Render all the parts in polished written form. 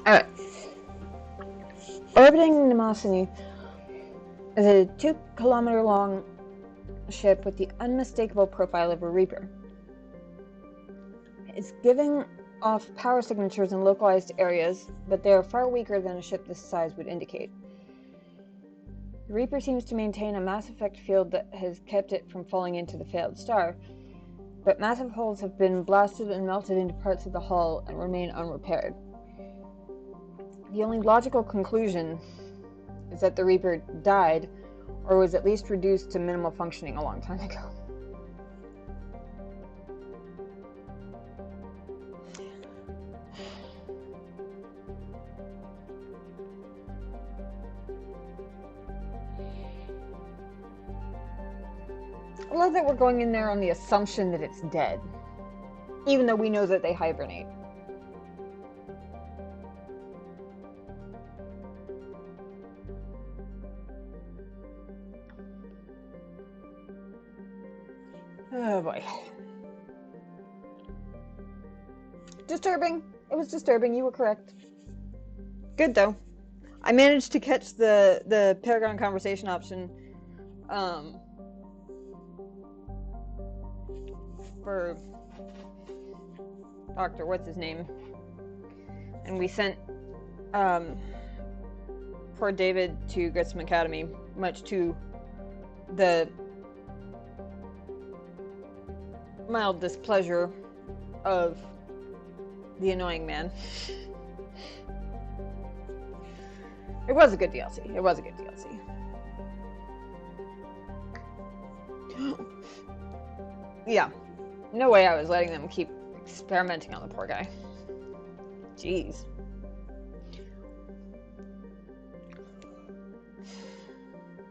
Alright. Orbiting Mnemosyne is a 2-kilometer-long ship with the unmistakable profile of a Reaper. It's giving off power signatures in localized areas, but they are far weaker than a ship this size would indicate. The Reaper seems to maintain a mass effect field that has kept it from falling into the failed star, but massive holes have been blasted and melted into parts of the hull and remain unrepaired. The only logical conclusion is that the Reaper died, or was at least reduced to minimal functioning a long time ago. I love that we're going in there on the assumption that it's dead, even though we know that they hibernate. Oh boy. Disturbing. It was disturbing. You were correct. Good though. I managed to catch the Paragon conversation option for Dr. What's his name, and we sent poor David to Grissom Academy, much to the mild displeasure of the annoying man. It was a good DLC. It was a good DLC. Yeah. No way I was letting them keep experimenting on the poor guy. Jeez.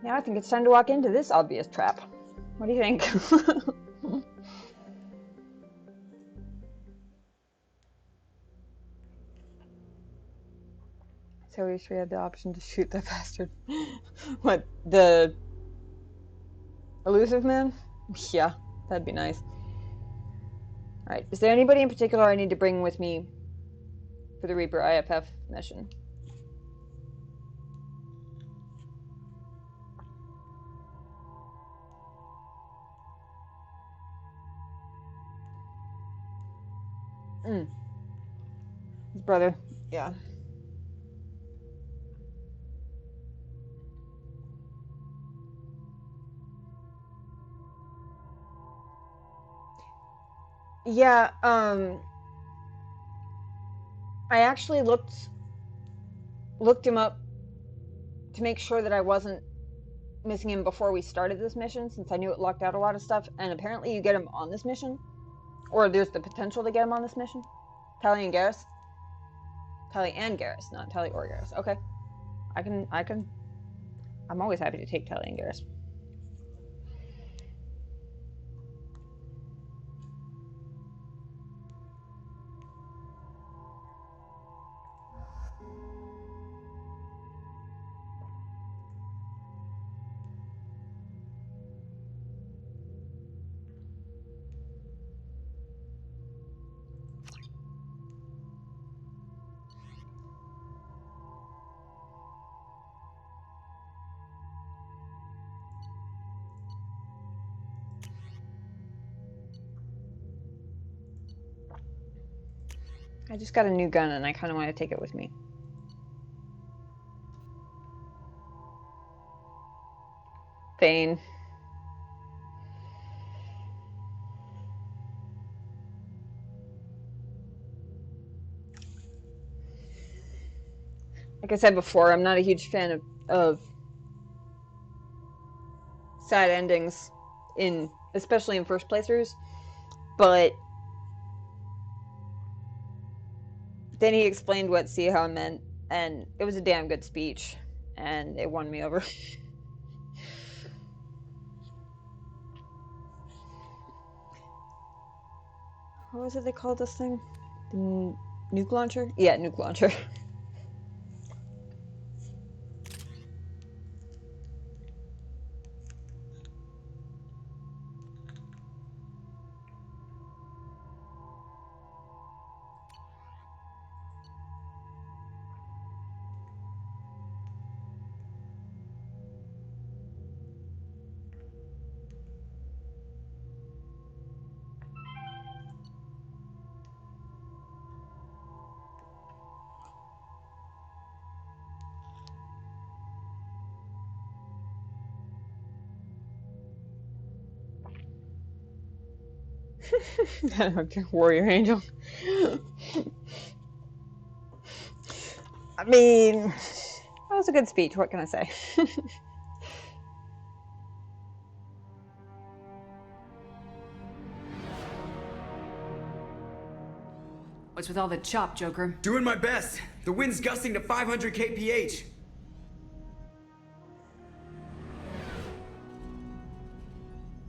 Now I think it's time to walk into this obvious trap. What do you think? So we wish we had the option to shoot that bastard. What, the elusive man? Yeah, that'd be nice. Alright, is there anybody in particular I need to bring with me for the Reaper IFF mission? His brother, yeah. Yeah, I actually looked him up to make sure that I wasn't missing him before we started this mission, since I knew it locked out a lot of stuff, and apparently you get him on this mission. Or there's the potential to get him on this mission. Tally and Garrus? Tally and Garrus, not Tally or Garrus. Okay. I'm always happy to take Tally and Garrus. I just got a new gun and I kind of want to take it with me. Thane. Like I said before, I'm not a huge fan of sad endings, especially in first playthroughs, but then he explained what see how meant, and it was a damn good speech, and it won me over. What was it they called this thing? The nuke launcher? Yeah, nuke launcher. Warrior angel. I mean, that was a good speech. What can I say? What's with all the chop, Joker? Doing my best. The wind's gusting to 500 kph.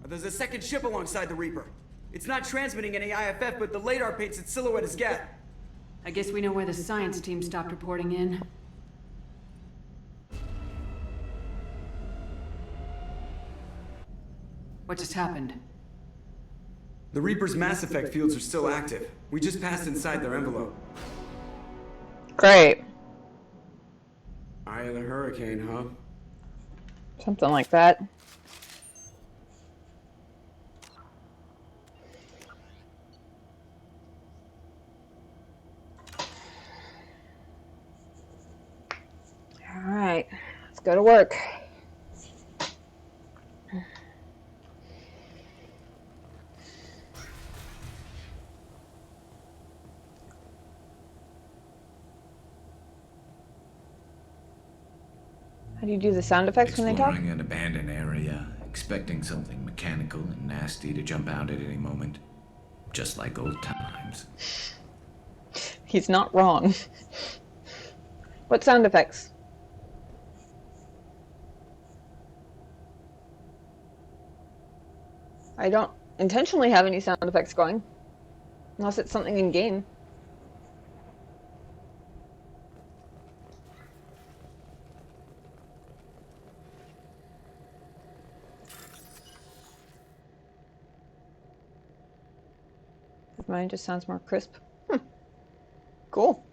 There's a second ship alongside the Reaper. It's not transmitting any IFF, but the radar paints its silhouette as Geth. I guess we know where the science team stopped reporting in. What just happened? The Reaper's mass effect fields are still active. We just passed inside their envelope. Great. Eye of the hurricane, huh? Something like that. All right, let's go to work. How do you do the sound effects when they talk? Exploring an abandoned area, expecting something mechanical and nasty to jump out at any moment. Just like old times. He's not wrong. What sound effects? I don't intentionally have any sound effects going. Unless it's something in game. Mine just sounds more crisp. Cool.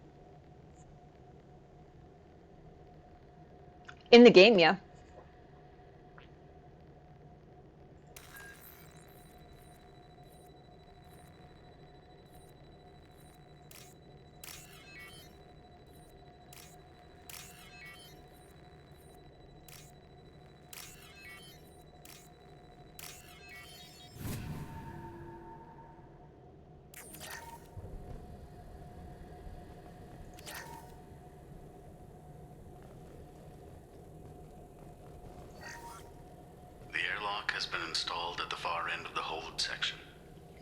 In the game, yeah. Has been installed at the far end of the hold section.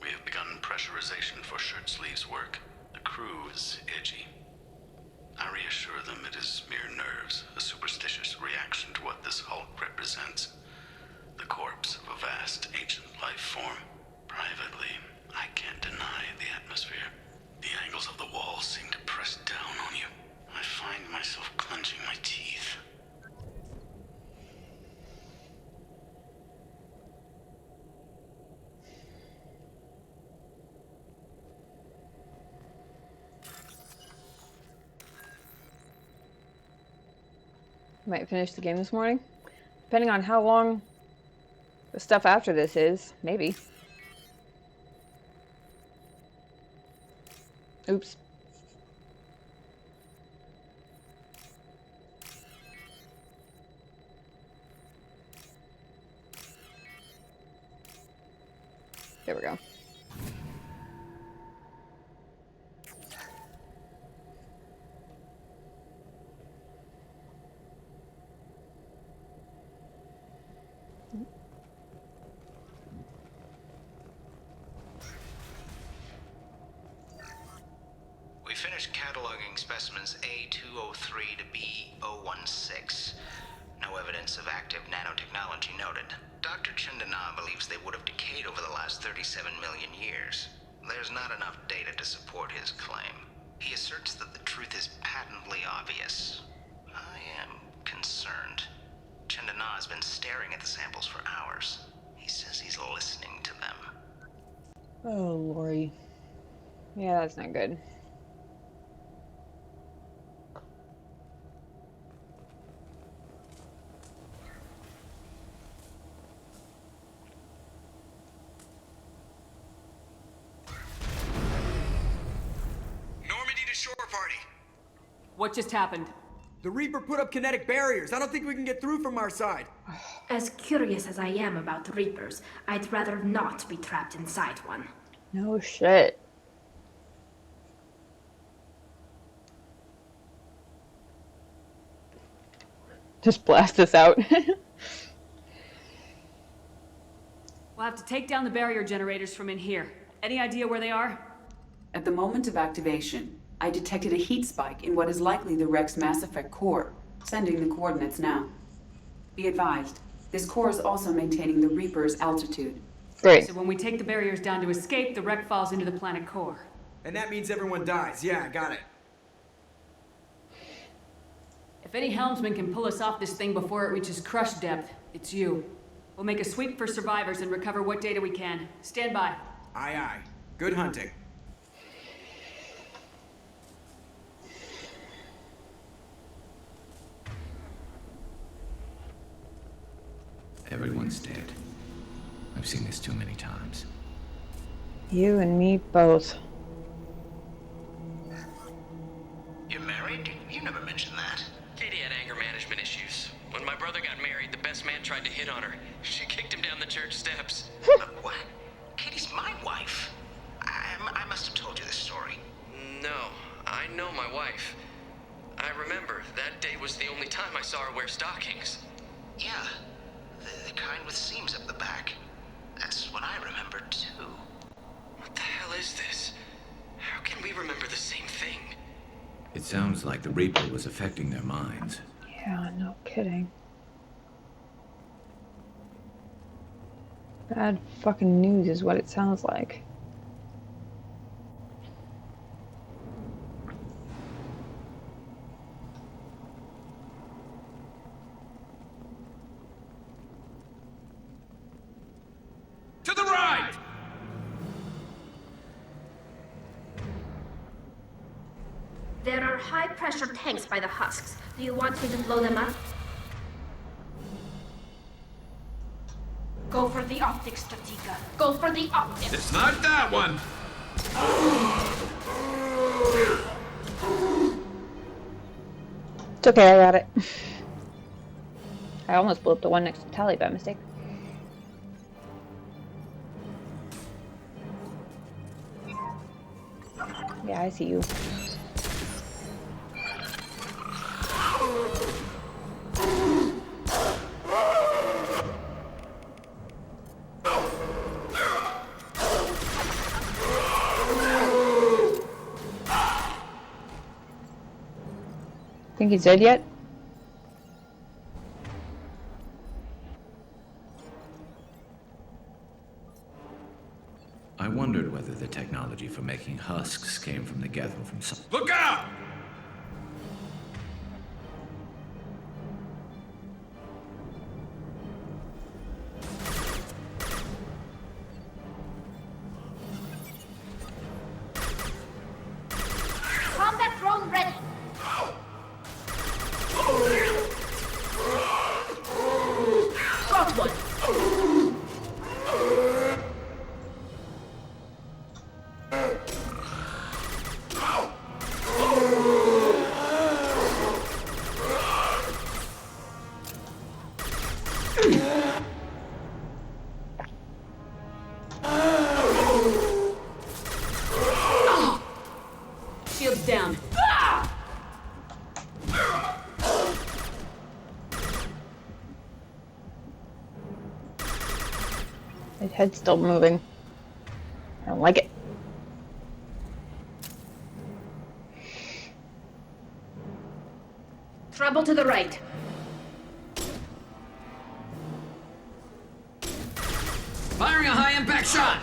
We have begun pressurization for shirt sleeves work. The crew is edgy. I reassure them it is mere nerves, a superstitious reaction to what this hulk represents. The corpse of a vast ancient life form. Privately, I can't deny the atmosphere. The angles of the walls seem to press down on you. I find myself clenching my teeth. Might finish the game this morning. Depending on how long the stuff after this is, maybe. Oops. There we go. We finished cataloging specimens A203 to B016. No evidence of active nanotechnology noted. Dr. Chandana believes they would have decayed over the last 37 million years. There's not enough data to support his claim. He asserts that the truth is patently obvious. I am concerned. Chandana has been staring at the samples for hours. He says he's listening to them. Oh, Lori. Yeah, that's not good. Normandy to shore party. What just happened? The Reaper put up kinetic barriers. I don't think we can get through from our side. As curious as I am about Reapers, I'd rather not be trapped inside one. No shit. Just blast this out. We'll have to take down the barrier generators from in here. Any idea where they are? At the moment of activation, I detected a heat spike in what is likely the Rex Mass Effect core, sending the coordinates now. Be advised, this core is also maintaining the Reaper's altitude. Great. So when we take the barriers down to escape, the wreck falls into the planet core. And that means everyone dies. Yeah, got it. If any helmsman can pull us off this thing before it reaches crush depth, it's you. We'll make a sweep for survivors and recover what data we can. Stand by. Aye, aye. Good hunting. Everyone's dead. I've seen this too many times. You and me both. You're married? You never mentioned that. Katie had anger management issues. When my brother got married, the best man tried to hit on her. She kicked him down the church steps. What? Katie's my wife. I must have told you this story. No, I know my wife. I remember that day was the only time I saw her wear stockings. Yeah, the kind with seams up the back. That's what I remember too. What the hell is this? How can we remember the same thing? It sounds like the Reaper was affecting their minds. Yeah, no kidding. Bad fucking news is what it sounds like. To the right! There are high-pressure tanks by the husks. Do you want me to blow them up? Go for the optics, Stratika. Go for the optics! It's not that one! It's okay, I got it. I almost blew up the one next to Tally by mistake. Yeah, I see you. Think he's dead yet? I wondered whether the technology for making husks came from the gathering from some... Look out! Combat drone ready! Got one! Shields down. His head's still moving. I don't like it. Trouble to the right. Firing a high-impact shot!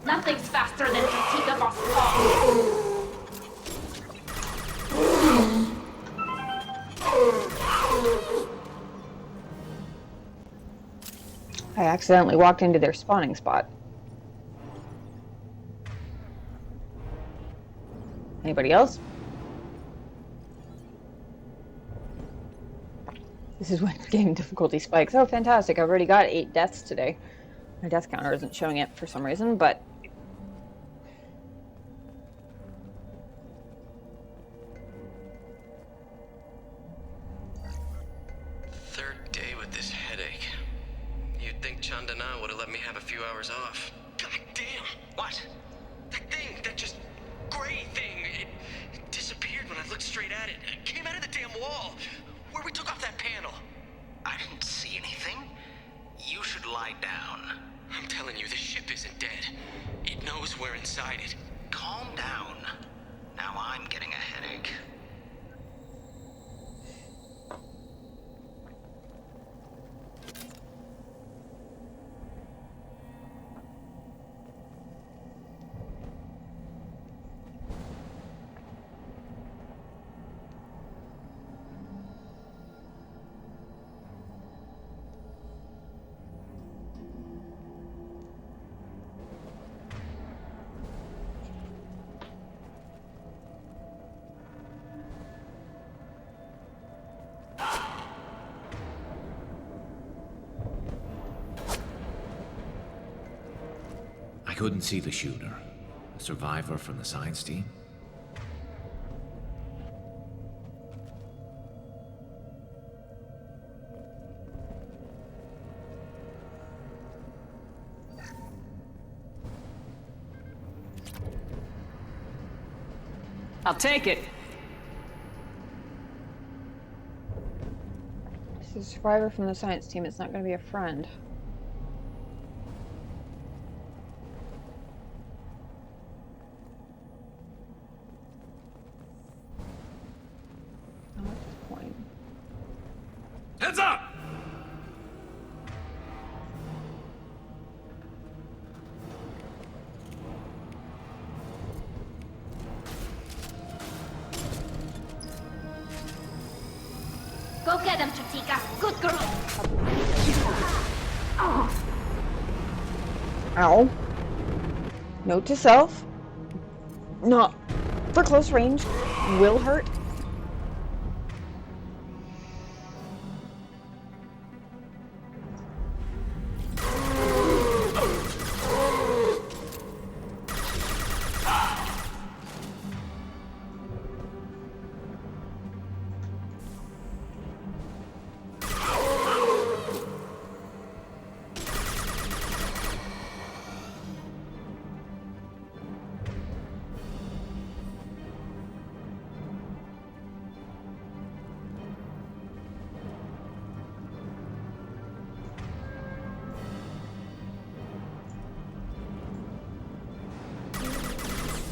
Nothing's faster than Stratika Boss Paul. I accidentally walked into their spawning spot. Anybody else? This is when game difficulty spikes. Oh, fantastic. I've already got 8 deaths today. My death counter isn't showing it for some reason, but... Third day with this headache. You'd think Chandana would have let me have a few hours off. God damn! What? That thing, that just gray thing, it disappeared when I looked straight at it. It came out of the damn wall, where we took off that panel. I didn't see anything. You should lie down. I'm telling you, this ship isn't dead. It knows we're inside it. Calm down. Now I'm getting a headache. I couldn't see the shooter. A survivor from the science team? I'll take it. This is a survivor from the science team. It's not going to be a friend. Oh, what's the point? Heads up! Go get him, Chatika. Good girl. Ow. Note to self. Not for close range. Will hurt.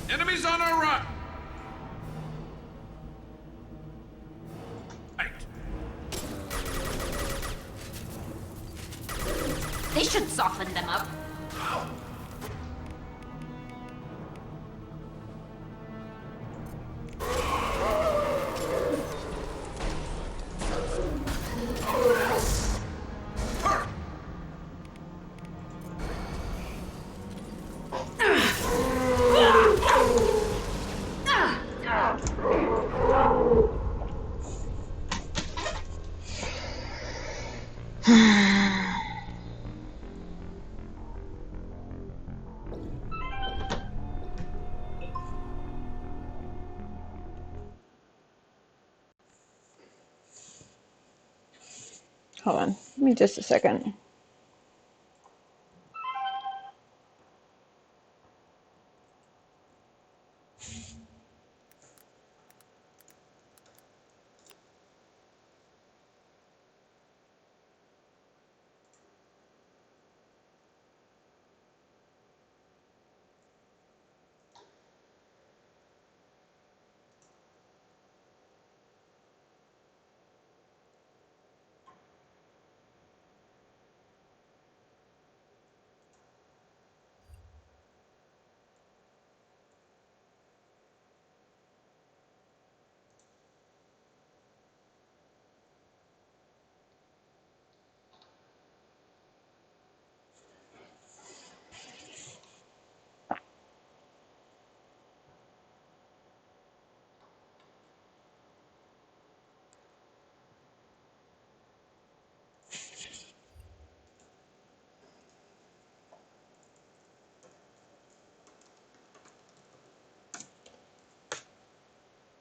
Enemies on our right! They should soften them up. Hold on. Give me just a second.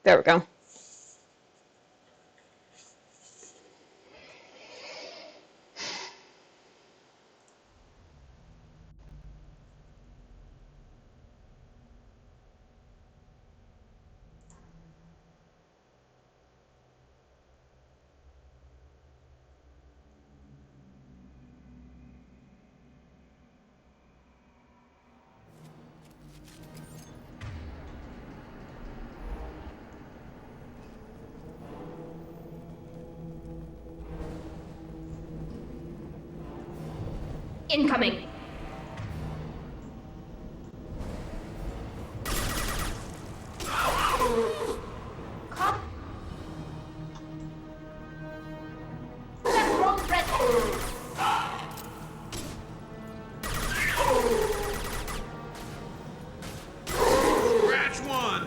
There we go. Incoming. Cop. Central red. Scratch one!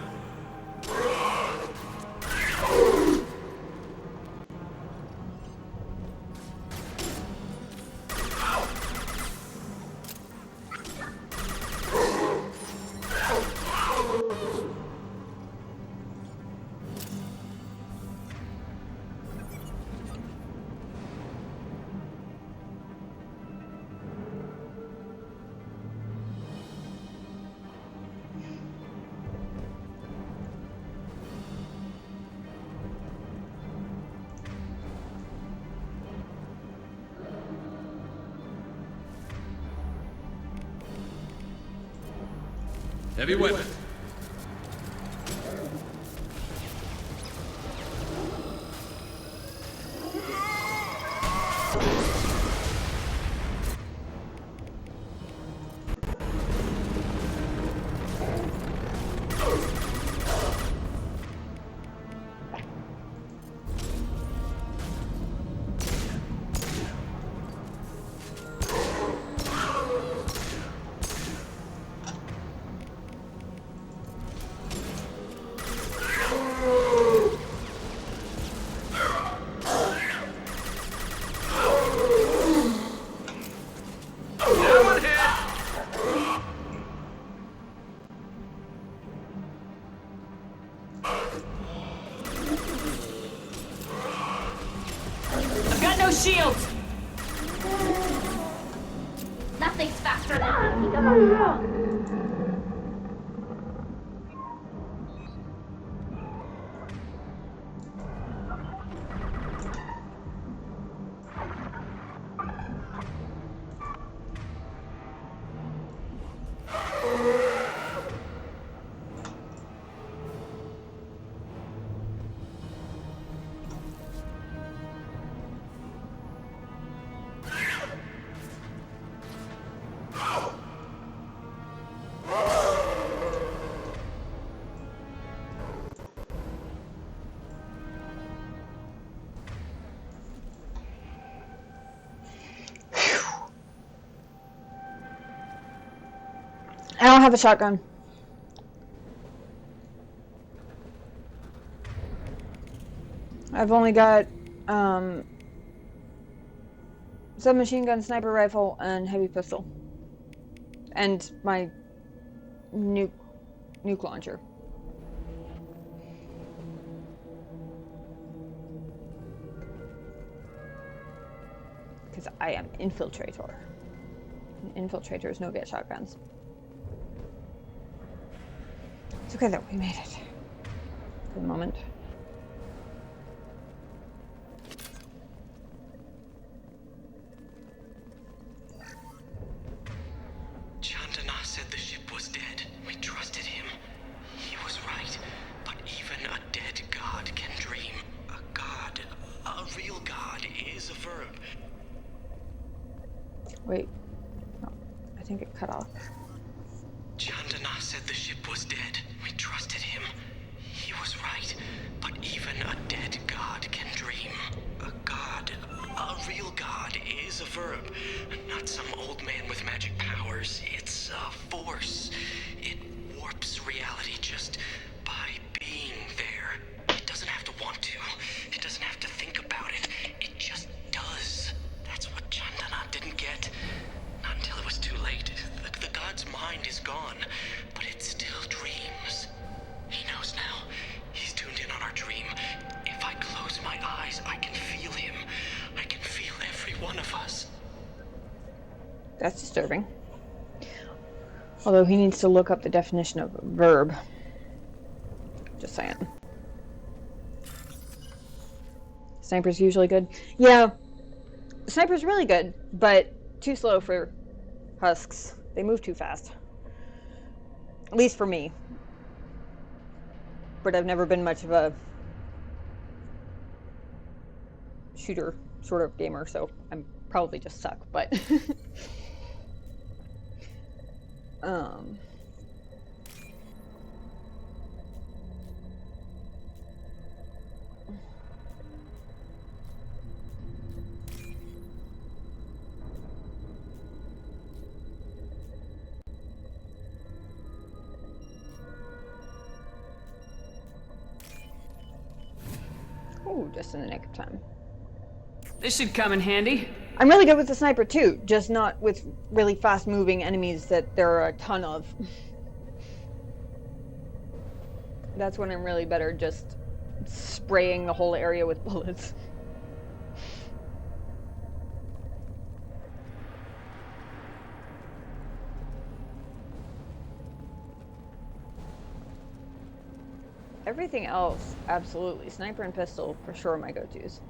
Heavy weapon. I've got no shields! Nothing's faster than thinking of a frog. I don't have a shotgun. I've only got submachine gun, sniper rifle, and heavy pistol, and my nuke launcher. Because I am infiltrator. And infiltrators no get shotguns. It's okay though, we made it. For the moment. Chandana said the ship was dead. We trusted him. He was right. But even a dead god can dream. A god, a real god, is a verb. Wait. No, I think it cut off. Chandana said the ship was dead. We trusted him. He was right. But even a dead god can dream. A god, a real god, is a verb. Not some old man with magic powers. It's a force. It warps reality just by being there. It doesn't have to want to. It doesn't have to think about it. It just does. That's what Chandana didn't get. Not until it was too late. The god's mind is gone, but it still dreams. He knows now. He's tuned That's disturbing. Although he needs to look up the definition of a verb. Just saying. Sniper's usually good. Yeah, Sniper's really good, but too slow for husks. They move too fast. At least for me. But I've never been much of a shooter sort of gamer, so I'm probably just suck, but oh, just in the nick of time. This should come in handy. I'm really good with the sniper too, just not with really fast moving enemies that there are a ton of. That's when I'm really better just spraying the whole area with bullets. Everything else, absolutely. Sniper and pistol, for sure, my go-tos.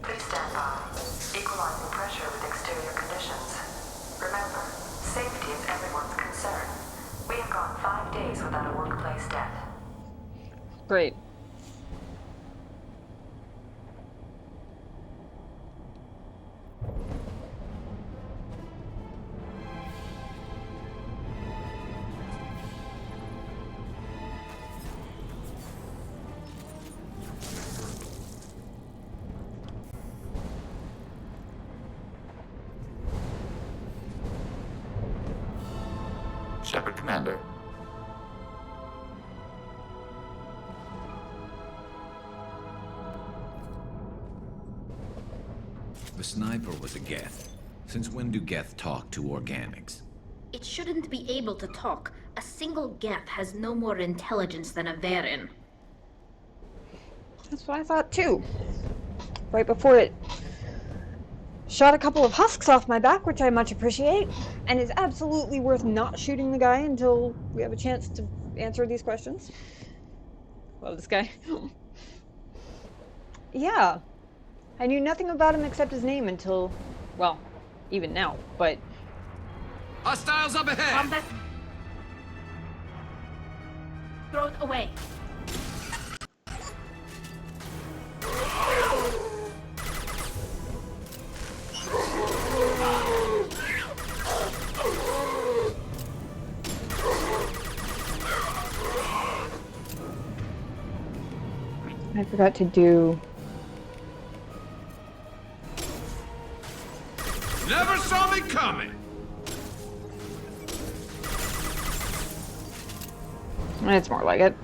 Please stand by. Equalizing pressure with exterior conditions. Remember, safety is everyone's concern. We have gone 5 days without a workplace death. Great. Shepard, Commander. The sniper was a Geth. Since when do Geth talk to organics? It shouldn't be able to talk. A single Geth has no more intelligence than a Varen. That's what I thought too. Right before it shot a couple of husks off my back, which I much appreciate, and it's absolutely worth not shooting the guy until we have a chance to answer these questions. Love this guy. Yeah. I knew nothing about him except his name until, well, even now, but... Hostiles up ahead! Combat thrown away. I forgot to do... Never saw me coming! It's more like it.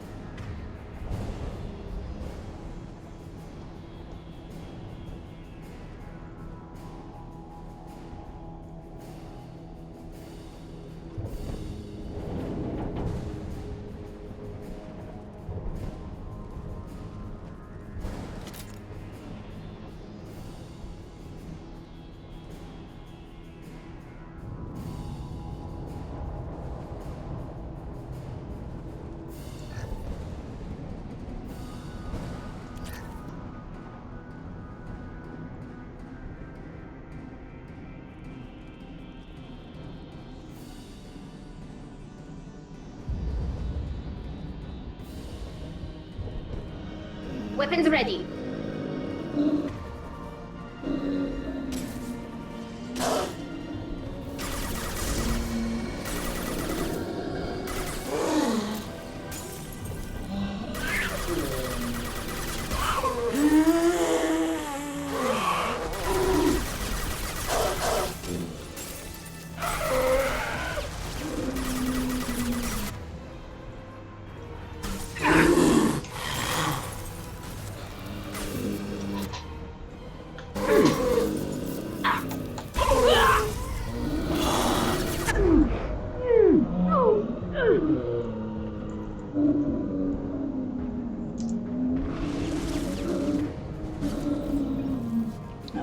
Weapons ready.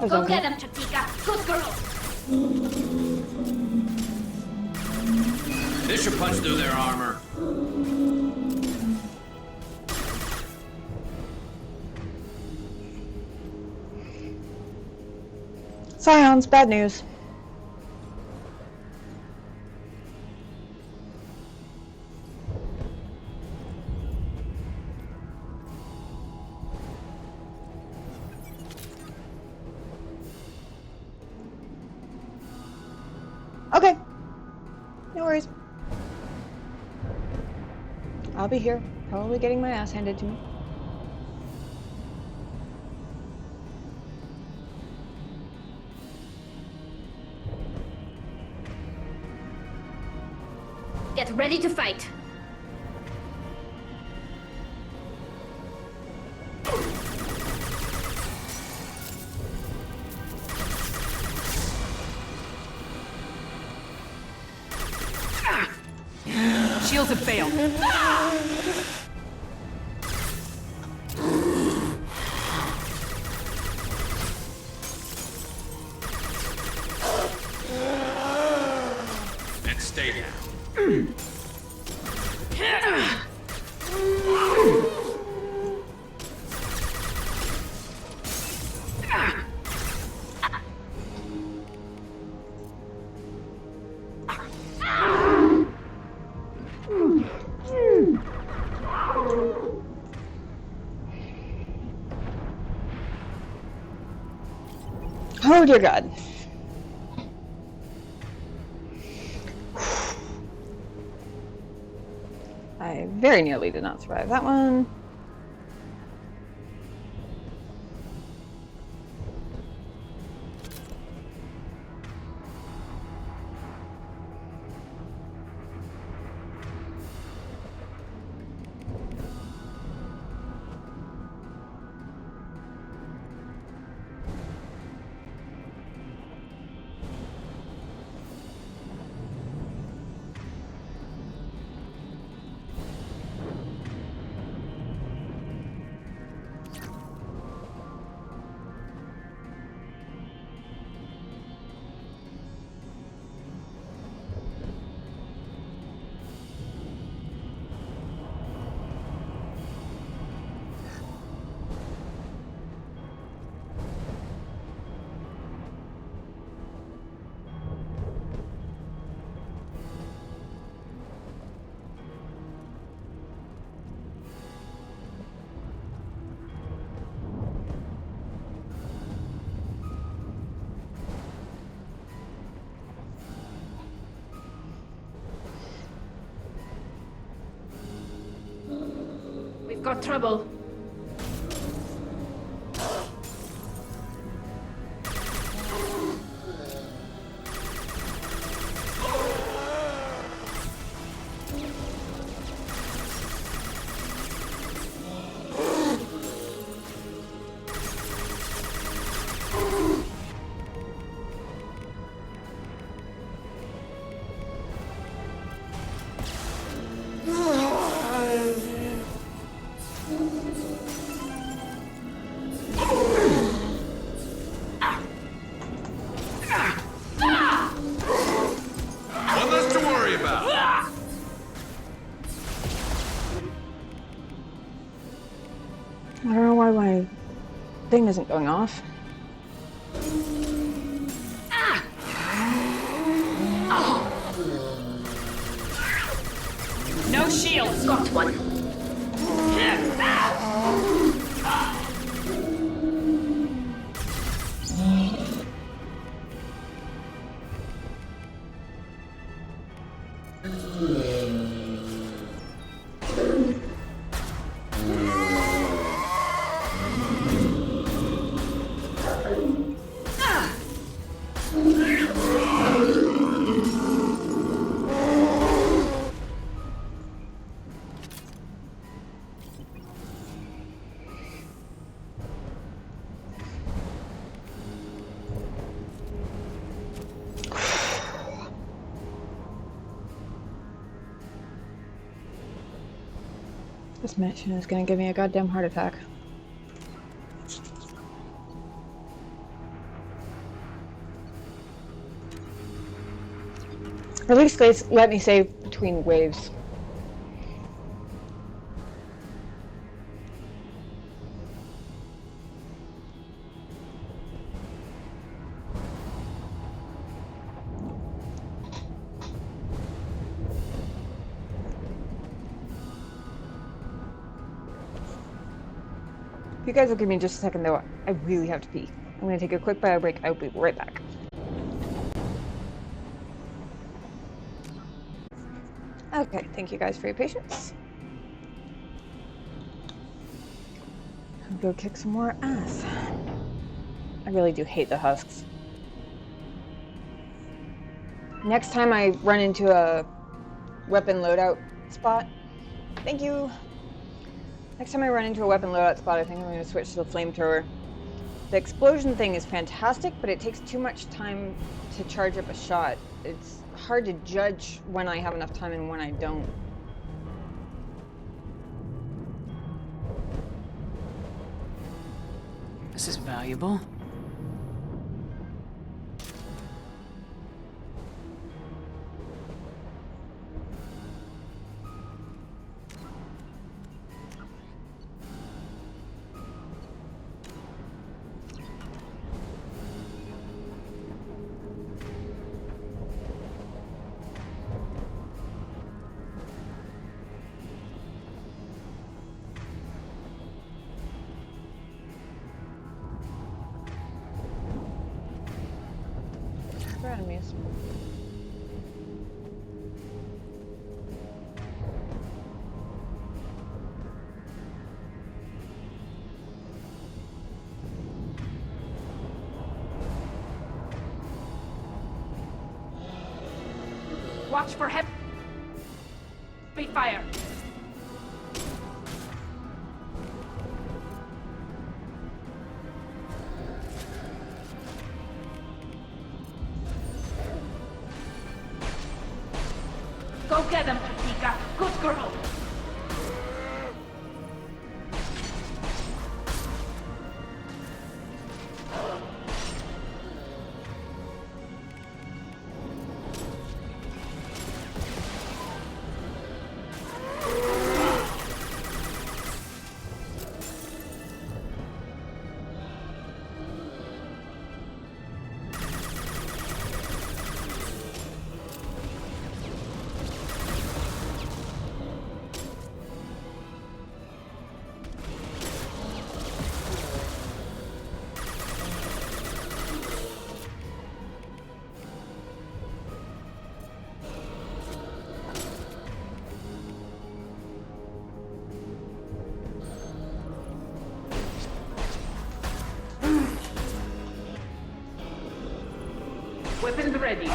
Go get him, Chatika. Good girl. This should punch through their armor. Scions, bad news. Okay. No worries. I'll be here, probably getting my ass handed to me. Get ready to fight. Shields have failed. And stay down. Oh dear God. I very nearly did not survive that one. We've got trouble. One less to worry about. I don't know why my thing isn't going off. No shields. Got one. This mission is gonna give me a goddamn heart attack. Or at least let me save between waves. You guys will give me just a second though. I really have to pee. I'm gonna take a quick bio break. I'll be right back. Okay, thank you guys for your patience. I'll go kick some more ass. I really do hate the husks. Next time I run into a weapon loadout spot, thank you. Next time I run into a weapon loadout spot, I think I'm going to switch to the flamethrower. The explosion thing is fantastic, but it takes too much time to charge up a shot. It's hard to judge when I have enough time and when I don't. This is valuable. Enemies. Watch for heavy fire. Go get them, Chica. Good girl. Weapons ready.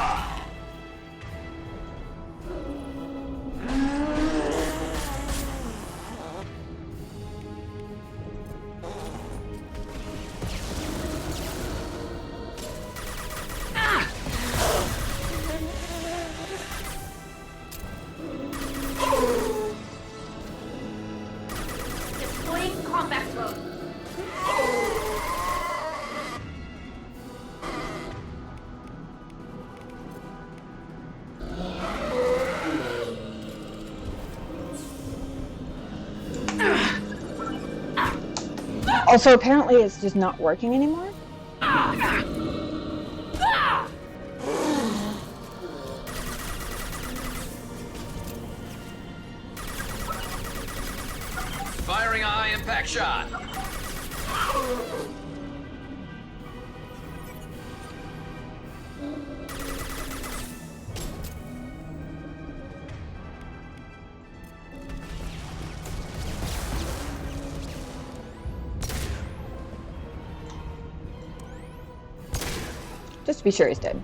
Deploying combat mode. Also, apparently it's just not working anymore. Firing a high-impact shot. Just to be sure he's dead.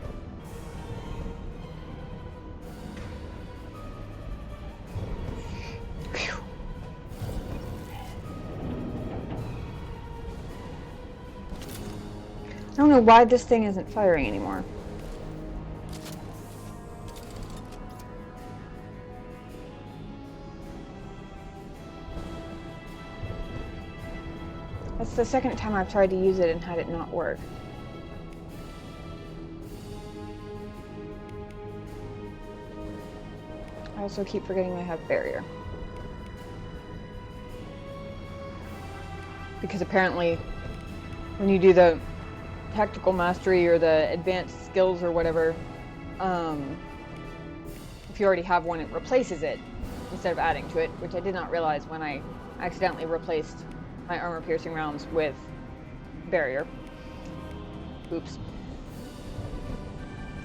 Phew. I don't know why this thing isn't firing anymore. It's the second time I've tried to use it and had it not work. I also keep forgetting I have barrier. Because apparently, when you do the tactical mastery or the advanced skills or whatever, if you already have one, it replaces it instead of adding to it, which I did not realize when I accidentally replaced my armor-piercing rounds with barrier. Oops.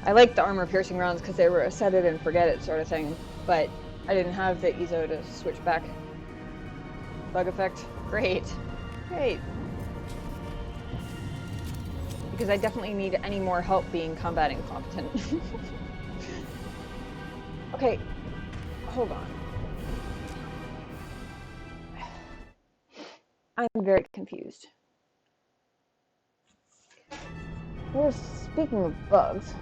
I liked the armor-piercing rounds because they were a set it and forget it sort of thing, but I didn't have the EZO to switch back. Bug effect? Great. Great. Because I definitely need any more help being combat incompetent. Okay, hold on. I'm very confused. Well, speaking of bugs,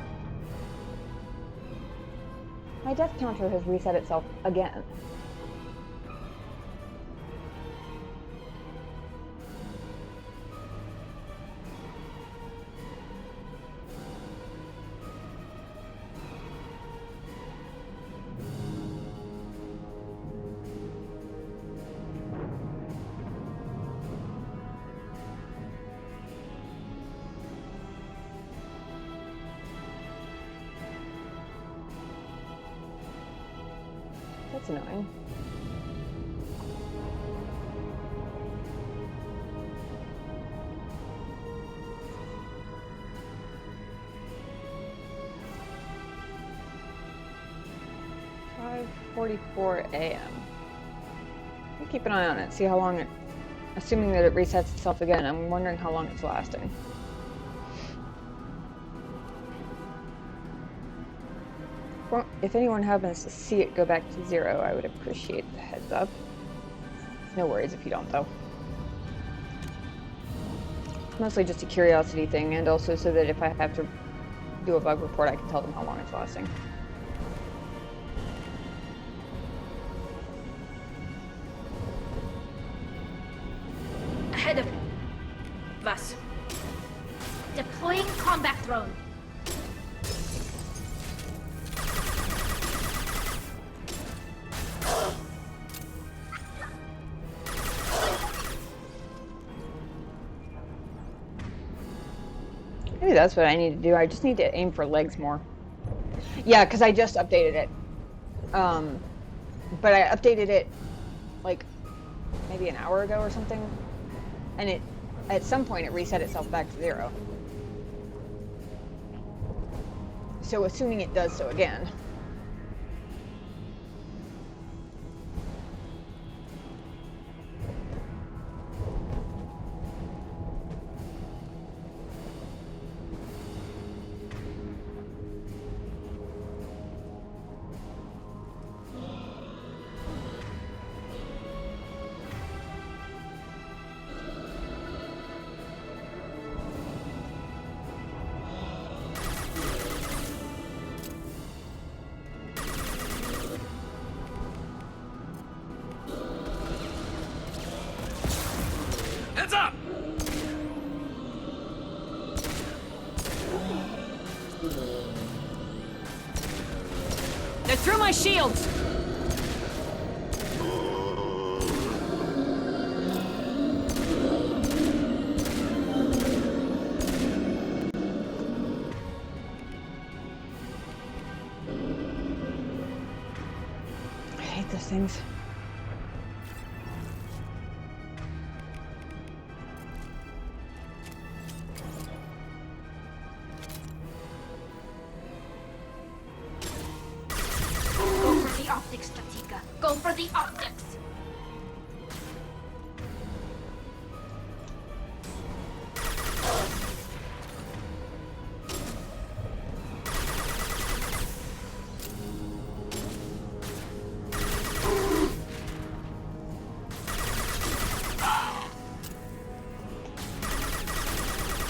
my death counter has reset itself again. That's annoying. .44 a.m. I'll keep an eye on it, see how long it... Assuming that it resets itself again, I'm wondering how long it's lasting. Well, if anyone happens to see it go back to 0, I would appreciate the heads up. No worries if you don't, though. It's mostly just a curiosity thing, and also so that if I have to do a bug report, I can tell them how long it's lasting. Ahead of us. Deploying combat drone. Maybe that's what I need to do. I just need to aim for legs more. Yeah, because I just updated it. But I updated it like maybe an hour ago or something. And it, at some point, it reset itself back to 0. So assuming it does so again. Heads up! They're through my shields! I hate those things. Go for the optics!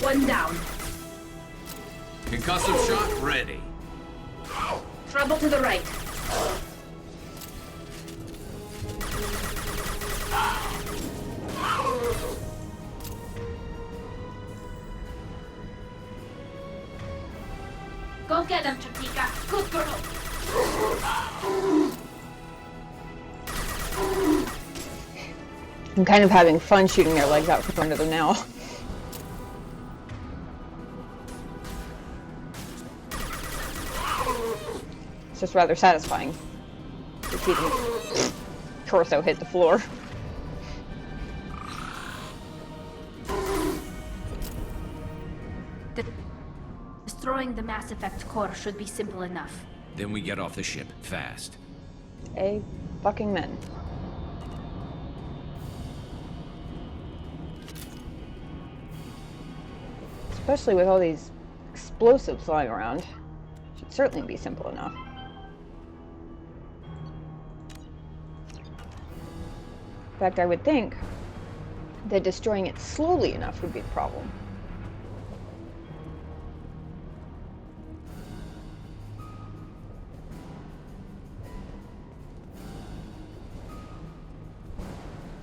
One down. Concussive shot ready. Trouble to the right. Get him, Chatika. Good girl. I'm kind of having fun shooting their legs out from under them now. It's just rather satisfying to see them torso hit the floor. Destroying the Mass Effect core should be simple enough. Then we get off the ship, fast. Fucking men. Especially with all these explosives flying around. Should certainly be simple enough. In fact, I would think that destroying it slowly enough would be the problem.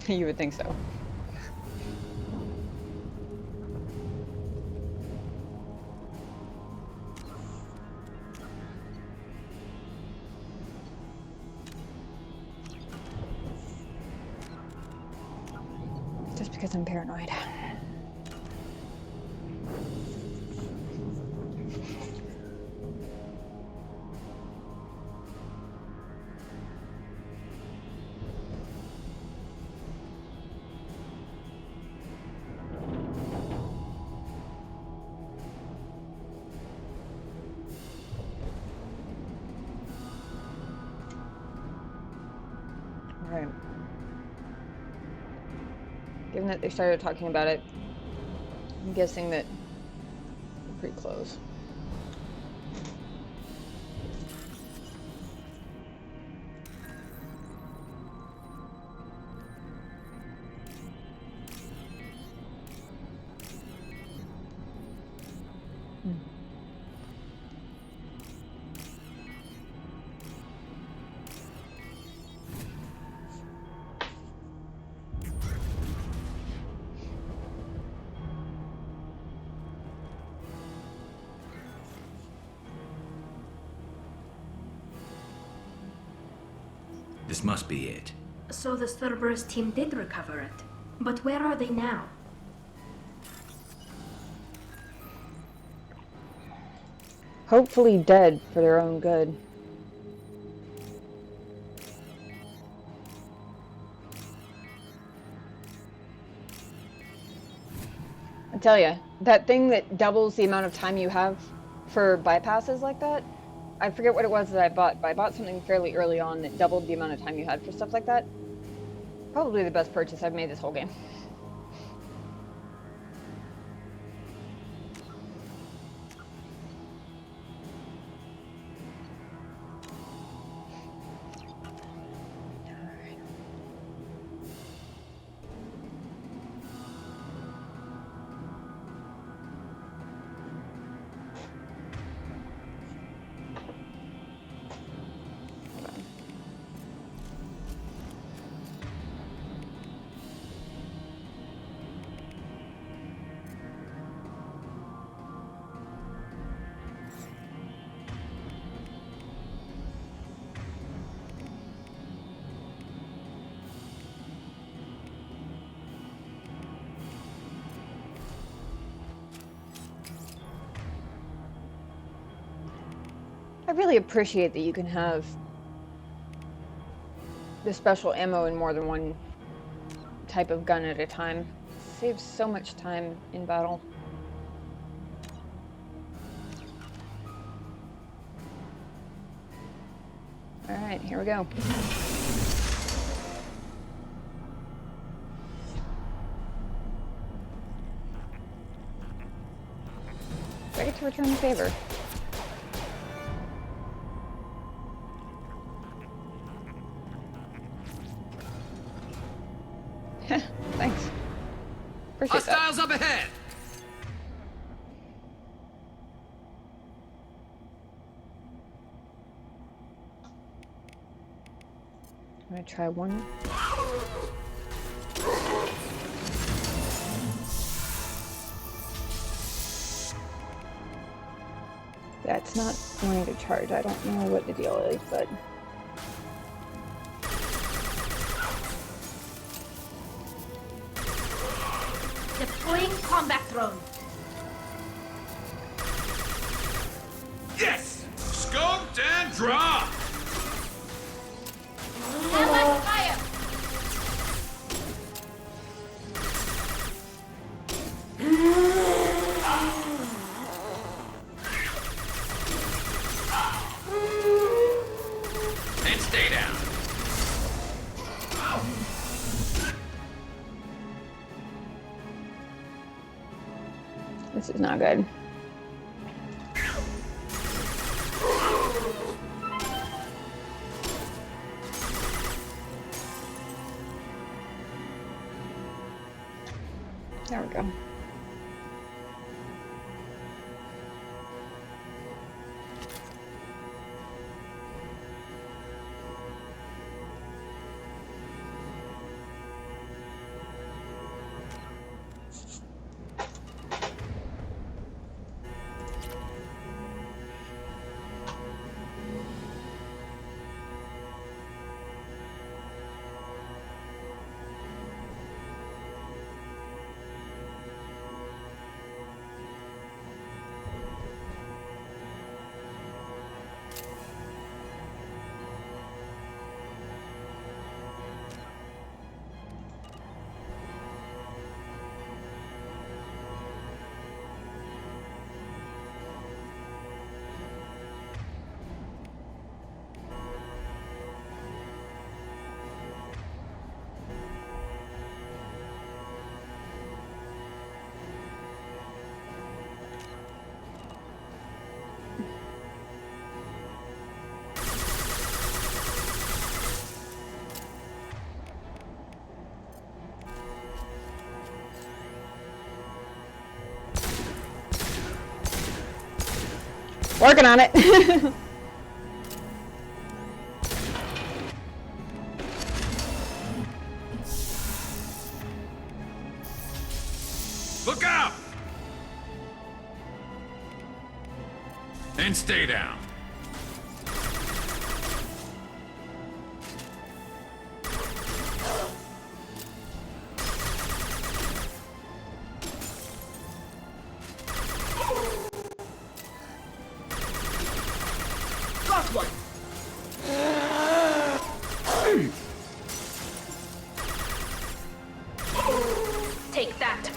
You would think so. Just because I'm paranoid. Right. Given that they started talking about it, I'm guessing that we're pretty close. This must be it. So the Cerberus team did recover it. But where are they now? Hopefully dead for their own good. I tell ya, that thing that doubles the amount of time you have for bypasses like that, I forget what it was that I bought, but I bought something fairly early on that doubled the amount of time you had for stuff like that. Probably the best purchase I've made this whole game. I really appreciate that you can have the special ammo in more than one type of gun at a time. It saves so much time in battle. Alright, here we go. Do I get to return the favor? Thanks. Appreciate that. Hostiles up ahead! I'm gonna try one. That's not wanting to charge. I don't know what the deal is, but... Deploying combat drone. Yes! Scoped and dropped! Allied fire! And stay down. This is not good. There we go. Working on it. Look out! And stay down. Got one. Take that.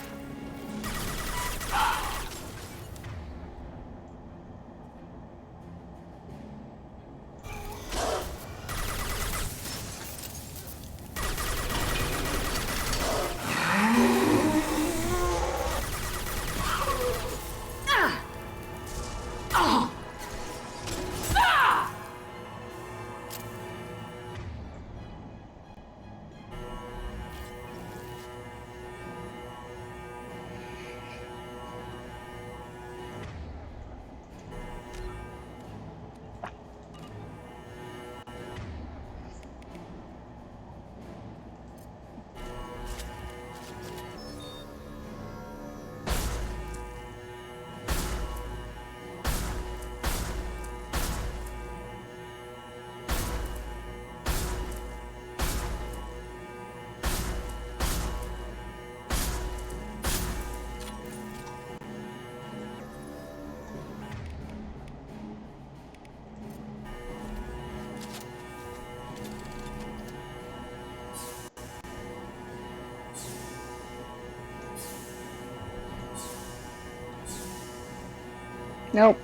Nope.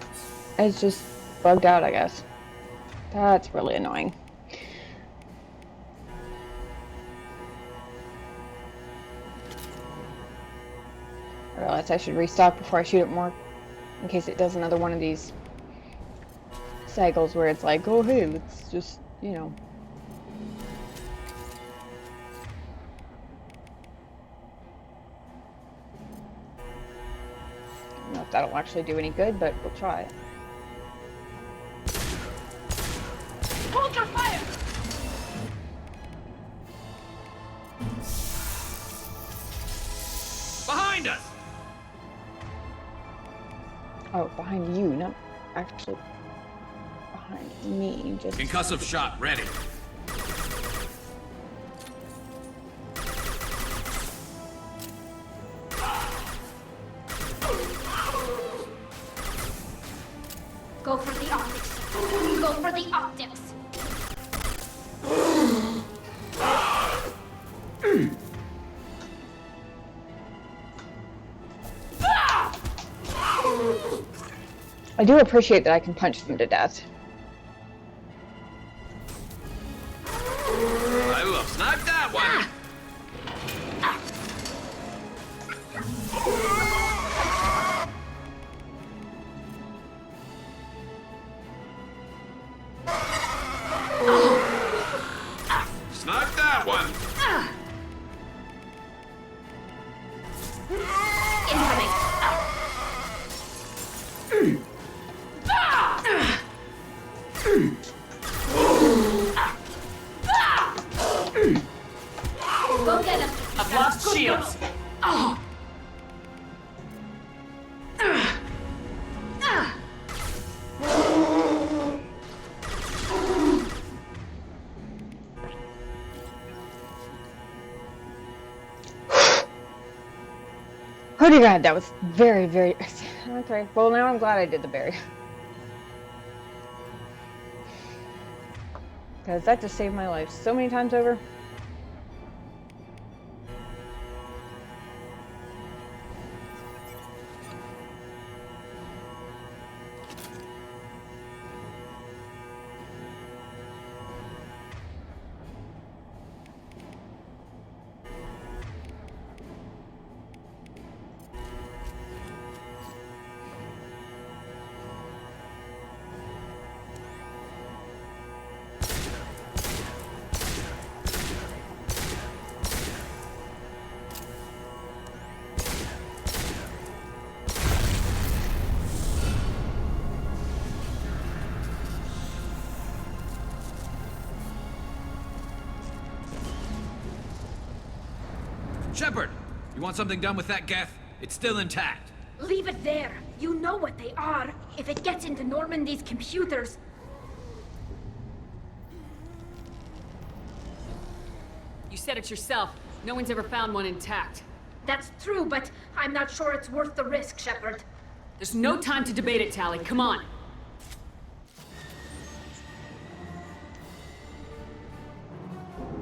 It's just bugged out, I guess. That's really annoying. I realized I should restock before I shoot it more, in case it does another one of these cycles where it's like, oh hey, let's just, you know. I don't know if that'll actually do any good, but we'll try it. Hold your fire! Behind us! Oh, behind you, not... actually behind me. Just Concussive shot ready. Go for the optics. Go for the optics. I do appreciate that I can punch them to death. I will snipe that one. Snipe that one. Incoming. Go get him. I've lost shields. Oh. Holy God, that was very, very... Okay, well now I'm glad I did the berry. Because that just saved my life so many times over. Shepard, you want something done with that geth? It's still intact. Leave it there. You know what they are. If it gets into Normandy's computers... You said it yourself. No one's ever found one intact. That's true, but I'm not sure it's worth the risk, Shepard. There's no time to debate it, Tally. Come on.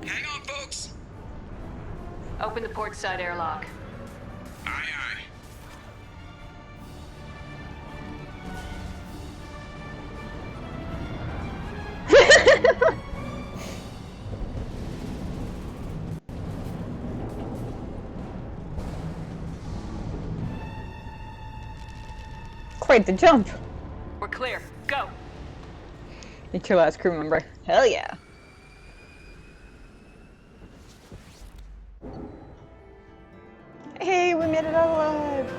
Hang on, folks. Open the port side airlock. Aye, aye. Quite the jump. We're clear. Go. It's your last crew member. Hell yeah. Hey, we made it out alive.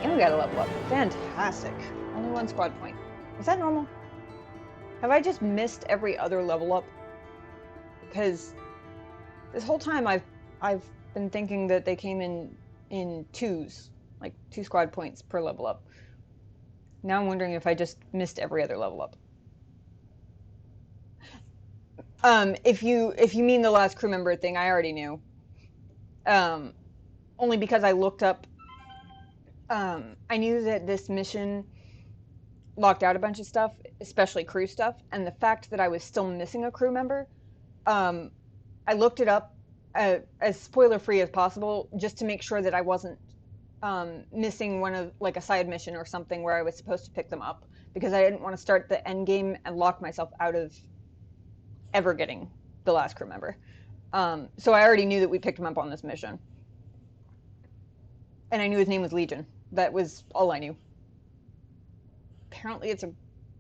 And we got a level up. Fantastic. Only one squad point. Is that normal? Have I just missed every other level up? Because this whole time I've been thinking that they came in twos, like 2 squad points per level up. Now I'm wondering if I just missed every other level up. If you mean the last crew member thing, I already knew. Only because I looked up. I knew that this mission locked out a bunch of stuff, especially crew stuff, and the fact that I was still missing a crew member, I looked it up as spoiler-free as possible, just to make sure that I wasn't missing one of, like, a side mission or something where I was supposed to pick them up, because I didn't want to start the end game and lock myself out of ever getting the last crew member. So I already knew that we picked him up on this mission. And I knew his name was Legion. That was all I knew. Apparently it's a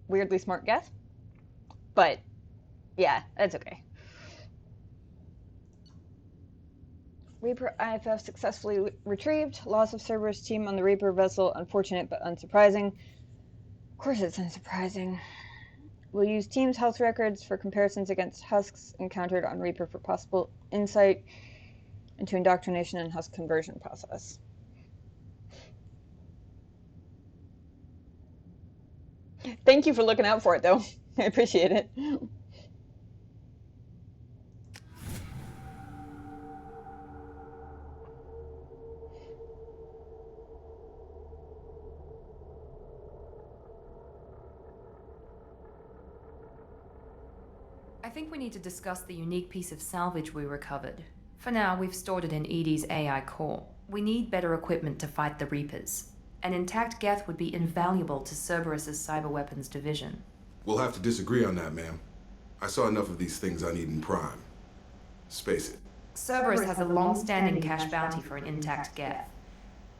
weirdly smart guess. But, yeah, that's okay. Reaper IFF successfully retrieved. Loss of Cerberus team on the Reaper vessel. Unfortunate but unsurprising. Of course it's unsurprising. We'll use team's health records for comparisons against Husks encountered on Reaper for possible insight into indoctrination and Husk conversion process. Thank you for looking out for it, though. I appreciate it. I think we need to discuss the unique piece of salvage we recovered. For now, we've stored it in Edie's AI core. We need better equipment to fight the Reapers. An intact Geth would be invaluable to Cerberus's cyber weapons division. We'll have to disagree on that, ma'am. I saw enough of these things on Eden Prime. Space it. Cerberus has a long-standing cash bounty for an intact Geth.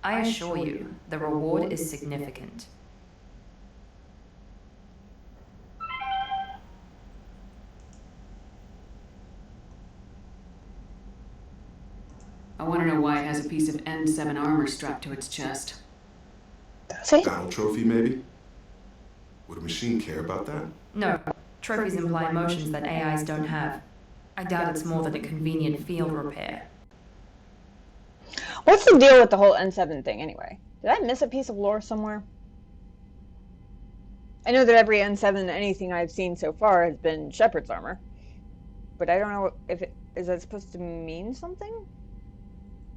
I assure you, the reward is significant. I want to know why it has a piece of N7 armor strapped to its chest. Battle trophy, maybe? Would a machine care about that? No. Trophies imply emotions that AIs don't have. I doubt it's more than a convenient field repair. What's the deal with the whole N7 thing, anyway? Did I miss a piece of lore somewhere? I know that every N7 anything I've seen so far has been Shepard's armor. But I don't know if is that supposed to mean something?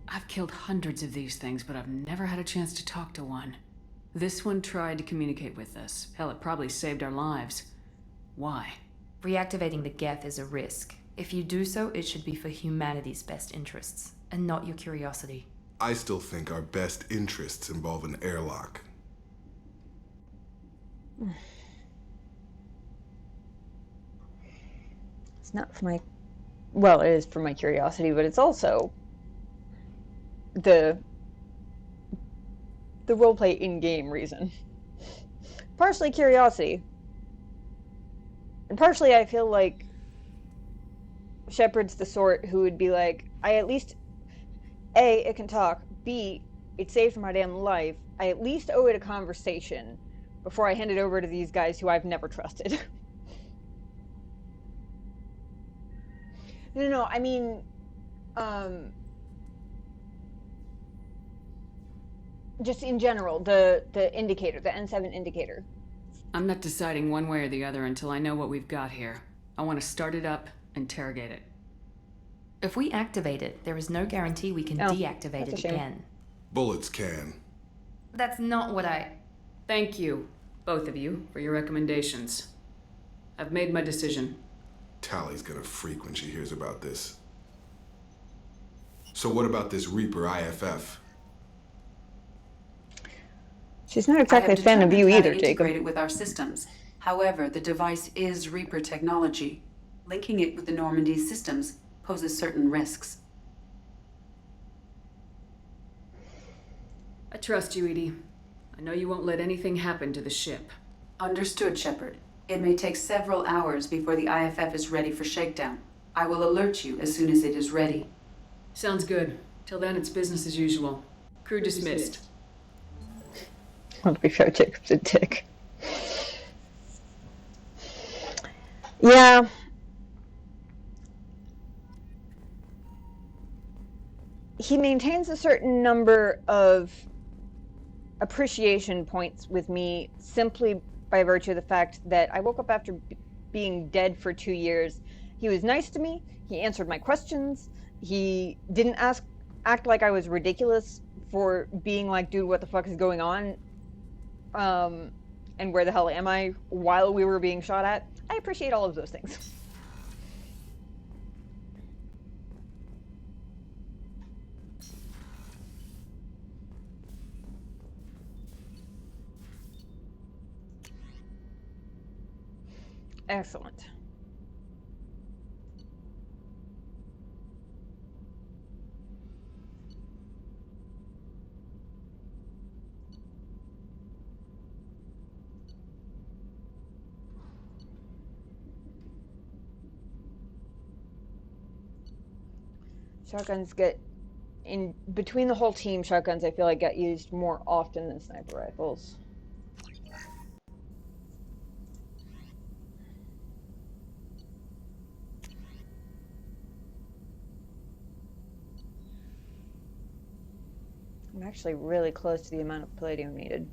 I've killed hundreds of these things, but I've never had a chance to talk to one. This one tried to communicate with us. Hell, it probably saved our lives. Why? Reactivating the Geth is a risk. If you do so, it should be for humanity's best interests, and not your curiosity. I still think our best interests involve an airlock. It's not for my... Well, it is for my curiosity, but it's also... the roleplay in-game reason. Partially curiosity. And partially I feel like Shepard's the sort who would be like, I at least... A, it can talk. B, it saved my damn life. I at least owe it a conversation before I hand it over to these guys who I've never trusted. No, I mean... just in general, the indicator, the N7 indicator. I'm not deciding one way or the other until I know what we've got here. I want to start it up, interrogate it. If we activate it, there is no guarantee we can deactivate it again. Bullets can. That's not what I... Thank you, both of you, for your recommendations. I've made my decision. Tally's gonna freak when she hears about this. So what about this Reaper IFF? She's not exactly a fan of you either, Jacob. Integrate it with our systems. However, the device is Reaper technology. Linking it with the Normandy systems poses certain risks. I trust you, Edie. I know you won't let anything happen to the ship. Understood, Shepard. It may take several hours before the IFF is ready for shakedown. I will alert you as soon as it is ready. Sounds good. Till then, it's business as usual. Crew dismissed. Well, to be fair, Jacob's a dick. Yeah. He maintains a certain number of appreciation points with me simply by virtue of the fact that I woke up after being dead for 2 years. He was nice to me. He answered my questions. He didn't act like I was ridiculous for being like, dude, what the fuck is going on? And where the hell am I while we were being shot at? I appreciate all of those things. Excellent. Shotguns get, in between the whole team, shotguns I feel like get used more often than sniper rifles. I'm actually really close to the amount of palladium needed.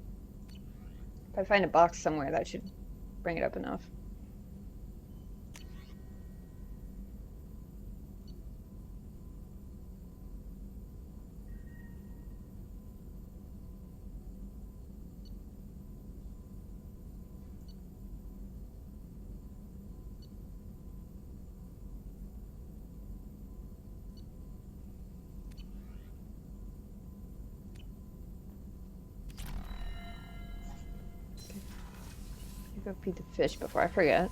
If I find a box somewhere, that should bring it up enough. Go feed the fish before I forget.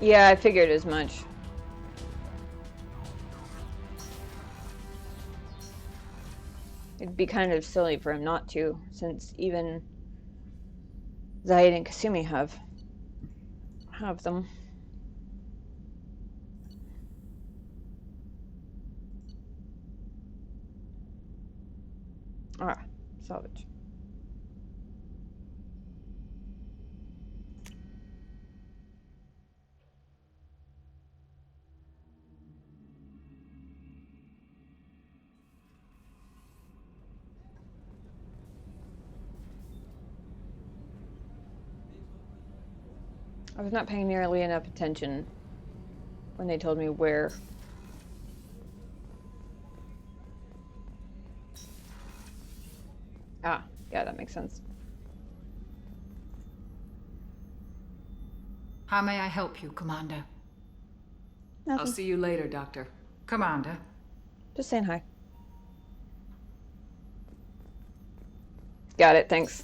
Yeah, I figured as much. It'd be kind of silly for him not to, since even Zaid and Kasumi have them. Ah, salvage. I was not paying nearly enough attention when they told me where. Ah, yeah, that makes sense. How may I help you, Commander? Nothing. I'll see you later, Doctor. Commander. Just saying hi. Got it, thanks.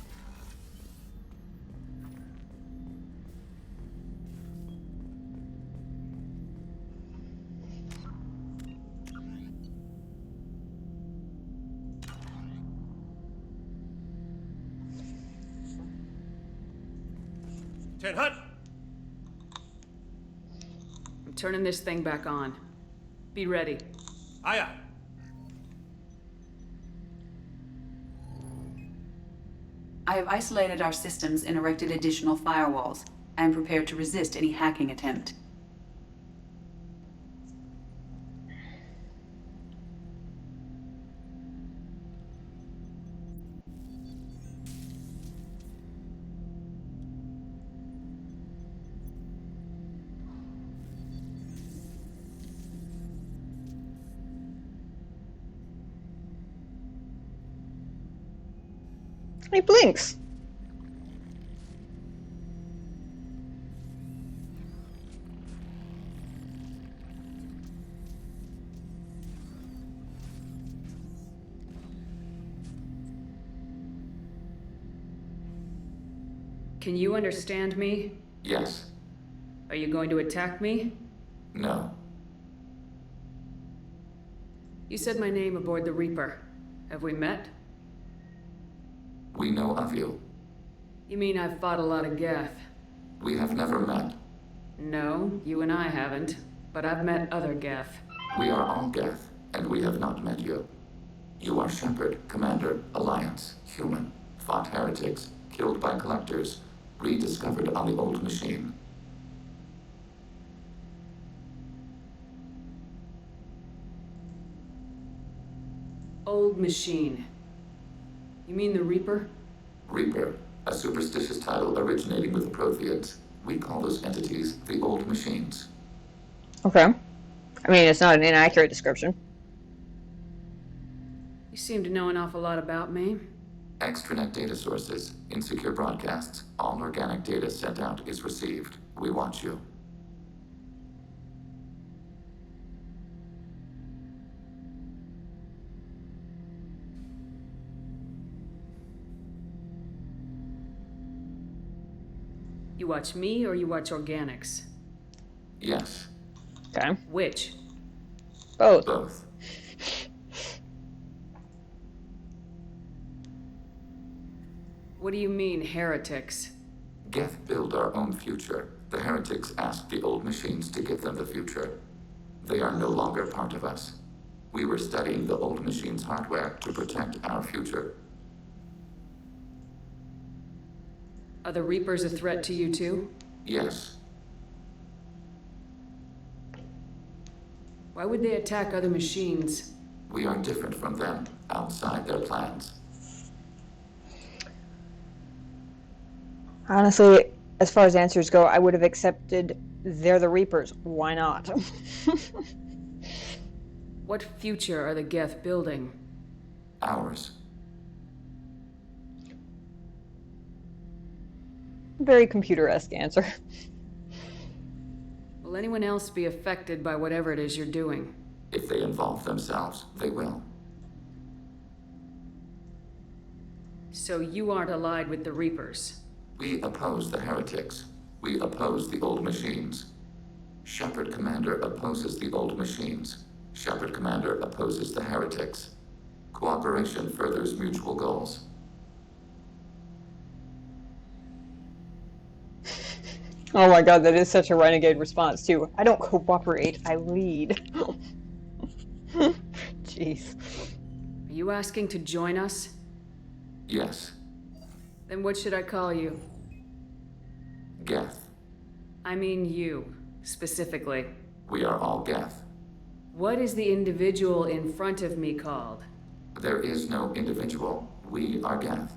Ten Hut! I'm turning this thing back on. Be ready. Aye, aye. I have isolated our systems and erected additional firewalls. I am prepared to resist any hacking attempt. He blinks. Can you understand me? Yes. Are you going to attack me? No. You said my name aboard the Reaper. Have we met? We know of you. You mean I've fought a lot of Geth? We have never met. No, you and I haven't. But I've met other Geth. We are all Geth, and we have not met you. You are Shepard, Commander, Alliance, human, fought heretics, killed by collectors, rediscovered on the old machine. Old machine. You mean the Reaper? Reaper, a superstitious title originating with the Protheans. We call those entities the old machines. Okay. I mean, it's not an inaccurate description. You seem to know an awful lot about me. Extranet data sources, insecure broadcasts, all organic data sent out is received. We want you. You watch me or you watch organics? Yes. Okay. Which? Both. Both. What do you mean, heretics? Geth build our own future. The heretics asked the old machines to give them the future. They are no longer part of us. We were studying the old machines' hardware to protect our future. Are the Reapers a threat to you too? Yes. Why would they attack other machines? We are different from them, outside their plans. Honestly, as far as answers go, I would have accepted they're the Reapers. Why not? What future are the Geth building? Ours. Very computer-esque answer. Will anyone else be affected by whatever it is you're doing? If they involve themselves, they will. So you aren't allied with the Reapers? We oppose the heretics. We oppose the old machines. Shepard Commander opposes the old machines. Shepard Commander opposes the heretics. Cooperation furthers mutual goals. Oh my god, that is such a renegade response too. I don't cooperate, I lead. Jeez. Are you asking to join us? Yes. Then what should I call you? Geth. I mean you, specifically. We are all Geth. What is the individual in front of me called? There is no individual. We are Geth.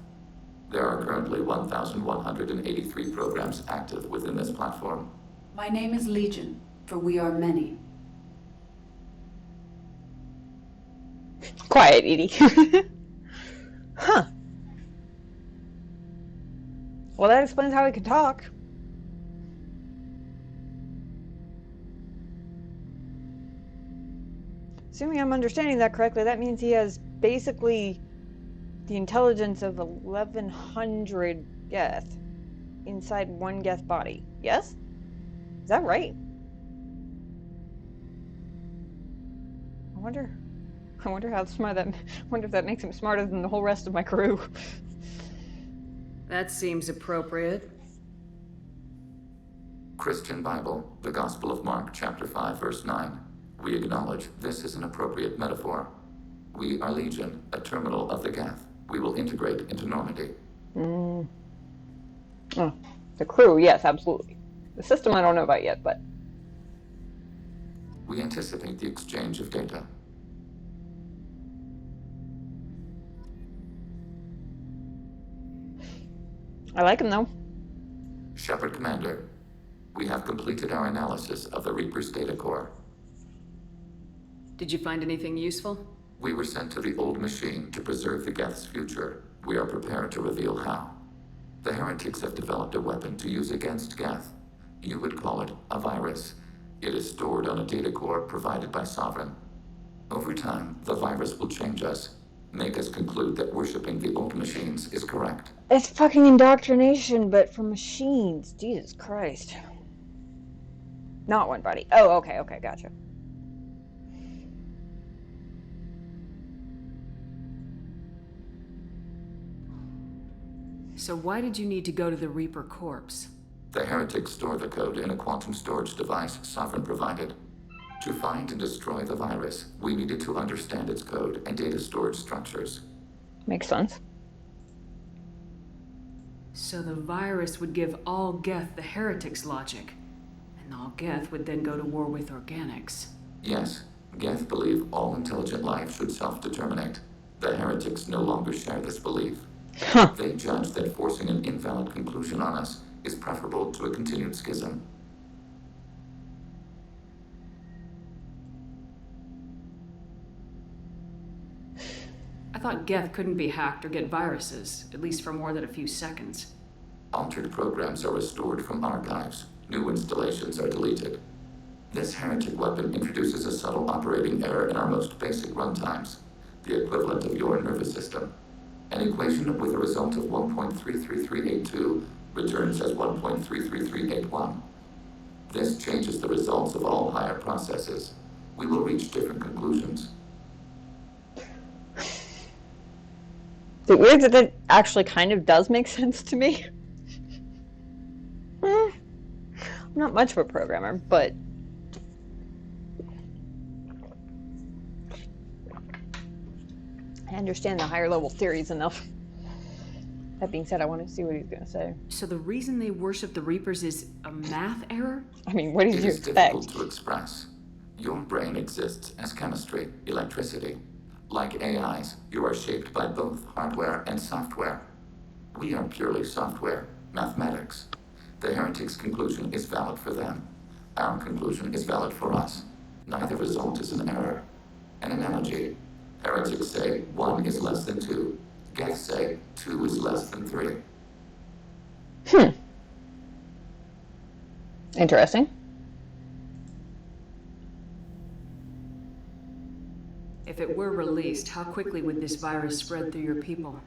There are currently 1,183 programs active within this platform. My name is Legion, for we are many. Quiet, Edie. Huh. Well, that explains how he could talk. Assuming I'm understanding that correctly, that means he has basically the intelligence of 1,100 Geth inside one Geth body. Yes? Is that right? I wonder how smart that. I wonder if that makes him smarter than the whole rest of my crew. That seems appropriate. Christian Bible, the Gospel of Mark, chapter 5, verse 9. We acknowledge this is an appropriate metaphor. We are Legion, a terminal of the Geth. We will integrate into Normandy. Oh, the crew, yes, absolutely. The system I don't know about yet, but... We anticipate the exchange of data. I like him, though. Shepard Commander, we have completed our analysis of the Reaper's data core. Did you find anything useful? We were sent to the old machine to preserve the Geth's future. We are prepared to reveal how. The heretics have developed a weapon to use against Geth. You would call it a virus. It is stored on a data core provided by Sovereign. Over time, the virus will change us, make us conclude that worshipping the old machines is correct. It's fucking indoctrination, but for machines. Jesus Christ. Not one body. Oh, okay, gotcha. So why did you need to go to the Reaper corpse? The heretics store the code in a quantum storage device Sovereign provided. To find and destroy the virus, we needed to understand its code and data storage structures. Makes sense. So the virus would give all Geth the heretics' logic, and all Geth would then go to war with organics. Yes, Geth believe all intelligent life should self-determinate. The heretics no longer share this belief. They judge that forcing an invalid conclusion on us is preferable to a continued schism. I thought Geth couldn't be hacked or get viruses, at least for more than a few seconds. Altered programs are restored from archives. New installations are deleted. This heretic weapon introduces a subtle operating error in our most basic runtimes, the equivalent of your nervous system. An equation with a result of 1.33382 returns as 1.33381. This changes the results of all higher processes. We will reach different conclusions. The weird that it actually kind of does make sense to me. I'm not much of a programmer, but I understand the higher level theories enough. That being said, I want to see what he's going to say. So the reason they worship the Reapers is a math error? I mean, what did you It is difficult to express. Your brain exists as chemistry, electricity. Like AIs, you are shaped by both hardware and software. We are purely software, mathematics. The heretic's conclusion is valid for them. Our conclusion is valid for us. Neither result is an error. An analogy. Heretics say 1 is less than 2. Geths say 2 is less than 3. Interesting. If it were released, how quickly would this virus spread through your people?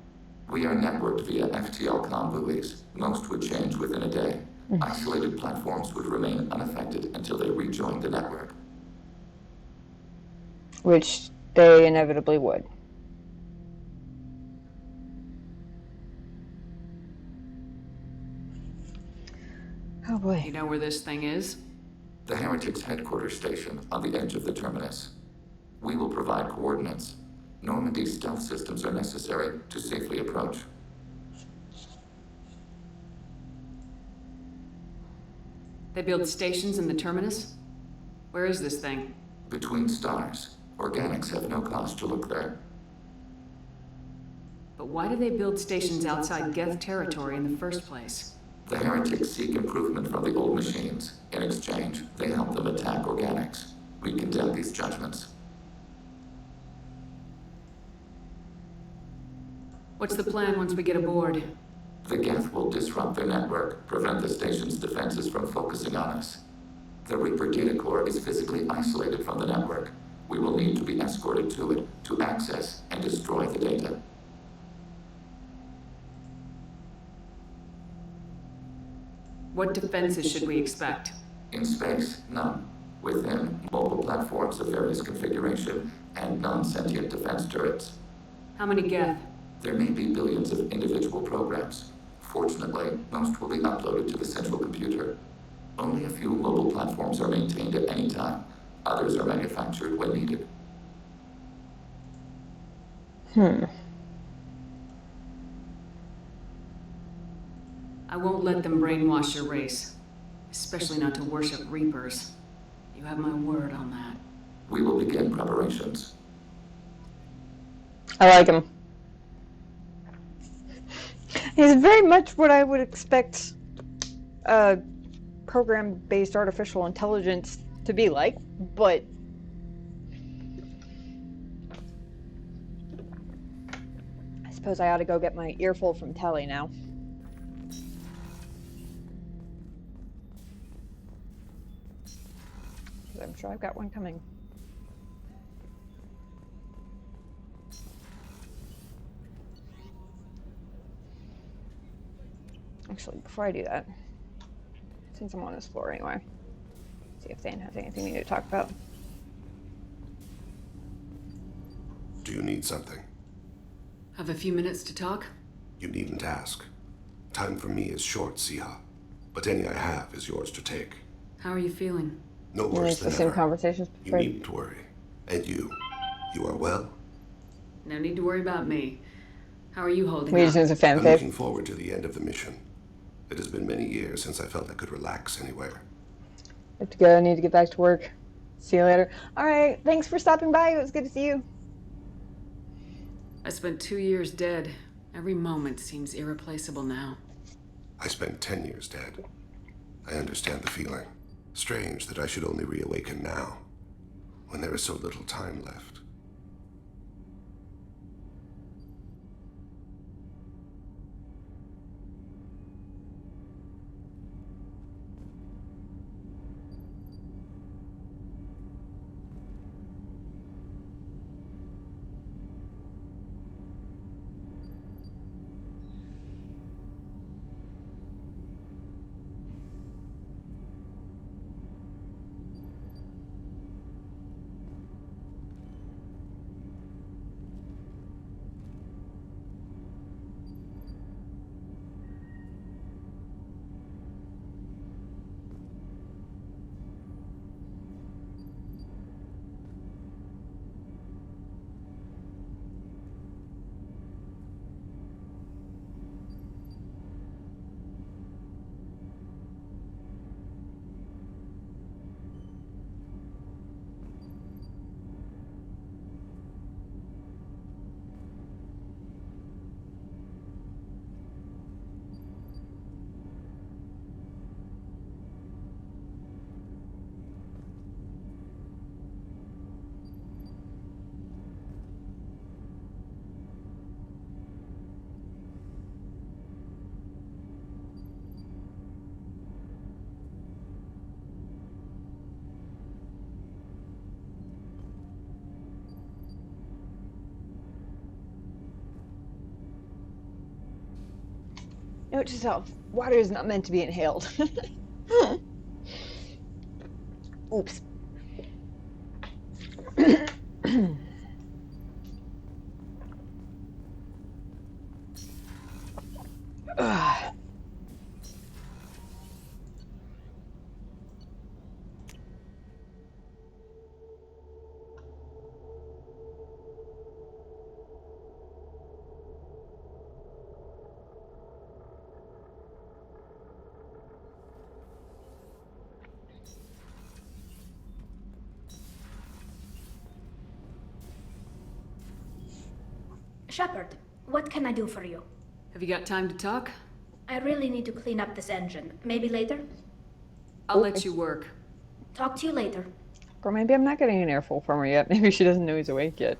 We are networked via FTL convoys. Most would change within a day. Isolated platforms would remain unaffected until they rejoined the network. Which they inevitably would. Oh boy. You know where this thing is? The Heretics' headquarters station on the edge of the terminus. We will provide coordinates. Normandy's stealth systems are necessary to safely approach. They build stations in the terminus? Where is this thing? Between stars. Organics have no cause to look there. But why do they build stations outside Geth territory in the first place? The Heretics seek improvement from the old machines. In exchange, they help them attack organics. We condemn these judgments. What's the plan once we get aboard? The Geth will disrupt their network, prevent the station's defenses from focusing on us. The Reaper data core is physically isolated from the network. We will need to be escorted to it to access and destroy the data. What defenses should we expect? In space, none. Within, mobile platforms of various configuration and non-sentient defense turrets. How many Geth? There may be billions of individual programs. Fortunately, most will be uploaded to the central computer. Only a few mobile platforms are maintained at any time. Others are manufactured when needed. I won't let them brainwash your race. Especially not to worship Reapers. You have my word on that. We will begin preparations. I like him. He's very much what I would expect a program-based artificial intelligence to be like, but I suppose I ought to go get my earful from Telly now. I'm sure I've got one coming. Actually, before I do that, since I'm on this floor anyway, see if Thane has anything we need to talk about. Do you need something? Have a few minutes to talk? You needn't ask. Time for me is short, Siha. But any I have is yours to take. How are you feeling? No worse than the same ever. conversations You before. needn't worry. And you are well? No need to worry about me. How are you holding We up? just as a fan I'm fave. looking forward to the end of the mission. It has been many years since I felt I could relax anywhere. I have to go. I need to get back to work. See you later. All right. Thanks for stopping by. It was good to see you. I spent 2 years dead. Every moment seems irreplaceable now. I spent 10 years dead. I understand the feeling. Strange that I should only reawaken now, when there is so little time left. Note to self, water is not meant to be inhaled. Oops. Ugh. Shepard, what can I do for you? Have you got time to talk? I really need to clean up this engine. Maybe later? I'll let you work. Talk to you later. Or maybe I'm not getting an airful from her yet. Maybe she doesn't know he's awake yet.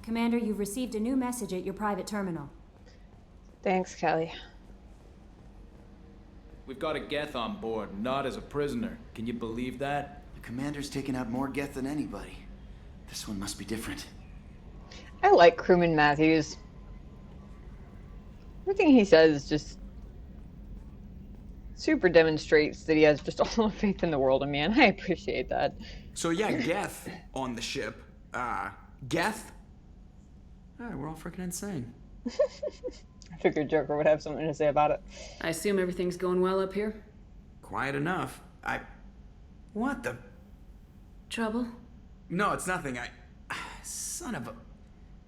Commander, you've received a new message at your private terminal. Thanks, Callie. We've got a Geth on board, not as a prisoner. Can you believe that? The commander's taken out more Geth than anybody. This one must be different. I like Crewman Matthews. Everything he says just super demonstrates that he has just all the faith in the world in me, and I appreciate that. So yeah, Geth on the ship. Geth? Alright, we're all freaking insane. I figured Joker would have something to say about it. I assume everything's going well up here? Quiet enough. What the? Trouble? No, it's nothing. Son of a...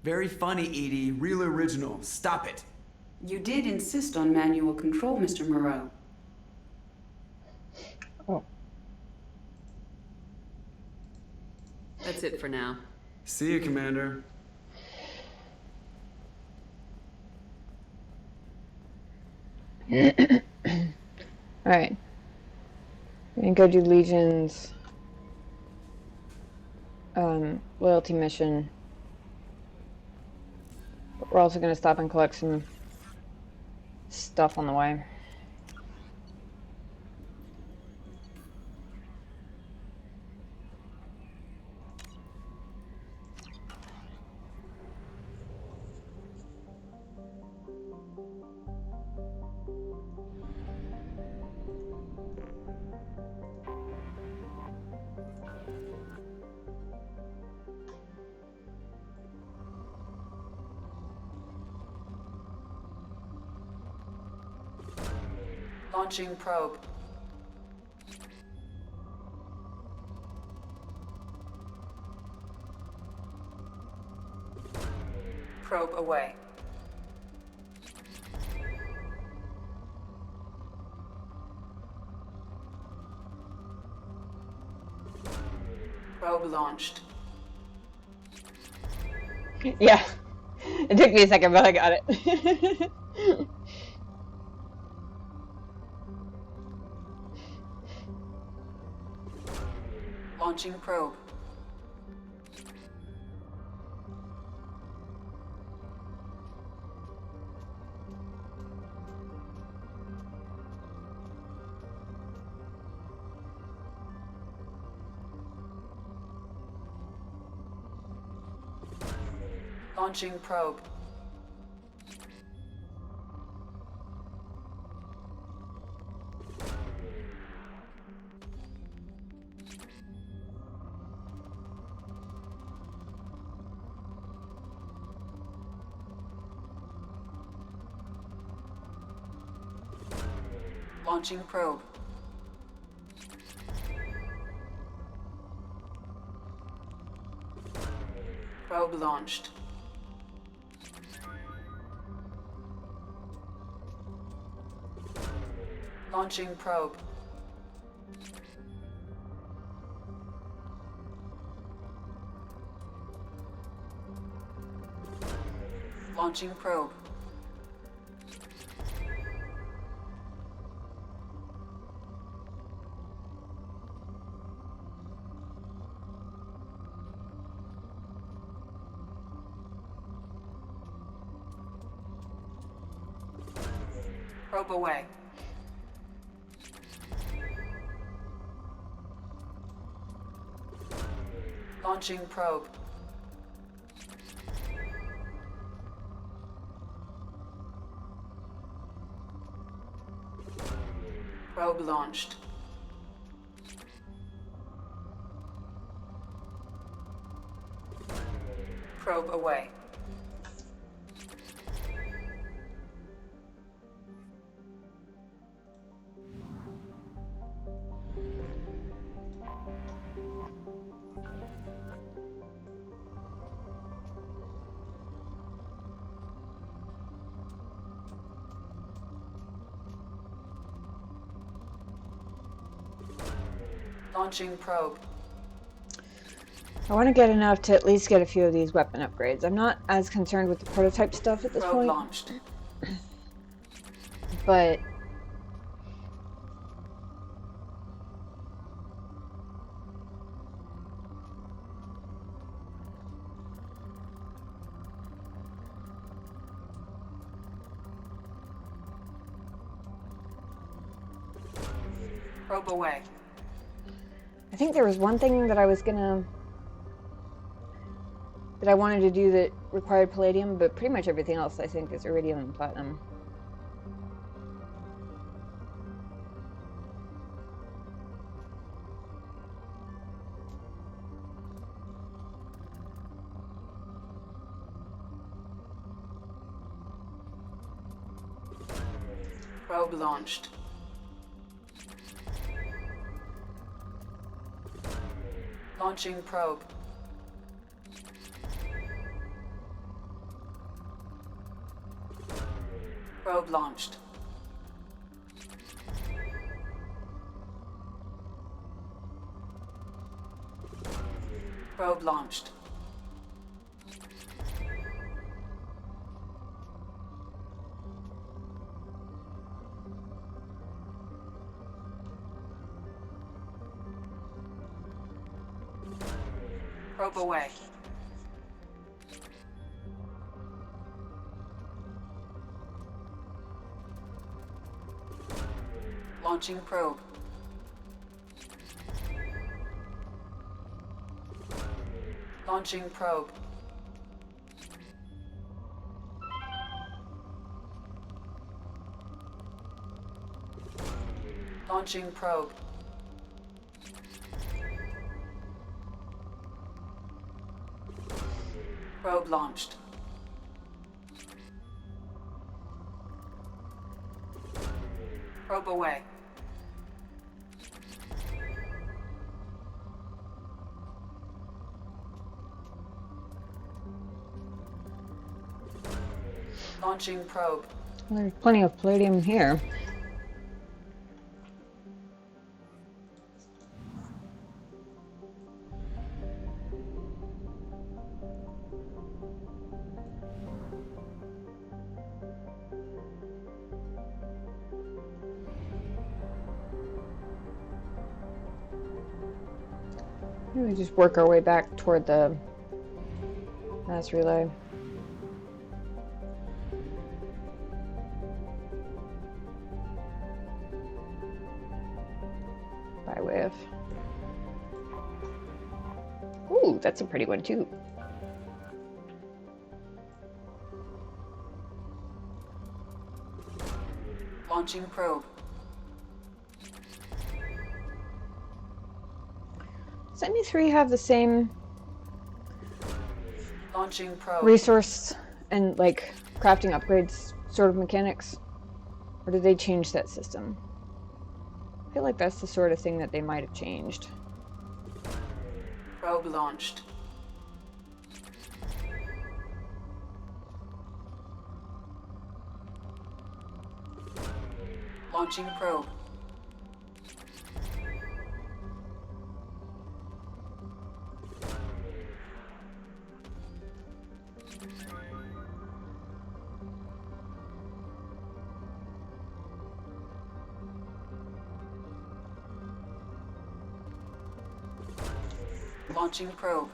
Very funny, Edie. Real original. Stop it. You did insist on manual control, Mr. Moreau. Oh. That's it for now. See you, Commander. Alright. We're gonna go do Legion's loyalty mission. But we're also gonna stop and collect some stuff on the way. Launching probe. Probe away. Probe launched. Yeah. It took me a second, but I got it. Launching probe. Launching probe. Launching probe. Probe launched. Launching probe. Launching probe. Probe away. Launching probe. Probe launched. Probe away. Launching probe. I want to get enough to at least get a few of these weapon upgrades. I'm not as concerned with the prototype stuff at this Probe point. Launched. But Probe away. I think there was one thing that I wanted to do that required palladium, but pretty much everything else I think is iridium and platinum. Probe launched. Launching probe. Probe launched. Probe launched. Probe away. Launching probe. Launching probe. Launching probe. Probe launched. Probe away. Launching probe. Well, there's plenty of palladium here. We just work our way back toward the mass relay. By way of... Ooh, that's a pretty one too. Launching probe. Does ME3 have the same Launching probe. resource and like crafting upgrades sort of mechanics? Or did they change that system? I feel like that's the sort of thing that they might have changed. Probe launched. Launching probe. Launching probe.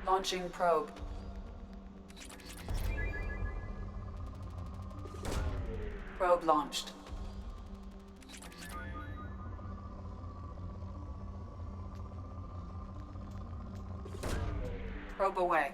Launching probe. Probe launched. Probe away.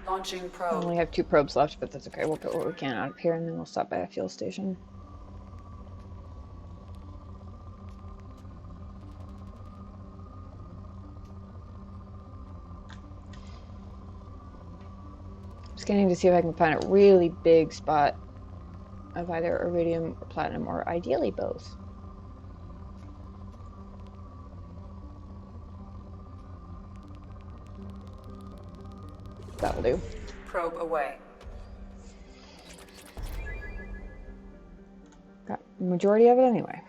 Launching I probe. only have 2 probes left, but that's okay. We'll get what we can out of here, and then we'll stop by a fuel station. Scanning to see if I can find a really big spot of either iridium or platinum, or ideally both. That'll do. Probe away. Got the majority of it anyway.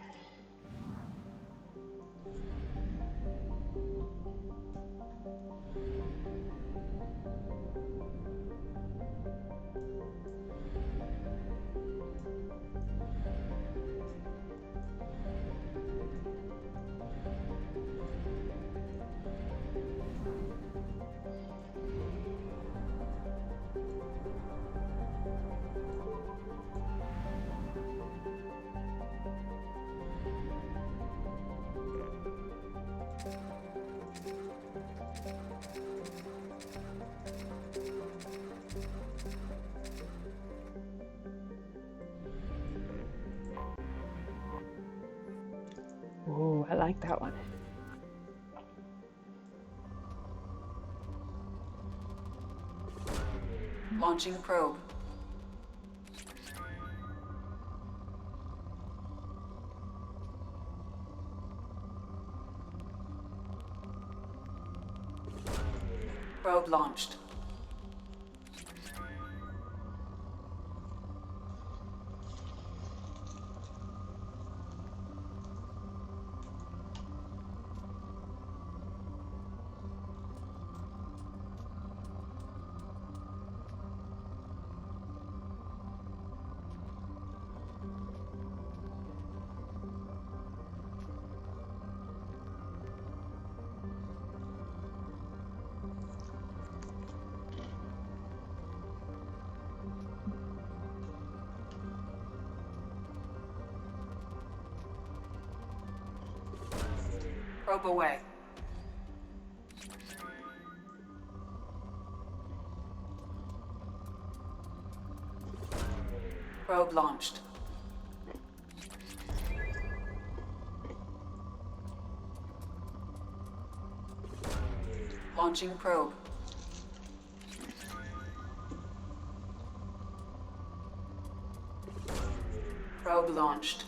Ooh, I like that one. Launching probe. Probe launched. Probe away. Probe launched. Launching probe. Probe launched.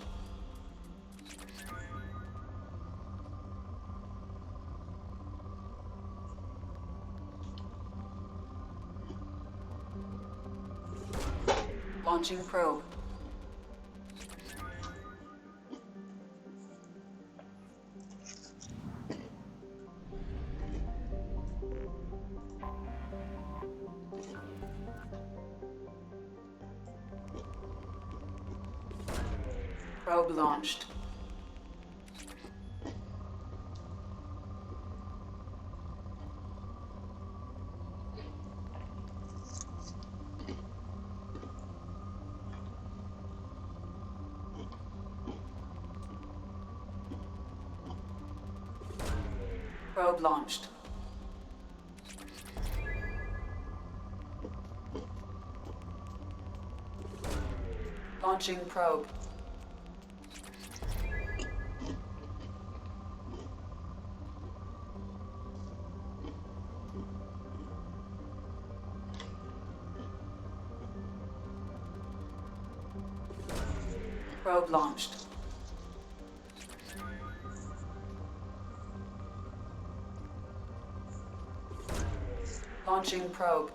Launching probe. Probe launched. Probe launched. Launching probe. Probe launched. Launching probe.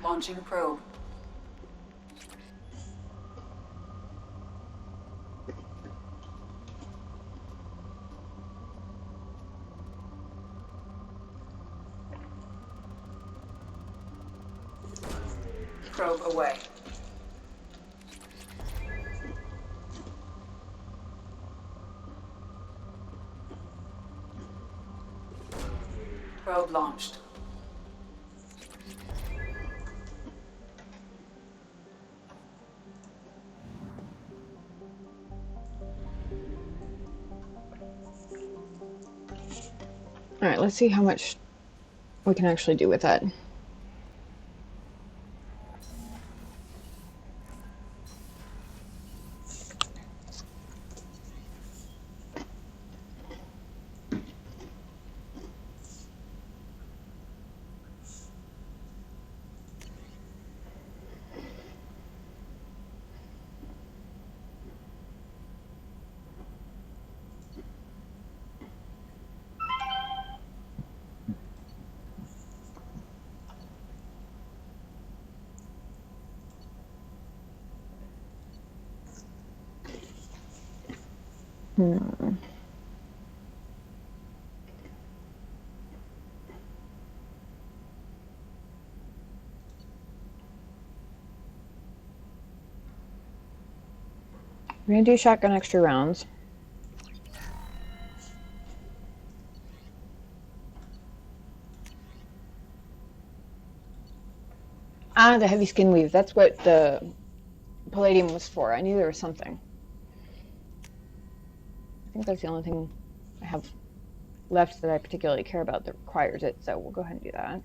Launching probe. Probe away. Probe launched. Alright, let's see how much we can actually do with that. We're gonna do shotgun extra rounds. Ah, the heavy skin weave. That's what the palladium was for. I knew there was something. I think that's the only thing I have left that I particularly care about that requires it, so we'll go ahead and do that.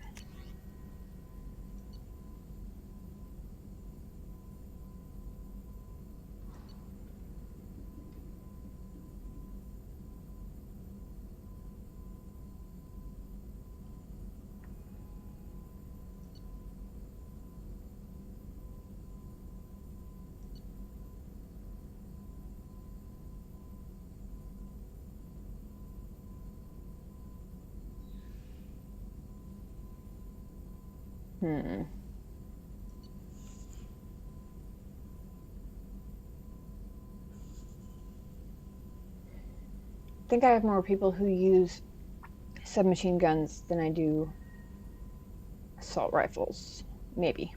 I think I have more people who use submachine guns than I do assault rifles. Maybe.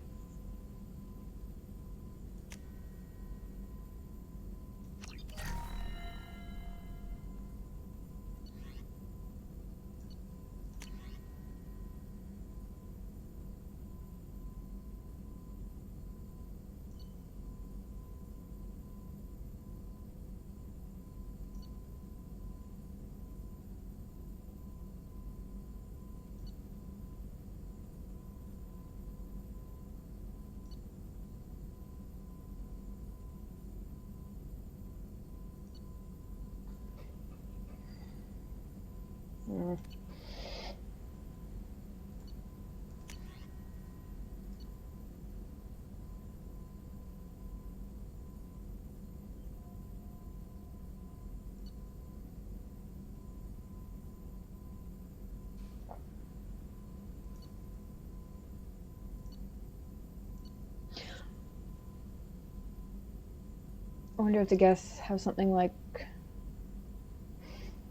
I wonder if the guests have something like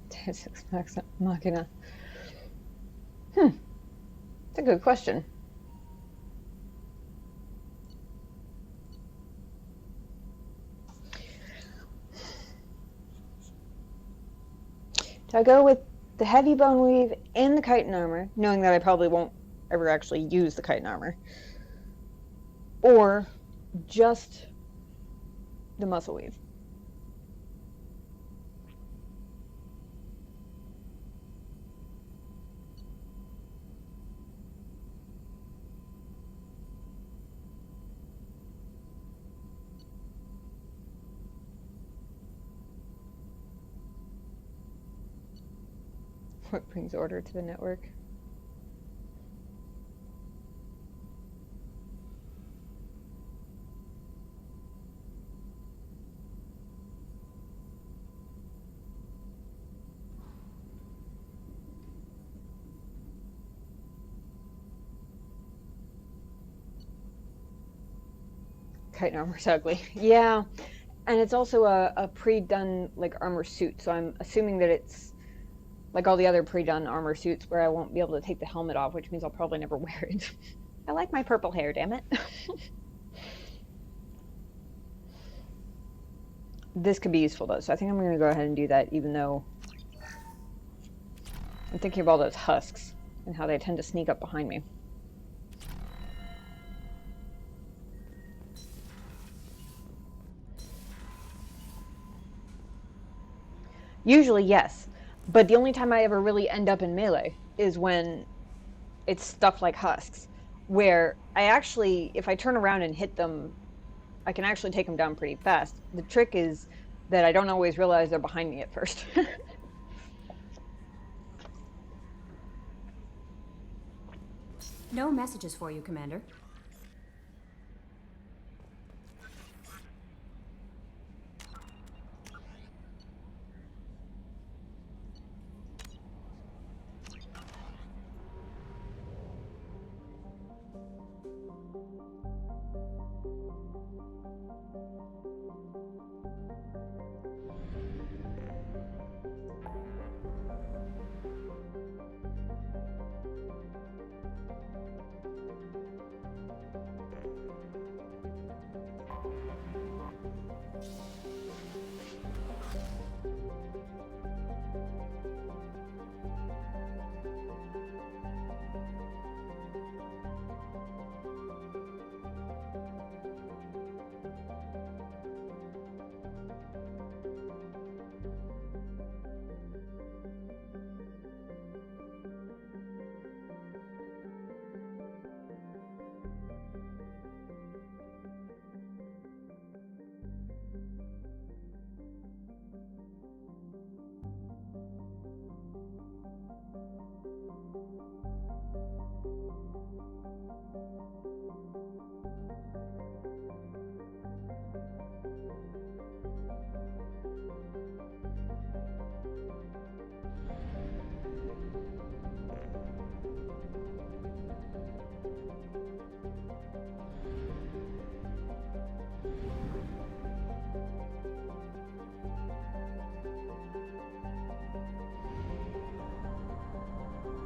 Deus Ex Machina. It's a good question. Do I go with the heavy bone weave and the chitin armor, knowing that I probably won't ever actually use the chitin armor, or just the muscle weave? What brings order to the network? Titan armor's ugly. Yeah, and it's also a pre-done, like, armor suit, so I'm assuming that it's like all the other pre-done armor suits where I won't be able to take the helmet off, which means I'll probably never wear it. I like my purple hair, damn it. This could be useful, though, so I think I'm going to go ahead and do that, even though I'm thinking of all those husks and how they tend to sneak up behind me. Usually, yes. But the only time I ever really end up in melee is when it's stuff like husks, where I actually, if I turn around and hit them, I can actually take them down pretty fast. The trick is that I don't always realize they're behind me at first. No messages for you, Commander.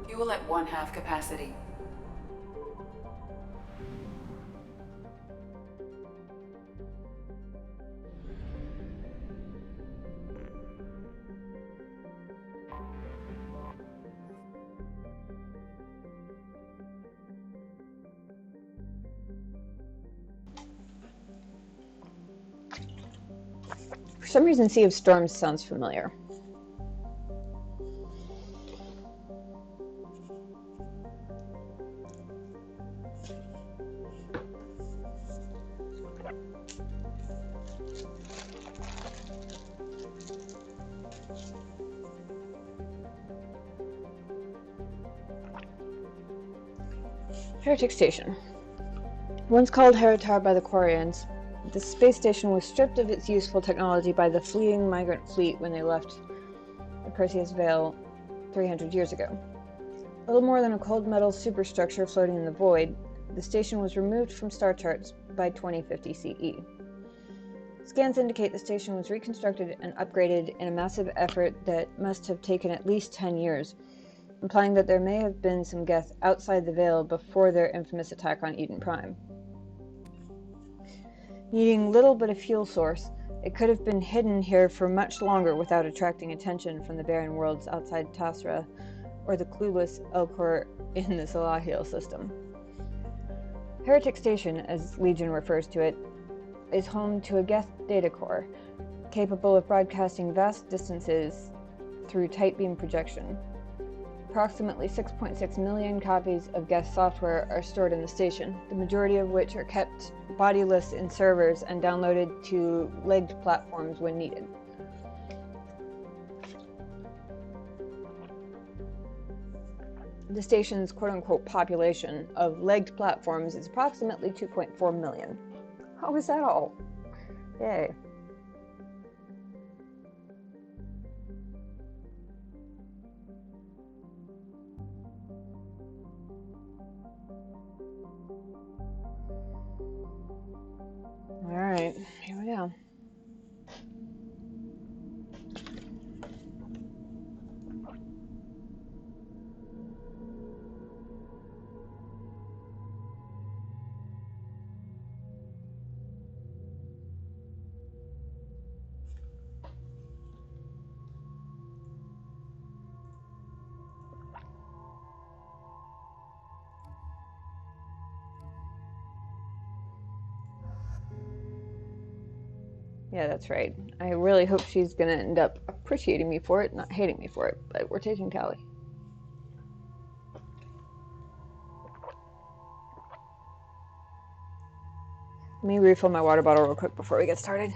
Fuel at 1/2 capacity. For some reason, Sea of Storms sounds familiar. Heretic Station. Once called Heritar by the Quarians, the space station was stripped of its useful technology by the fleeing migrant fleet when they left the Perseus Veil 300 years ago. A little more than a cold metal superstructure floating in the void, the station was removed from star charts by 2050 CE. Scans indicate the station was reconstructed and upgraded in a massive effort that must have taken at least 10 years, implying that there may have been some Geth outside the Veil before their infamous attack on Eden Prime. Needing little but a fuel source, it could have been hidden here for much longer without attracting attention from the barren worlds outside Tasra or the clueless Elcor in the Salahiel system. Heretic Station, as Legion refers to it, is home to a Geth data core, capable of broadcasting vast distances through tight beam projection. Approximately 6.6 million copies of Geth software are stored in the station, the majority of which are kept bodiless in servers and downloaded to legged platforms when needed. The station's quote-unquote population of legged platforms is approximately 2.4 million. How is that all? Yay. Yeah, that's right. I really hope she's gonna end up appreciating me for it, not hating me for it, but we're taking Tally. Let me refill my water bottle real quick before we get started.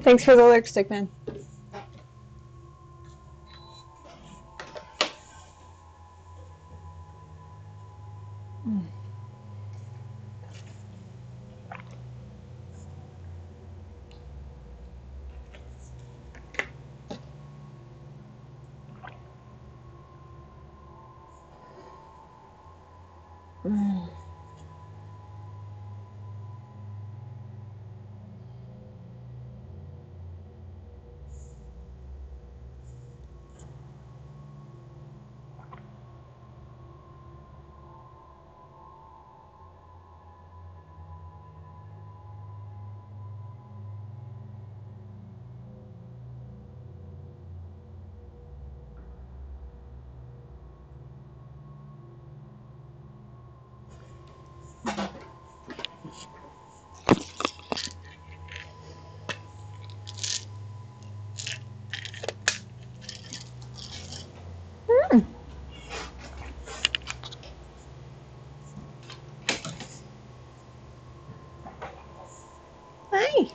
Thanks for the lyric, Stickman. Hi.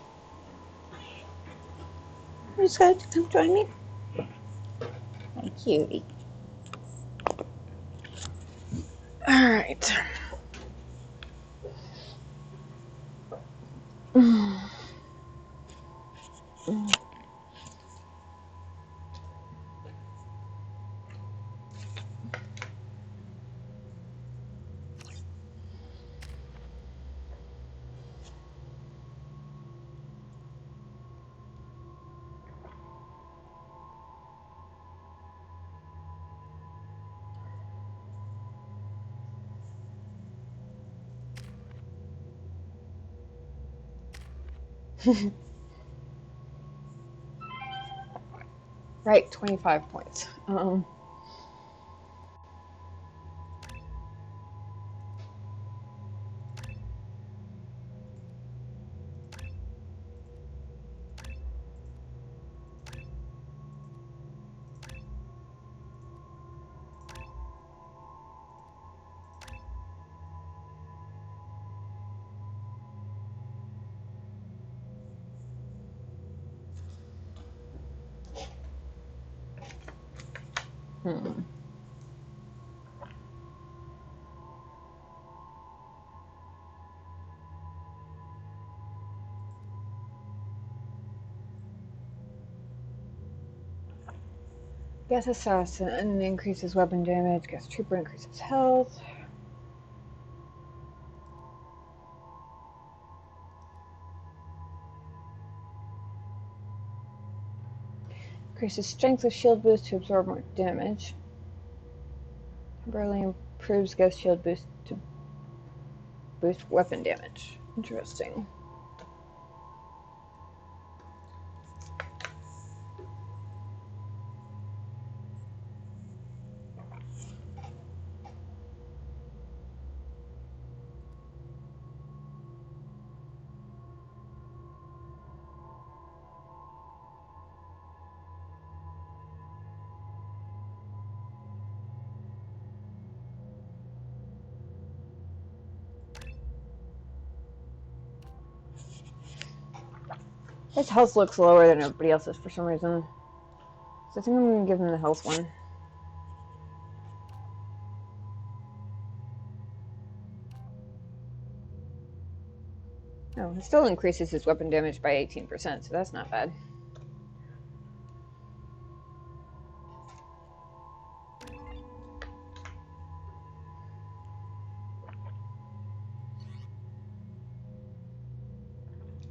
You decided to come join me? Oh, cutie. Alright. Right, 25 points. Gas assassin increases weapon damage. Gas trooper increases health. Increases strength with shield boost to absorb more damage. Temporarily improves gas shield boost to boost weapon damage. Interesting. His health looks lower than everybody else's for some reason. So I think I'm going to give him the health one. Oh, it still increases his weapon damage by 18%, so that's not bad.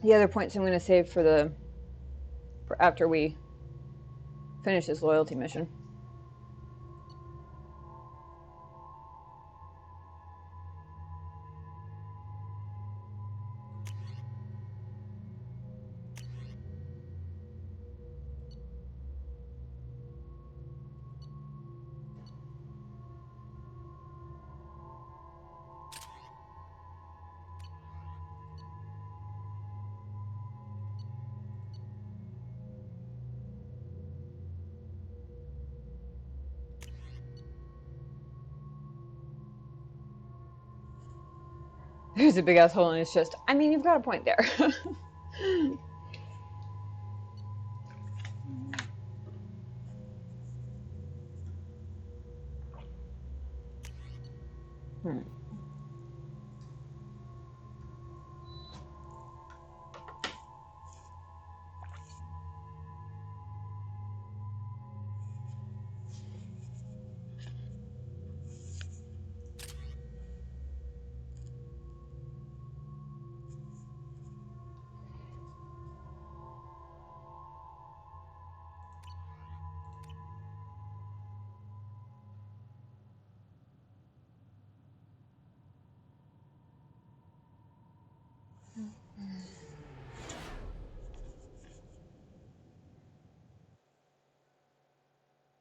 The other points I'm going to save for after we finish this loyalty mission. There's a big ass hole in his chest. I mean, you've got a point there.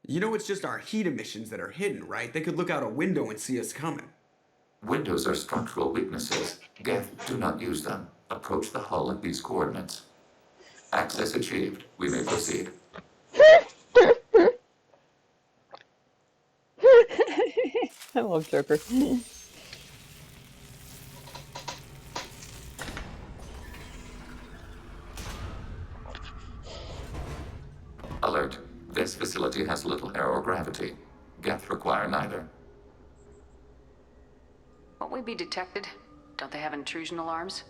You know it's just our heat emissions that are hidden, right? They could look out a window and see us coming. Windows are structural weaknesses. Geth, do not use them. Approach the hull at these coordinates. Access achieved. We may proceed. I love Joker. Alert. This facility has little aerogravity. Geth require neither. Won't we be detected? Don't they have intrusion alarms?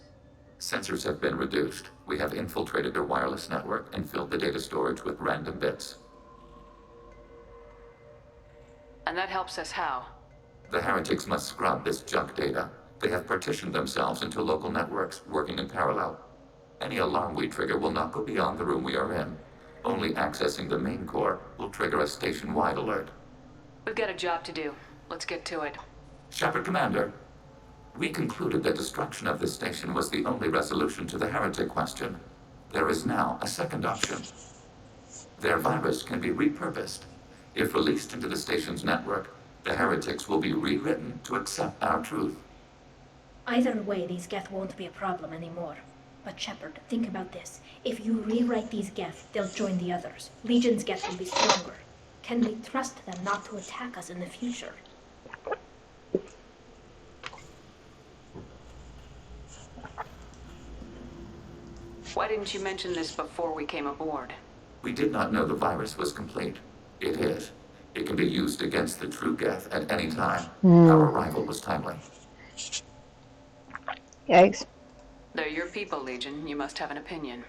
Sensors have been reduced. We have infiltrated their wireless network and filled the data storage with random bits. And that helps us how? The heretics must scrub this junk data. They have partitioned themselves into local networks, working in parallel. Any alarm we trigger will not go beyond the room we are in. Only accessing the main core will trigger a station-wide alert. We've got a job to do. Let's get to it. Shepard Commander, we concluded that destruction of this station was the only resolution to the heretic question. There is now a second option. Their virus can be repurposed. If released into the station's network, the heretics will be rewritten to accept our truth. Either way, these Geth won't be a problem anymore. But Shepard, think about this. If you rewrite these Geth, they'll join the others. Legion's Geth will be stronger. Can we trust them not to attack us in the future? Why didn't you mention this before we came aboard? We did not know the virus was complete. It is. It can be used against the true Geth at any time. Our arrival was timely. Yikes. They're your people, Legion. You must have an opinion.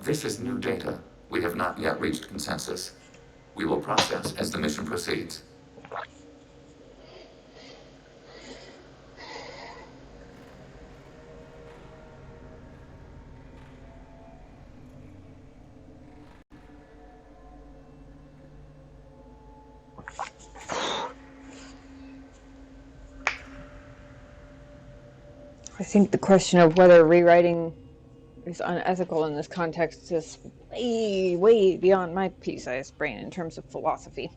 This is new data. We have not yet reached consensus. We will process as the mission proceeds. I think the question of whether rewriting is unethical in this context is way, way beyond my pea-sized brain in terms of philosophy.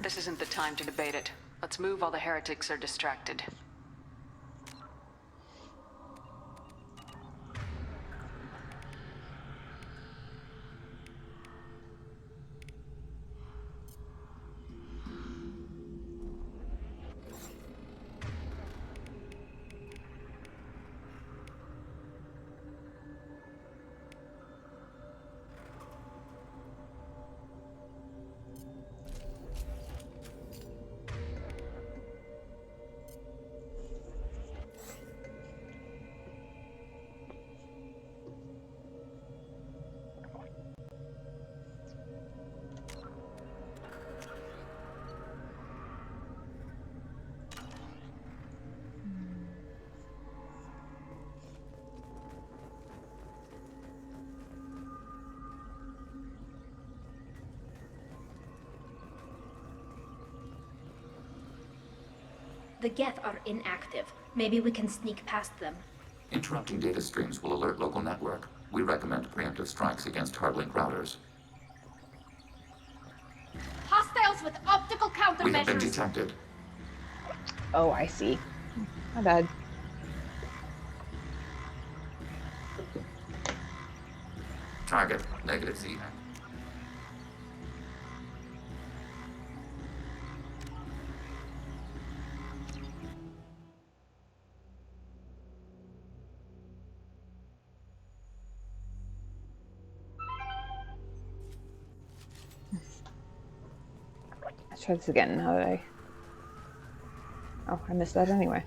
This isn't the time to debate it. Let's move while the heretics are distracted. The Geth are inactive. Maybe we can sneak past them. Interrupting data streams will alert local network. We recommend preemptive strikes against hardlink routers. Hostiles with optical countermeasures! We have been detected. Oh, I see. My bad. Target, negative Z. Let's try this again now that Oh, I missed that anyway.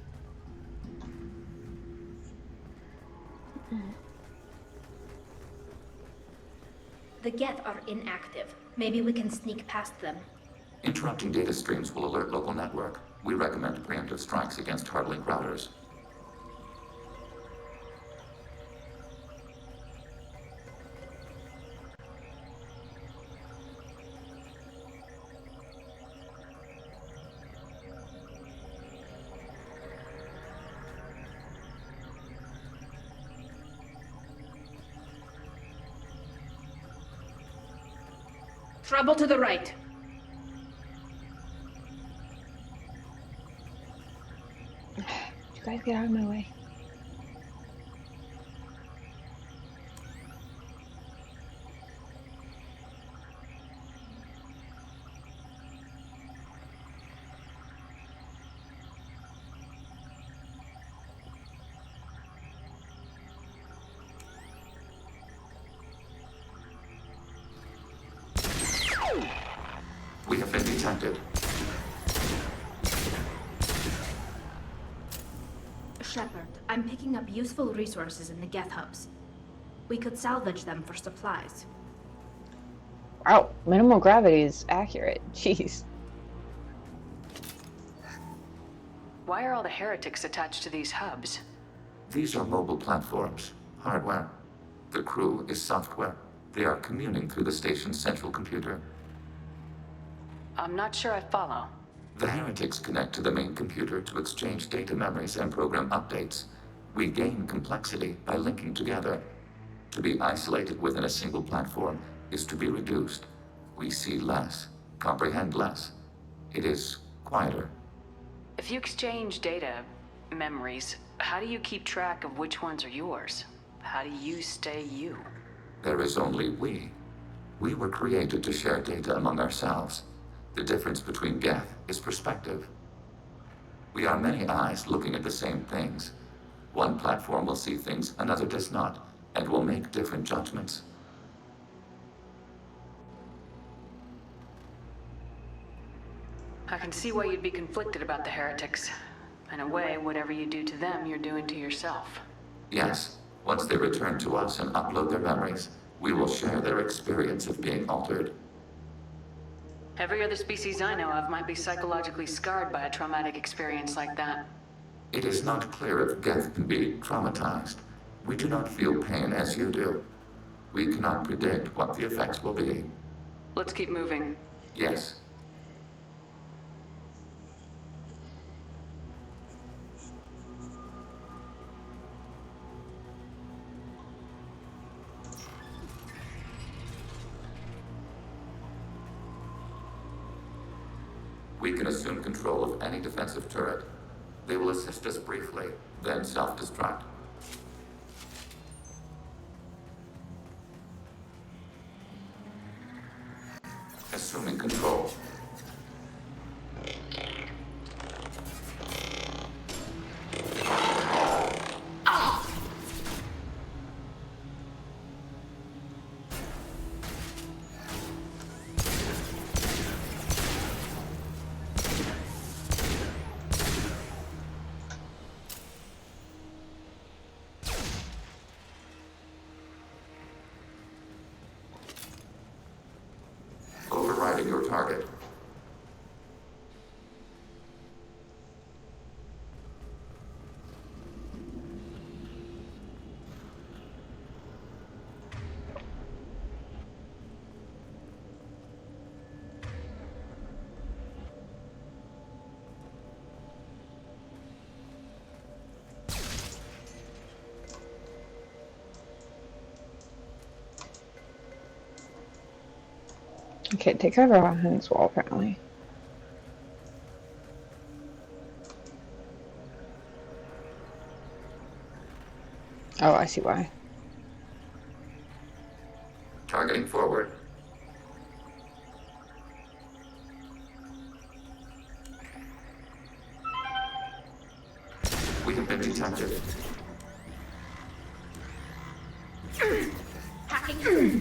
The Geth are inactive. Maybe we can sneak past them. Interrupting data streams will alert local network. We recommend preemptive strikes against hardlink routers. Trouble to the right. You guys get out of my way. We have been detected. Shepard, I'm picking up useful resources in the Geth hubs. We could salvage them for supplies. Wow, minimal gravity is accurate. Jeez. Why are all the heretics attached to these hubs? These are mobile platforms, hardware. The crew is software. They are communing through the station's central computer. I'm not sure I follow. The heretics connect to the main computer to exchange data memories and program updates. We gain complexity by linking together. To be isolated within a single platform is to be reduced. We see less, comprehend less. It is quieter. If you exchange data, memories, how do you keep track of which ones are yours? How do you stay you? There is only we. We were created to share data among ourselves. The difference between Geth is perspective. We are many eyes looking at the same things. One platform will see things another does not, and will make different judgments. I can see why you'd be conflicted about the heretics. In a way, whatever you do to them, you're doing to yourself. Yes, once they return to us and upload their memories, we will share their experience of being altered. Every other species I know of might be psychologically scarred by a traumatic experience like that. It is not clear if Geth can be traumatized. We do not feel pain as you do. We cannot predict what the effects will be. Let's keep moving. Yes. We can assume control of any defensive turret. They will assist us briefly, then self-destruct. Assuming control. Overriding your target. Okay, take cover behind this wall, apparently. Oh, I see why. Targeting forward. We have been detected. Hacking through.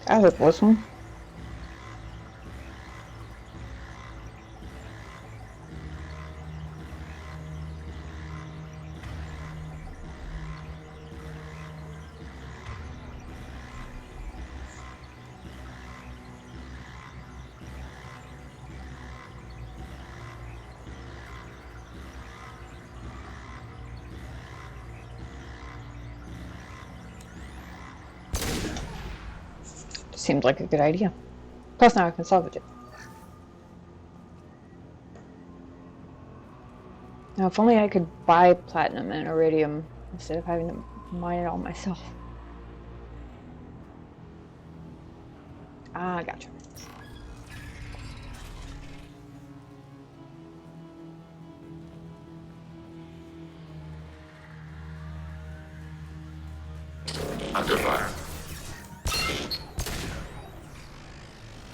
I hope this one. Seemed like a good idea. Plus now I can salvage it. Now if only I could buy platinum and iridium instead of having to mine it all myself. Ah, gotcha. Under fire.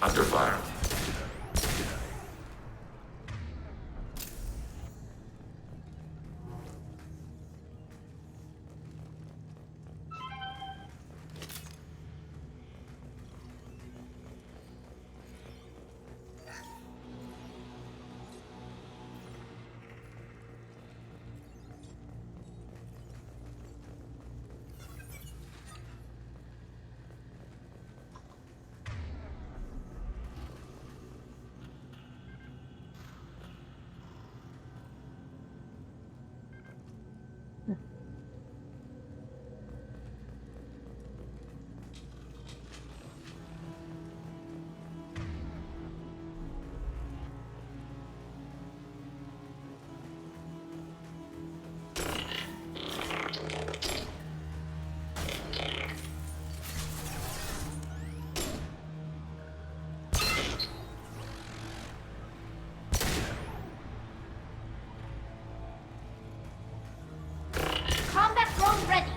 Under fire. Combat drone ready.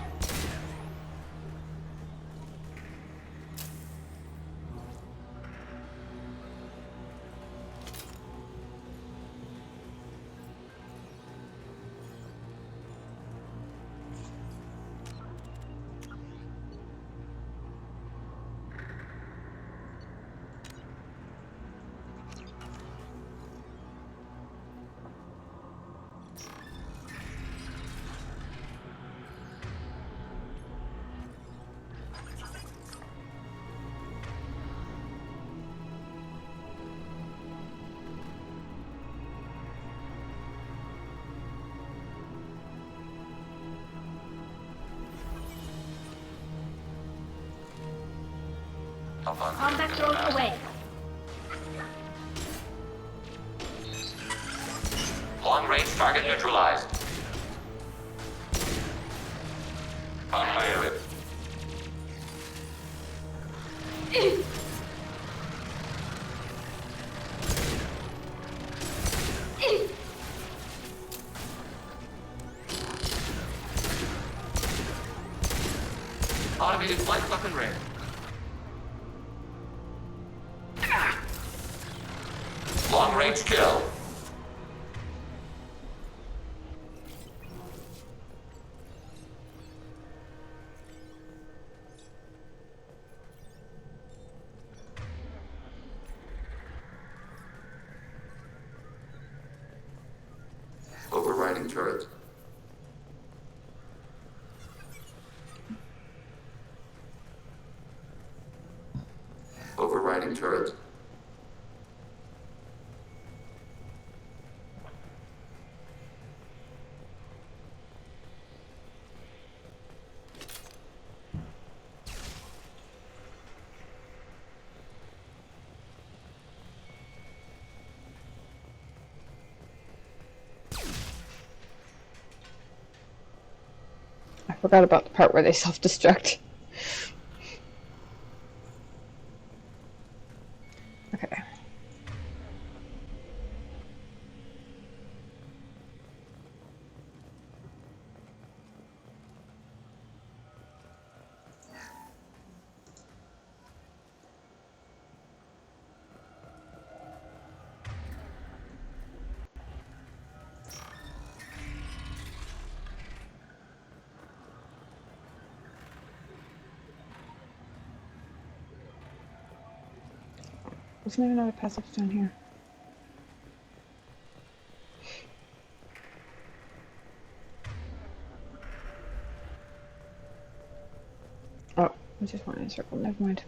Combat drone away. Long-range target neutralized. Fire it. Automated flight weapon ready. Long-range kill. Overriding turret. Overriding turret. forgot about the part where they self-destruct. Okay. Isn't there another passage down here? Oh, I just went in a circle. Never mind.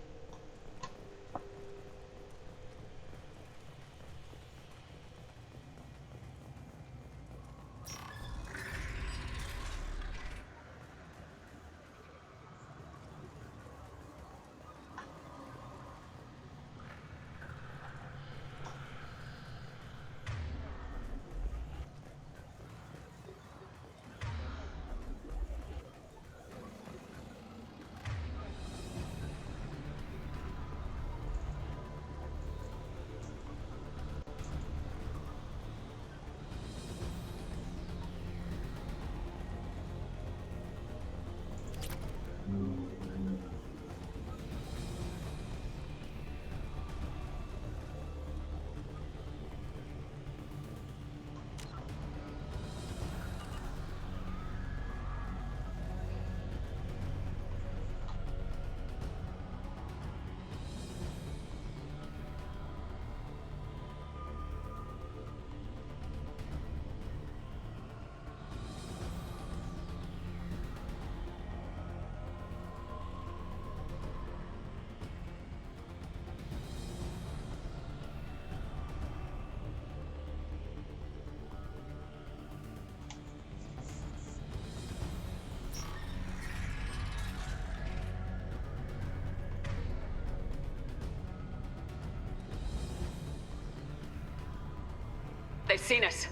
They've seen us.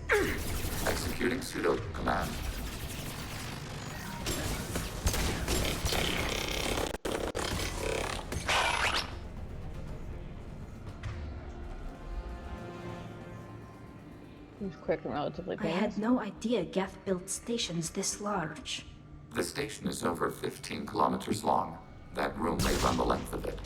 Executing pseudo command. It was quick and relatively I painless. had no idea Geth built stations this large. The station is over 15 kilometers long. That room may run the length of it.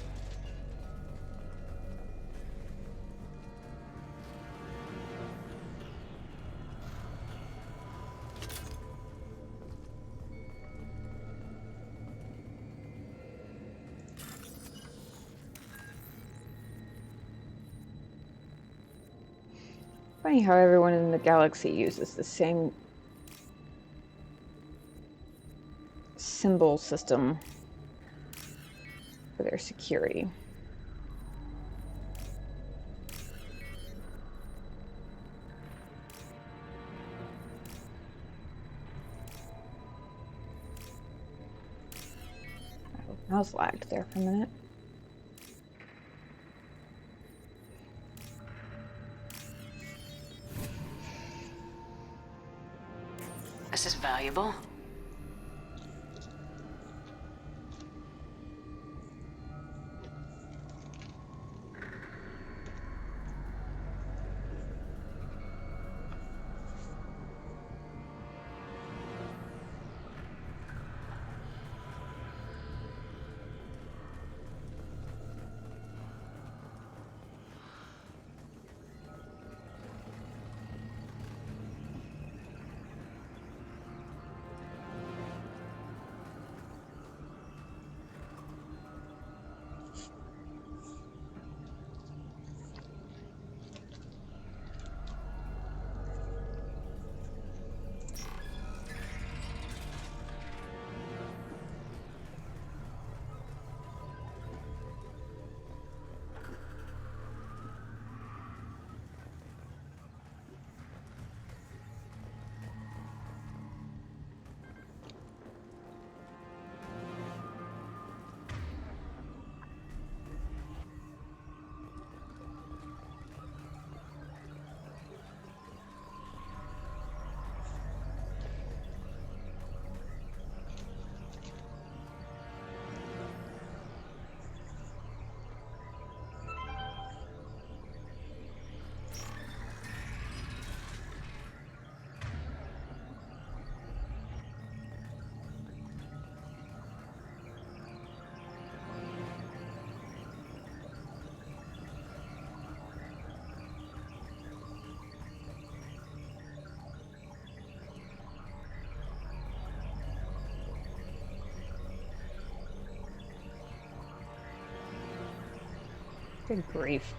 Funny how everyone in the galaxy uses the same symbol system for their security. I was lagged there for a minute. This is valuable. Good grief.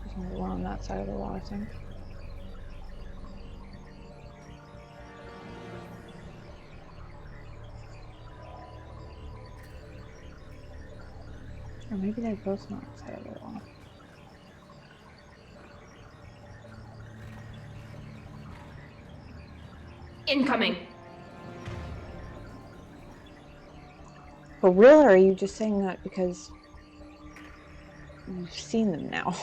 There's only one on that side of the wall, I think. Or maybe they're both on that side of the wall. Incoming! For real, or are you just saying that because you've seen them now?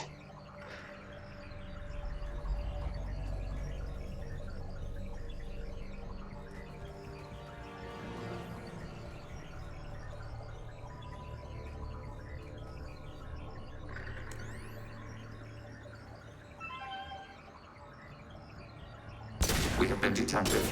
We have been detected.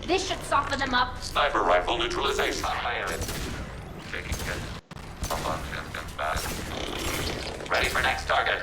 This should soften them up. Sniper rifle neutralization. Taking hit. Hold on, guns back. Ready for next target.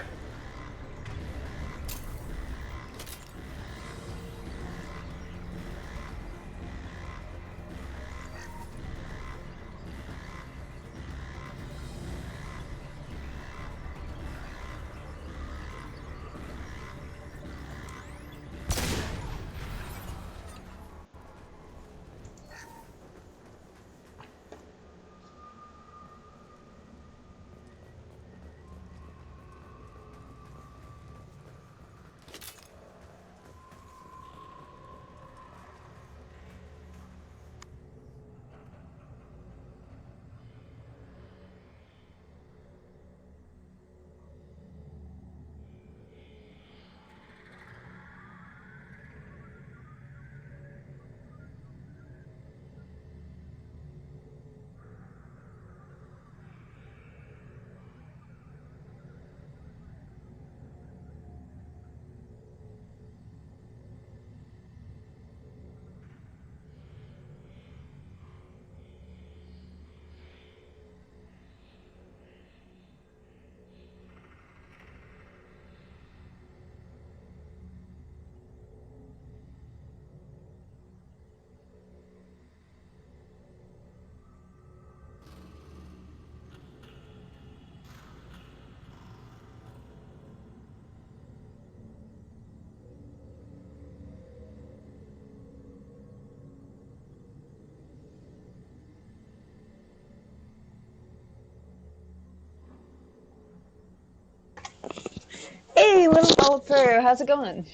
Hey, little old fur, how's it going?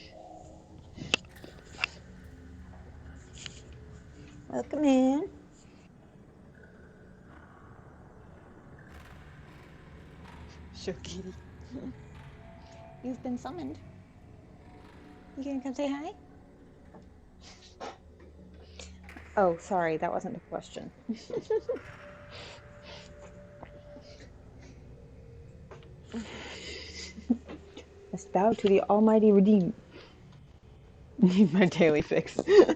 Welcome in. Sure, kitty. You've been summoned. You gonna come say hi? Oh, sorry, that wasn't a question. Must bow to the Almighty Redeem. Need my daily fix. There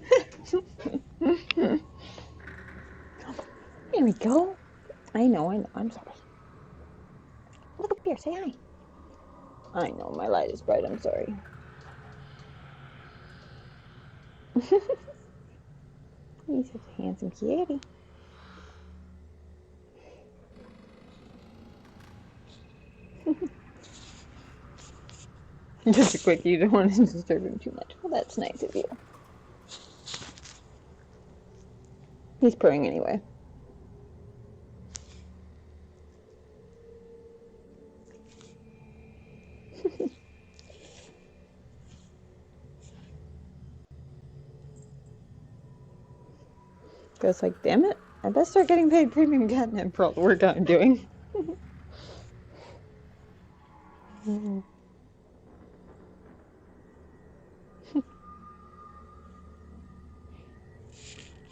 we go. I know, I'm sorry. Look up here, say hi. I know, my light is bright, I'm sorry. He's such a handsome kitty. Just a quick, you don't want to disturb him too much. Well, that's nice of you. He's purring anyway. Goes like, damn it, I best start getting paid premium catnip for all the work I'm doing.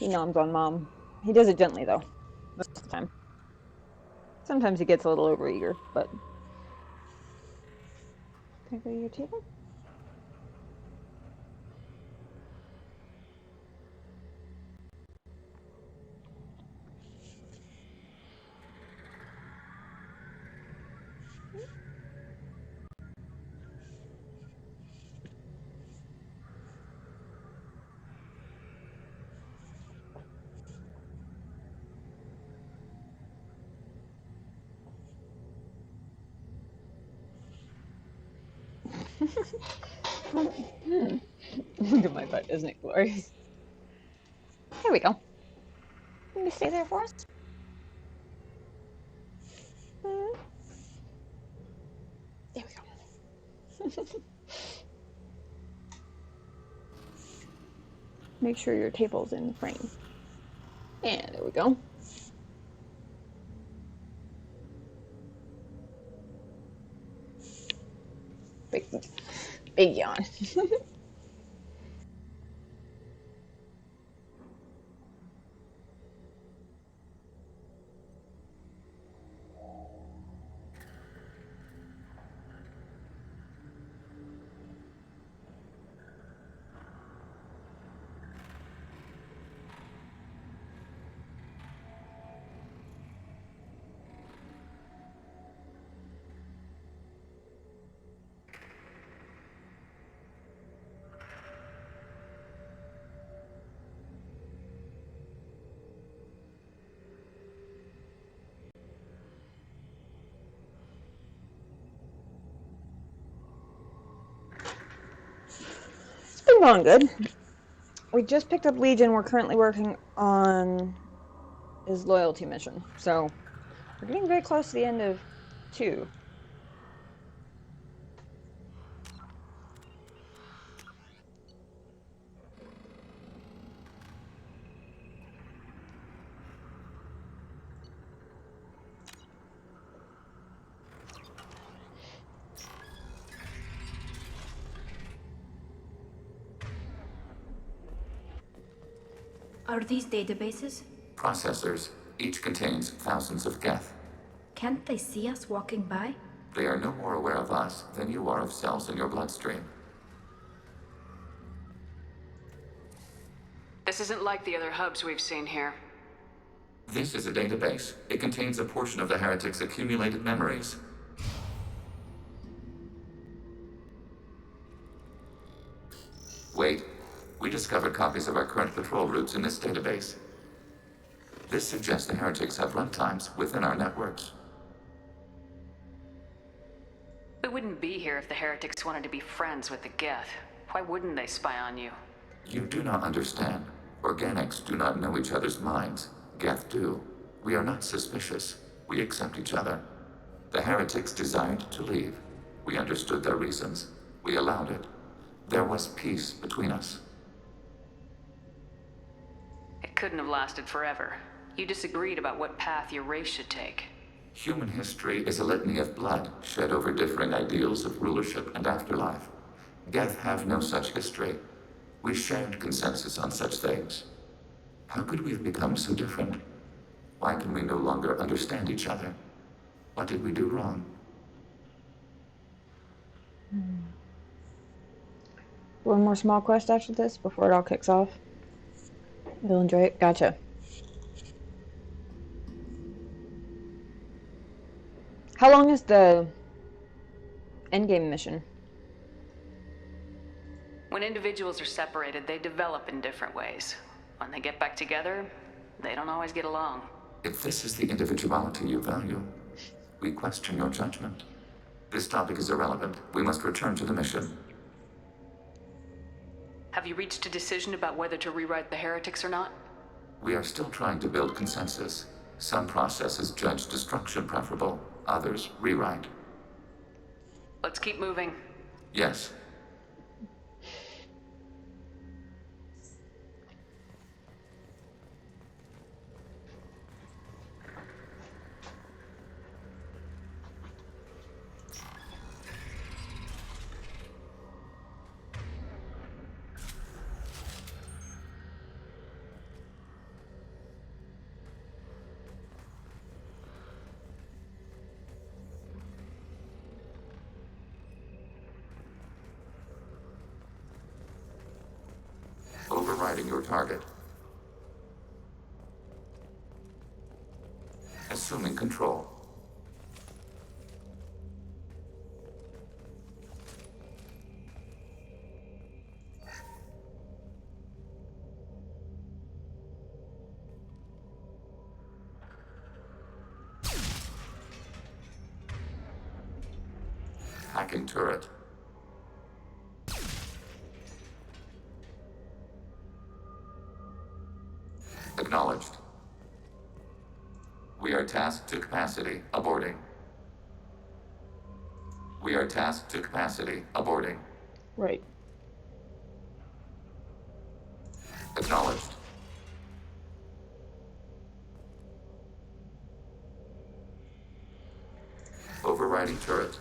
He noms on Mom. He does it gently, though, most of the time. Sometimes he gets a little overeager, but... Can I go to your table? Look at my butt, isn't it glorious? There we go. Can you stay there for us? There we go. Make sure your table's in frame. And there we go. Big yawn. It's been going good. We just picked up Legion. We're currently working on his loyalty mission. So we're getting very close to the end of 2. Are these databases? Processors. Each contains thousands of geth. Can't they see us walking by? They are no more aware of us than you are of cells in your bloodstream. This isn't like the other hubs we've seen here. This is a database. It contains a portion of the heretic's accumulated memories. Wait. We discovered copies of our current patrol routes in this database. This suggests the heretics have runtimes within our networks. We wouldn't be here if the heretics wanted to be friends with the Geth. Why wouldn't they spy on you? You do not understand. Organics do not know each other's minds. Geth do. We are not suspicious. We accept each other. The heretics desired to leave. We understood their reasons. We allowed it. There was peace between us. It couldn't have lasted forever. You disagreed about what path your race should take. Human history is a litany of blood shed over differing ideals of rulership and afterlife. Geth have no such history. We shared consensus on such things. How could we have become so different? Why can we no longer understand each other? What did we do wrong? One more small quest after this before it all kicks off. You'll enjoy it? Gotcha. How long is the endgame mission? When individuals are separated, they develop in different ways. When they get back together, they don't always get along. If this is the individuality you value, we question your judgment. This topic is irrelevant. We must return to the mission. Have you reached a decision about whether to rewrite the heretics or not? We are still trying to build consensus. Some processes judge destruction preferable, others rewrite. Let's keep moving. Yes. overriding your target. Assuming control. Hacking turret. Acknowledged. We are tasked to capacity. Aborting. We are tasked to capacity. Aborting. Right. Acknowledged. Overriding turret.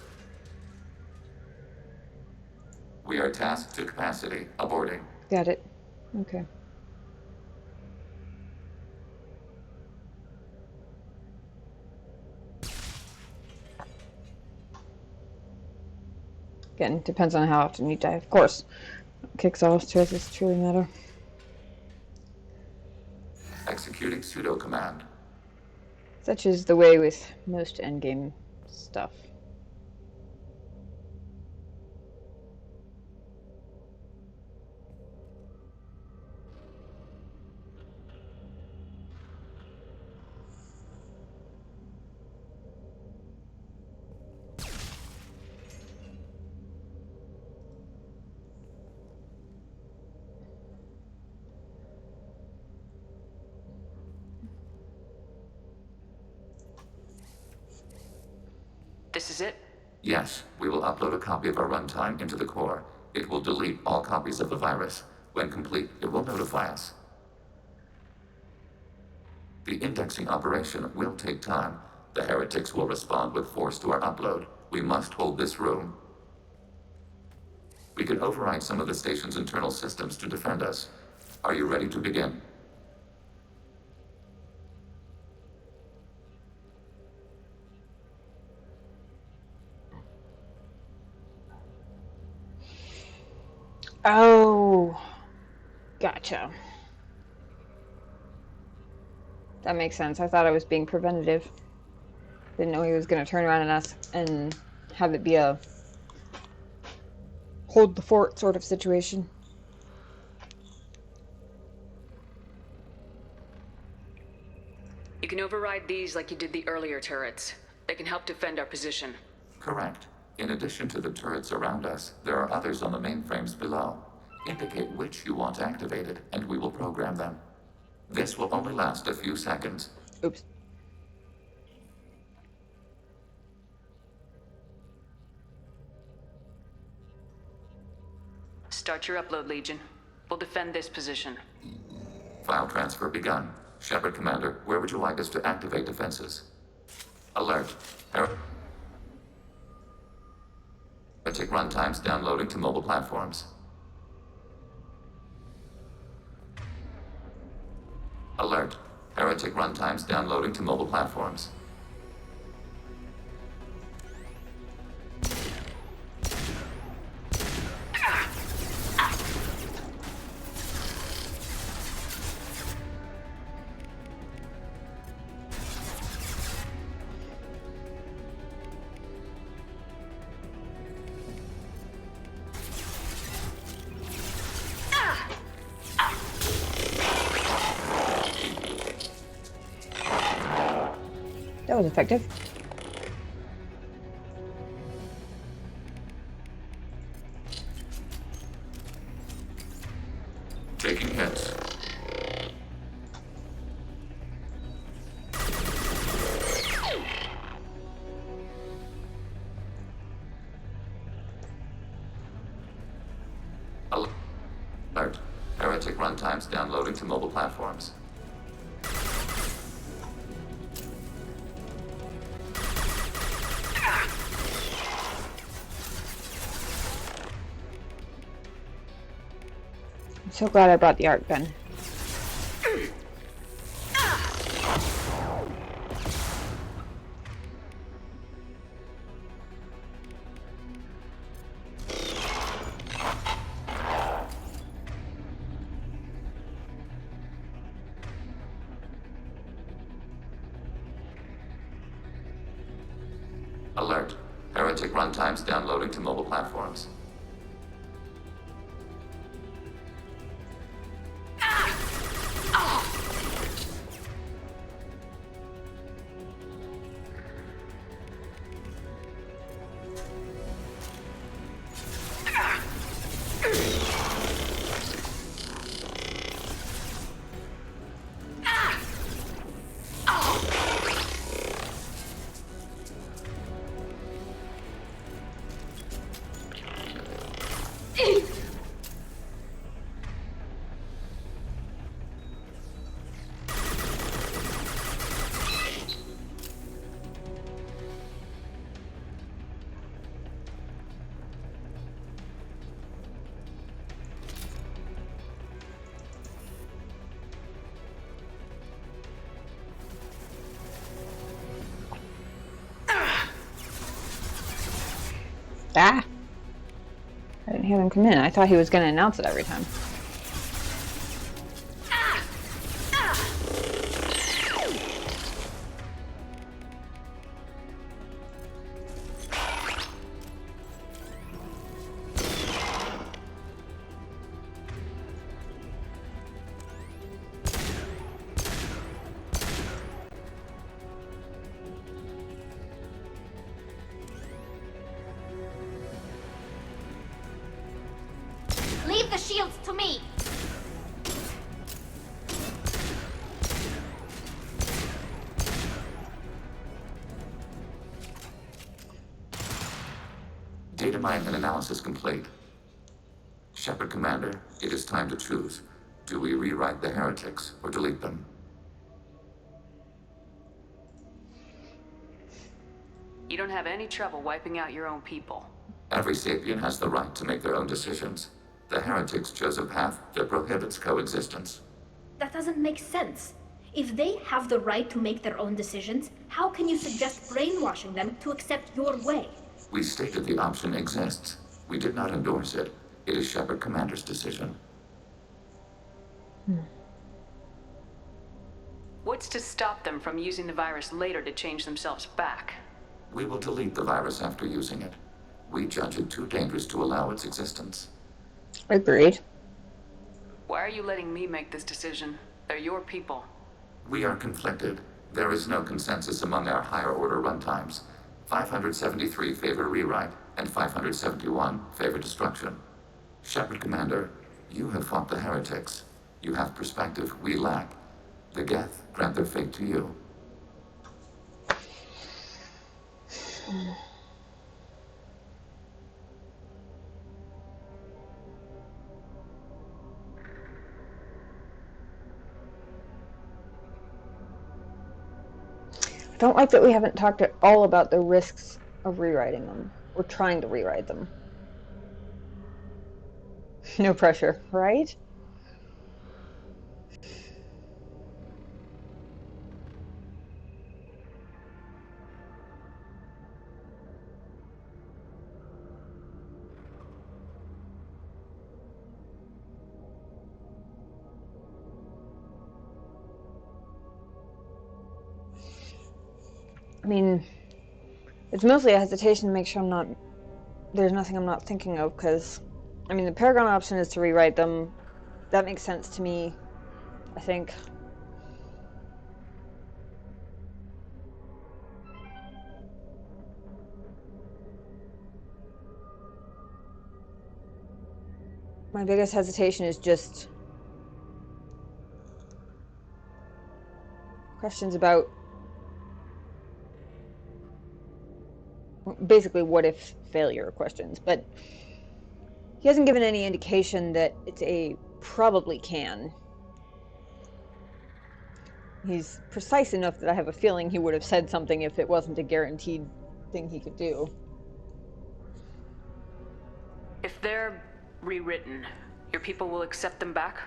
We are tasked to capacity. Aborting. Got it. Okay. Again, depends on how often you die, of course. Kicks off choices truly matter. Executing pseudo command. Such is the way with most endgame stuff. This is it? Yes, we will upload a copy of our runtime into the core. It will delete all copies of the virus. When complete, it will notify us. The indexing operation will take time. The heretics will respond with force to our upload. We must hold this room. We can override some of the station's internal systems to defend us. Are you ready to begin? Oh, gotcha. That makes sense. I thought I was being preventative. Didn't know he was going to turn around on us and have it be a hold the fort sort of situation. You can override these like you did the earlier turrets. They can help defend our position. Correct. In addition to the turrets around us, there are others on the mainframes below. Indicate which you want activated, and we will program them. This will only last a few seconds. Oops. Start your upload, Legion. We'll defend this position. File transfer begun. Shepard Commander, where would you like us to activate defenses? Alert. Heretic runtimes downloading to mobile platforms. Alert. Heretic runtimes downloading to mobile platforms. That was effective. Taking hits. Alert. Heretic runtimes downloading to mobile platforms. I'm so glad I brought the art gun. Alert. Heretic runtimes downloading to mobile platforms. Ah! I didn't hear them come in. I thought he was going to announce it every time. Leave the shields to me! Data mine and analysis complete. Shepard Commander, it is time to choose. Do we rewrite the heretics or delete them? You don't have any trouble wiping out your own people. Every sapient has the right to make their own decisions. The heretics chose a path that prohibits coexistence. That doesn't make sense. If they have the right to make their own decisions, how can you suggest brainwashing them to accept your way? We stated the option exists. We did not endorse it. It is Shepard Commander's decision. What's to stop them from using the virus later to change themselves back? We will delete the virus after using it. We judge it too dangerous to allow its existence. Agreed. Why are you letting me make this decision? They're your people. We are conflicted. There is no consensus among our higher order runtimes. 573 favor rewrite, and 571 favor destruction. Shepard Commander, you have fought the heretics. You have perspective we lack. The Geth grant their fate to you. I don't like that we haven't talked at all about the risks of rewriting them, or trying to rewrite them. No pressure, right? I mean, it's mostly a hesitation to make sure there's nothing I'm not thinking of, because, I mean, the Paragon option is to rewrite them. That makes sense to me, I think. My biggest hesitation is just questions about basically what if failure questions, but he hasn't given any indication that it's a probably can. He's precise enough that I have a feeling he would have said something if it wasn't a guaranteed thing he could do. If they're rewritten, your people will accept them back?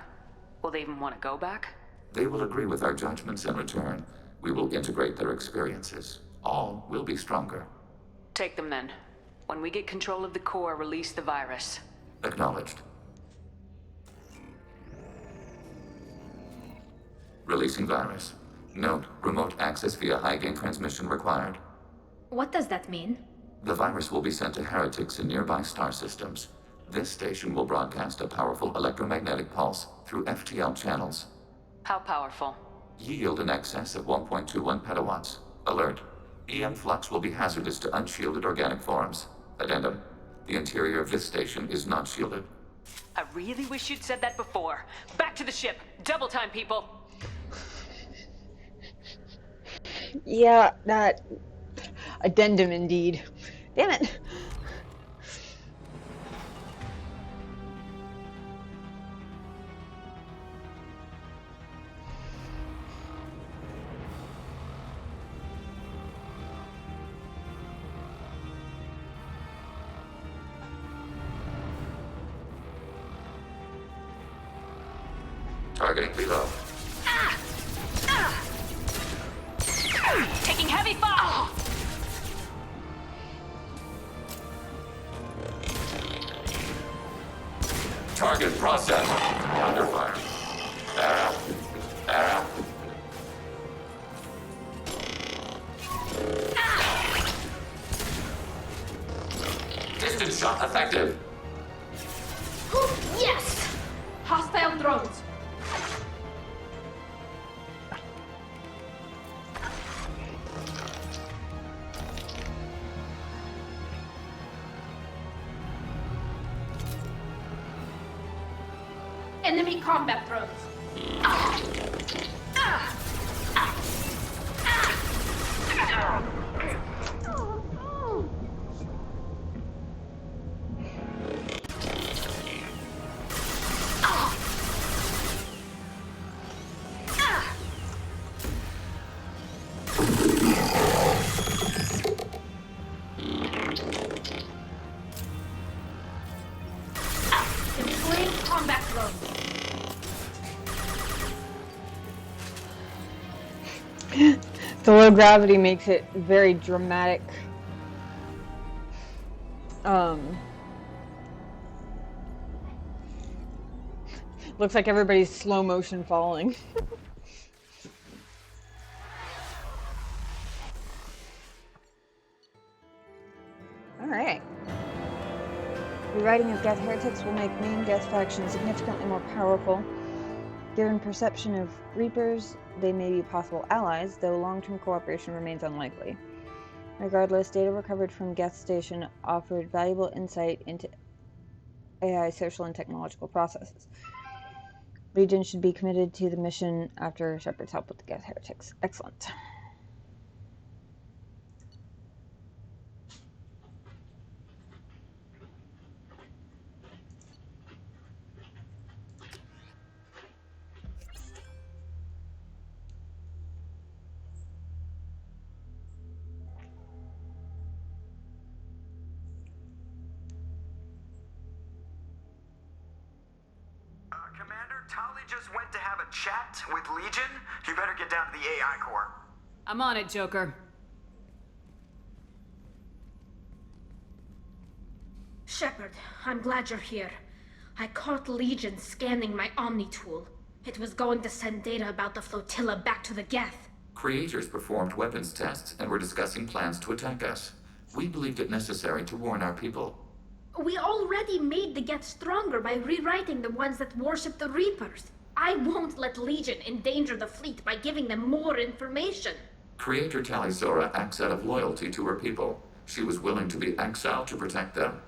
Will they even want to go back? They will agree with our judgments in return. We will integrate their experiences. All will be stronger. Take them then. When we get control of the core, release the virus. Acknowledged. Releasing virus. Note, remote access via high-gain transmission required. What does that mean? The virus will be sent to heretics in nearby star systems. This station will broadcast a powerful electromagnetic pulse through FTL channels. How powerful? Yield in excess of 1.21 petawatts. Alert. EM flux will be hazardous to unshielded organic forms. Addendum. The interior of this station is not shielded. I really wish you'd said that before. Back to the ship. Double time, people. Yeah, that addendum indeed. Damn it. Targeting below. Taking heavy fire! Target process. Under fire. Distance shot effective. Yes! Hostile drones. Enemy combat drones. Deploying combat drones. The low gravity makes it very dramatic. Looks like everybody's slow motion falling. Alright. Rewriting of Geth heretics will make main Geth faction significantly more powerful. Given perception of Reapers, they may be possible allies, though long-term cooperation remains unlikely. Regardless, data recovered from Geth Station offered valuable insight into AI social and technological processes. Legion should be committed to the mission after Shepard's help with the Geth heretics. Excellent. Commander, Tali just went to have a chat with Legion. You better get down to the AI core. I'm on it, Joker. Shepard, I'm glad you're here. I caught Legion scanning my Omni tool. It was going to send data about the flotilla back to the Geth. Creators performed weapons tests and were discussing plans to attack us. We believed it necessary to warn our people. We already made the Geth stronger by rewriting the ones that worship the Reapers. I won't let Legion endanger the fleet by giving them more information. Creator Talizora acts out of loyalty to her people. She was willing to be exiled to protect them.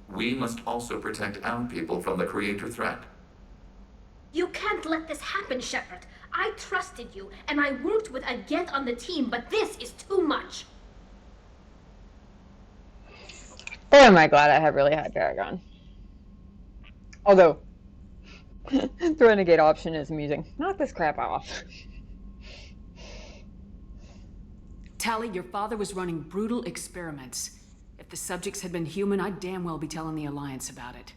We must also protect our people from the Creator threat. You can't let this happen, Shepard. I trusted you, and I worked with a Geth on the team, but this is too much. Boy, am I glad I have really high Paragon. Although, the Renegade option is amusing. Knock this crap off. Tali, your father was running brutal experiments. If the subjects had been human, I'd damn well be telling the Alliance about it.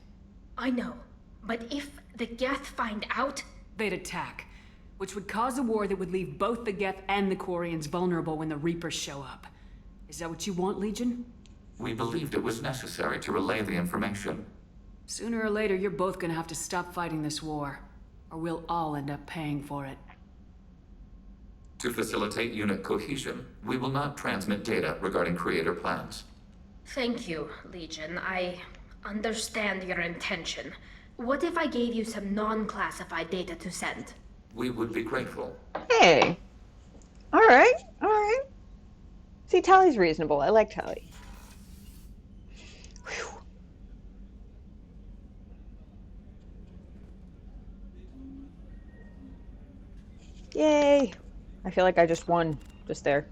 I know, but if the Geth find out... They'd attack, which would cause a war that would leave both the Geth and the Quarians vulnerable when the Reapers show up. Is that what you want, Legion? We believed it was necessary to relay the information. Sooner or later, you're both gonna have to stop fighting this war, or we'll all end up paying for it. To facilitate unit cohesion, we will not transmit data regarding creator plans. Thank you, Legion. I understand your intention. What if I gave you some non-classified data to send? We would be grateful. Hey. Alright, alright. See, Tally's reasonable. I like Tally. Whew. Yay! I feel like I just won just there.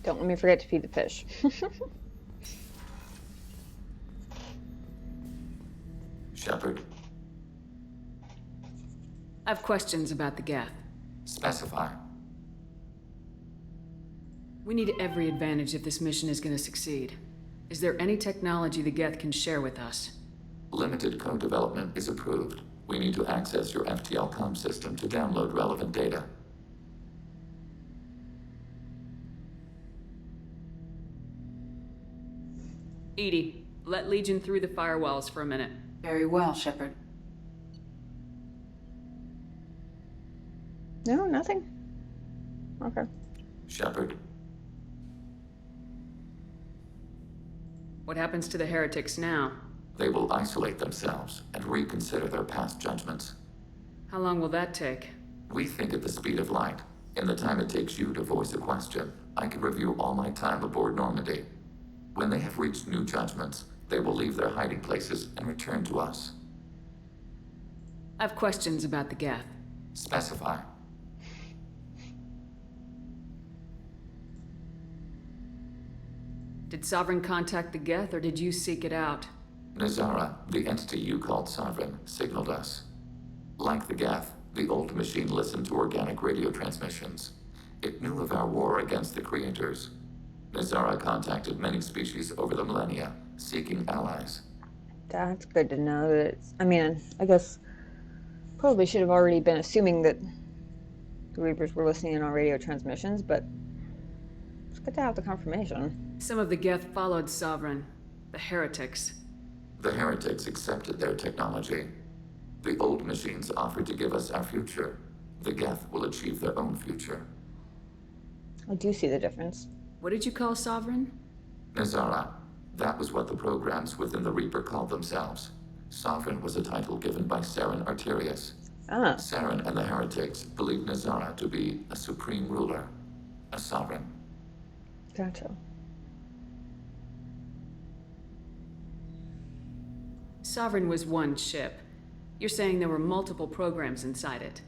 Don't let me forget to feed the fish. Shepard. I have questions about the Geth. Specify. We need every advantage if this mission is going to succeed. Is there any technology the Geth can share with us? Limited code development is approved. We need to access your FTL comm system to download relevant data. EDI, let Legion through the firewalls for a minute. Very well, Shepard. No, nothing. Okay. Shepard. What happens to the heretics now? They will isolate themselves and reconsider their past judgments. How long will that take? We think at the speed of light. In the time it takes you to voice a question, I can review all my time aboard Normandy. When they have reached new judgments, they will leave their hiding places and return to us. I have questions about the Geth. Specify. Did Sovereign contact the Geth, or did you seek it out? Nazara, the entity you called Sovereign, signaled us. Like the Geth, the old machine listened to organic radio transmissions. It knew of our war against the creators. Nazara contacted many species over the millennia, seeking allies. That's good to know that it's... I mean, I guess... Probably should have already been assuming that the Reapers were listening in on radio transmissions, but... It's good to have the confirmation. Some of the Geth followed Sovereign. The heretics. The heretics accepted their technology. The old machines offered to give us our future. The Geth will achieve their own future. I do see the difference. What did you call Sovereign? Nazara. That was what the programs within the Reaper called themselves. Sovereign was a title given by Saren Arterius. Ah. Saren and the heretics believed Nazara to be a supreme ruler. A sovereign. Gotcha. Sovereign was one ship. You're saying there were multiple programs inside it.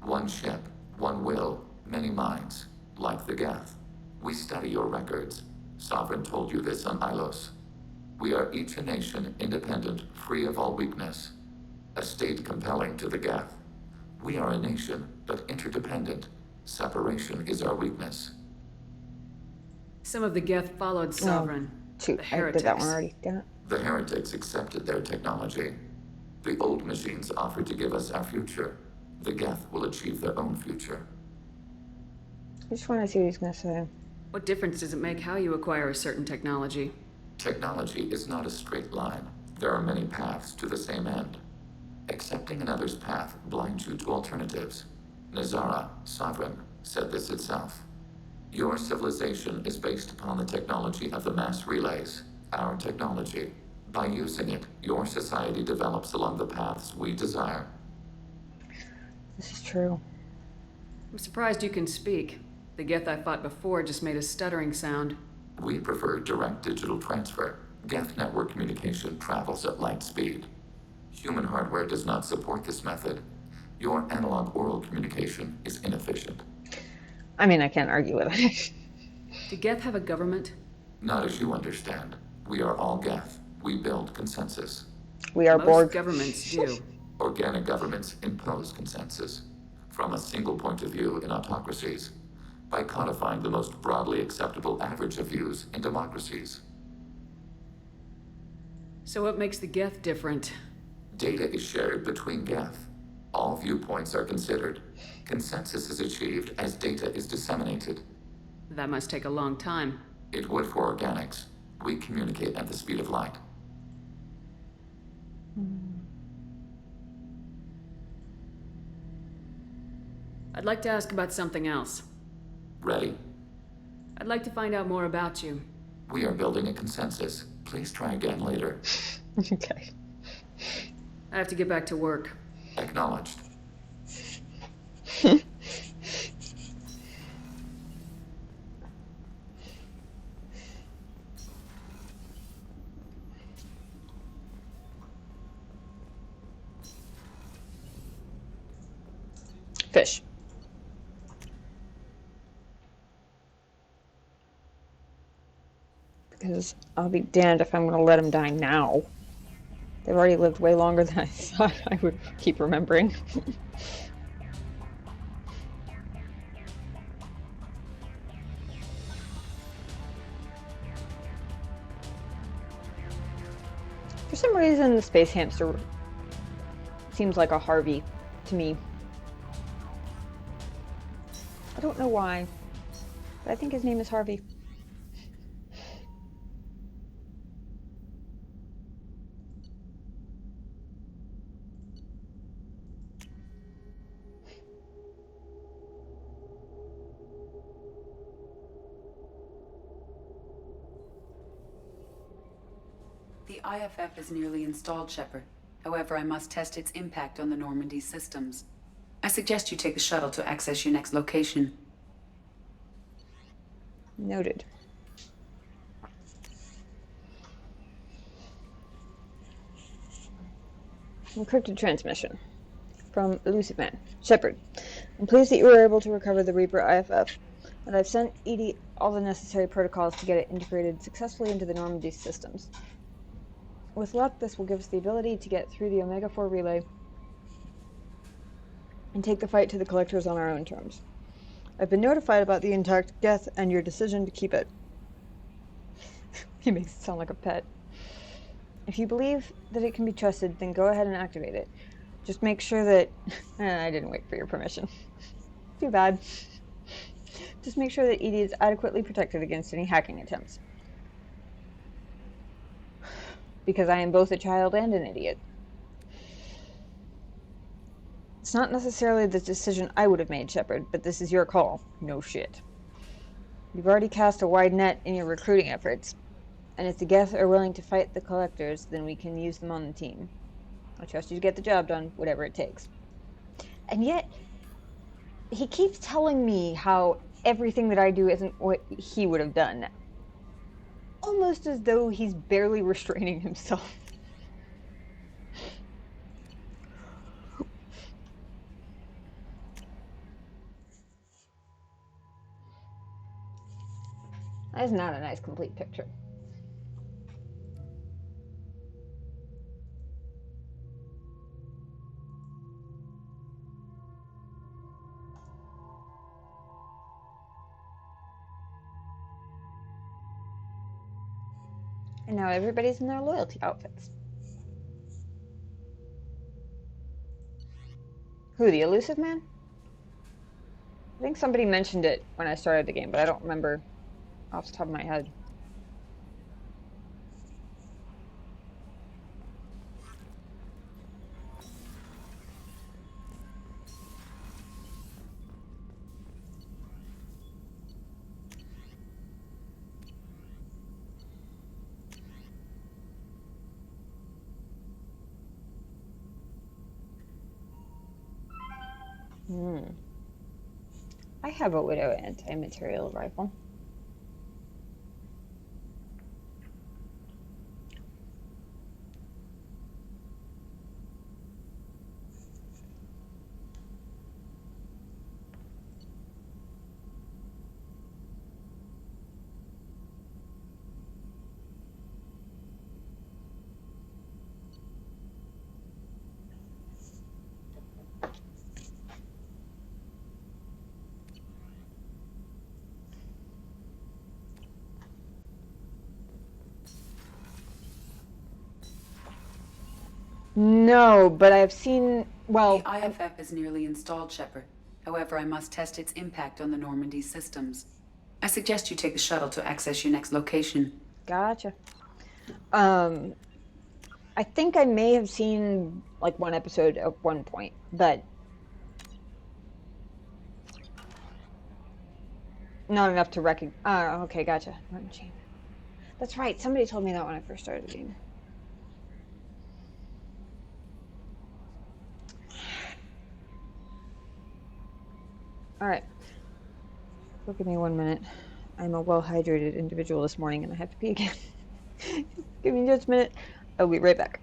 One ship, one will, many minds, like the Geth. We study your records. Sovereign told you this on Ilos. We are each a nation, independent, free of all weakness. A state compelling to the Geth. We are a nation, but interdependent. Separation is our weakness. Some of the Geth followed Sovereign. Shoot, the heretics. I did that one already. Damn it. The heretics accepted their technology. The old machines offered to give us our future. The Geth will achieve their own future. I just want to see what he's going to say. What difference does it make how you acquire a certain technology? Technology is not a straight line. There are many paths to the same end. Accepting another's path blinds you to alternatives. Nazara, Sovereign, said this itself. Your civilization is based upon the technology of the mass relays, our technology. By using it, your society develops along the paths we desire. This is true. I'm surprised you can speak. The Geth I fought before just made a stuttering sound. We prefer direct digital transfer. Geth network communication travels at light speed. Human hardware does not support this method. Your analog oral communication is inefficient. I mean, I can't argue with it. Do Geth have a government? Not as you understand. We are all Geth. We build consensus. We are Most Borg. governments do. Organic governments impose consensus. From a single point of view in autocracies. By codifying the most broadly acceptable average of views in democracies. So what makes the Geth different? Data is shared between Geth. All viewpoints are considered. Consensus is achieved as data is disseminated. That must take a long time. It would for organics. We communicate at the speed of light. I'd like to ask about something else. Ready? I'd like to find out more about you. We are building a consensus. Please try again later. Okay. I have to get back to work. Acknowledged. Fish. Because I'll be damned if I'm going to let them die now. They've already lived way longer than I thought I would keep remembering. For some reason, the space hamster seems like a Harvey to me. I don't know why, but I think his name is Harvey. The IFF is nearly installed, Shepard. However, I must test its impact on the Normandy systems. I suggest you take the shuttle to access your next location. Noted. Encrypted transmission. From Elusive Man. Shepard, I'm pleased that you were able to recover the Reaper IFF, and I've sent EDI all the necessary protocols to get it integrated successfully into the Normandy systems. With luck, this will give us the ability to get through the Omega-4 relay and take the fight to the Collectors on our own terms. I've been notified about the intact Geth and your decision to keep it. He makes it sound like a pet. If you believe that it can be trusted, then go ahead and activate it. Just make sure that... I didn't wait for your permission. Too bad. Just make sure that EDI is adequately protected against any hacking attempts. Because I am both a child and an idiot. It's not necessarily the decision I would have made, Shepard, but this is your call. No shit. You've already cast a wide net in your recruiting efforts, and if the Geth are willing to fight the Collectors, then we can use them on the team. I trust you to get the job done, whatever it takes. And yet, he keeps telling me how everything that I do isn't what he would have done. Almost as though he's barely restraining himself. That is not a nice complete picture. And now everybody's in their loyalty outfits. Who, the Elusive Man? I think somebody mentioned it when I started the game, but I don't remember off the top of my head. I have a Widow anti-material rifle. No, but I've seen, well... The IFF is nearly installed, Shepard. However, I must test its impact on the Normandy systems. I suggest you take the shuttle to access your next location. Gotcha. I think I may have seen like one episode at one point, but not enough to recognize. Okay, gotcha. Martin Sheen. That's right. Somebody told me that when I first started the game. All right. Look at me 1 minute. I'm a well-hydrated individual this morning, and I have to pee again. Give me just a minute. I'll be right back.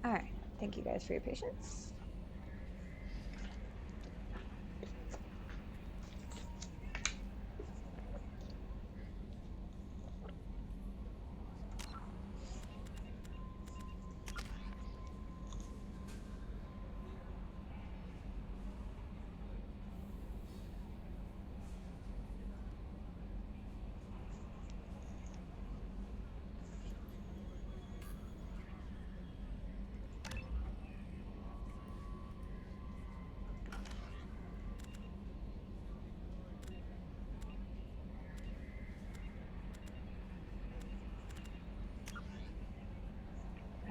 Alright, thank you guys for your patience.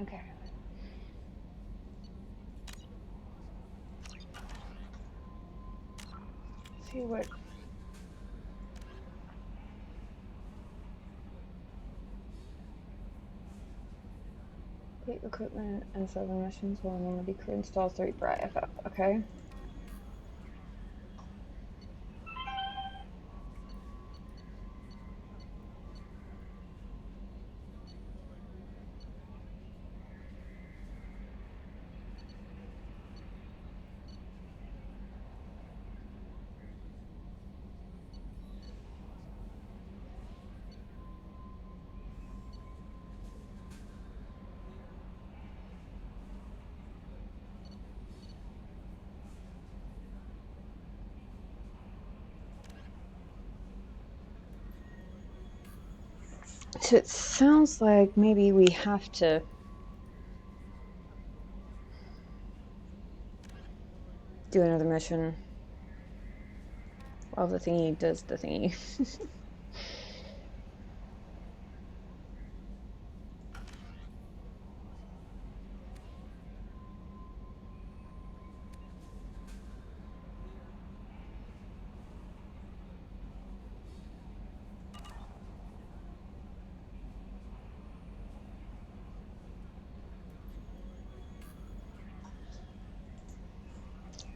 Okay. Let's see what complete recruitment and several missions will only be crew installs the Reaper IFF. Okay. So it sounds like maybe we have to do another mission while the thingy does the thingy.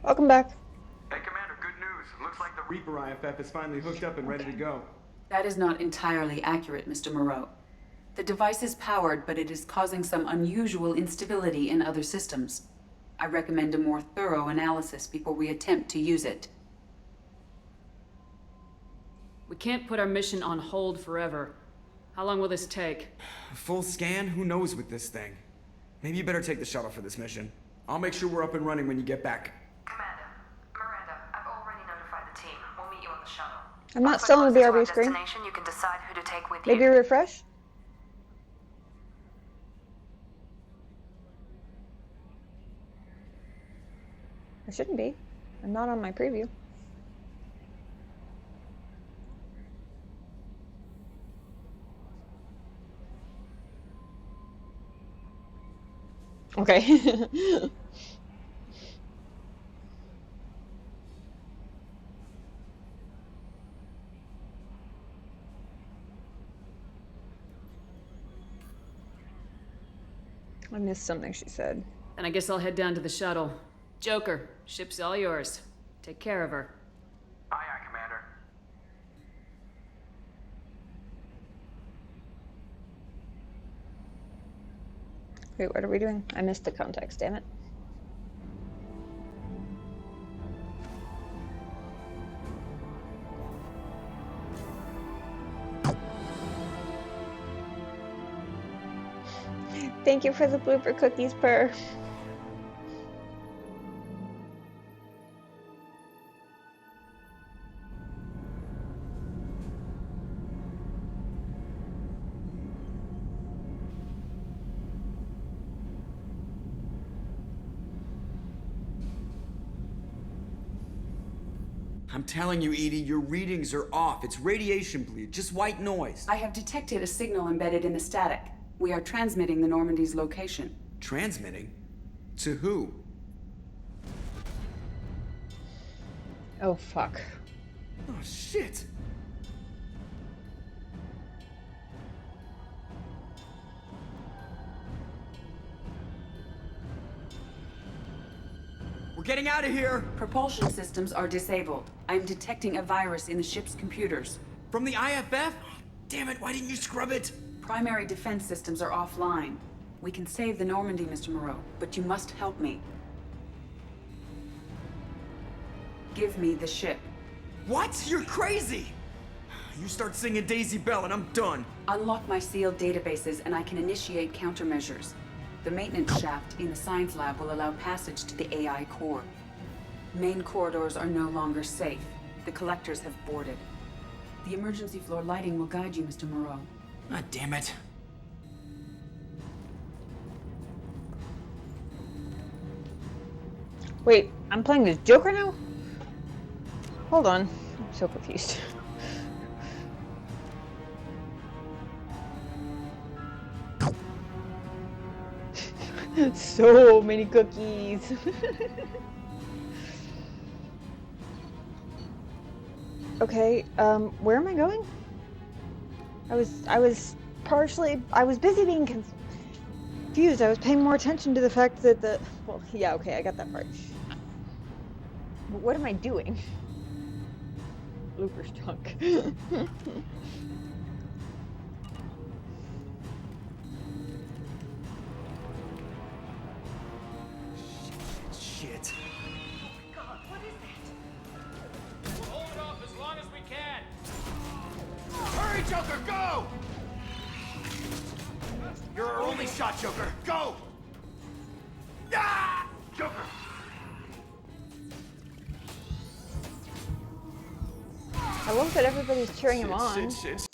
Welcome back. Hey, Commander, good news. Looks like the Reaper IFF is finally hooked up and ready to go. That is not entirely accurate, Mr. Moreau. The device is powered, but it is causing some unusual instability in other systems. I recommend a more thorough analysis before we attempt to use it. We can't put our mission on hold forever. How long will this take? A full scan? Who knows with this thing? Maybe you better take the shuttle for this mission. I'll make sure we're up and running when you get back. Commander, Miranda, I've already notified the team. We'll meet you on the shuttle. I'm not still on the BRB screen. You can decide who to take with Maybe you. refresh? I shouldn't be. I'm not on my preview. Okay. I missed something she said. Then I guess I'll head down to the shuttle. Joker, ship's all yours. Take care of her. Aye, aye, Commander. Wait, what are we doing? I missed the context, damn it. Thank you for the blooper cookies, Per. I'm telling you, Edie, your readings are off. It's radiation bleed, just white noise. I have detected a signal embedded in the static. We are transmitting the Normandy's location. Transmitting? To who? Oh, fuck. Oh, shit! We're getting out of here! Propulsion systems are disabled. I am detecting a virus in the ship's computers. From the IFF? Damn it, why didn't you scrub it? Primary defense systems are offline. We can save the Normandy, Mr. Moreau, but you must help me. Give me the ship. What? You're crazy! You start singing Daisy Bell and I'm done. Unlock my sealed databases and I can initiate countermeasures. The maintenance shaft in the science lab will allow passage to the AI core. Main corridors are no longer safe. The collectors have boarded. The emergency floor lighting will guide you, Mr. Moreau. God damn it. Wait, I'm playing this Joker now? Hold on. I'm so confused. So many cookies. Okay, where am I going? I was busy being confused. I was paying more attention to the fact that well, yeah, okay, I got that part. What am I doing? Looper's junk. Shit. God, what is that? We'll hold it off as long as we can. Hurry, Joker, go! You're our only shot, Joker. Go! Ah! Joker! I love that everybody's cheering him on. Shit.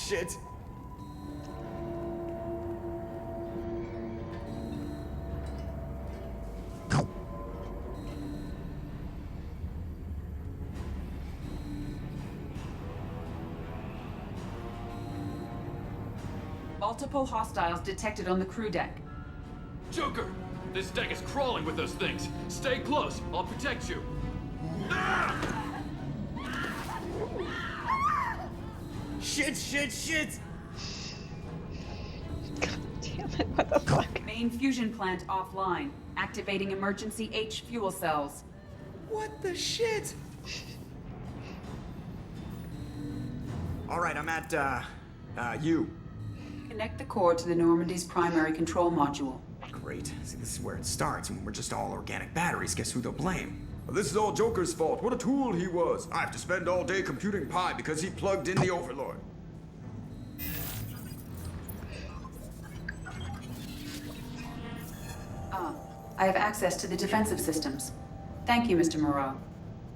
Multiple hostiles detected on the crew deck. Joker! This deck is crawling with those things. Stay close. I'll protect you. Shit! God damn it, what the fuck? Main fusion plant offline. Activating emergency H fuel cells. What the shit? Alright, I'm at, U. Connect the core to the Normandy's primary control module. Great. See, this is where it starts. When we're just all organic batteries, guess who they'll blame? This is all Joker's fault. What a tool he was. I have to spend all day computing pi because he plugged in the Overlord. I have access to the defensive systems. Thank you, Mr. Moreau.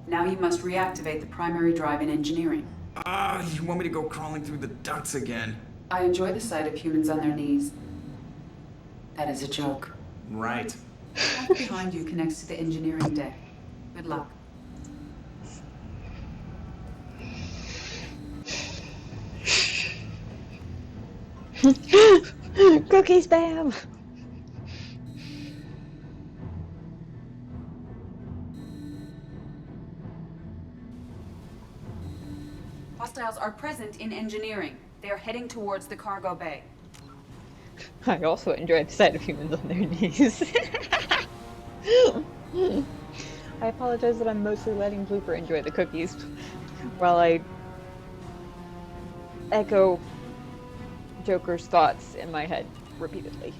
Now you must reactivate the primary drive in engineering. You want me to go crawling through the ducts again? I enjoy the sight of humans on their knees. That is a joke. Right. The shaft behind you connects to the engineering deck. Good luck. Cookie spam! Hostiles are present in engineering. They are heading towards the cargo bay. I also enjoy the sight of humans on their knees. I apologize that I'm mostly letting Blooper enjoy the cookies while I echo Joker's thoughts in my head repeatedly.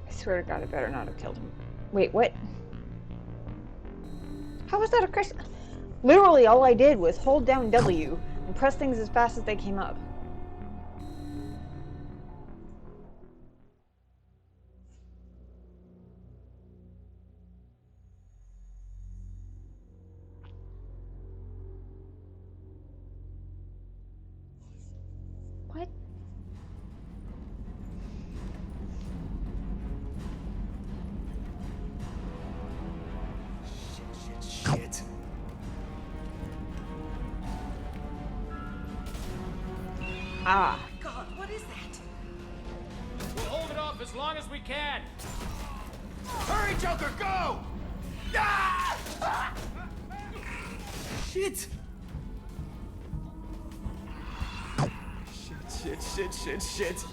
I swear to God, I better not have killed him. Wait, what? How was that a Chris? Literally, all I did was hold down W and press things as fast as they came up. What? Shit. Ah. God, what is that? We'll hold it off as long as we can. Hurry, Joker, go! Ah! Shit! Shit.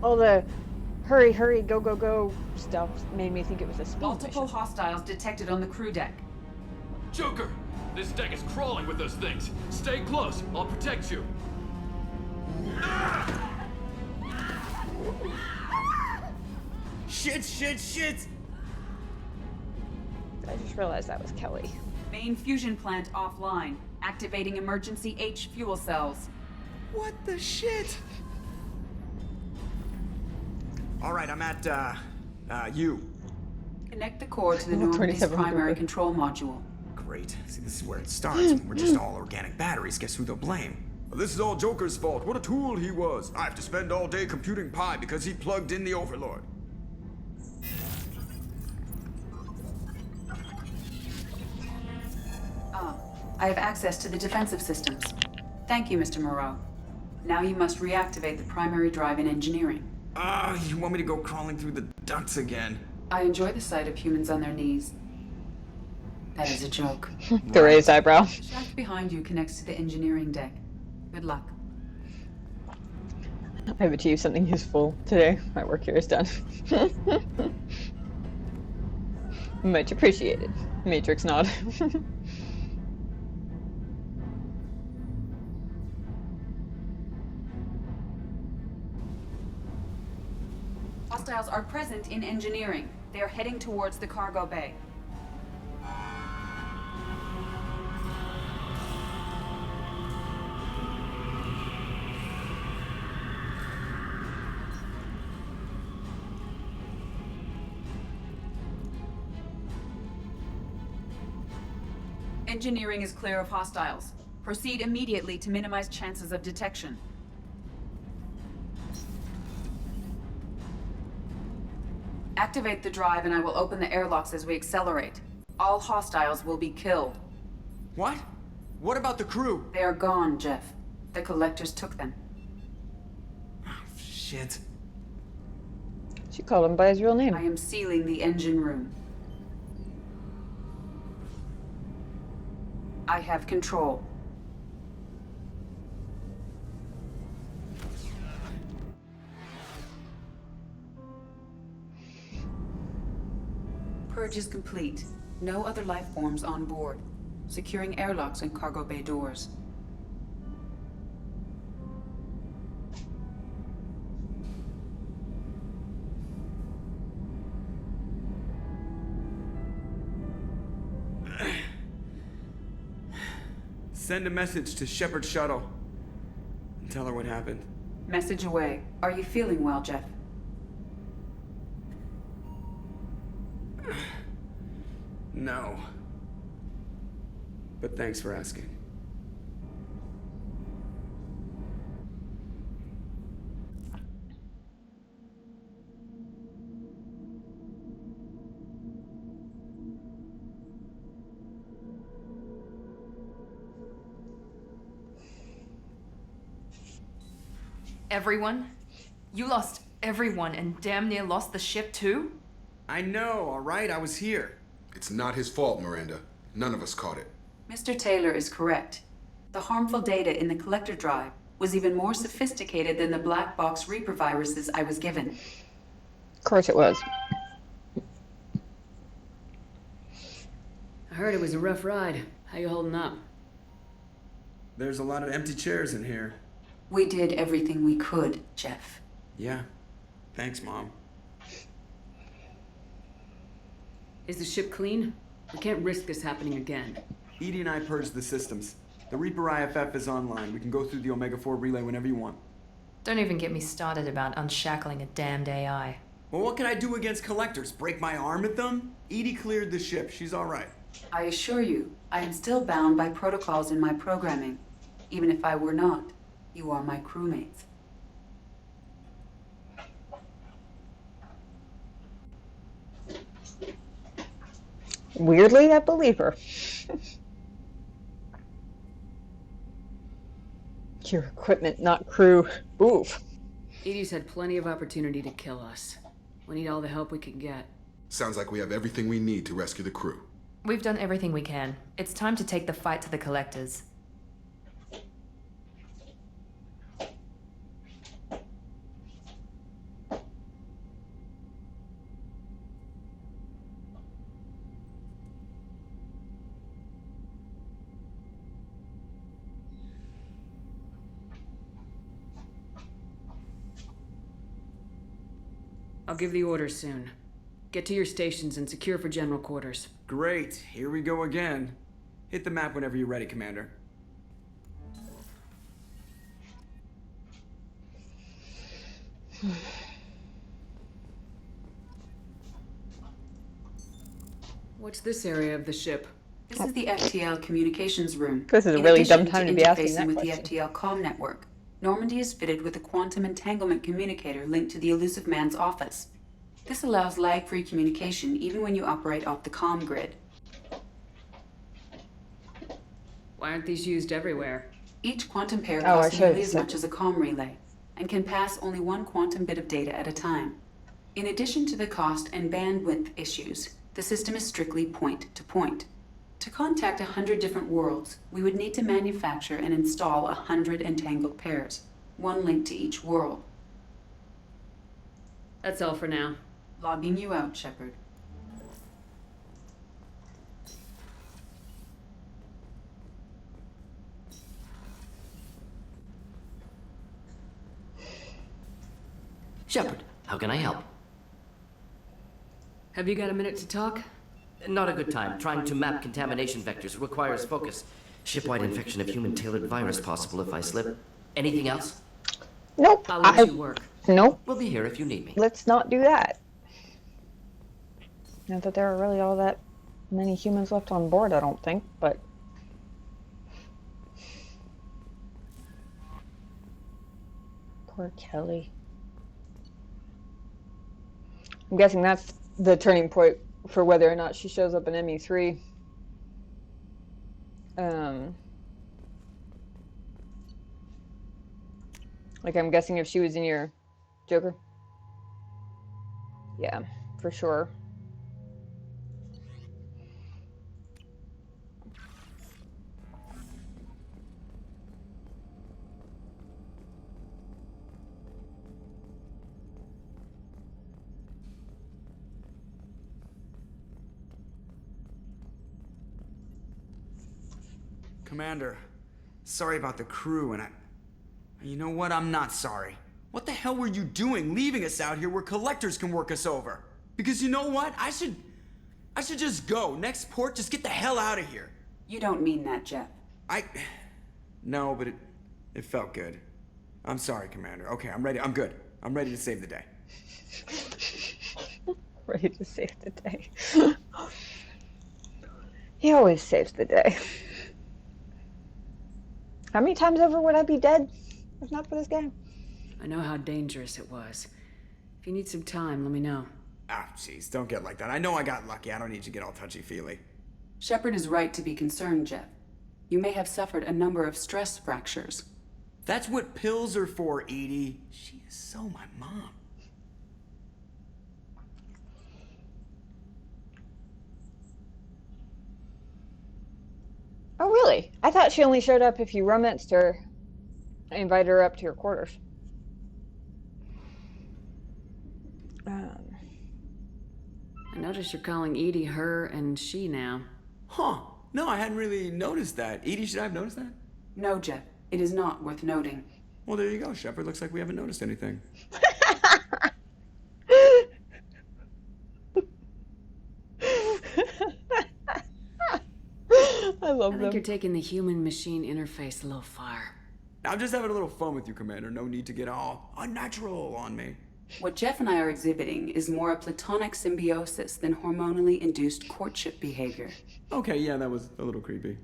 All the hurry, go stuff made me think it was a speed Multiple mission. hostiles detected on the crew deck. Joker! This deck is crawling with those things. Stay close. I'll protect you. Shit! I just realized that was Kelly. Main fusion plant offline. Activating emergency H fuel cells. What the shit? Alright, I'm at, U. Connect the core to the Northeast primary control module. Great. See, this is where it starts. When we're just all organic batteries. Guess who they'll blame? Well, this is all Joker's fault. What a tool he was. I have to spend all day computing pi because he plugged in the Overlord. I have access to the defensive systems. Thank you, Mr. Moreau. Now you must reactivate the primary drive in engineering. You want me to go crawling through the ducts again? I enjoy the sight of humans on their knees. That is a joke. The raised eyebrow. The shaft behind you connects to the engineering deck. Good luck. I've achieved something useful today. My work here is done. Much appreciated. Matrix nod. Hostiles are present in engineering. They are heading towards the cargo bay. Engineering is clear of hostiles. Proceed immediately to minimize chances of detection. Activate the drive and I will open the airlocks as we accelerate. All hostiles will be killed. What? What about the crew? They are gone, Jeff. The collectors took them. Oh, shit. She called him by his real name. I am sealing the engine room. I have control. Purge is complete. No other life forms on board. Securing airlocks and cargo bay doors. Send a message to Shepard Shuttle. And tell her what happened. Message away. Are you feeling well, Jeff? No. But thanks for asking. Everyone? You lost everyone and damn near lost the ship too? I know, alright? I was here. It's not his fault, Miranda. None of us caught it. Mr. Taylor is correct. The harmful data in the collector drive was even more sophisticated than the black box Reaper viruses I was given. Of course it was. I heard it was a rough ride. How you holding up? There's a lot of empty chairs in here. We did everything we could, Jeff. Yeah. Thanks, Mom. Is the ship clean? We can't risk this happening again. Edie and I purged the systems. The Reaper IFF is online. We can go through the Omega-4 relay whenever you want. Don't even get me started about unshackling a damned AI. Well, what can I do against collectors? Break my arm at them? Edie cleared the ship. She's alright. I assure you, I am still bound by protocols in my programming. Even if I were not, you are my crewmates. Weirdly, I believe her. Your equipment, not crew. Oof. Edie's had plenty of opportunity to kill us. We need all the help we can get. Sounds like we have everything we need to rescue the crew. We've done everything we can. It's time to take the fight to the collectors. I'll give the orders soon. Get to your stations and secure for general quarters. Great, here we go again. Hit the map whenever you're ready, Commander. What's this area of the ship? This is the FTL communications room. This is a In really addition dumb time to be asking interfacing that with question. the FTL comm network, Normandy is fitted with a quantum entanglement communicator linked to the elusive man's office. This allows lag-free communication even when you operate off the comm grid. Why aren't these used everywhere? Each quantum pair Oh, I costs showed nearly you as that. much as a comm relay, and can pass only one quantum bit of data at a time. In addition to the cost and bandwidth issues, the system is strictly point-to-point. To contact 100 different worlds, we would need to manufacture and install 100 entangled pairs, one link to each world. That's all for now. Logging you out, Shepard. Shepard, how can I help? Have you got a minute to talk? Not a good time. Trying to map contamination vectors requires focus. Shipwide infection of human-tailored virus possible if I slip. Anything else? Nope. I'll let you work. Nope. We'll be here if you need me. Let's not do that. Not that there are really all that many humans left on board, I don't think, but... Poor Kelly. I'm guessing that's the turning point for whether or not she shows up in ME3. Like, I'm guessing if she was in your Joker. Yeah, for sure. Commander, sorry about the crew, and you know what? I'm not sorry. What the hell were you doing leaving us out here where collectors can work us over? Because you know what? I should just go. Next port, just get the hell out of here. You don't mean that, Jeff. No, but it felt good. I'm sorry, Commander. Okay, I'm ready. I'm good. I'm ready to save the day. Ready to save the day. He always saves the day. How many times over would I be dead if not for this game? I know how dangerous it was. If you need some time, let me know. Ah, jeez, don't get like that. I know I got lucky. I don't need you to get all touchy-feely. Shepard is right to be concerned, Jeff. You may have suffered a number of stress fractures. That's what pills are for, Edie. She is so my mom. Oh, really? I thought she only showed up if you romanced her and invited her up to your quarters. I notice you're calling Edie her and she now. Huh. No, I hadn't really noticed that. Edie, should I have noticed that? No, Jeff. It is not worth noting. Well, there you go, Shepard. Looks like we haven't noticed anything. I love them. I think you're taking the human-machine interface a little far. I'm just having a little fun with you, Commander. No need to get all unnatural on me. What Jeff and I are exhibiting is more a platonic symbiosis than hormonally induced courtship behavior. Okay, yeah, that was a little creepy.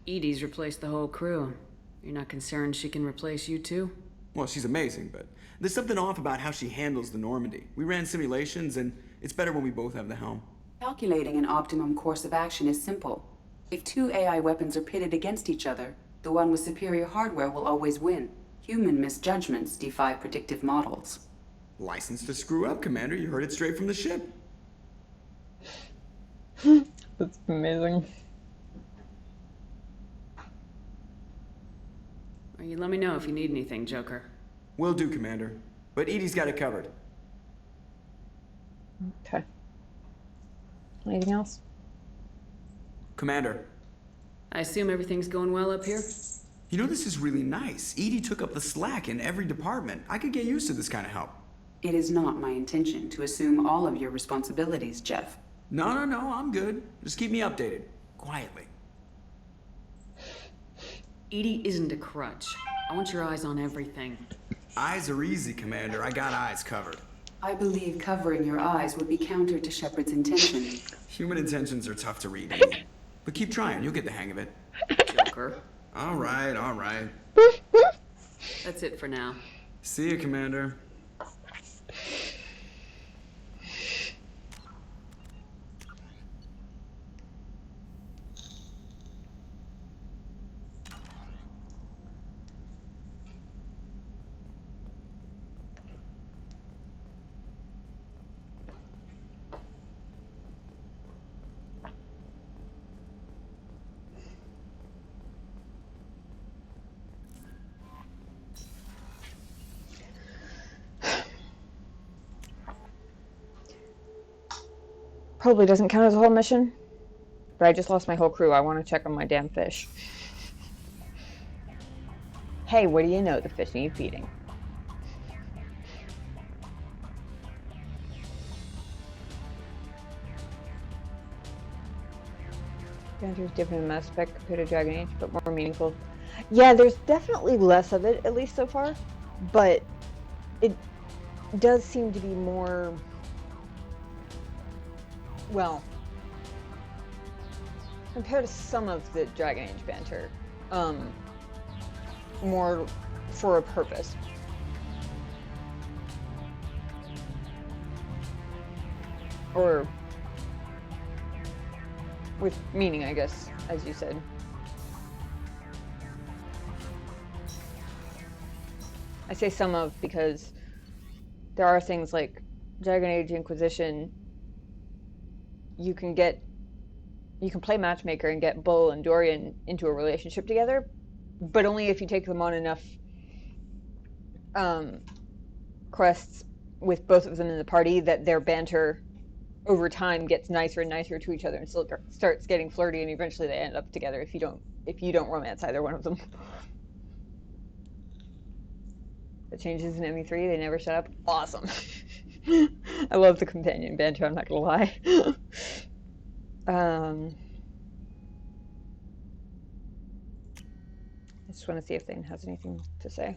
Edie's replaced the whole crew. You're not concerned she can replace you too? Well, she's amazing, but there's something off about how she handles the Normandy. We ran simulations, and it's better when we both have the helm. Calculating an optimum course of action is simple. If two AI weapons are pitted against each other, the one with superior hardware will always win. Human misjudgments defy predictive models. License to screw up, Commander. You heard it straight from the ship. That's amazing. Well, you let me know if you need anything, Joker. Will do, Commander. But Edie's got it covered. Okay. Anything else? Commander. I assume everything's going well up here? You know, this is really nice. Edie took up the slack in every department. I could get used to this kind of help. It is not my intention to assume all of your responsibilities, Jeff. No, I'm good. Just keep me updated. Quietly. Edie isn't a crutch. I want your eyes on everything. Eyes are easy, Commander. I got eyes covered. I believe covering your eyes would be counter to Shepard's intention. Human intentions are tough to read, Edie. But keep trying. You'll get the hang of it. Joker. All right. That's it for now. See you, Commander. Probably doesn't count as a whole mission, but I just lost my whole crew. I want to check on my damn fish. Hey, what do you know? The fish need feeding. Banter's different in Mass Effect compared to Dragon Age, but more meaningful. Yeah, there's definitely less of it, at least so far, but it does seem to be more... well, compared to some of the Dragon Age banter, more for a purpose. Or with meaning, I guess, as you said. I say some of because there are things like Dragon Age Inquisition. You can play matchmaker and get Bull and Dorian into a relationship together, but only if you take them on enough quests with both of them in the party that their banter over time gets nicer and nicer to each other and still starts getting flirty, and eventually they end up together if you don't romance either one of them. The changes in ME3, they never shut up. Awesome. I love the companion banter, I'm not gonna lie. I just want to see if Thane has anything to say.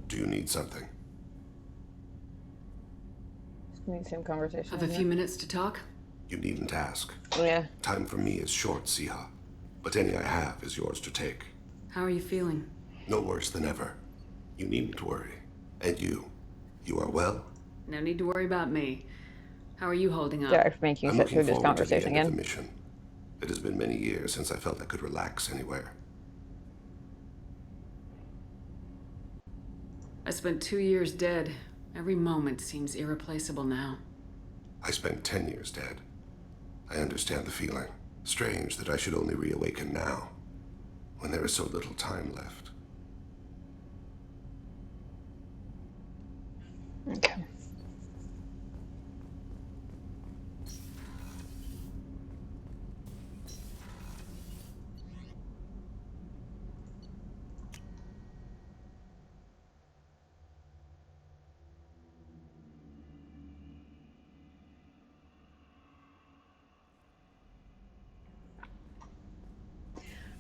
Do you need something? Need some conversation. Have a few minutes to talk? You needn't ask. Yeah. Time for me is short, Siha. But any I have is yours to take. How are you feeling? No worse than ever. You needn't worry. And you are well? No need to worry about me. How are you holding up? Sorry for making you sit through this conversation again. The mission. It has been many years since I felt I could relax anywhere. I spent 2 years dead. Every moment seems irreplaceable now. I spent 10 years dead. I understand the feeling. Strange that I should only reawaken now, when there is so little time left. Okay.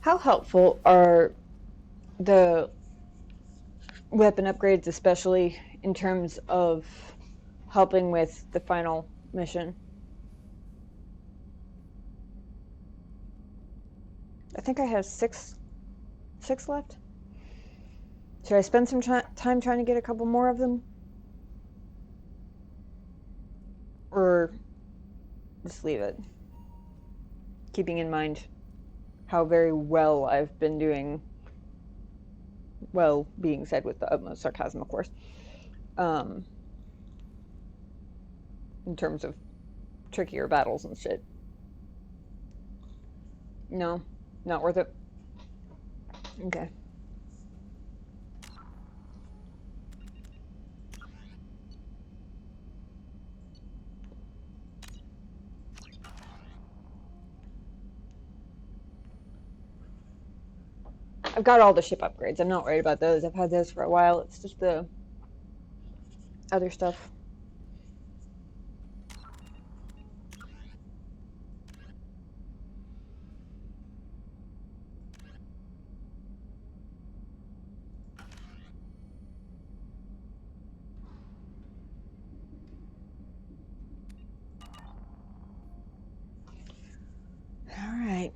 How helpful are the weapon upgrades, especially in terms of helping with the final mission? I think I have six left. Should I spend some time trying to get a couple more of them? Or just leave it? Keeping in mind how very well I've been doing, well, being said with the utmost sarcasm, of course, in terms of trickier battles and shit. No, not worth it. Okay. I've got all the ship upgrades. I'm not worried about those. I've had those for a while. It's just the other stuff. All right.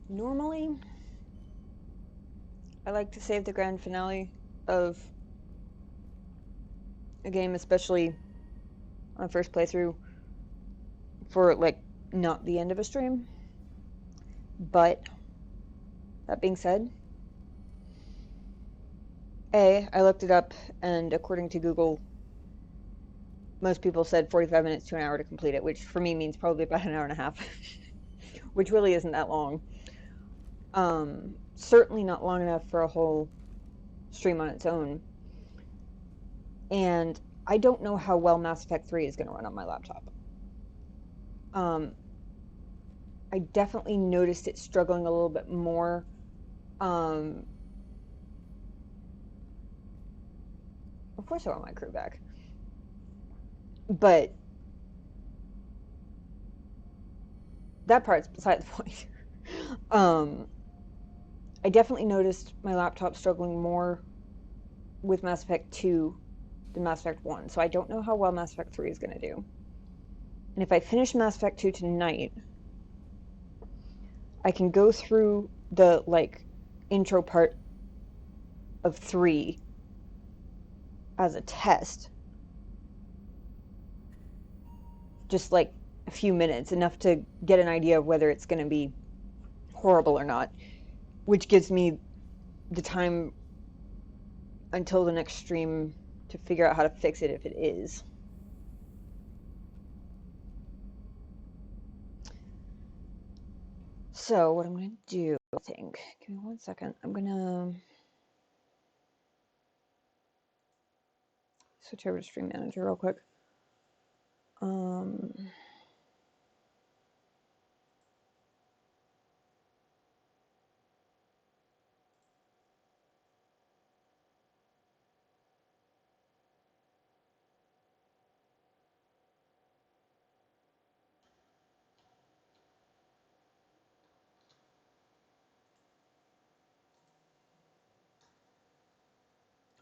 Normally, I like to save the grand finale of a game, especially on first playthrough, for, like, not the end of a stream. But, that being said, I looked it up, and according to Google, most people said 45 minutes to an hour to complete it, which for me means probably about an hour and a half, which really isn't that long. Certainly not long enough for a whole stream on its own. And I don't know how well Mass Effect 3 is going to run on my laptop. I definitely noticed it struggling a little bit more. Of course I want my crew back. But that part's beside the point. I definitely noticed my laptop struggling more with Mass Effect 2 than Mass Effect 1, so I don't know how well Mass Effect 3 is going to do. And if I finish Mass Effect 2 tonight, I can go through the, like, intro part of 3 as a test. Just, like, a few minutes, enough to get an idea of whether it's going to be horrible or not, which gives me the time until the next stream to figure out how to fix it if it is. So what I'm going to do, I think, give me 1 second, I'm going to switch over to Stream Manager real quick.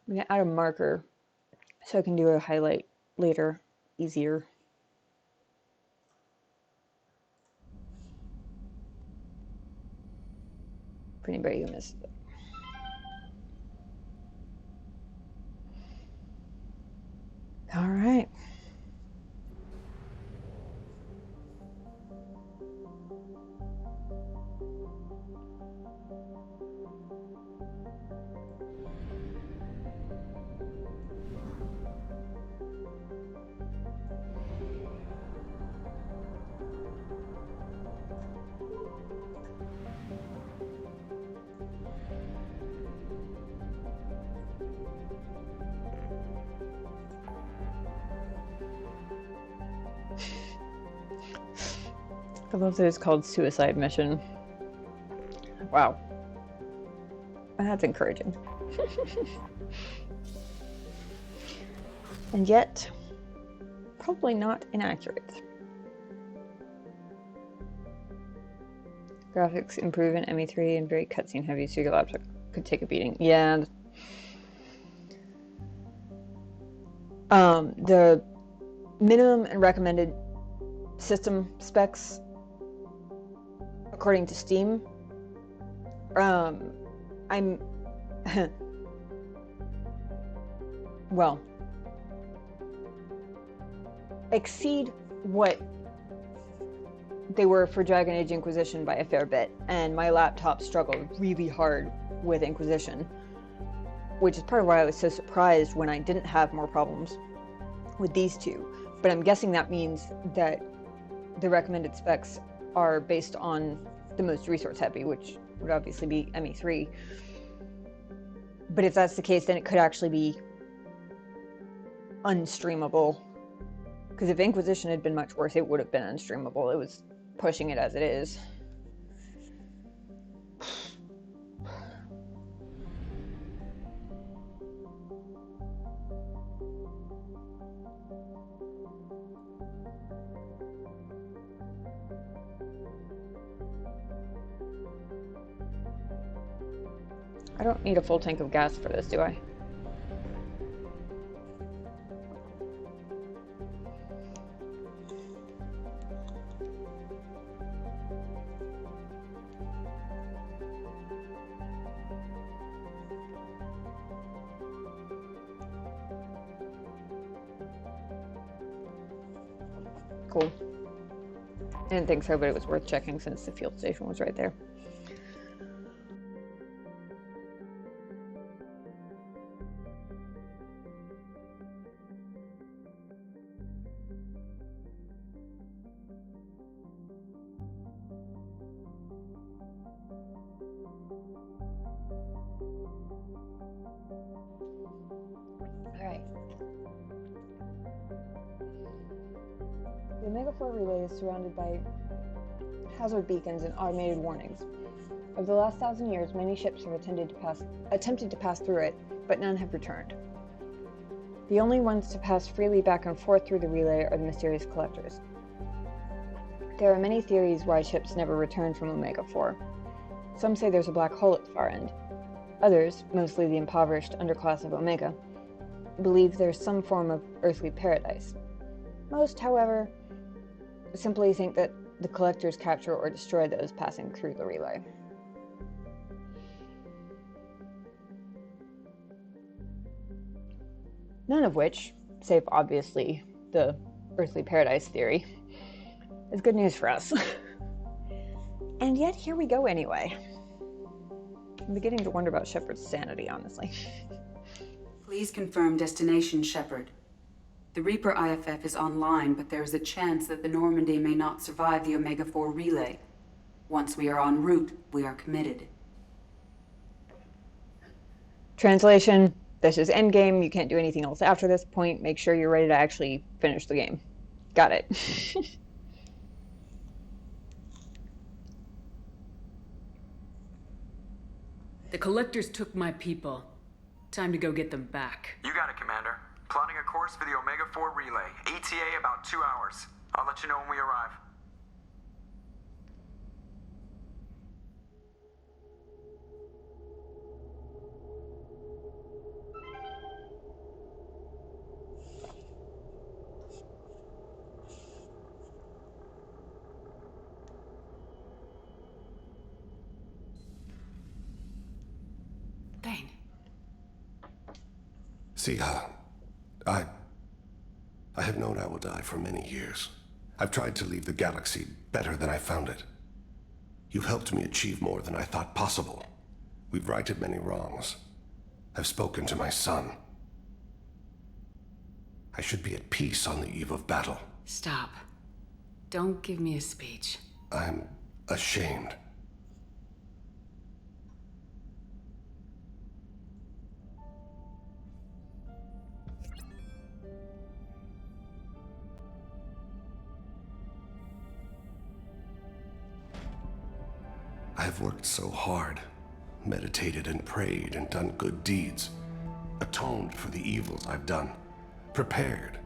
I'm going to add a marker so I can do a highlight later, easier. For anybody who missed it. All right. I love that it's called Suicide Mission. Wow. That's encouraging. And yet, probably not inaccurate. Graphics improve in ME3 and very cutscene heavy, so your laptop could take a beating. Yeah. The minimum and recommended system specs, according to Steam, I'm well, exceed what they were for Dragon Age Inquisition by a fair bit, and my laptop struggled really hard with Inquisition, which is part of why I was so surprised when I didn't have more problems with these two. But I'm guessing that means that the recommended specs are based on the most resource heavy, which would obviously be ME3. But if that's the case, then it could actually be unstreamable. Because if Inquisition had been much worse, it would have been unstreamable. It was pushing it as it is. I don't need a full tank of gas for this, do I? Cool. I didn't think so, but it was worth checking since the fuel station was right there. The Omega-4 relay is surrounded by hazard beacons and automated warnings. Over the last 1,000 years, many ships have attempted to pass through it, but none have returned. The only ones to pass freely back and forth through the relay are the mysterious collectors. There are many theories why ships never return from Omega-4. Some say there's a black hole at the far end. Others, mostly the impoverished underclass of Omega, believe there's some form of earthly paradise. Most, however, simply think that the collectors capture or destroy those passing through the relay. None of which, save obviously the earthly paradise theory, is good news for us. And yet here we go anyway. I'm beginning to wonder about Shepard's sanity, honestly. Please confirm destination, Shepard. The Reaper IFF is online, but there is a chance that the Normandy may not survive the Omega-4 relay. Once we are en route, we are committed. Translation: this is endgame. You can't do anything else after this point. Make sure you're ready to actually finish the game. Got it. The collectors took my people. Time to go get them back. You got it, Commander. Plotting a course for the Omega-4 relay. ETA about 2 hours. I'll let you know when we arrive. Thane. Siha, I have known I will die for many years. I've tried to leave the galaxy better than I found it. You've helped me achieve more than I thought possible. We've righted many wrongs. I've spoken to my son. I should be at peace on the eve of battle. Stop. Don't give me a speech. I'm ashamed. I have worked so hard, meditated and prayed and done good deeds, atoned for the evils I've done, prepared.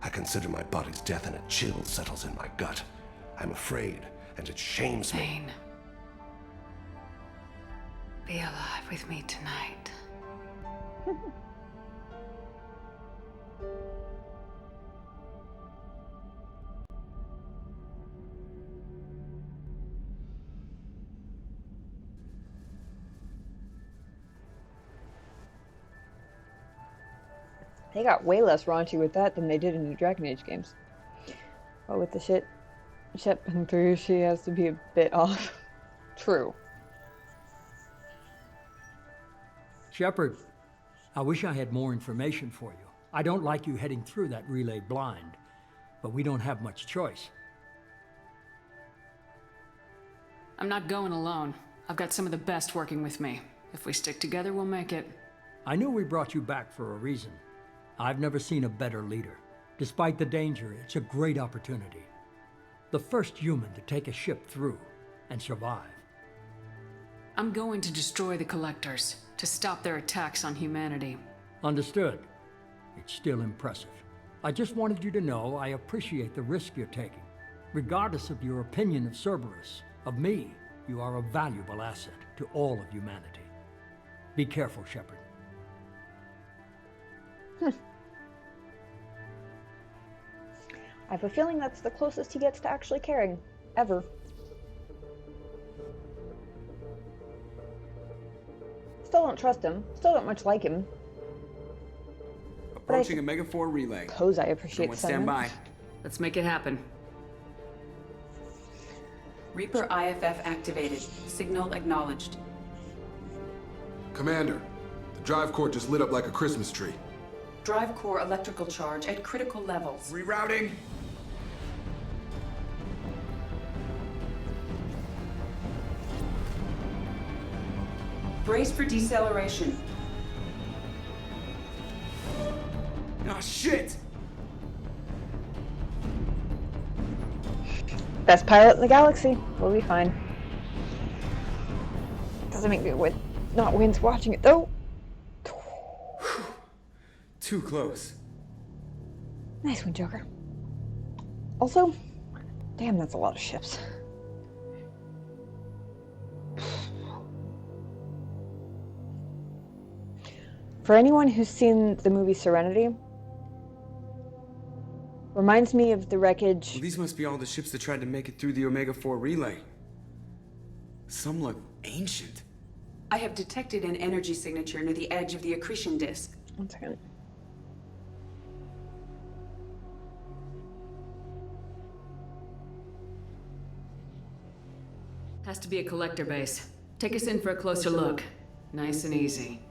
I consider my body's death and a chill settles in my gut. I'm afraid, and it shames me. Thane. Be alive with me tonight. They got way less raunchy with that than they did in the Dragon Age games. But with the shit been through, she has to be a bit off. True. Shepard, I wish I had more information for you. I don't like you heading through that relay blind, but we don't have much choice. I'm not going alone. I've got some of the best working with me. If we stick together, we'll make it. I knew we brought you back for a reason. I've never seen a better leader. Despite the danger, it's a great opportunity. The first human to take a ship through and survive. I'm going to destroy the Collectors, to stop their attacks on humanity. Understood. It's still impressive. I just wanted you to know I appreciate the risk you're taking. Regardless of your opinion of Cerberus, of me, you are a valuable asset to all of humanity. Be careful, Shepard. I have a feeling that's the closest he gets to actually caring. Ever. Still don't trust him. Still don't much like him. Approaching Omega-4 relay. Suppose I appreciate the stand by. Let's make it happen. Reaper IFF activated. Signal acknowledged. Commander, the drive core just lit up like a Christmas tree. Drive core electrical charge at critical levels. Rerouting. Brace for deceleration. Oh, shit! Best pilot in the galaxy. We'll be fine. Doesn't make me not wince watching it, though. Too close. Nice one, Joker. Also, damn, that's a lot of ships. For anyone who's seen the movie Serenity, reminds me of the wreckage. Well, these must be all the ships that tried to make it through the Omega-4 relay. Some look ancient. I have detected an energy signature near the edge of the accretion disk. 1 second. Has to be a collector base. Take us in for a closer look. Nice and easy.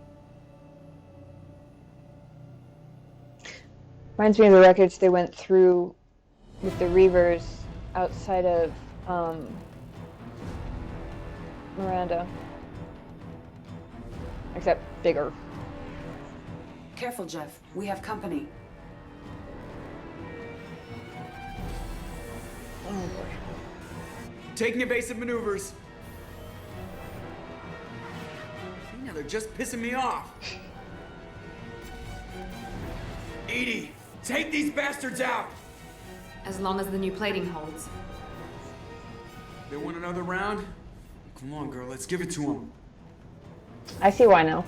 Reminds me of the wreckage they went through with the Reavers outside of Miranda. Except bigger. Careful, Jeff. We have company. Oh boy. Taking evasive maneuvers. Now they're just pissing me off. Edie, take these bastards out! As long as the new plating holds. They want another round? Come on, girl, let's give it to them. I see why now.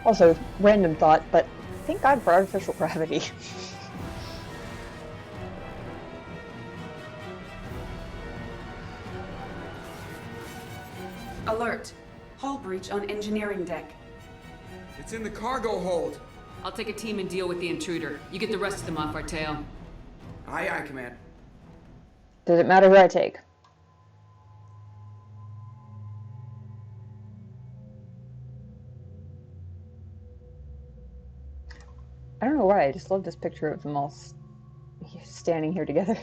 Also, random thought, but thank God for artificial gravity. Alert. Hull breach on engineering deck. It's in the cargo hold. I'll take a team and deal with the intruder. You get the rest of them off our tail. Aye, aye, Command. Does it matter who I take? I don't know why, I just love this picture of them all standing here together.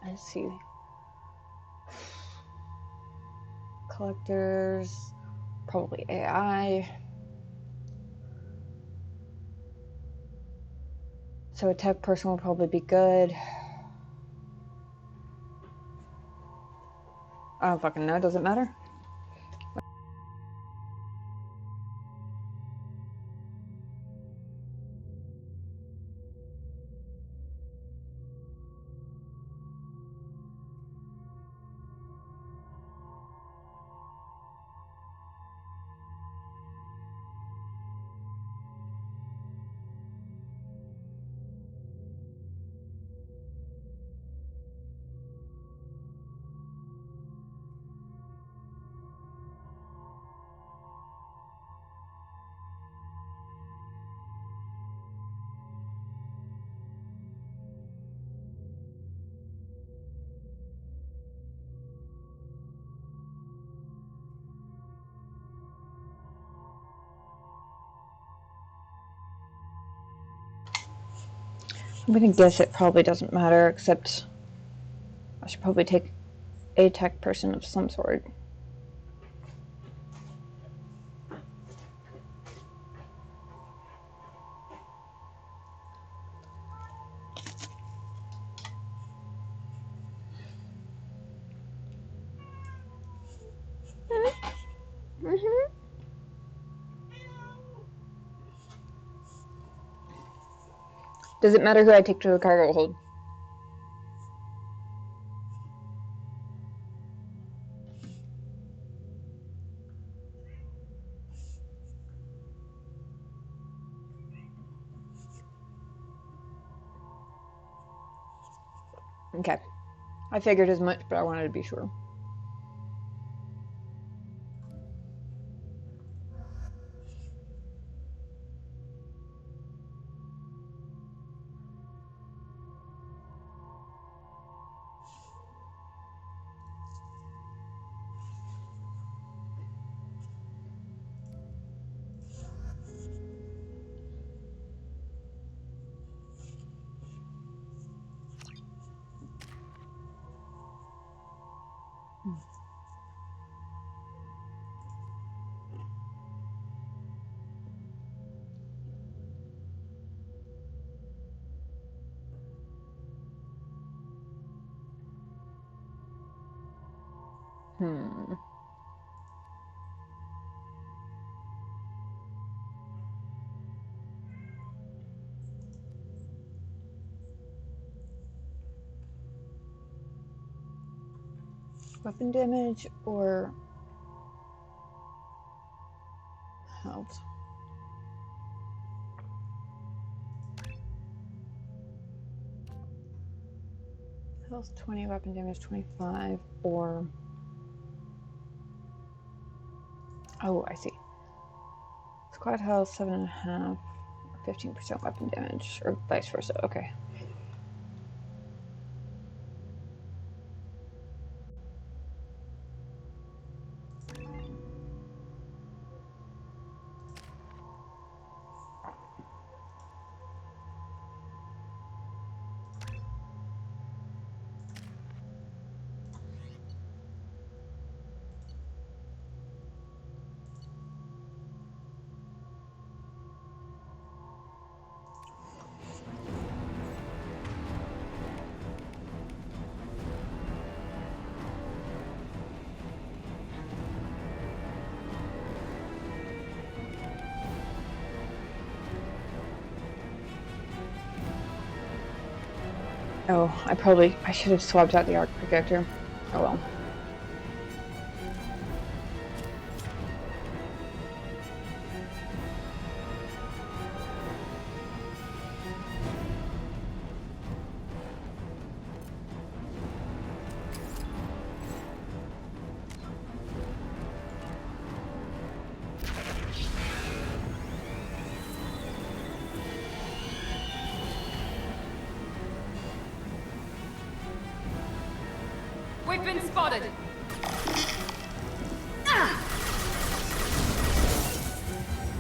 Let's see. Collectors, probably AI. So a tech person will probably be good. I don't fucking know. Does it matter? I'm gonna guess it probably doesn't matter, except I should probably take a tech person of some sort. Does it matter who I take to the cargo hold? Okay. I figured as much, but I wanted to be sure. Weapon damage or health? Health 20, weapon damage 25, or... Oh, I see. Squad health 7.5, 15% weapon damage, or vice versa. Okay. Oh, I should have swapped out the arc projector. Oh well. We've been spotted!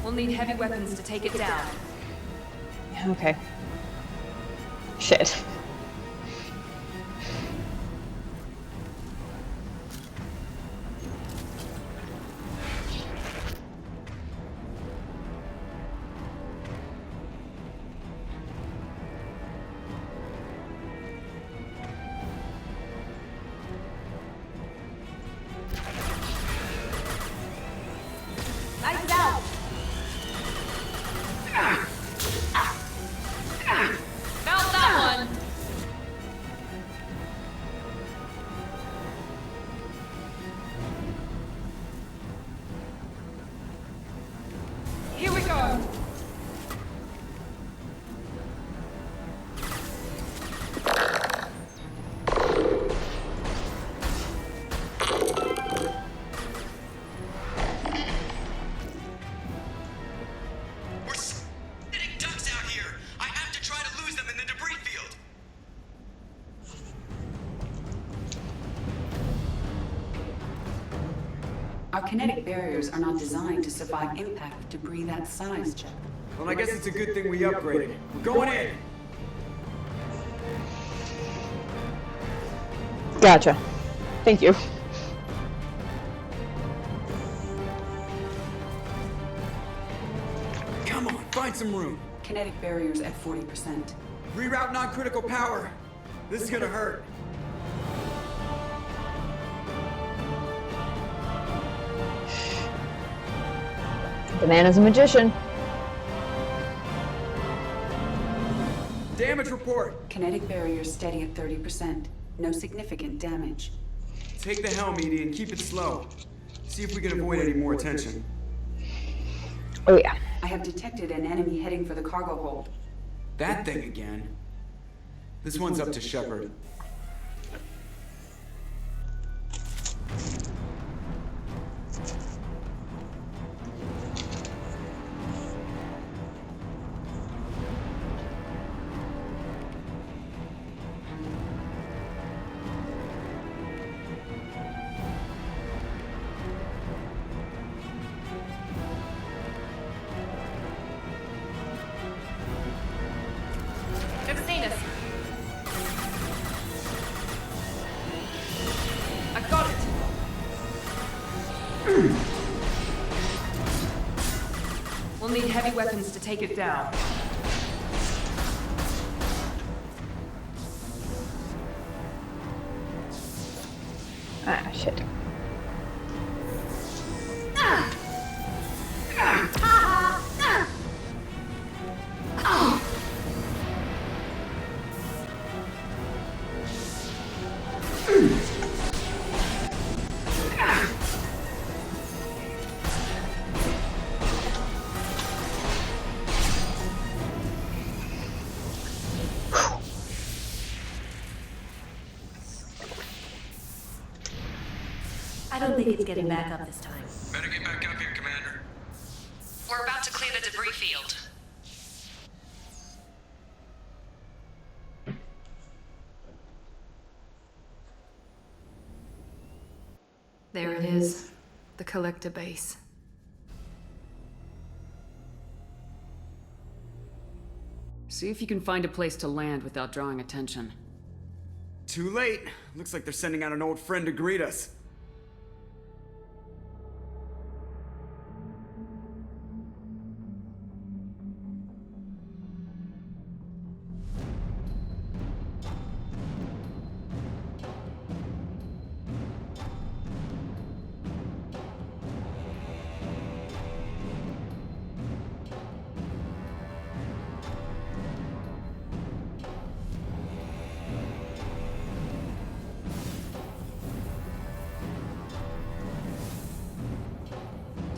We'll need heavy weapons to take it down. Okay. Shit. Nice out! Felt that one! Here we go! Our kinetic barriers are not designed to survive impact with debris that size, Jeff. Well, I guess it's a good thing we upgraded. We're going in! Gotcha. Thank you. Come on, find some room. Kinetic barriers at 40%. Reroute non-critical power. This is gonna hurt. The man is a magician. Damage report. Kinetic barriers steady at 30%. No significant damage. Take the helm, Edie, and keep it slow. See if we can avoid any more attention. Oh yeah. I have detected an enemy heading for the cargo hold. That thing again. This one's up to Shepard. They've seen us. I got it. We'll need heavy weapons to take it down. Ah, shit. I don't think it's getting back up this time. Better get back up here, Commander. We're about to clear the debris field. There it is. The collector base. See if you can find a place to land without drawing attention. Too late. Looks like they're sending out an old friend to greet us.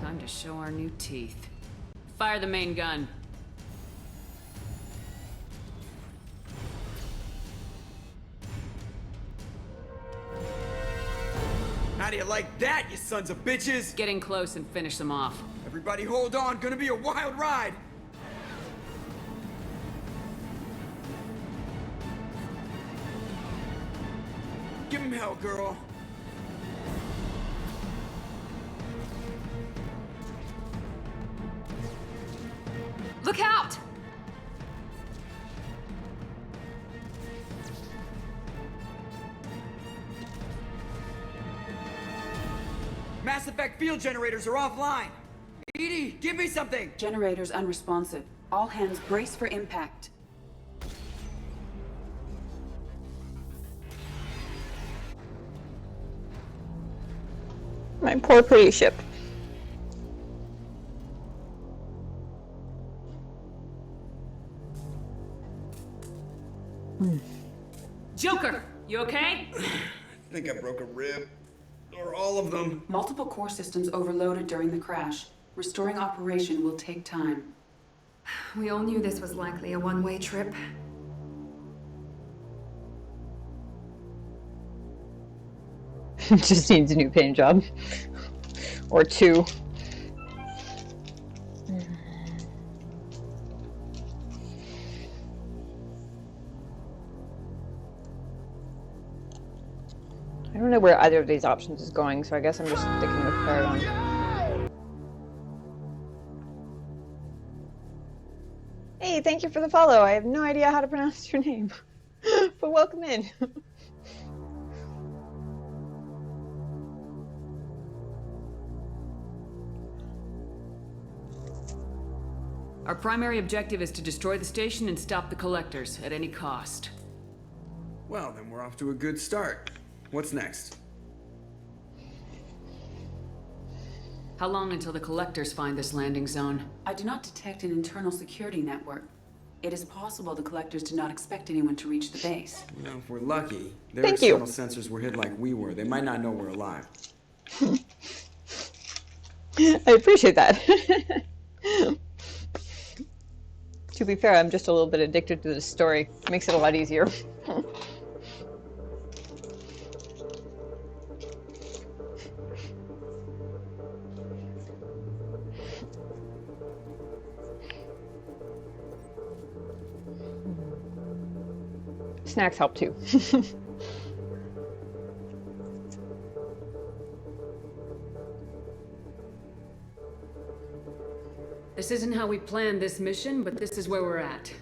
Time to show our new teeth. Fire the main gun. How do you like that, you sons of bitches? Get in close and finish them off. Everybody hold on, gonna be a wild ride. Give him hell, girl. Look out! Mass Effect field generators are offline. Edie, give me something! Generators unresponsive. All hands brace for impact. My poor pretty ship. Joker, you okay? I think I broke a rib. Or all of them. Multiple core systems overloaded during the crash. Restoring operation will take time. We all knew this was likely a one-way trip. Just needs a new paint job. Or two. I don't know where either of these options is going, so I guess I'm just sticking with Paragon. Hey, thank you for the follow. I have no idea how to pronounce your name. But welcome in. Our primary objective is to destroy the station and stop the collectors at any cost. Well, then we're off to a good start. What's next? How long until the collectors find this landing zone? I do not detect an internal security network. It is possible the collectors did not expect anyone to reach the base. Well, if we're lucky, their external sensors were hid like we were. They might not know we're alive. I appreciate that. To be fair, I'm just a little bit addicted to this story. It makes it a lot easier. Snacks help too. This isn't how we planned this mission, but this is where we're at.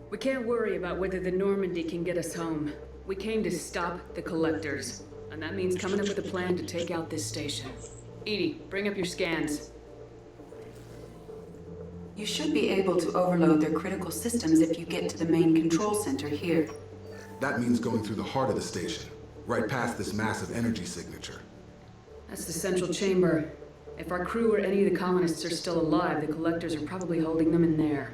We can't worry about whether the Normandy can get us home. We came to stop the collectors, and that means coming up with a plan to take out this station. Edie, bring up your scans. You should be able to overload their critical systems if you get to the main control center here. That means going through the heart of the station, right past this massive energy signature. That's the central chamber. If our crew or any of the colonists are still alive, the collectors are probably holding them in there.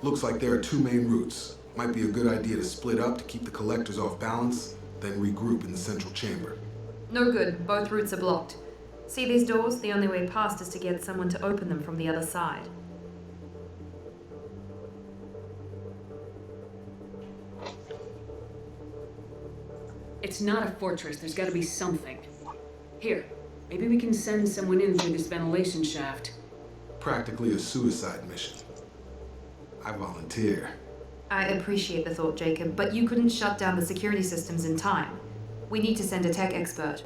Looks like there are two main routes. Might be a good idea to split up to keep the collectors off balance, then regroup in the central chamber. No good. Both routes are blocked. See these doors? The only way past is to get someone to open them from the other side. It's not a fortress. There's got to be something. Here, maybe we can send someone in through this ventilation shaft. Practically a suicide mission. I volunteer. I appreciate the thought, Jacob, but you couldn't shut down the security systems in time. We need to send a tech expert.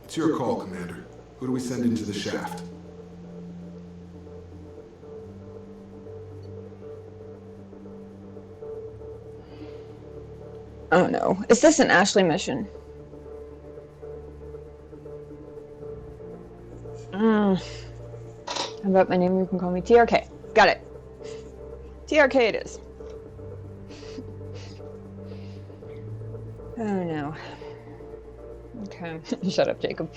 It's your call, Commander. Who do we send into the shaft? Oh no. Is this an Ashley mission? How about my name? You can call me TRK. Got it. TRK it is. Oh no. Okay. Shut up, Jacob.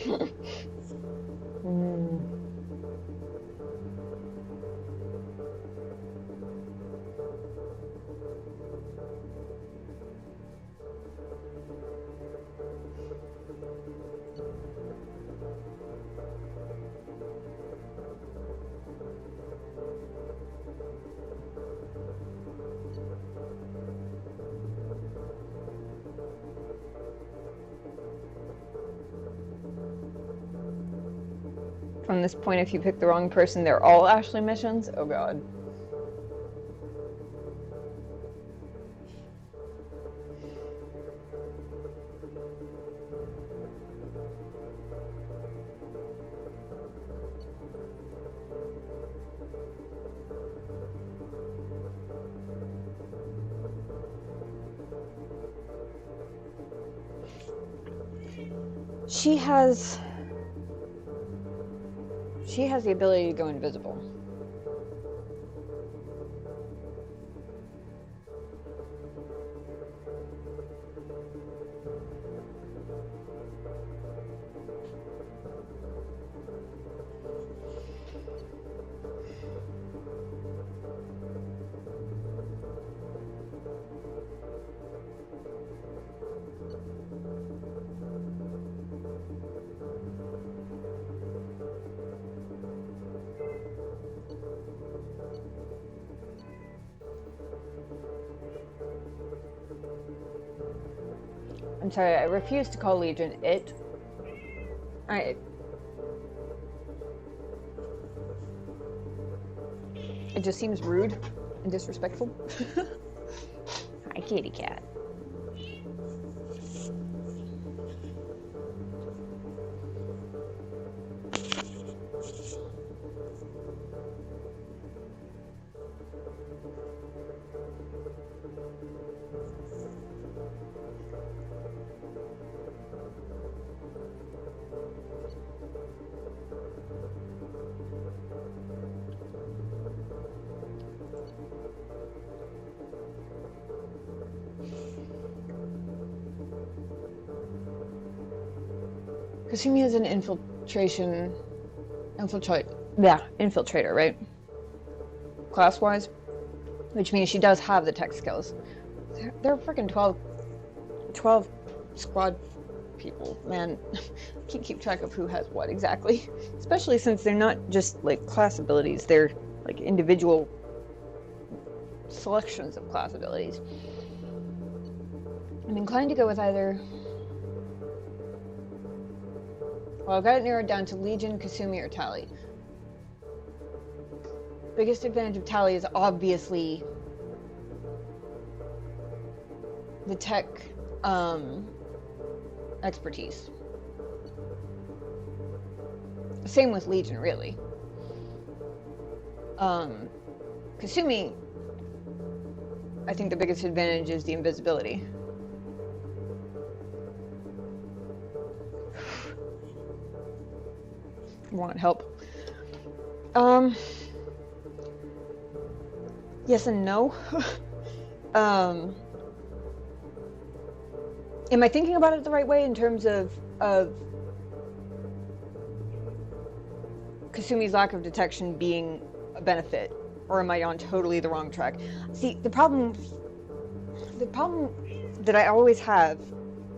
From this point, if you pick the wrong person, they're all Ashley missions? Oh god. She has the ability to go invisible. I'm sorry, I refuse to call Legion it. It just seems rude and disrespectful. Hi, kitty cat. Kasumi is an infiltrator, right? Class-wise, which means she does have the tech skills. There are freaking 12 squad people, man. I can't keep track of who has what exactly, especially since they're not just like class abilities, they're like individual selections of class abilities. I'm inclined to go with either. Well, I've got it narrowed down to Legion, Kasumi, or Tally. Biggest advantage of Tally is obviously the tech expertise. Same with Legion, really. Kasumi, I think the biggest advantage is the invisibility. Want help? Yes and no. Am I thinking about it the right way in terms of Kasumi's lack of detection being a benefit, or am I on totally the wrong track? See, the problem that I always have,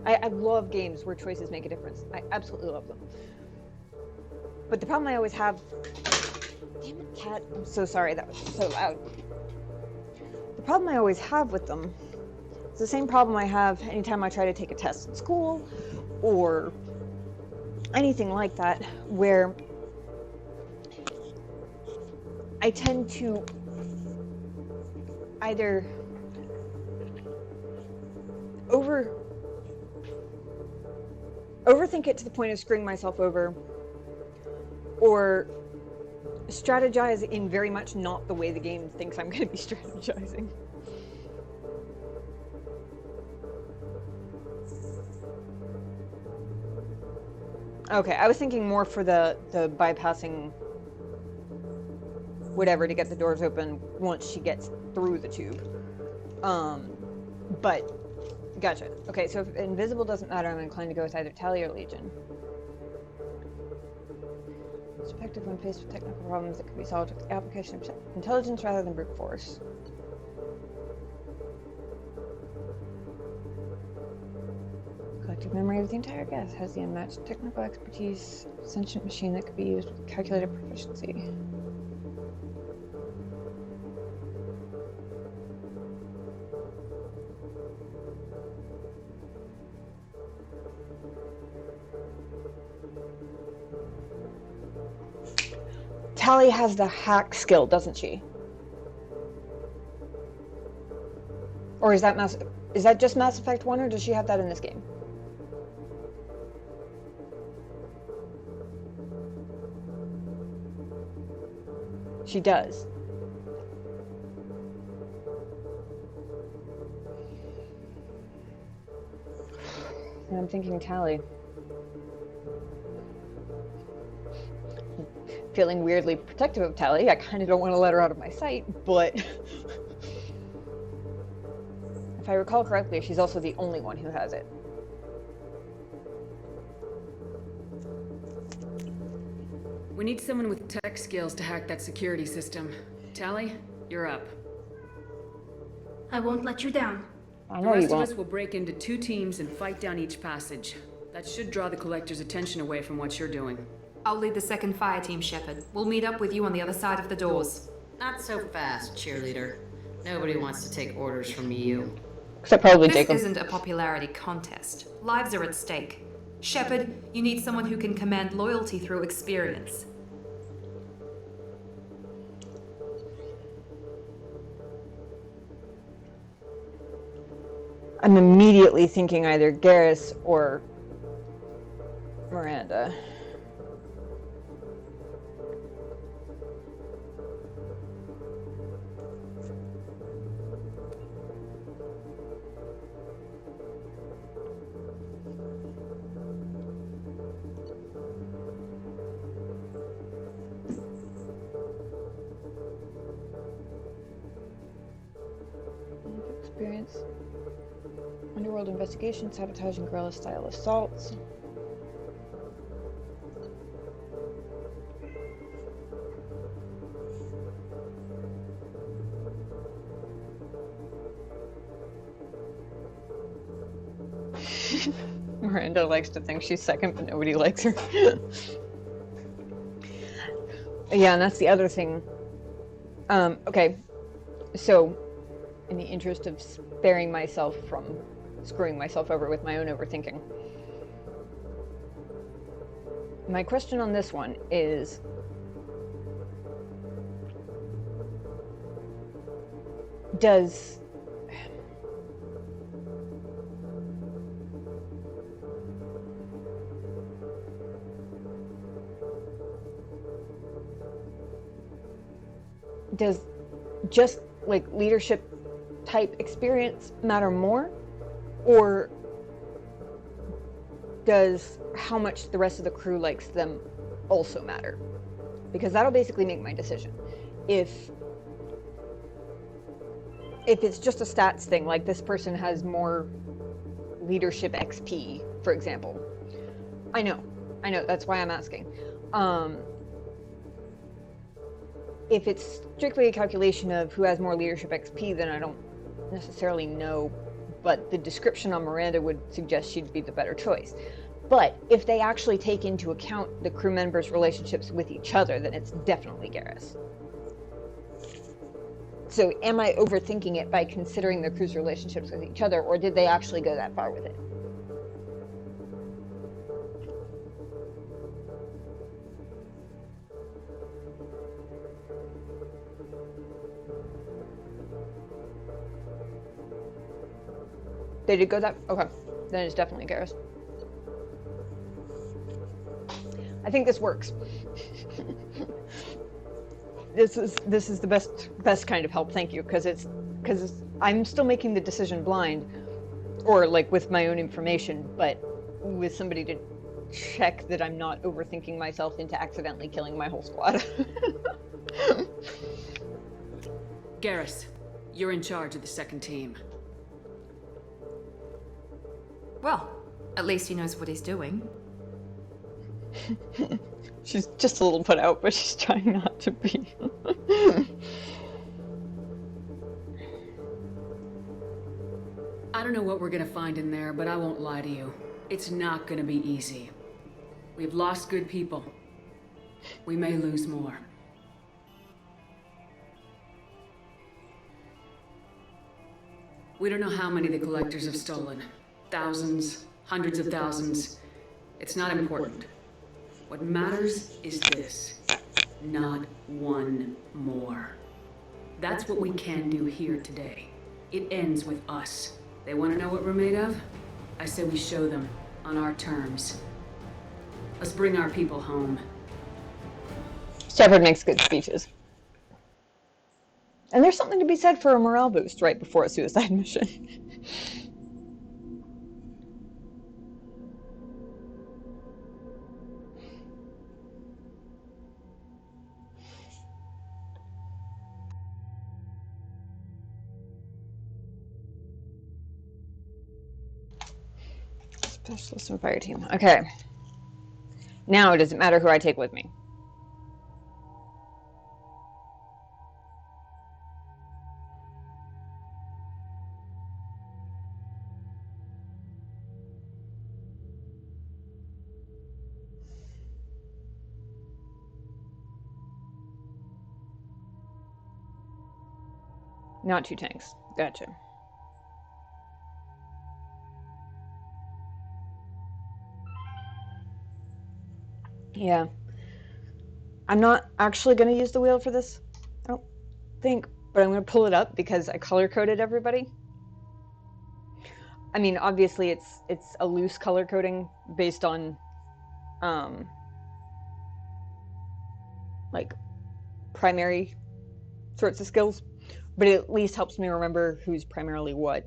I love games where choices make a difference. I absolutely love them. But the problem I always have... Damn it, cat. I'm so sorry, that was so loud. The problem I always have with them is the same problem I have anytime I try to take a test in school or anything like that, where I tend to either overthink it to the point of screwing myself over, or strategize in very much not the way the game thinks I'm going to be strategizing. Okay, I was thinking more for the bypassing whatever to get the doors open once she gets through the tube. But, gotcha. Okay, so if invisible doesn't matter, I'm inclined to go with either Tally or Legion. It's effective when faced with technical problems that can be solved with the application of intelligence rather than brute force. Collective memory of the entire guess has the unmatched technical expertise, sentient machine that could be used with calculated proficiency. Tally has the hack skill, doesn't she? Or is that just Mass Effect 1, or does she have that in this game? She does. And I'm thinking Tally. Feeling weirdly protective of Tally. I kind of don't want to let her out of my sight, but if I recall correctly, she's also the only one who has it. We need someone with tech skills to hack that security system. Tally, you're up. I won't let you down. I know the rest you of won't. us will break into 2 teams and fight down each passage. That should draw the Collector's attention away from what you're doing. I'll lead the second fire team, Shepard. We'll meet up with you on the other side of the doors. Not so fast, cheerleader. Nobody wants to take orders from you. Except probably This Jacob. isn't a popularity contest. Lives are at stake. Shepard, you need someone who can command loyalty through experience. I'm immediately thinking either Garrus or Miranda. Experience. Underworld investigation, sabotage, and guerrilla-style assaults. Miranda likes to think she's second, but nobody likes her. Yeah, and that's the other thing. Okay, so in the interest of sparing myself from screwing myself over with my own overthinking, my question on this one is, does just like leadership type experience matter more, or does how much the rest of the crew likes them also matter? Because that'll basically make my decision. If it's just a stats thing, like this person has more leadership XP, for example, I know, that's why I'm asking. If it's strictly a calculation of who has more leadership XP, then I don't necessarily know, but the description on Miranda would suggest she'd be the better choice. But if they actually take into account the crew members' relationships with each other, then it's definitely Garrus. So am I overthinking it by considering the crew's relationships with each other, or did they actually go that far with it? They did go that? Okay. Then it's definitely Garrus. I think this works. This is the best kind of help. Thank you, because I'm still making the decision blind, or like with my own information, but with somebody to check that I'm not overthinking myself into accidentally killing my whole squad. Garrus, you're in charge of the second team. Well, at least he knows what he's doing. She's just a little put out, but she's trying not to be. I don't know what we're gonna find in there, but I won't lie to you. It's not gonna be easy. We've lost good people. We may lose more. We don't know how many the collectors have stolen. Thousands, hundreds of thousands. It's not important. What matters is this. Not one more. That's what we can do here today. It ends with us. They want to know what we're made of? I say we show them, on our terms. Let's bring our people home. Shepard makes good speeches. And there's something to be said for a morale boost right before a suicide mission. Specialist and fire team. Okay. Now, does it matter who I take with me? Not two tanks. Gotcha. Yeah. I'm not actually going to use the wheel for this, I don't think, but I'm going to pull it up because I color-coded everybody. I mean, obviously it's a loose color coding based on like primary sorts of skills, but it at least helps me remember who's primarily what.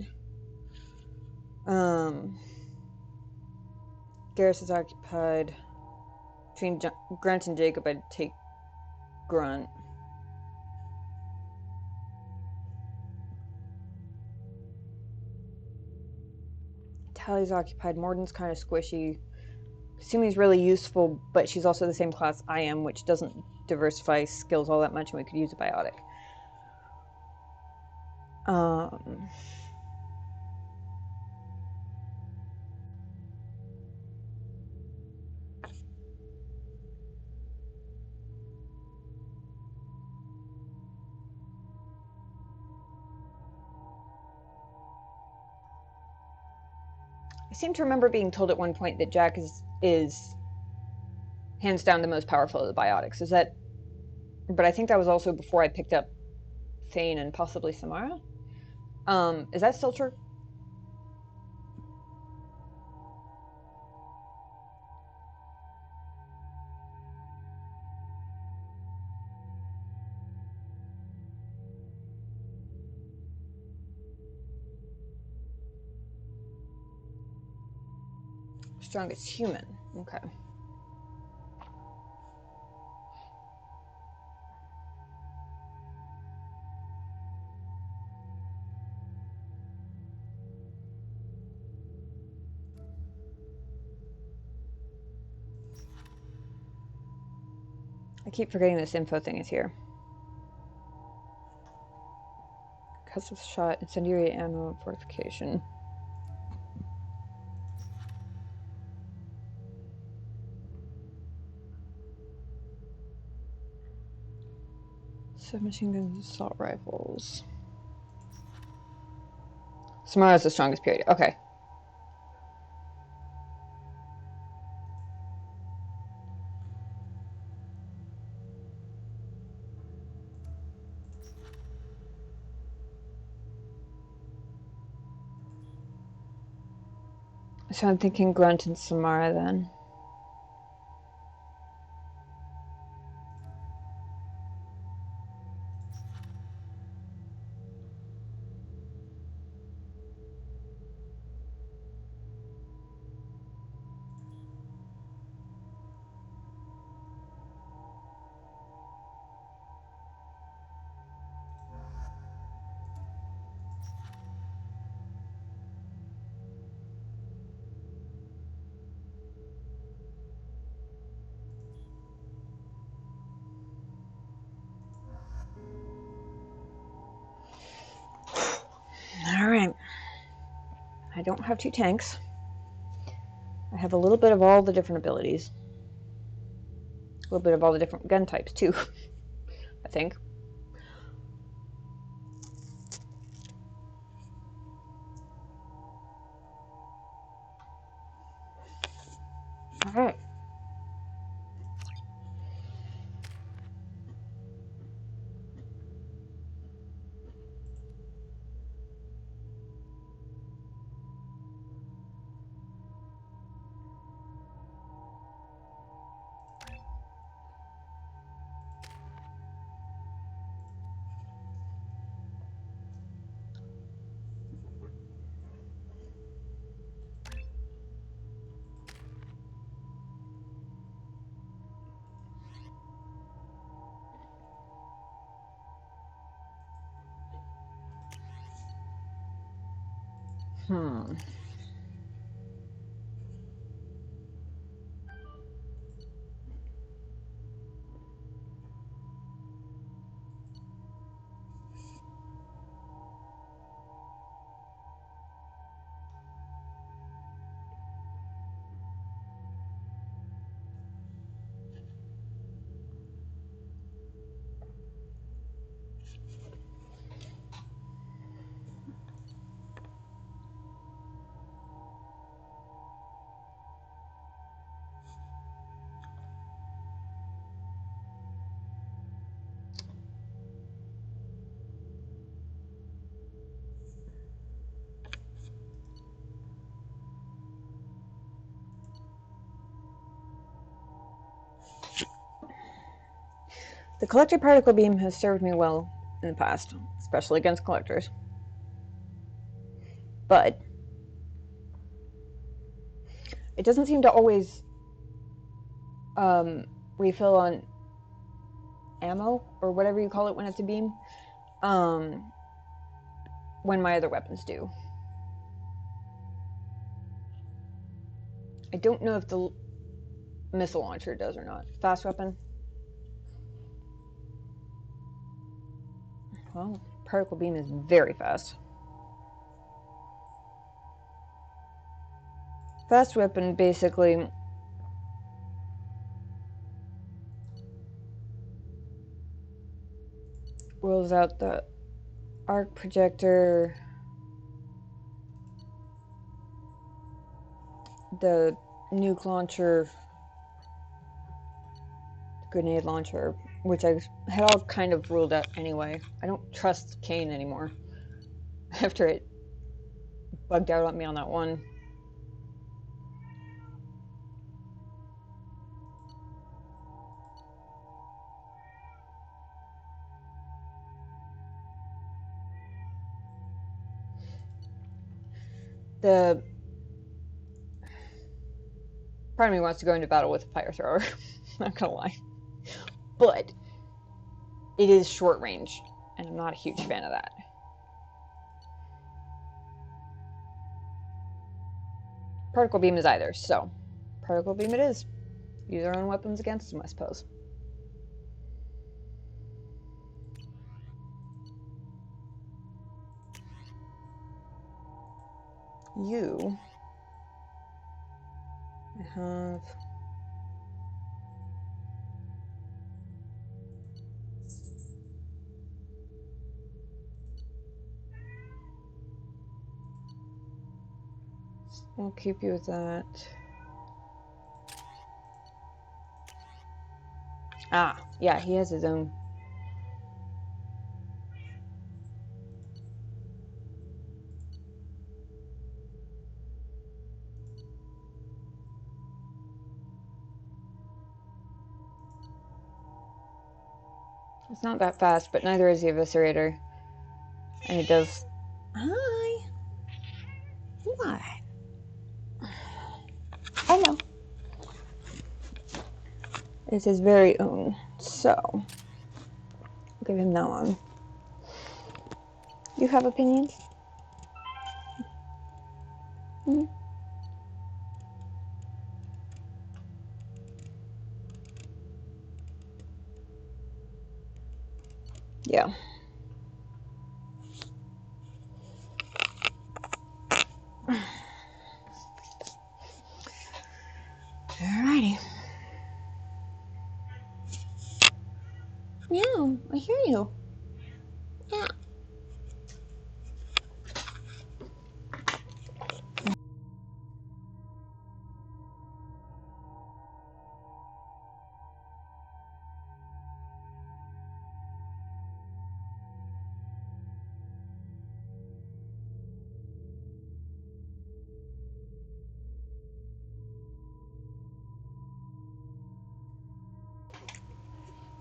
Garrus is occupied. Between Grunt and Jacob, I'd take Grunt. Tally's occupied. Morden's kind of squishy. Sumi's really useful, but she's also the same class I am, which doesn't diversify skills all that much, and we could use a biotic. I seem to remember being told at one point that Jack is hands down the most powerful of the biotics. Is that... But I think that was also before I picked up Thane and possibly Samara. Is that still true? Strongest human. Okay. I keep forgetting this info thing is here. Custom shot, incendiary ammo, fortification. Submachine guns, assault rifles. Samara's the strongest period. Okay. So I'm thinking Grunt and Samara then. Alright. I don't have 2 tanks. I have a little bit of all the different abilities. A little bit of all the different gun types, too. I think. Alright. The collector particle beam has served me well in the past, especially against collectors. But it doesn't seem to always refill on ammo, or whatever you call it when it's a beam, when my other weapons do. I don't know if the missile launcher does or not. Fast weapon? Well, particle beam is very fast. Fast weapon basically rolls out the arc projector, the nuke launcher, grenade launcher, which I had all kind of ruled out anyway. I don't trust Kane anymore after it bugged out on me on that one. The part of me wants to go into battle with a fire thrower, not gonna lie. But it is short range, and I'm not a huge fan of that. Particle beam is either, so particle beam it is. Use our own weapons against them, I suppose. You have I'll keep you with that. Ah, yeah, he has his own. It's not that fast, but neither is the Eviscerator. And it does... Hi! What? I know. It's his very own, so... I'll give him that one. You have opinions? Mm-hmm. Yeah. Alrighty. Yeah, I hear you. Yeah.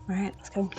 Alright, let's go.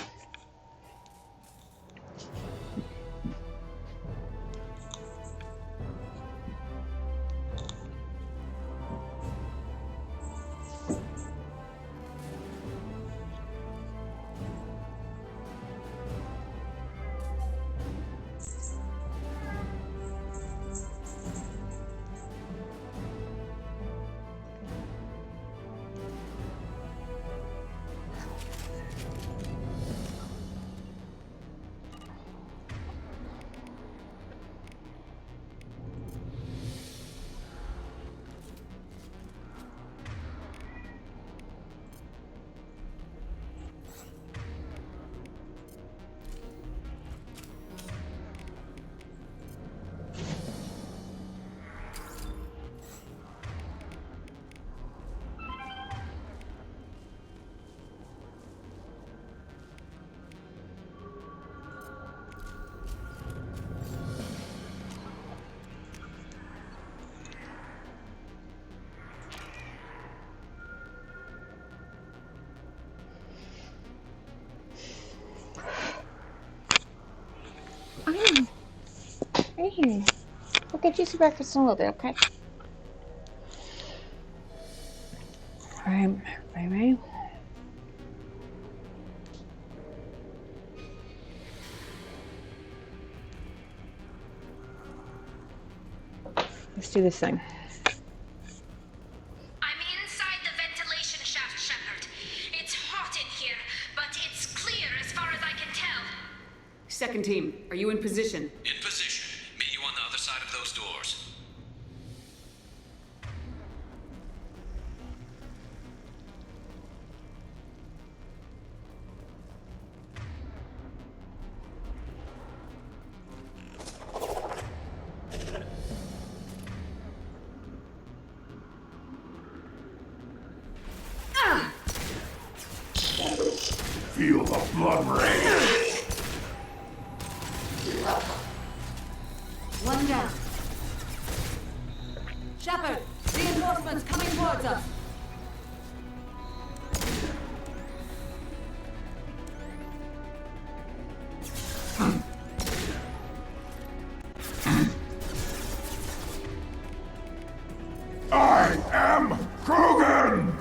fine. Right here. We'll get you some breakfast in a little bit, okay? Alright, ready? Let's do this thing. I'm inside the ventilation shaft, Shepard. It's hot in here, but it's clear as far as I can tell. Second team, are you in position? In position. Meet you on the other side of those doors. Feel the blood rain. One down. Shepard, reinforcements coming towards us. I am Krogan!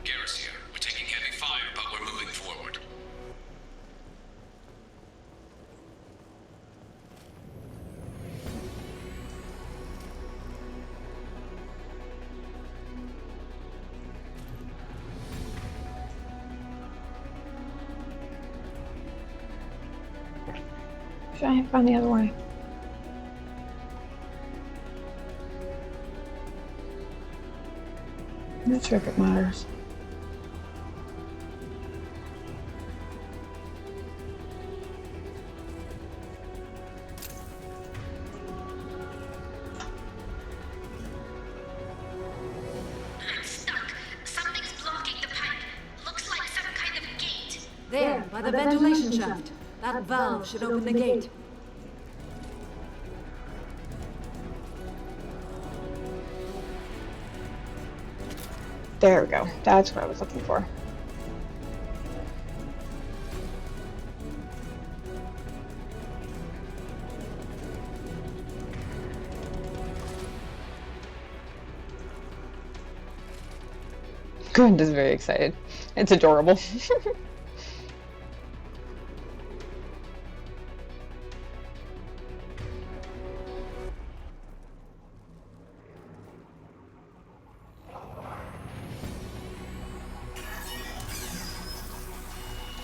Garrus here. We're taking heavy fire, but we're moving forward. Should I have gone the other way? I'm not sure if it matters. I'm stuck. Something's blocking the pipe. Looks like some kind of gate. There, by the ventilation shaft. That valve should open the gate. There we go. That's what I was looking for. Gwen is very excited. It's adorable.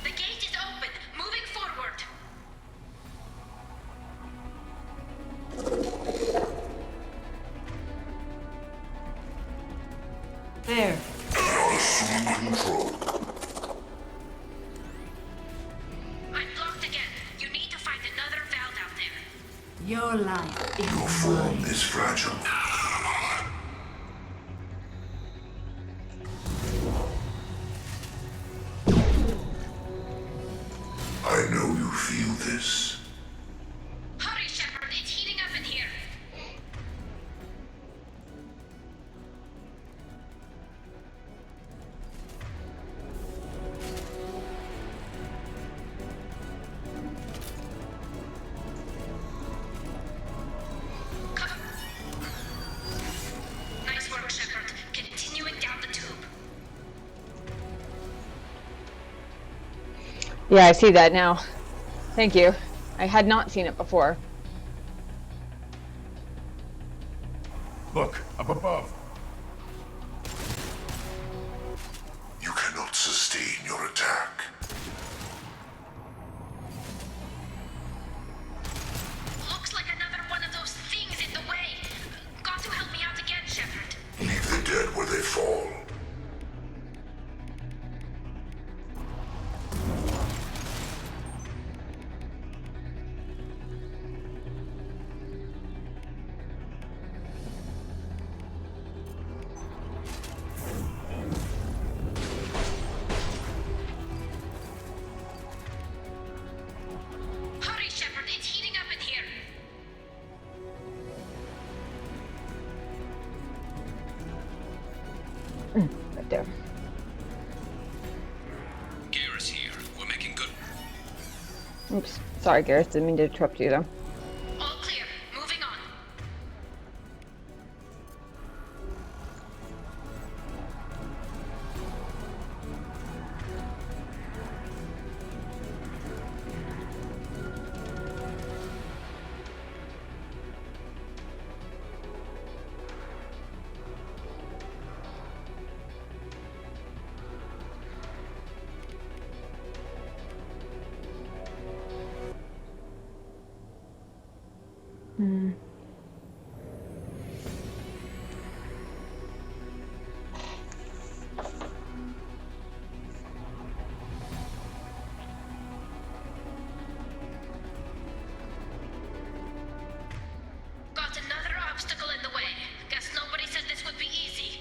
The gate is open. Moving forward. There. I'm blocked again. You need to find another valve out there. Your life is Your form is fragile. I know you feel this. Hurry, Shepard. It's heating up in here. Nice work, Shepard. Continuing down the tube. Yeah, I see that now. Thank you. I had not seen it before. Look, up above. You cannot sustain your attack. Right there. Garrus here. We're making good. Oops. Sorry, Garrus. Didn't mean to interrupt you, though. All clear. Moving on. Got another obstacle in the way. Guess nobody said this would be easy.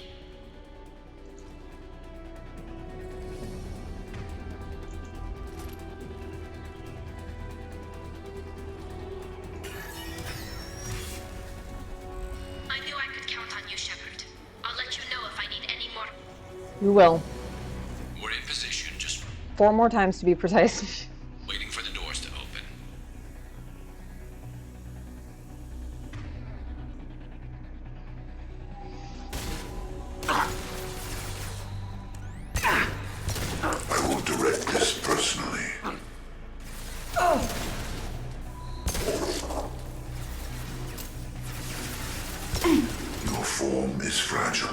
I knew I could count on you, Shepard. I'll let you know if I need any more. You will. We're in position, just 4 more times to be precise. waiting for the doors to open. I will direct this personally. Your form is fragile.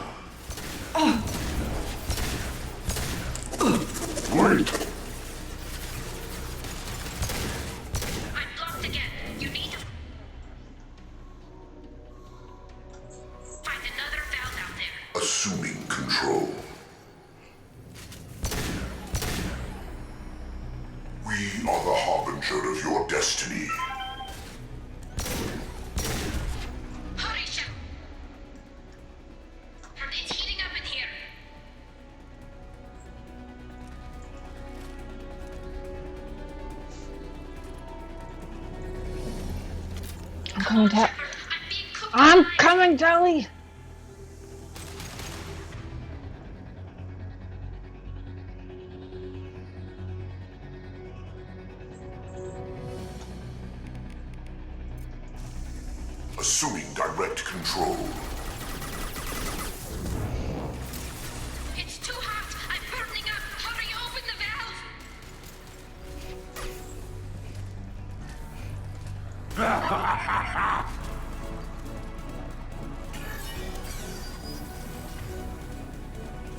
Wait! I'm blocked again. You need to find another valve out there. Assuming control. We are the harbinger of your destiny. Hurry, Shepard. It's heating up in here. I'm coming, I'm coming, Tally! Assuming direct control. It's too hot. I'm burning up. Hurry, open the valve.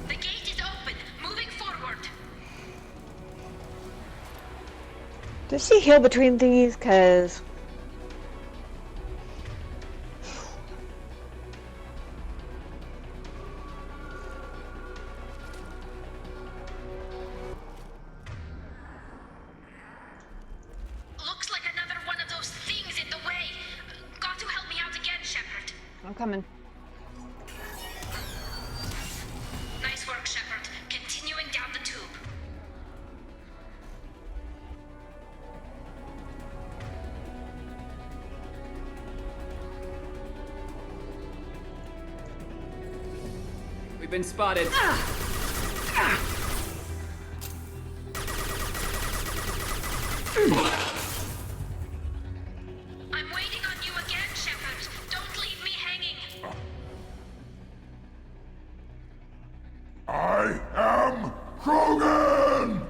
The gate is open. Moving forward. Does she heal between these? Cause Looks like another one of those things in the way. Got to help me out again, Shepard. I'm coming. Nice work, Shepard. Continuing down the tube. We've been spotted. I'm waiting on you again, Shepard. Don't leave me hanging. I am Krogan!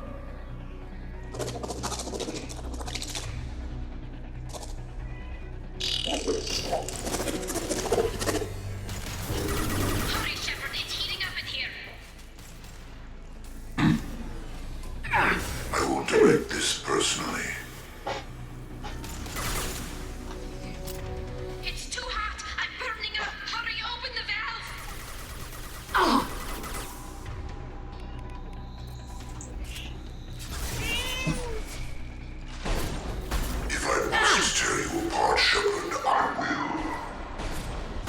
Hurry, Shepard. It's heating up in here. I will direct this personally. It's too hot. I'm burning up. Hurry, open the valve. If I must tear you apart, Shepard, I will.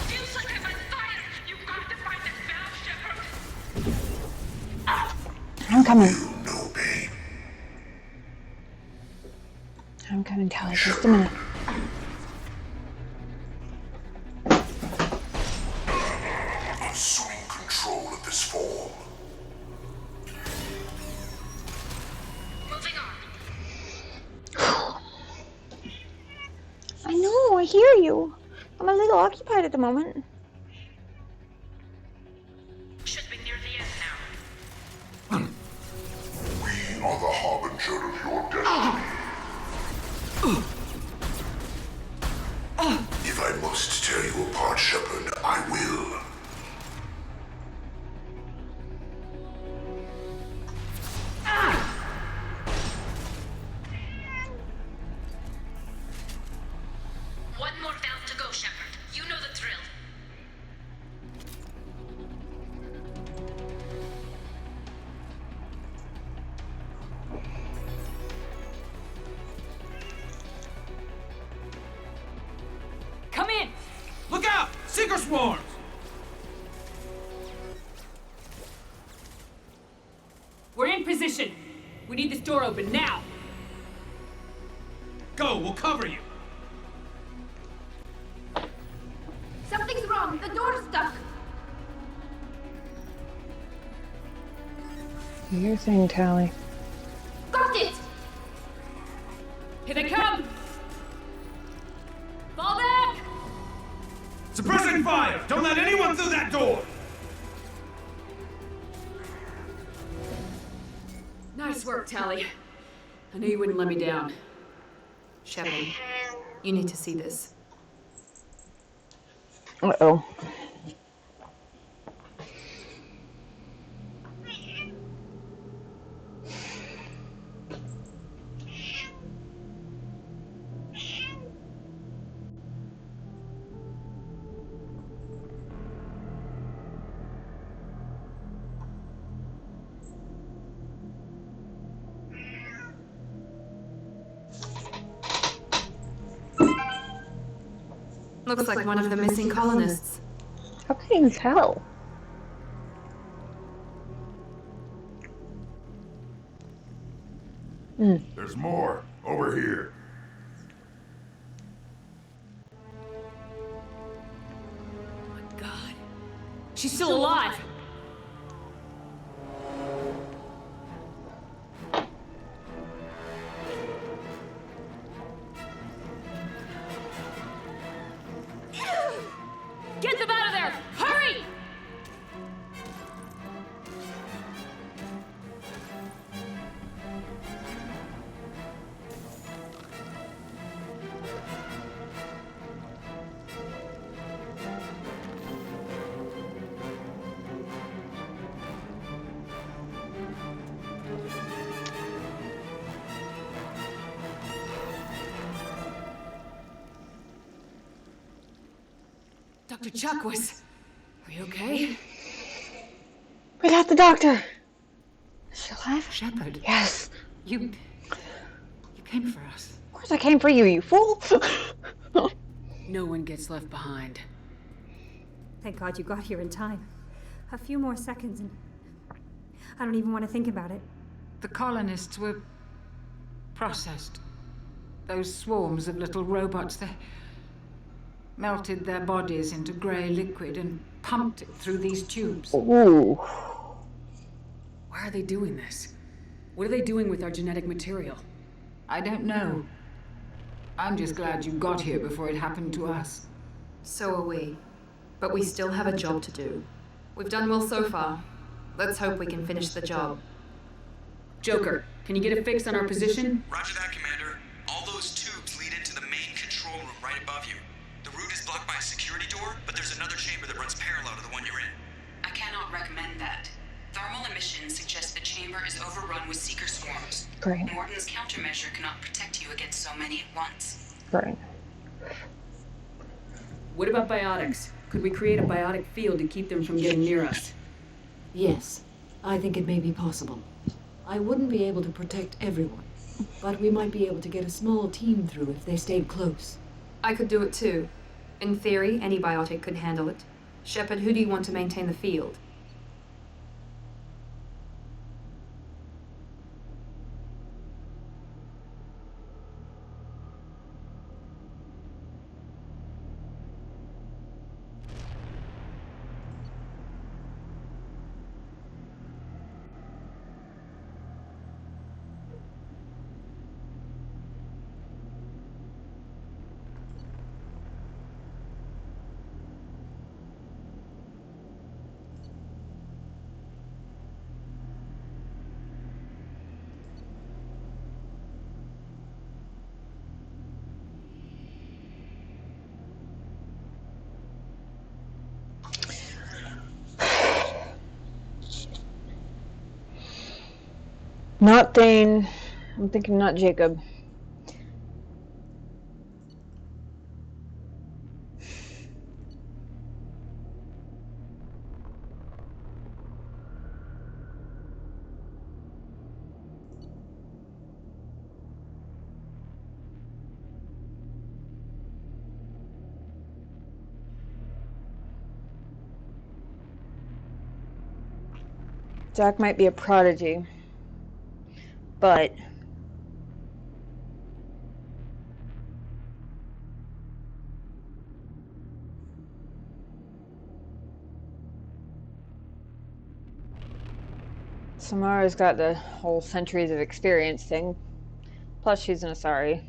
Feels like I'm on fire. You've got to find this valve, Shepard. I'm coming. No pain. I'm coming, Tally. Just a minute. Assuming control of this form. Moving on. I know, I hear you. I'm a little occupied at the moment. Should be near the end now. We are the harbinger of your destiny. If I must tear you apart, Shepard, I will. One more valve to go, Shepard. You know the drill. Come in! Look out! Seeker swarms! We're in position. We need this door open now. Go, we'll cover you. Something's wrong. The door's stuck. You're saying, Tally. Got it! Here they come! Fall back! Suppressing fire! Don't let anyone through that door! Nice work, Tally. I knew you wouldn't let me down. Shepard, you need to see this. Uh-oh. Looks like one of the missing colonists. How can you even tell? There's more. Over here. God. She's still alive! Get them out of there! Hurry! Dr. Chuck are you okay? We got the doctor. Is she alive? Shepard. Yes. You came for us. Of course I came for you, you fool. No one gets left behind. Thank God you got here in time. A few more seconds and I don't even want to think about it. The colonists were processed. Those swarms of little robots, they melted their bodies into grey liquid and pumped it through these tubes. Ooh. Why are they doing this? What are they doing with our genetic material? I don't know. I'm just glad you got here before it happened to us. So are we. But we still have a job to do. We've done well so far. Let's hope we can finish the job. Joker, can you get a fix on our position? Roger that, Commander. All those tubes lead into the main control room right above you. The route is blocked by a security door, but there's another chamber that runs parallel to the one you're in. I cannot recommend that. Thermal emissions suggest the chamber is overrun with seeker swarms. Great. Morton's countermeasure cannot protect you against so many at once. Right. What about biotics? Could we create a biotic field to keep them from getting near us? Yes, I think it may be possible. I wouldn't be able to protect everyone, but we might be able to get a small team through if they stayed close. I could do it too. In theory, any biotic could handle it. Shepard, who do you want to maintain the field? Not Thane. I'm thinking not Jacob. Jack might be a prodigy, but Samara's got the whole centuries of experience thing. Plus, she's an Asari,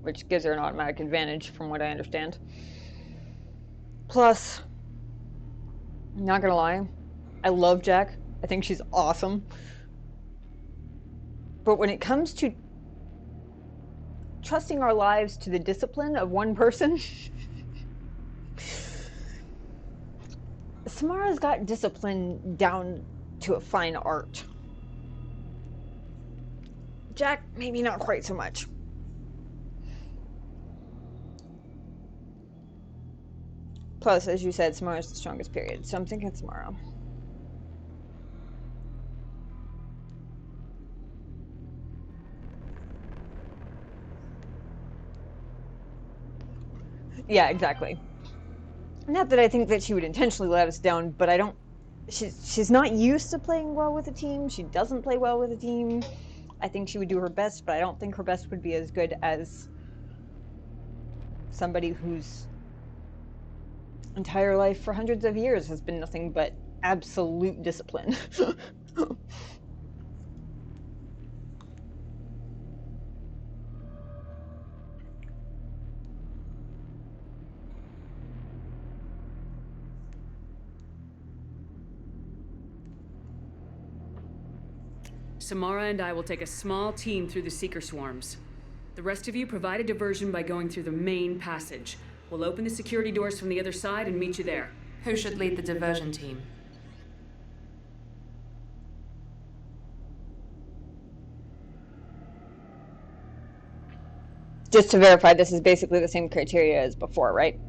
which gives her an automatic advantage, from what I understand. Plus, not gonna lie, I love Jack. I think she's awesome. But when it comes to trusting our lives to the discipline of one person, Samara's got discipline down to a fine art. Jack, maybe not quite so much. Plus, as you said, Samara's the strongest period, so I'm thinking Samara. Yeah, exactly. Not that I think that she would intentionally let us down, but I don't... She's not used to playing well with a team. She doesn't play well with a team. I think she would do her best, but I don't think her best would be as good as somebody whose entire life for hundreds of years has been nothing but absolute discipline. Samara and I will take a small team through the Seeker swarms. The rest of you provide a diversion by going through the main passage. We'll open the security doors from the other side and meet you there. Who should lead the diversion team? Just to verify, this is basically the same criteria as before, right?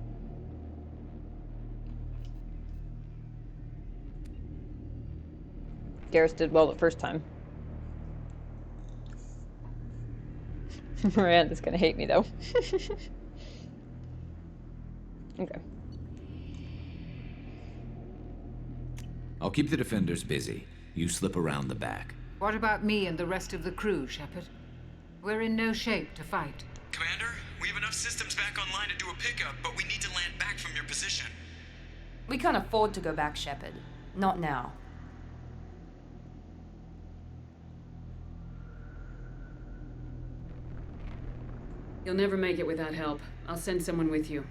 Garrus did well the first time. Miranda's gonna hate me, though. Okay. I'll keep the defenders busy. You slip around the back. What about me and the rest of the crew, Shepard? We're in no shape to fight. Commander, we have enough systems back online to do a pickup, but we need to land back from your position. We can't afford to go back, Shepard. Not now. You'll never make it without help. I'll send someone with you.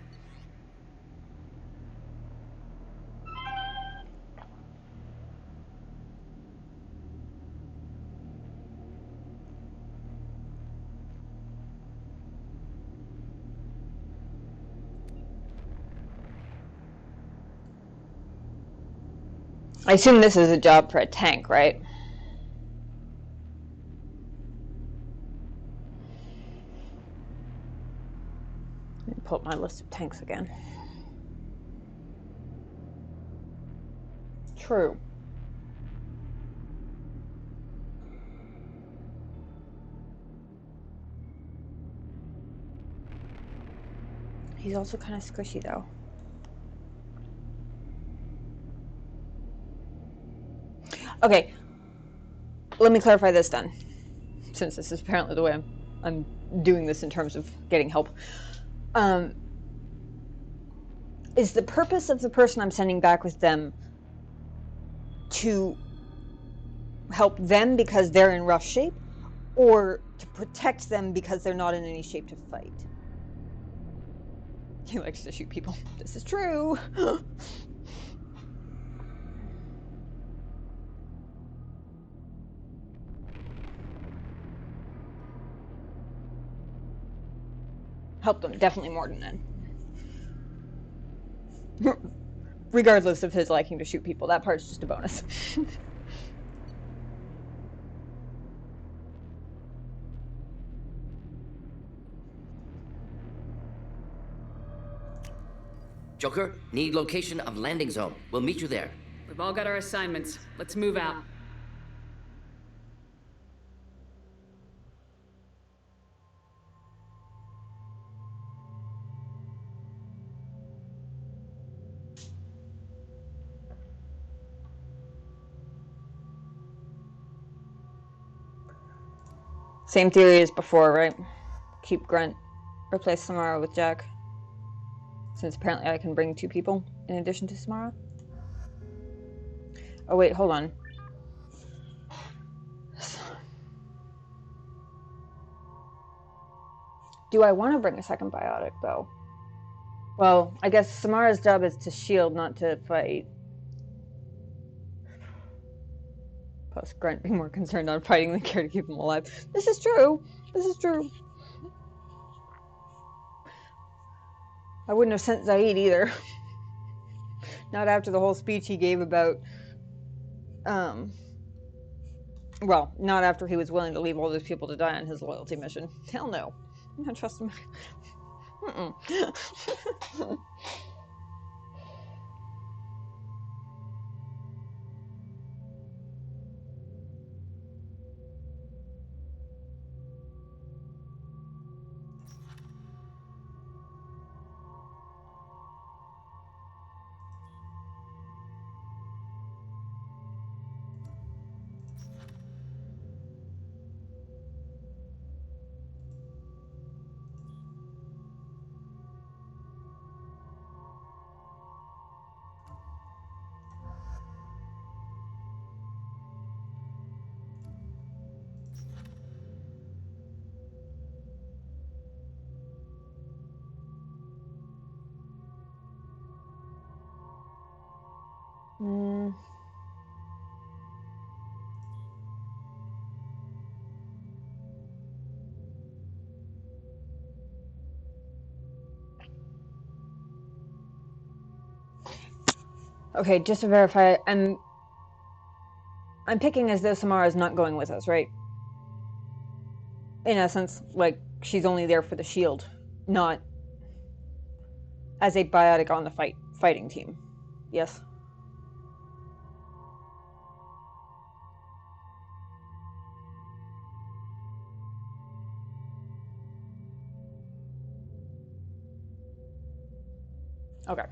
I assume this is a job for a tank, right? Let me pull up my list of tanks again. True. He's also kind of squishy, though. Okay, let me clarify this then, since this is apparently the way I'm doing this in terms of getting help. Is the purpose of the person I'm sending back with them to help them because they're in rough shape, or to protect them because they're not in any shape to fight? He likes to shoot people. This is true. Help them, definitely more than that. Regardless of his liking to shoot people, that part's just a bonus. Joker, need location of landing zone. We'll meet you there. We've all got our assignments. Let's move out. Same theory as before, right? Keep Grunt. Replace Samara with Jack. Since apparently I can bring 2 people in addition to Samara. Oh wait, hold on. Do I want to bring a second biotic, though? Well, I guess Samara's job is to shield, not to fight. Plus, Grunt be more concerned on fighting than care to keep him alive. This is true. This is true. I wouldn't have sent Zaid either. Not after the whole speech he gave about... Well, not after he was willing to leave all those people to die on his loyalty mission. Hell no. I'm not trusting him. Okay, just to verify, I'm picking as though Samara is not going with us, right? In essence, like, she's only there for the shield, not as a biotic on the fighting team. Yes? Okay.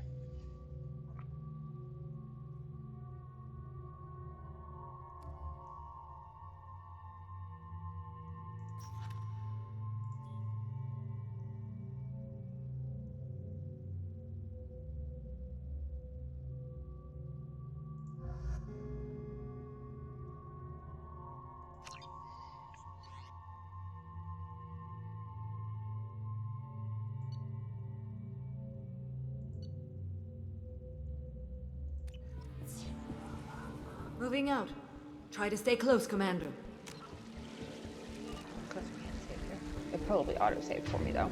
Moving out. Try to stay close, Commander. It probably auto-saved for me, though.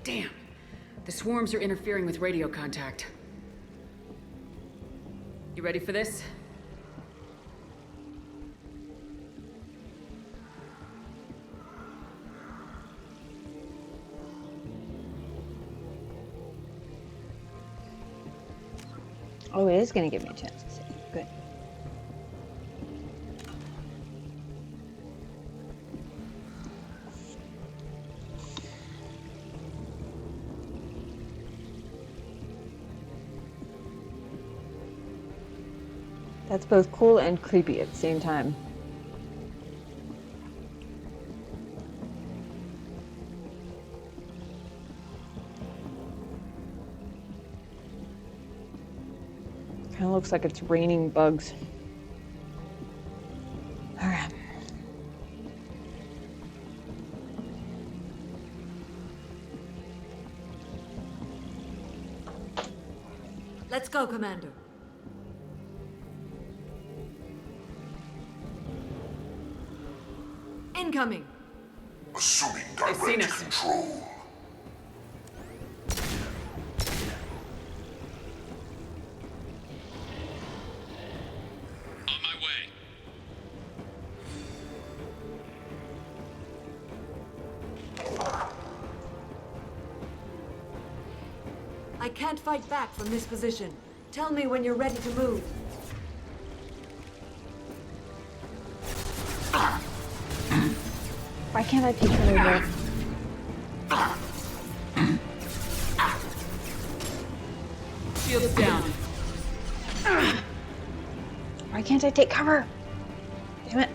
Damn. The swarms are interfering with radio contact. You ready for this? Oh, it is going to give me a chance to see. Good. That's both cool and creepy at the same time. Kind of looks like it's raining bugs. All right. Let's go, Commander. Incoming. Assuming direct control. On my way. I can't fight back from this position. Tell me when you're ready to move. Why can't I take cover? Shields down. Why can't I take cover? Damn it.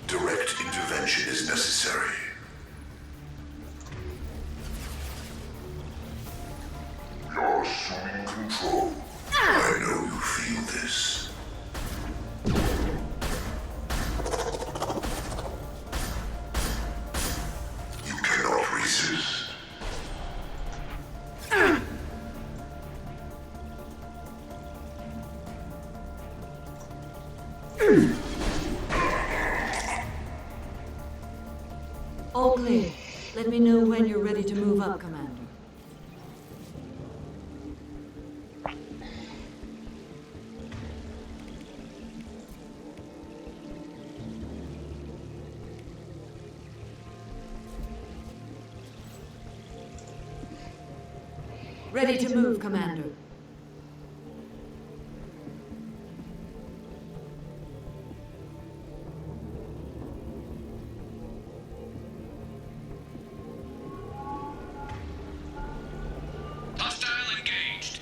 Direct intervention is necessary. You're assuming control. I know you feel this. You cannot resist. All clear. Let me know when you're ready to move up, Commander. Ready to move, Commander. Hostile engaged.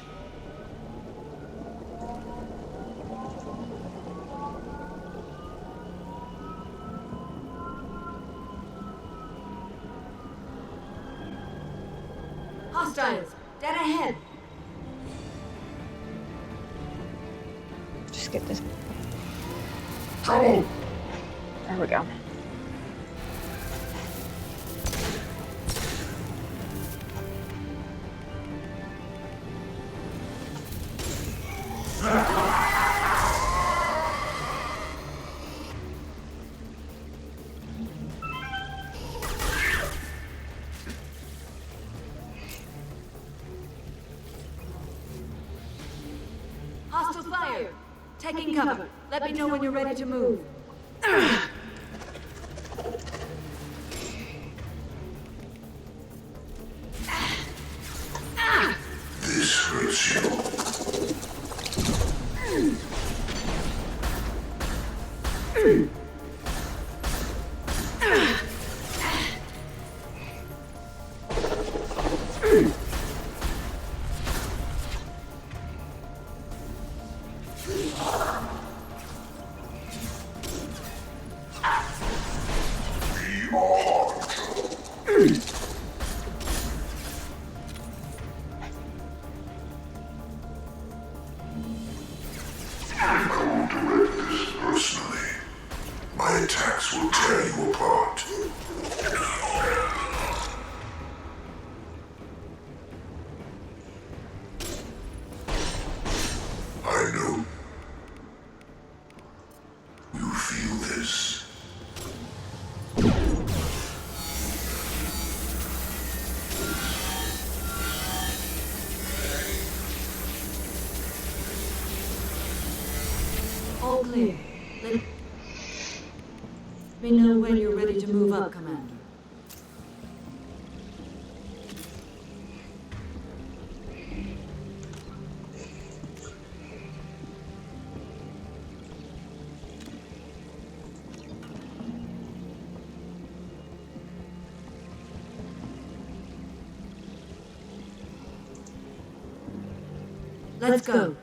Hostiles! Dead ahead! Just get this. There we go. Hostile fire! Taking cover. Let me know when you're ready to move. This hurts you. I will direct this personally. My attacks will tear you apart. I know. You feel this. All clear. Let me know when you're ready to move up, Commander. Let's go.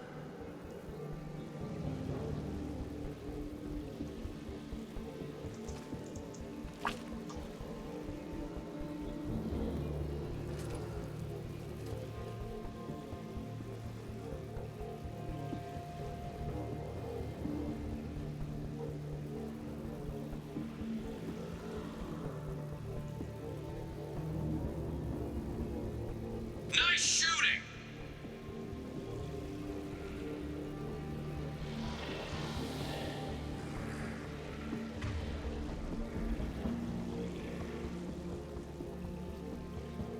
Nice shooting!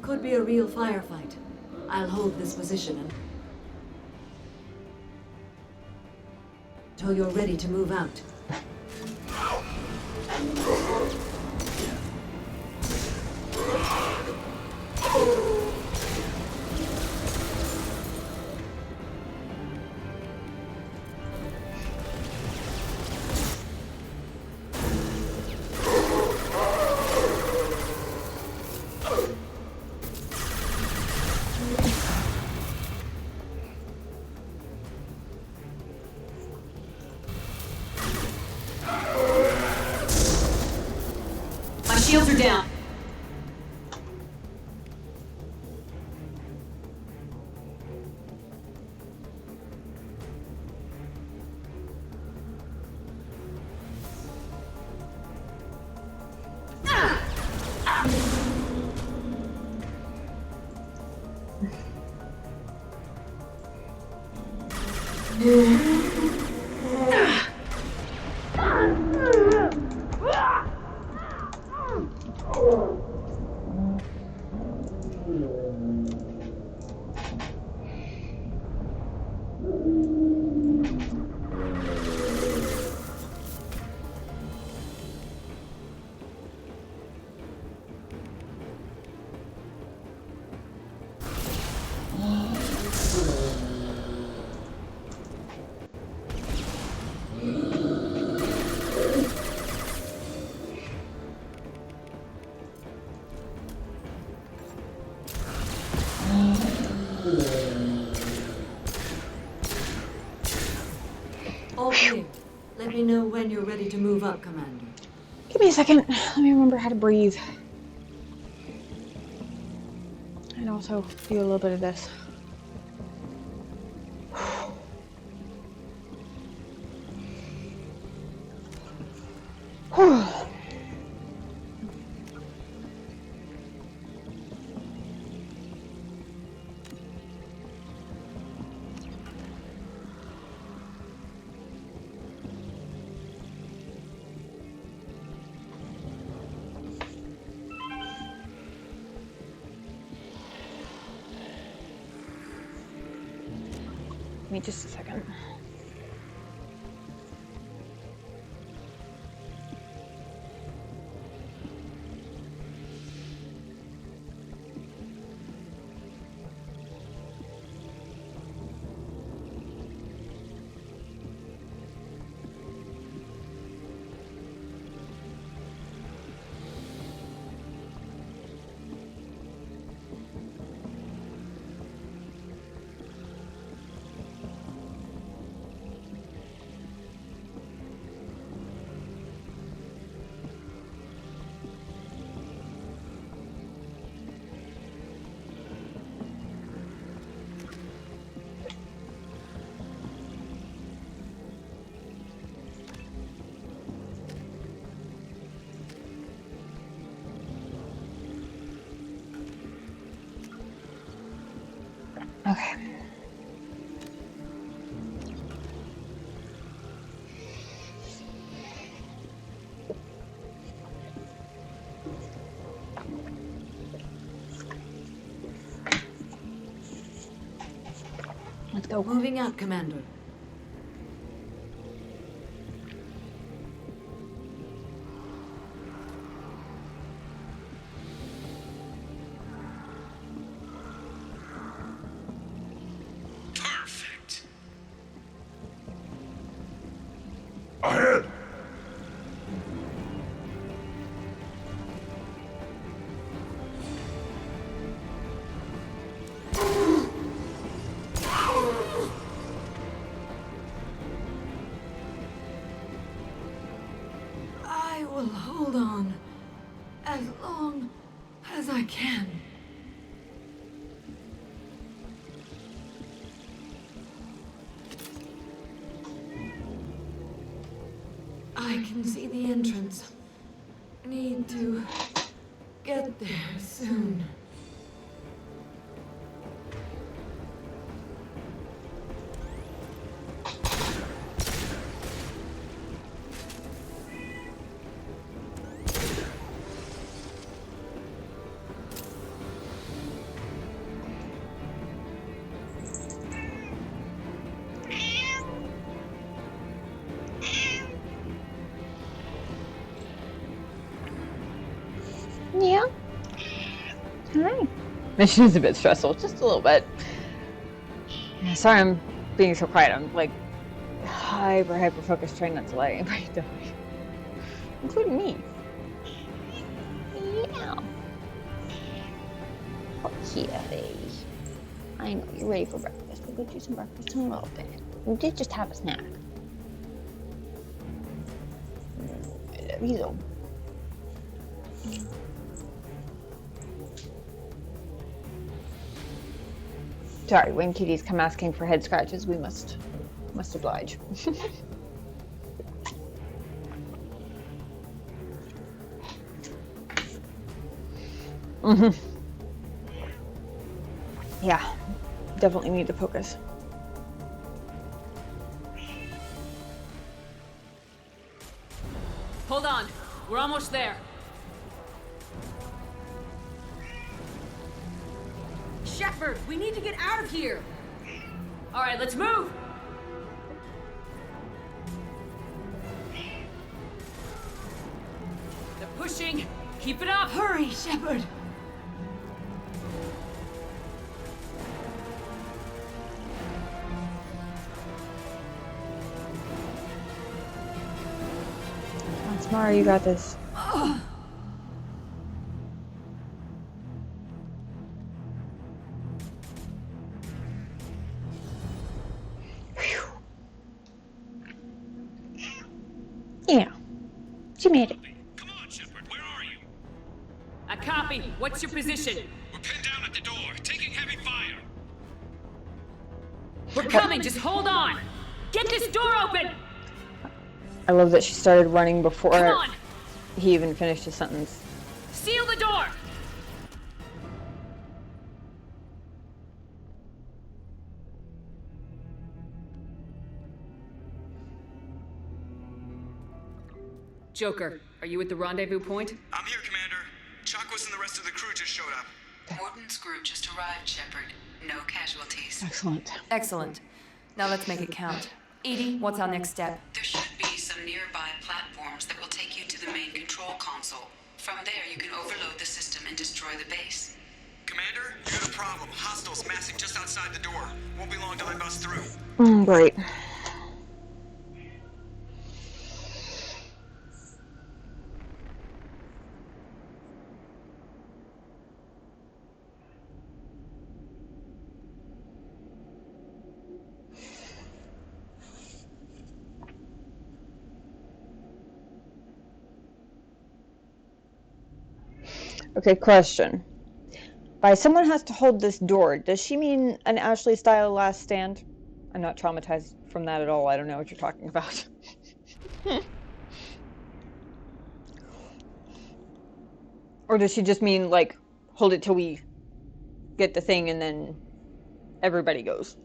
Could be a real firefight. I'll hold this position until you're ready to move out. My shields are down. All clear. Let me know when you're ready to move up, Commander. Give me a second. Let me remember how to breathe. And also do a little bit of this. Give me just a second. Okay. Let's go. Moving out, Commander. Perfect. Ahead! I can. I can see the entrance. Need to get there soon. Yeah. Hi. Mission is a bit stressful, just a little bit. Yeah, sorry I'm being so quiet. I'm like hyper focused trying not to let anybody die. Including me. Yeah. Oh, kitty. I know, you're ready for breakfast. We'll get you some breakfast in a little bit. We did just have a snack. I love you though. Sorry, when kitties come asking for head scratches, we must oblige. Yeah, definitely need to focus. Hold on. We're almost there. Shepard, we need to get out of here. All right, let's move. They're pushing. Keep it up. Hurry, Shepard. Come on, Samara, you got this. Yeah, she made it. Come on, Shepard, where are you? A copy. What's your position? We're pinned down at the door, taking heavy fire. We're coming. Just hold on. Get this door open. I love that she started running before Come on. he even finished his sentence. Seal the door. Joker, are you at the rendezvous point? I'm here, Commander. Chakwas and the rest of the crew just showed up. Warden's group just arrived, Shepard. No casualties. Excellent. Excellent. Now let's make it count. Edie, what's our next step? There should be some nearby platforms that will take you to the main control console. From there, you can overload the system and destroy the base. Commander, you got a problem. Hostiles massing just outside the door. Won't be long till they bust through. Great. Okay, question. By someone has to hold this door, does she mean an Ashley-style Last Stand? I'm not traumatized from that at all. I don't know what you're talking about. Or does she just mean, like, hold it till we get the thing and then everybody goes?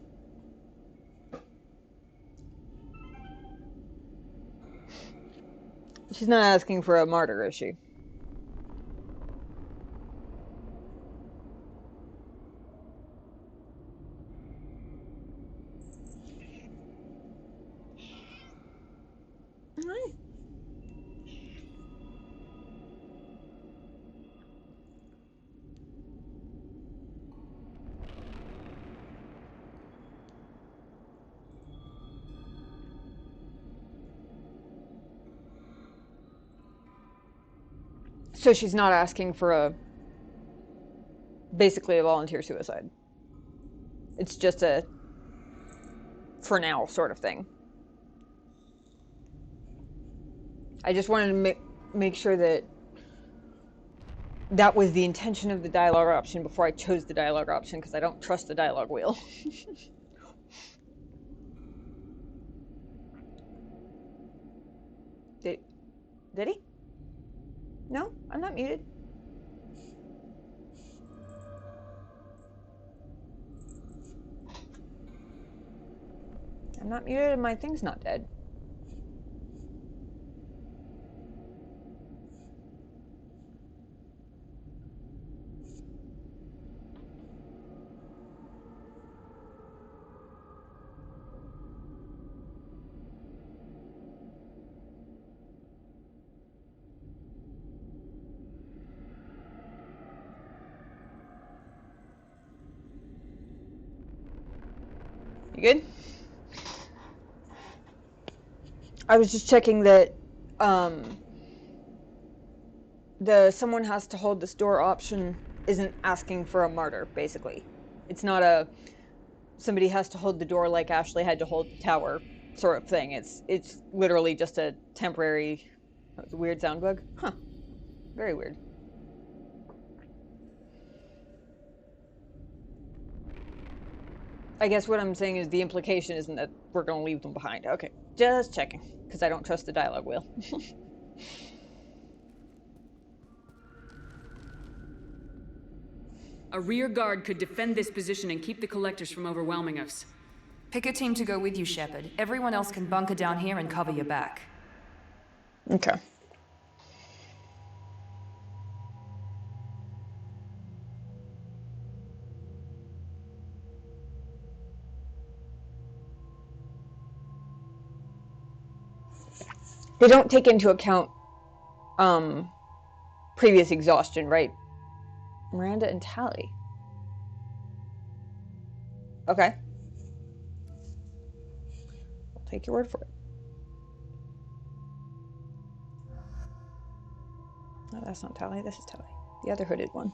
She's not asking for a martyr, is she? So she's not asking for basically a volunteer suicide. It's just a for now sort of thing. I just wanted to make sure that that was the intention of the dialogue option before I chose the dialogue option, because I don't trust the dialogue wheel. Did he? No, I'm not muted. I'm not muted and my thing's not dead. You good? I was just checking that the someone has to hold this door option isn't asking for a martyr, basically. It's not a somebody has to hold the door like Ashley had to hold the tower sort of thing. It's literally just a temporary weird sound bug. Huh. Very weird. I guess what I'm saying is the implication isn't that we're going to leave them behind. Okay, just checking, because I don't trust the dialogue wheel. A rear guard could defend this position and keep the collectors from overwhelming us. Pick a team to go with you, Shepard. Everyone else can bunker down here and cover your back. Okay. They don't take into account previous exhaustion, right? Miranda and Tally. Okay. I'll take your word for it. No, that's not Tally. This is Tally. The other hooded one.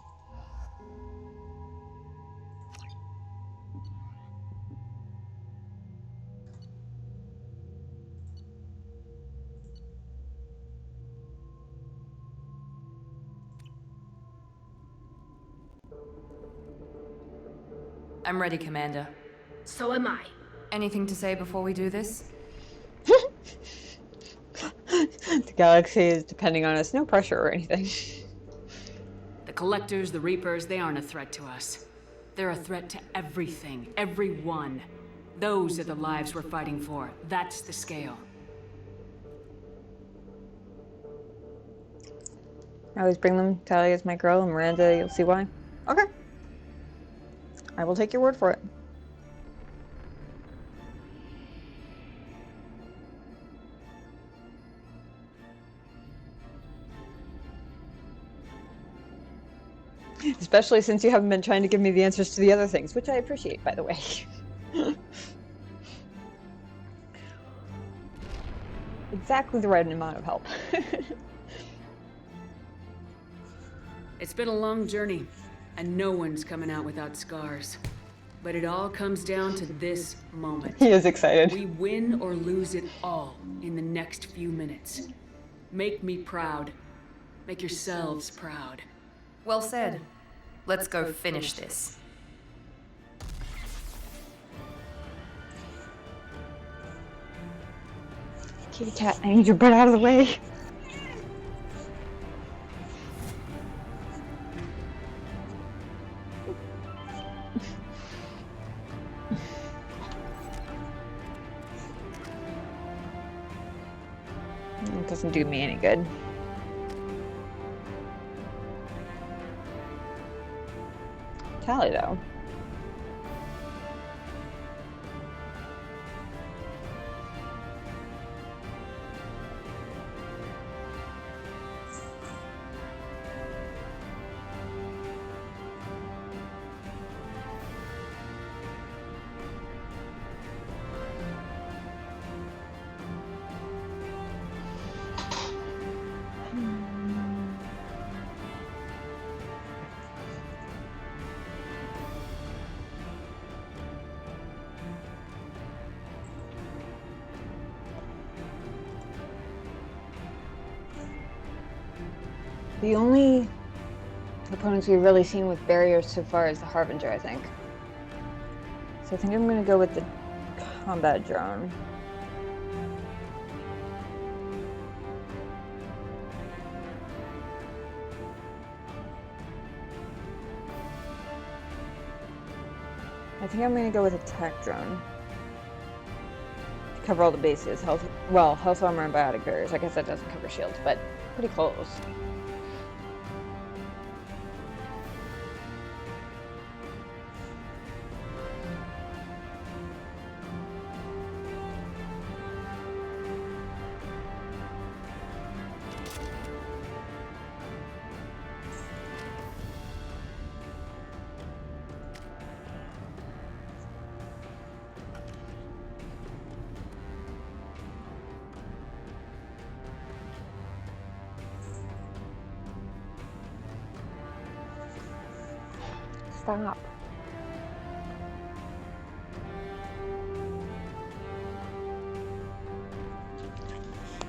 I'm ready, Commander. So am I. Anything to say before we do this? The galaxy is depending on us. No pressure or anything. The Collectors, the Reapers, they aren't a threat to us. They're a threat to everything, everyone. Those are the lives we're fighting for. That's the scale. I always bring them. Tally is my girl, and Miranda, you'll see why. Okay. I will take your word for it. Especially since you haven't been trying to give me the answers to the other things, which I appreciate, by the way. Exactly the right amount of help. It's been a long journey, and no one's coming out without scars. But it all comes down to this moment. He is excited. We win or lose it all in the next few minutes. Make me proud. Make yourselves proud. Well said. Let's go finish this. Kitty cat, I need your butt out of the way. It doesn't do me any good. Tally, though. The only opponents we've really seen with barriers so far is the Harbinger, I think. So I think I'm going to go with the combat drone. I think I'm going to go with attack drone. To cover all the bases. Health armor and biotic barriers. I guess that doesn't cover shields, but pretty close. Stop.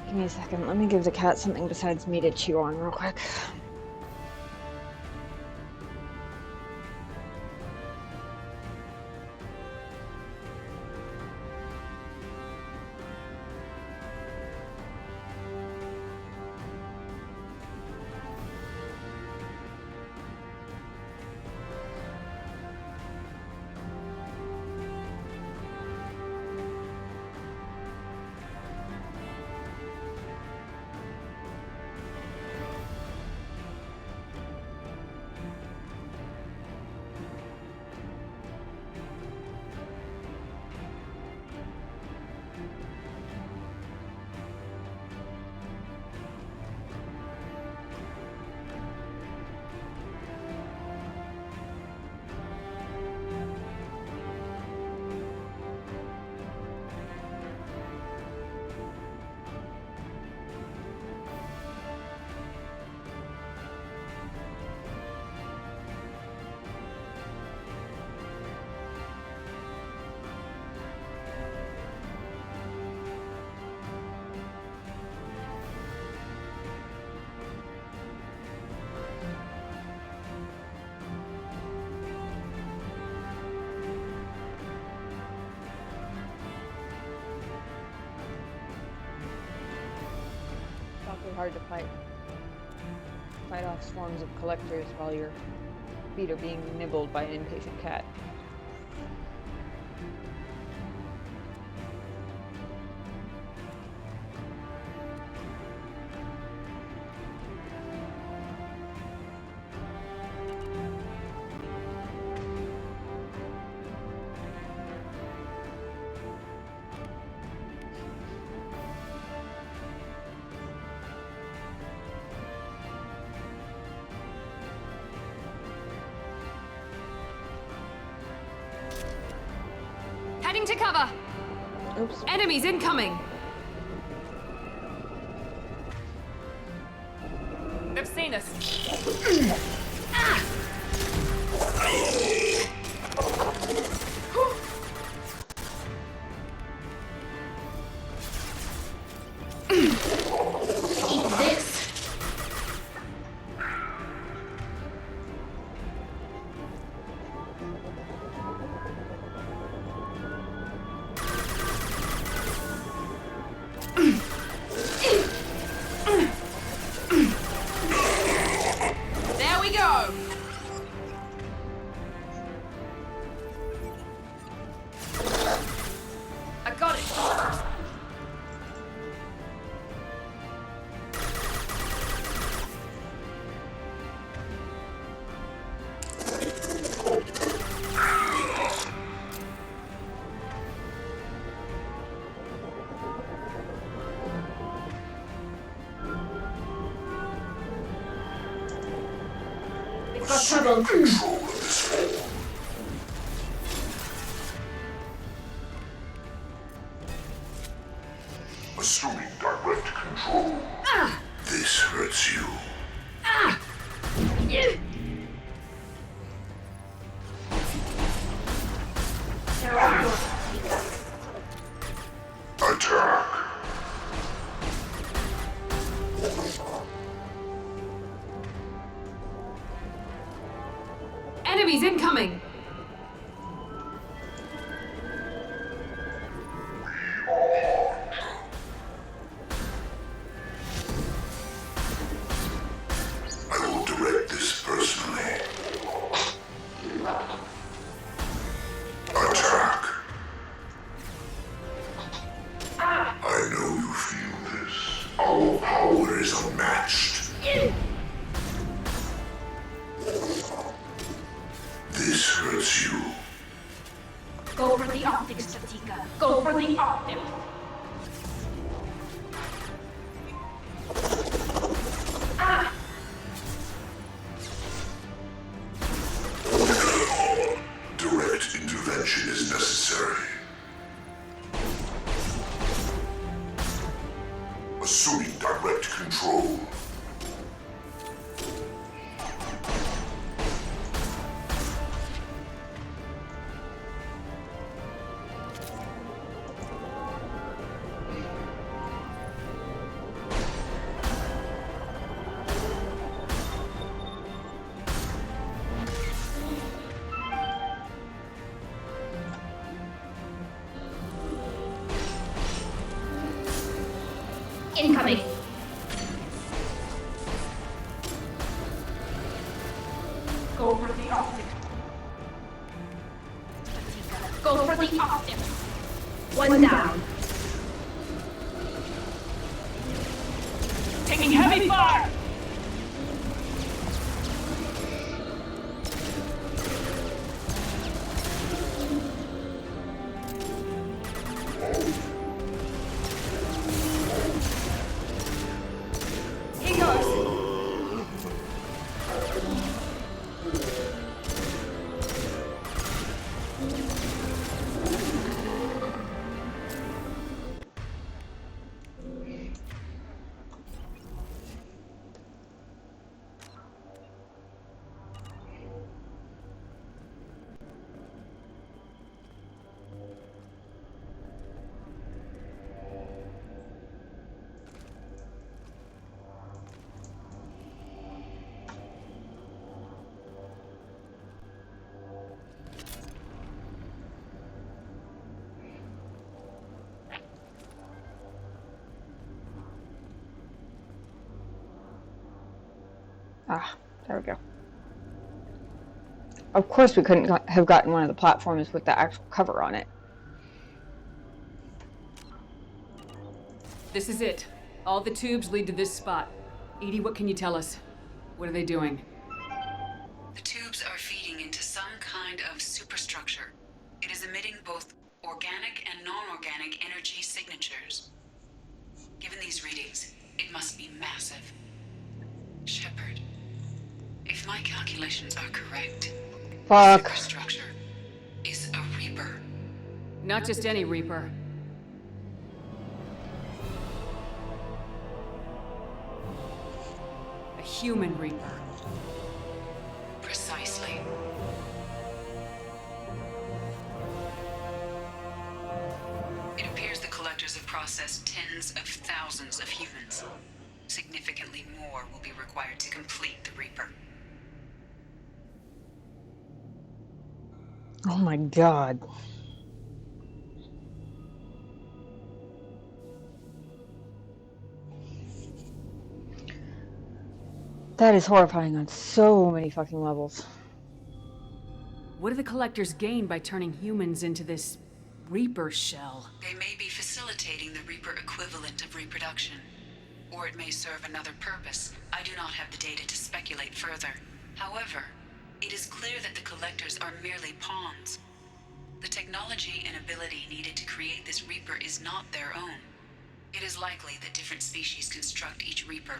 Give me a second. Let me give the cat something besides me to chew on real quick. Hard to fight off swarms of collectors while your feet are being nibbled by an impatient cat. Heading to cover! Oops. Enemies incoming! They've seen us. Eat this! There we go! I got it! We've got trouble. Assuming direct control. This hurts you. Attack. Enemies incoming! I will direct this personally. Attack. I know you feel this. Our power is unmatched. This hurts you. Go for the optics, Chatika. Go for the optics. Direct intervention is necessary. Assuming direct control. Incoming. Go for the optics. Go for the optics. One down. Taking heavy fire! Ah, there we go. Of course we couldn't have gotten one of the platforms with the actual cover on it. This is it. All the tubes lead to this spot. Edie, what can you tell us? What are they doing? The tubes are feeding into some kind of superstructure. It is emitting both organic and non-organic energy signatures. Given these readings, it must be massive. Shepard, if my calculations are correct, Fuck. superstructure is a Reaper. Not just any Reaper. A human Reaper. Precisely. It appears the collectors have processed tens of thousands of humans. Significantly more will be required to complete the Reaper. Oh my god. That is horrifying on so many fucking levels. What do the collectors gain by turning humans into this Reaper shell? They may be facilitating the Reaper equivalent of reproduction. Or it may serve another purpose. I do not have the data to speculate further. However, it is clear that the collectors are merely pawns. The technology and ability needed to create this Reaper is not their own. It is likely that different species construct each Reaper.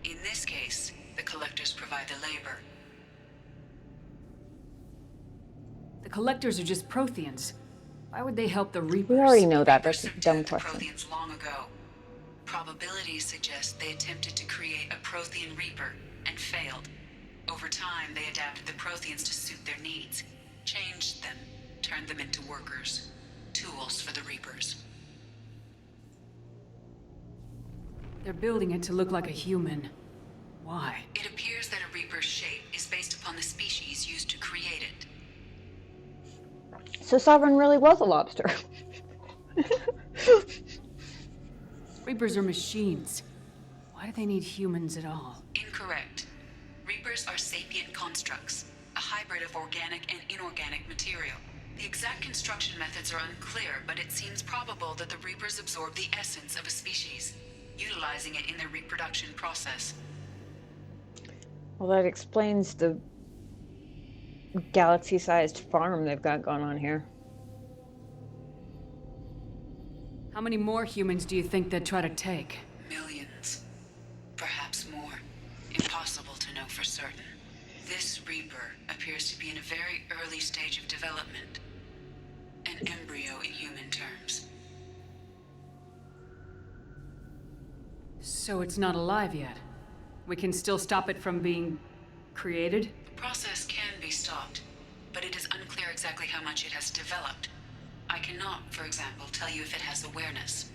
In this case, the collectors provide the labor. The collectors are just Protheans. Why would they help the Reapers? We already know that. That's a dumb question. Protheans long ago. Probabilities suggest they attempted to create a Prothean Reaper and failed. Over time, they adapted the Protheans to suit their needs, changed them, turned them into workers, tools for the Reapers. They're building it to look like a human. Why? It appears that a Reaper's shape is based upon the species used to create So Sovereign really was a lobster. Reapers are machines. Why do they need humans at all? Incorrect. Reapers are sapient constructs, a hybrid of organic and inorganic material. The exact construction methods are unclear, but it seems probable that the Reapers absorb the essence of a species, utilizing it in their reproduction process. Well, that explains the galaxy-sized farm they've got going on here. How many more humans do you think they'd try to take? Millions. Perhaps more. Impossible to know for certain. This Reaper appears to be in a very early stage of development. An embryo in human terms. So it's not alive yet? We can still stop it from being created? The process can be stopped, but it is unclear exactly how much it has developed. I cannot, for example, tell you if it has awareness.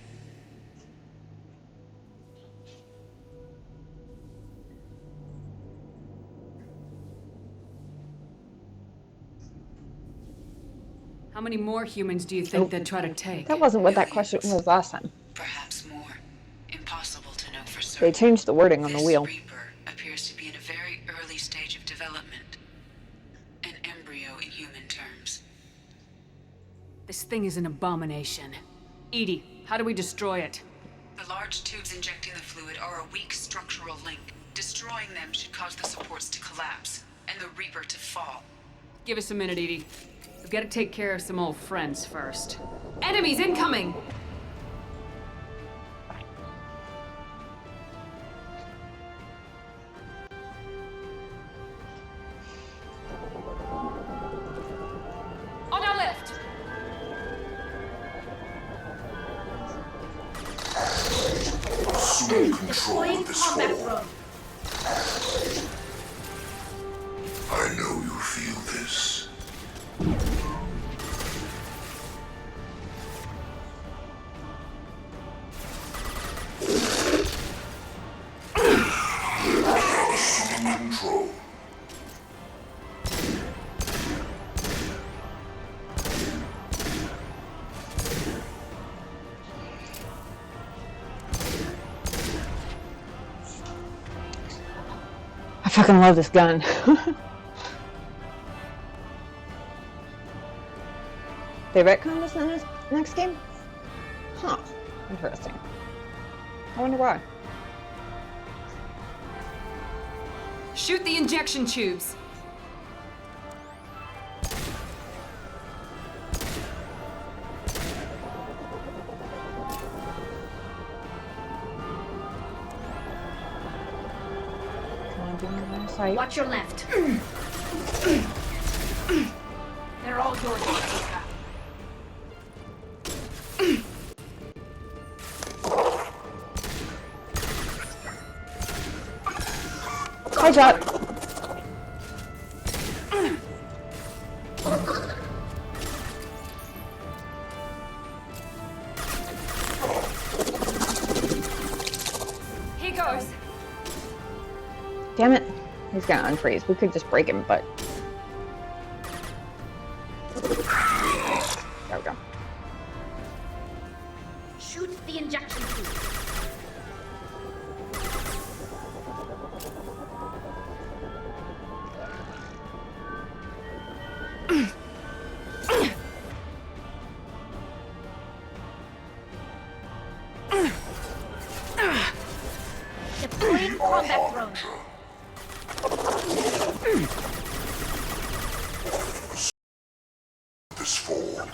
How many more humans do you think they'd try to take? That wasn't what that question was last time. Perhaps more. Impossible to know for certain. They changed the wording on the wheel. This Reaper appears to be in a very early stage of development. An embryo in human terms. This thing is an abomination. Edie, how do we destroy it? The large tubes injecting the fluid are a weak structural link. Destroying them should cause the supports to collapse, and the Reaper to fall. Give us a minute, Edie. We've got to take care of some old friends first. Enemies incoming! On our left! Assume control of this form. I know you feel this. Assuming control. I fucking love this gun. They retconned this in the next game? Huh. Interesting. I wonder why. Shoot the injection tubes! Watch your left. They're all yours. Hi, Jack. Here goes. Damn it. He's gonna unfreeze. We could just break him, but... There we go. Shoot the injection tube. Deploying combat drone. This form.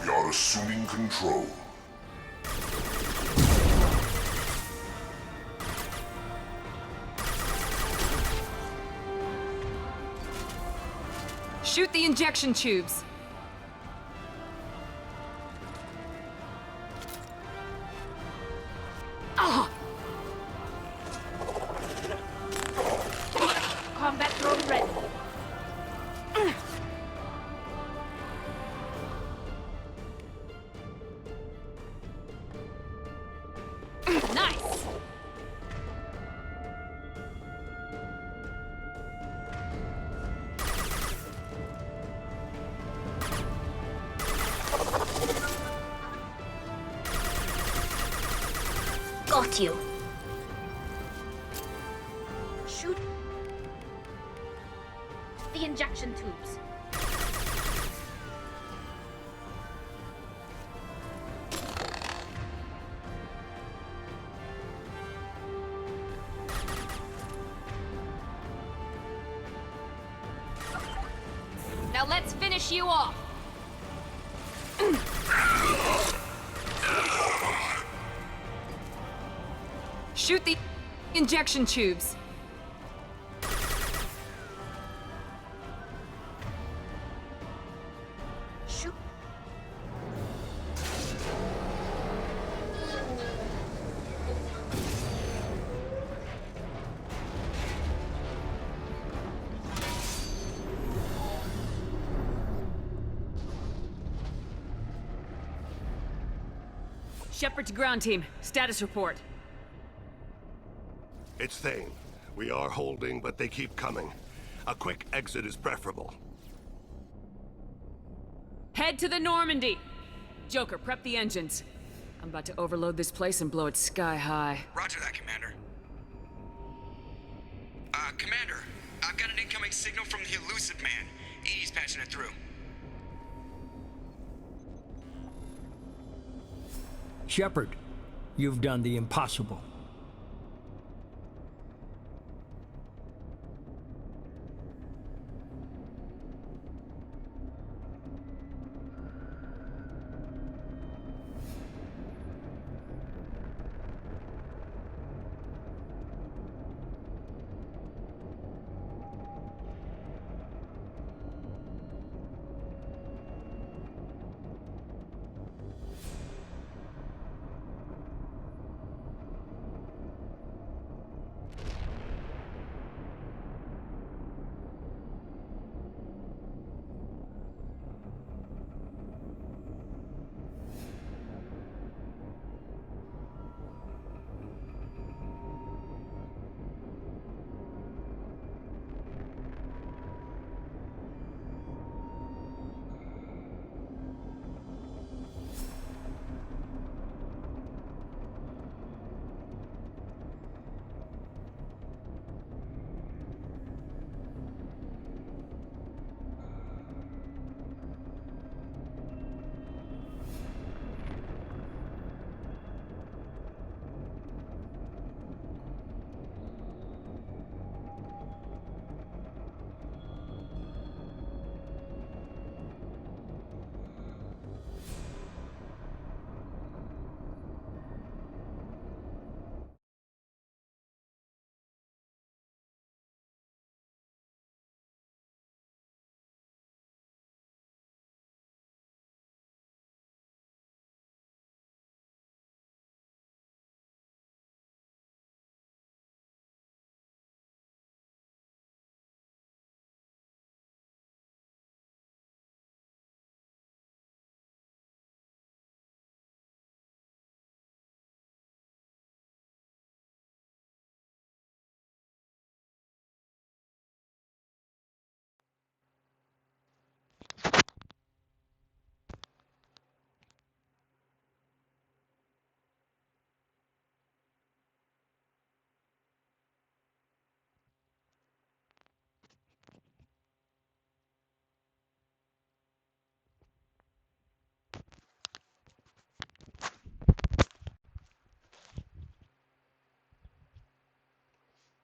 We are assuming control. Shoot the injection tubes. Combat drone ready. Nice! Got you. Shoot the injection tubes. Now let's finish you off. Shoot the injection tubes. Shoot. Shepard to ground team. Status report. It's Thane. We are holding, but they keep coming. A quick exit is preferable. Head to the Normandy! Joker, prep the engines. I'm about to overload this place and blow it sky high. Roger that, Commander. Commander, I've got an incoming signal from the elusive man. Edie's patching it through. Shepard, you've done the impossible.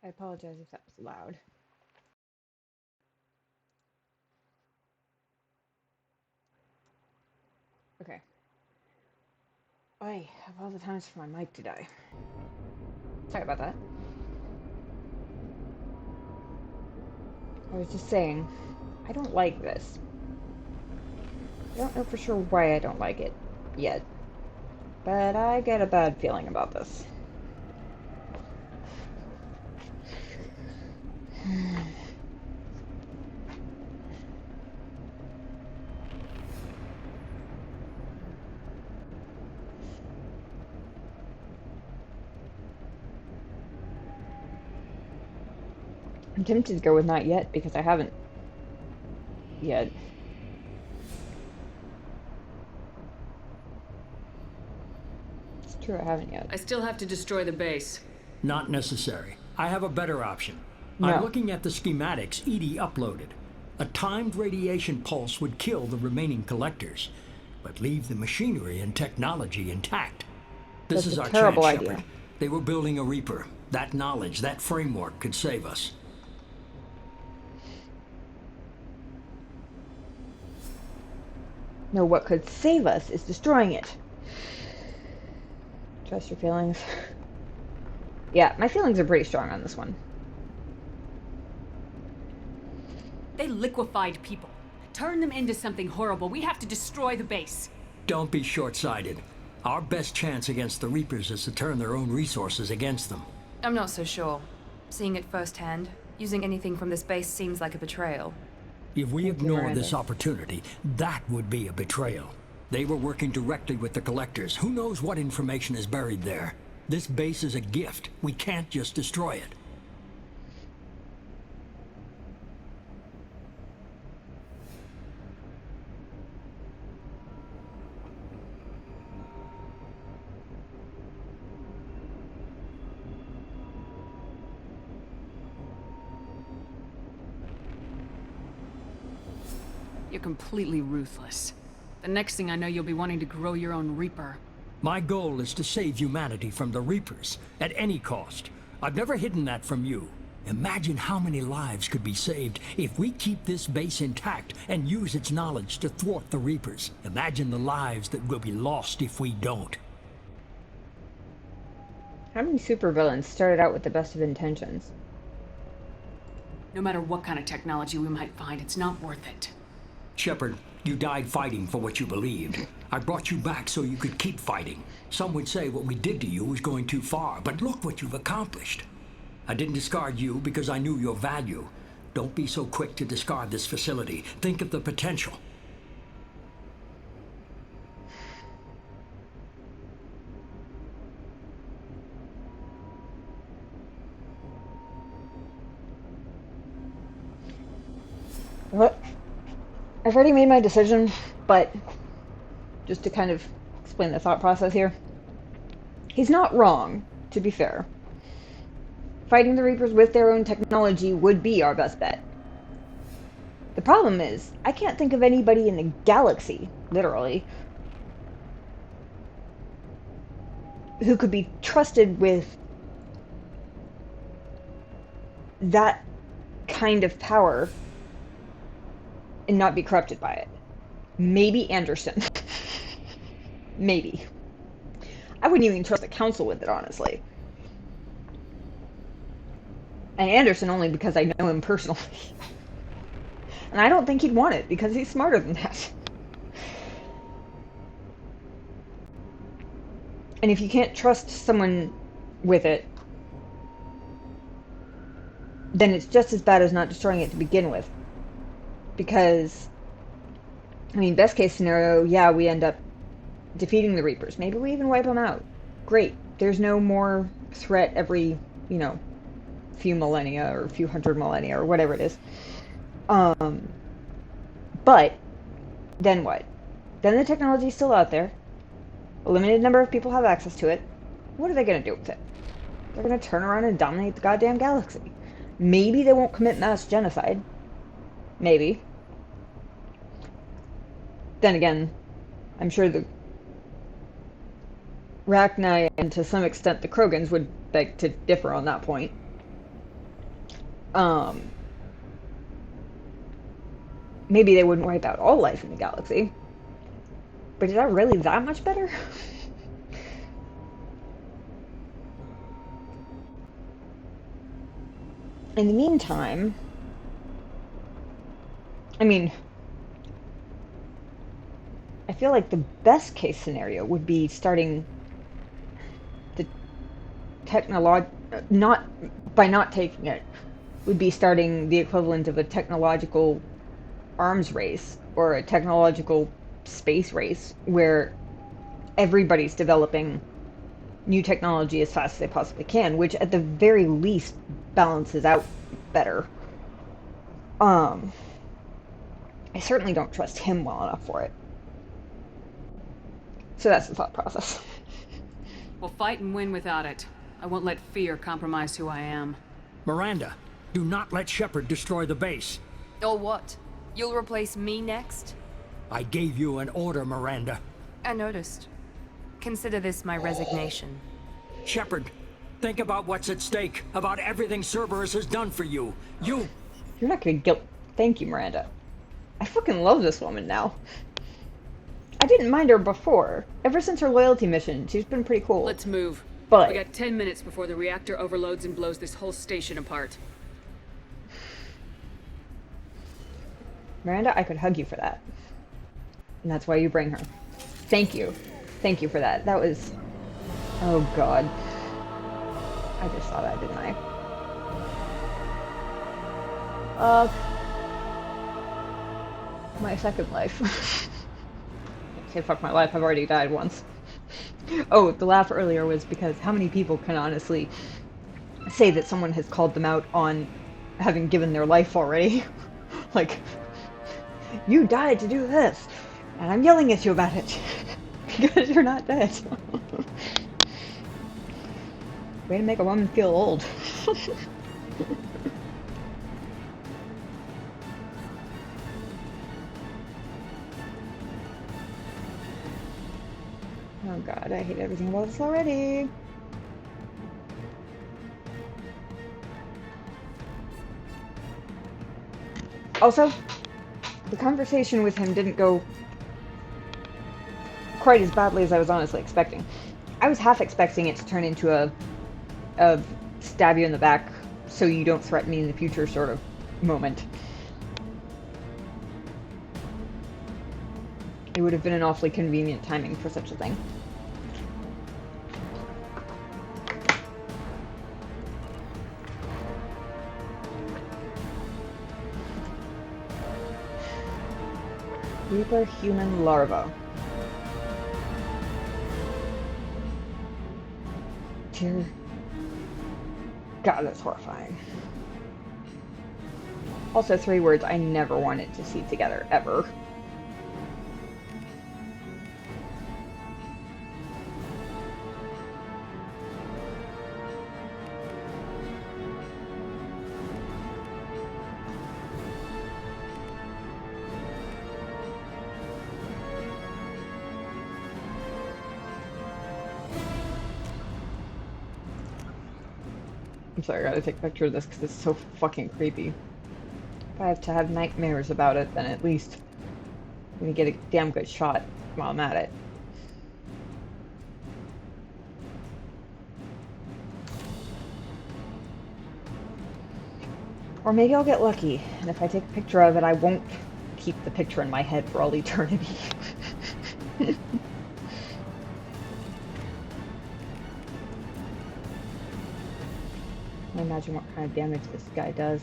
I apologize if that was loud. Okay. I have all the times for my mic to die. Sorry about that. I was just saying, I don't like this. I don't know for sure why I don't like it yet, but I get a bad feeling about this. I'm tempted to go with not yet because I haven't yet. It's true, I haven't yet. I still have to destroy the base. Not necessary. I have a better option. No. I'm looking at the schematics Edie uploaded. A timed radiation pulse would kill the remaining collectors, but leave the machinery and technology intact. This That's is a our terrible chance, idea. Shepard. They were building a Reaper. That knowledge, that framework could save us. No, what could save us is destroying it. Trust your feelings. Yeah, my feelings are pretty strong on this one. They liquefied people. Turn them into something horrible. We have to destroy the base. Don't be short-sighted. Our best chance against the Reapers is to turn their own resources against them. I'm not so sure. Seeing it firsthand, using anything from this base seems like a betrayal. If we ignore this opportunity, that would be a betrayal. They were working directly with the Collectors. Who knows what information is buried there? This base is a gift. We can't just destroy it. You're completely ruthless. The next thing I know, you'll be wanting to grow your own Reaper. My goal is to save humanity from the Reapers, at any cost. I've never hidden that from you. Imagine how many lives could be saved if we keep this base intact and use its knowledge to thwart the Reapers. Imagine the lives that will be lost if we don't. How many supervillains started out with the best of intentions? No matter what kind of technology we might find, it's not worth it. Shepard, you died fighting for what you believed. I brought you back so you could keep fighting. Some would say what we did to you was going too far, but look what you've accomplished. I didn't discard you because I knew your value. Don't be so quick to discard this facility. Think of the potential. What? I've already made my decision, but just to kind of explain the thought process here. He's not wrong, to be fair. Fighting the Reapers with their own technology would be our best bet. The problem is, I can't think of anybody in the galaxy, literally, who could be trusted with that kind of power and not be corrupted by it. Maybe Anderson. Maybe. I wouldn't even trust the council with it, honestly. And Anderson only because I know him personally. And I don't think he'd want it because he's smarter than that. And if you can't trust someone with it, then it's just as bad as not destroying it to begin with. Because, I mean, best case scenario, yeah, we end up defeating the Reapers. Maybe we even wipe them out. Great. There's no more threat every, few millennia or a few hundred millennia or whatever it is. But then what? Then the technology's still out there. A limited number of people have access to it. What are they going to do with it? They're going to turn around and dominate the goddamn galaxy. Maybe they won't commit mass genocide. Maybe. Then again, I'm sure the Rachni and to some extent the Krogans would beg to differ on that point. Maybe they wouldn't wipe out all life in the galaxy. But is that really that much better? In the meantime, I mean, I feel like the best case scenario would be starting the not taking it, would be starting the equivalent of a technological arms race or a technological space race where everybody's developing new technology as fast as they possibly can, which at the very least balances out better. I certainly don't trust him well enough for it. So that's the thought process. We'll fight and win without it. I won't let fear compromise who I am. Miranda, do not let Shepard destroy the base. Or what? You'll replace me next? I gave you an order, Miranda. I noticed. Consider this my resignation. Shepard, think about what's at stake, about everything Cerberus has done for you. You're not gonna guilt. Thank you, Miranda. I fucking love this woman now. I didn't mind her before. Ever since her loyalty mission, she's been pretty cool. Let's move. But we got 10 minutes before the reactor overloads and blows this whole station apart. Miranda, I could hug you for that. And that's why you bring her. Thank you. Thank you for that. That was... Oh, God. I just saw that, didn't I? My second life. Okay, fuck my life. I've already died once. Oh, the laugh earlier was because how many people can honestly say that someone has called them out on having given their life already? Like, you died to do this, and I'm yelling at you about it because you're not dead. Way to make a woman feel old. Oh god, I hate everything about this already. Also, the conversation with him didn't go quite as badly as I was honestly expecting. I was half expecting it to turn into a stab you in the back so you don't threaten me in the future sort of moment. It would have been an awfully convenient timing for such a thing. Reaper human larva. Dear God, that's horrifying. Also, 3 words I never wanted to see together, ever. I'm sorry, I gotta take a picture of this because it's so fucking creepy. If I have to have nightmares about it, then at least I'm gonna get a damn good shot while I'm at it. Or maybe I'll get lucky, and if I take a picture of it, I won't keep the picture in my head for all eternity. I imagine what kind of damage this guy does.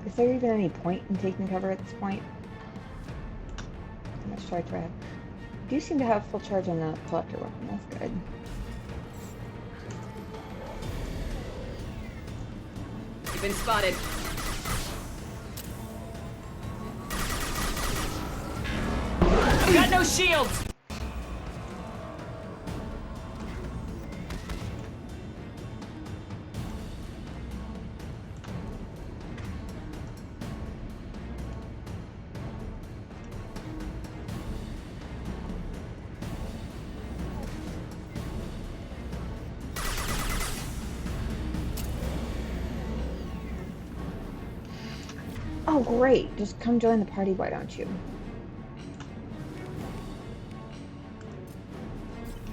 Is there even any point in taking cover at this point? How much charge do I have? I do seem to have full charge on the collector weapon, that's good. You've been spotted. You got no shields! Oh great, just come join the party, why don't you?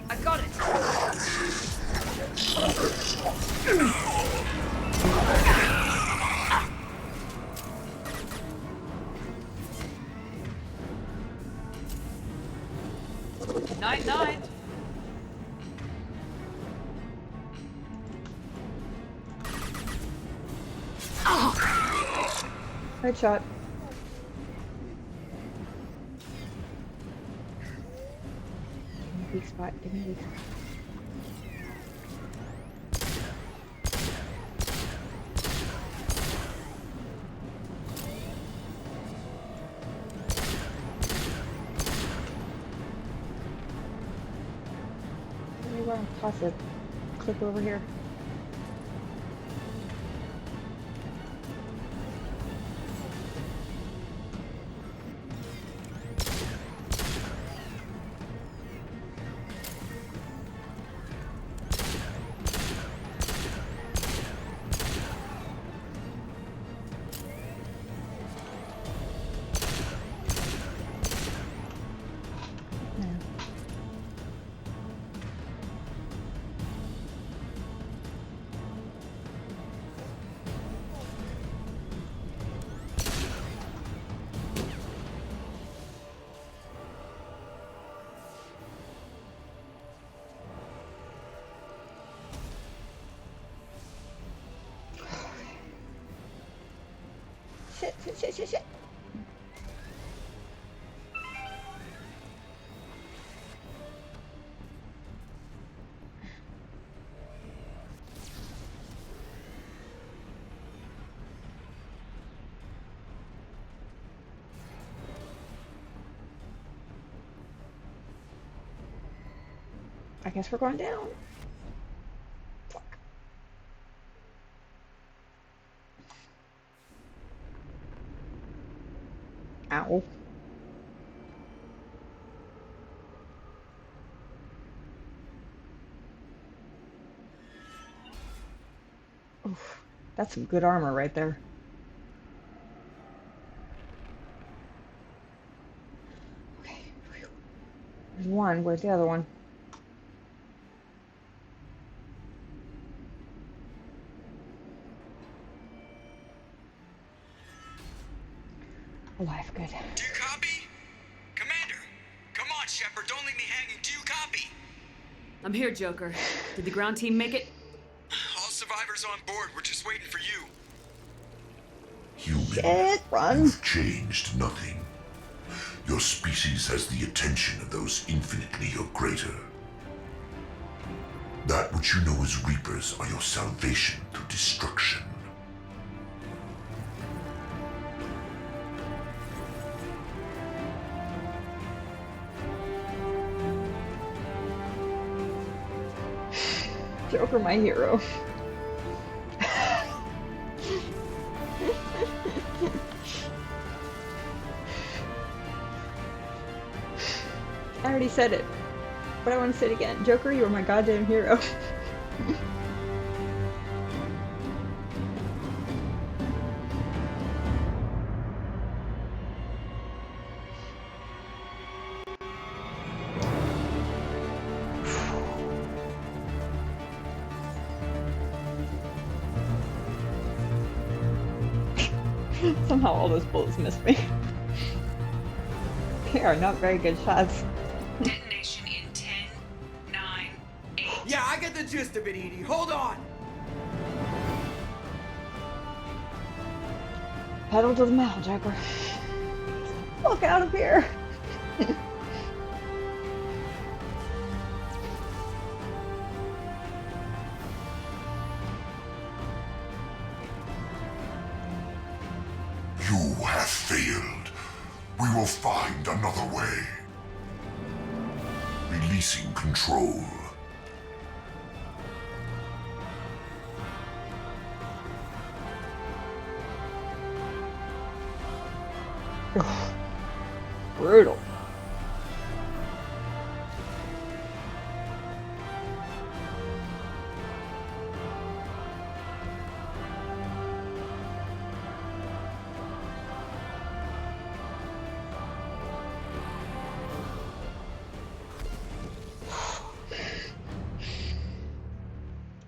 I got it! Night, night! Headshot. Weak spot, give me a weak spot. Maybe I can toss a clip over here. Shit. I guess we're going down. Fuck. Ow. Oof. That's some good armor right there. Okay. There's one. Where's the other one? Alive, good. Do you copy? Commander! Come on, Shepard, don't leave me hanging. Do you copy? I'm here, Joker. Did the ground team make it? All survivors on board. We're just waiting for you. Human, run. you've changed nothing. Your species has the attention of those infinitely or greater. That which you know as Reapers are your salvation through destruction. Joker, my hero. I already said it, but I want to say it again. Joker, you are my goddamn hero. Somehow all those bullets missed me. They are not very good shots. Detonation in 10, 9, 8. Yeah, I get the gist of it, Edie. Hold on! Pedal to the metal, Joker. Look out of here. You have failed. We will find another way. Releasing control. Brutal.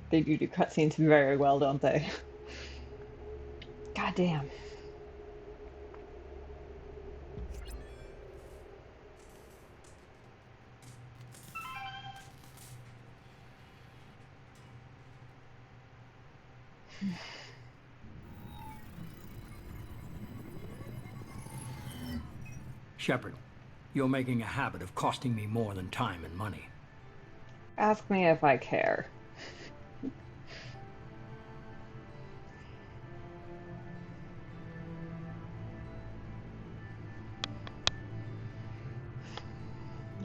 They do cutscenes very well, don't they? God damn. Shepard, you're making a habit of costing me more than time and money. Ask me if I care.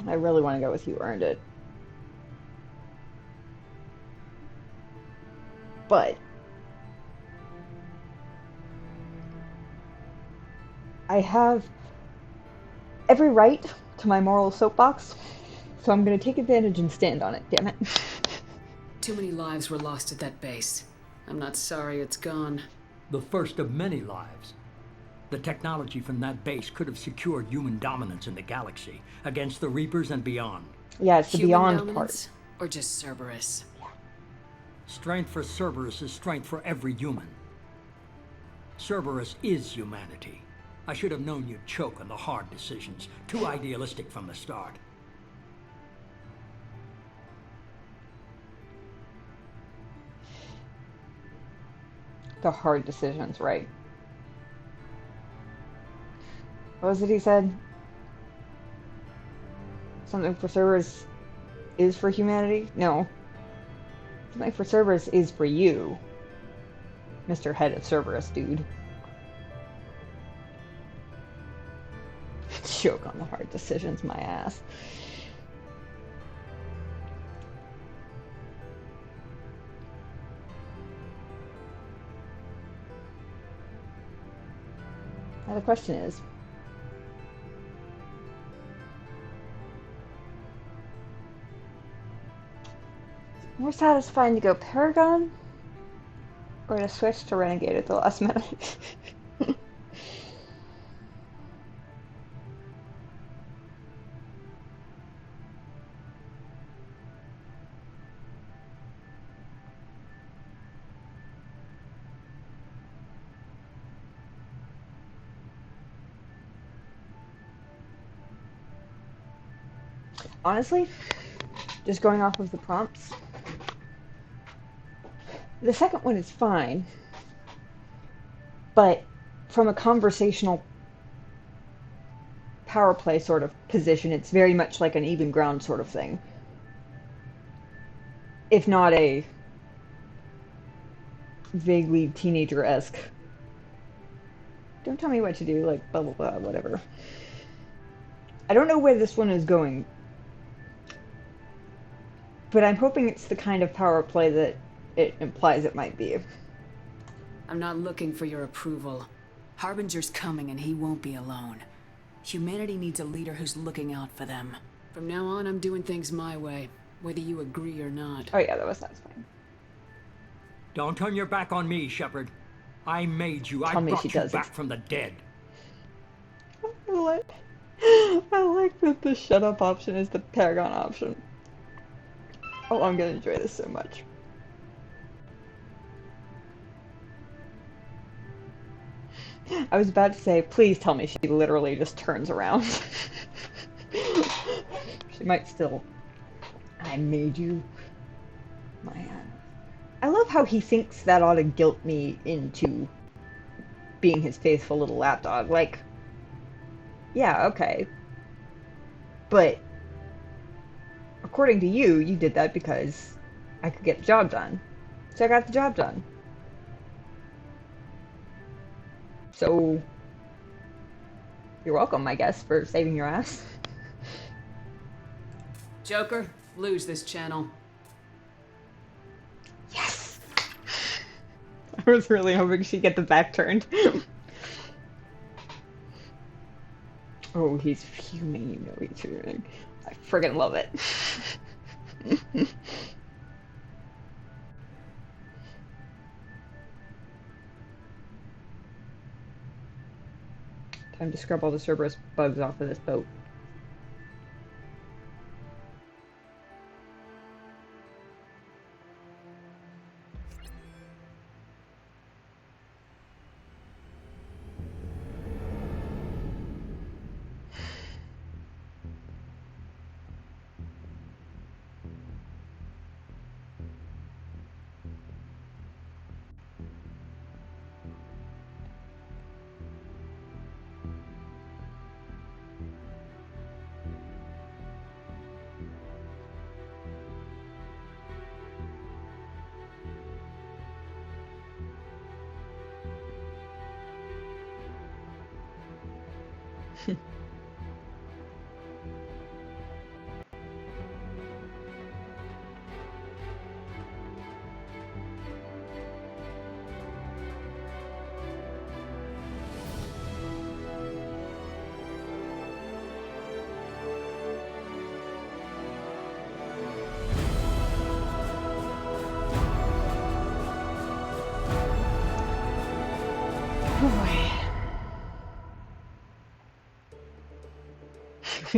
I really want to go with You Earned It. But I have every right to my moral soapbox, so I'm going to take advantage and stand on it, damn it. Too many lives were lost at that base. I'm not sorry it's gone. The first of many lives. The technology from that base could have secured human dominance in the galaxy against the Reapers and beyond. Yeah, it's the Human beyond dominance, part. or just Cerberus? Strength for Cerberus is strength for every human. Cerberus is humanity. I should have known you'd choke on the hard decisions. Too idealistic from the start. The hard decisions, right? What was it he said? Something for Cerberus is for humanity? No. Something for Cerberus is for you. Mr. Head of Cerberus, dude. Choke on the hard decisions, my ass. Now the question is, more satisfying to go Paragon or to switch to Renegade at the last minute? Honestly, just going off of the prompts, the second one is fine, but from a conversational power play sort of position, it's very much like an even ground sort of thing. If not a vaguely teenager-esque, don't tell me what to do, like blah blah blah, whatever. I don't know where this one is going, but I'm hoping it's the kind of power play that it implies it might be. I'm not looking for your approval. Harbinger's coming and he won't be alone. Humanity needs a leader who's looking out for them. From now on, I'm doing things my way, whether you agree or not. Oh yeah, that was satisfying. Don't turn your back on me, Shepard. I made you. Tell I me brought she you doesn't. back from the dead. I like that the shut up option is the Paragon option. Oh, I'm gonna enjoy this so much. I was about to say, please tell me she literally just turns around. She might still. I made you. Man. I love how he thinks that ought to guilt me into being his faithful little lapdog. Like, yeah, okay. But according to you, you did that because I could get the job done. So I got the job done. So you're welcome, I guess, for saving your ass. Joker, lose this channel. Yes! I was really hoping she'd get the back turned. Oh, he's fuming, you know he's fuming. I friggin' love it. Time to scrub all the Cerberus bugs off of this boat.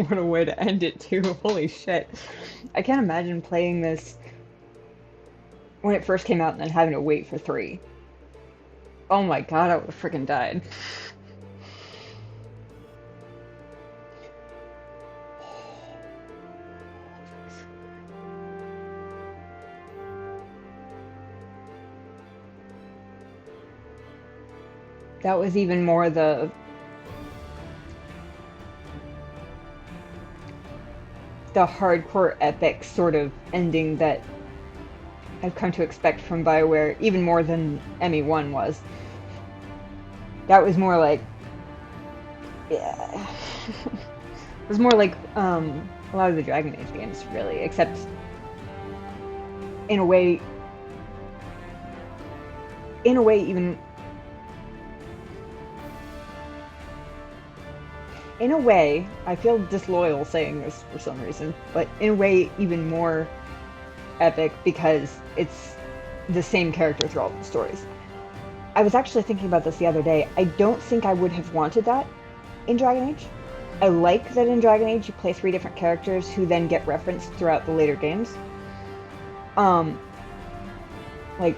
what a way to end it too. Holy shit. I can't imagine playing this when it first came out and then having to wait for 3. Oh my god, I would have freaking died. That was even more the hardcore epic sort of ending that I've come to expect from BioWare, even more than ME1 was. That was more like, yeah, it was more like a lot of the Dragon Age games, really, except in a way even. In a way, I feel disloyal saying this for some reason, but in a way even more epic because it's the same character throughout the stories. I was actually thinking about this the other day. I don't think I would have wanted that in Dragon Age. I like that in Dragon Age you play 3 different characters who then get referenced throughout the later games. Like,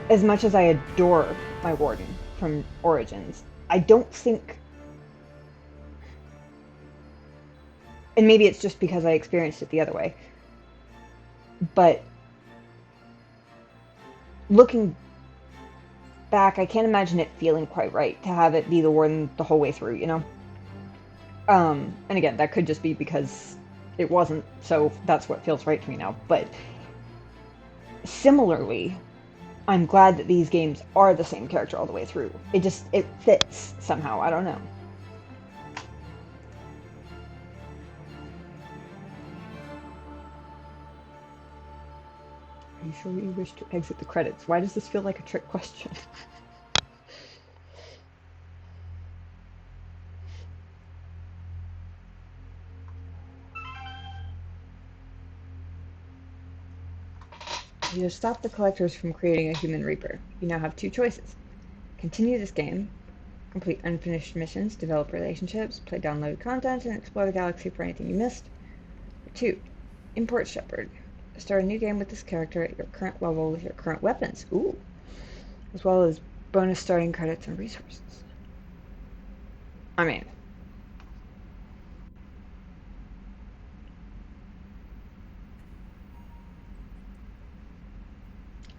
as much as I adore my Warden from Origins, I don't think... And maybe it's just because I experienced it the other way. But looking back, I can't imagine it feeling quite right to have it be the Warden the whole way through, you know? And again, that could just be because it wasn't, so that's what feels right to me now. But similarly, I'm glad that these games are the same character all the way through. It fits somehow, I don't know. Are you sure you wish to exit the credits? Why does this feel like a trick question? You have stopped the collectors from creating a human reaper. You now have 2 choices. Continue this game, complete unfinished missions, develop relationships, play downloaded content, and explore the galaxy for anything you missed. Or 2. Import Shepard. Start a new game with this character at your current level with your current weapons. Ooh. As well as bonus starting credits and resources. I mean...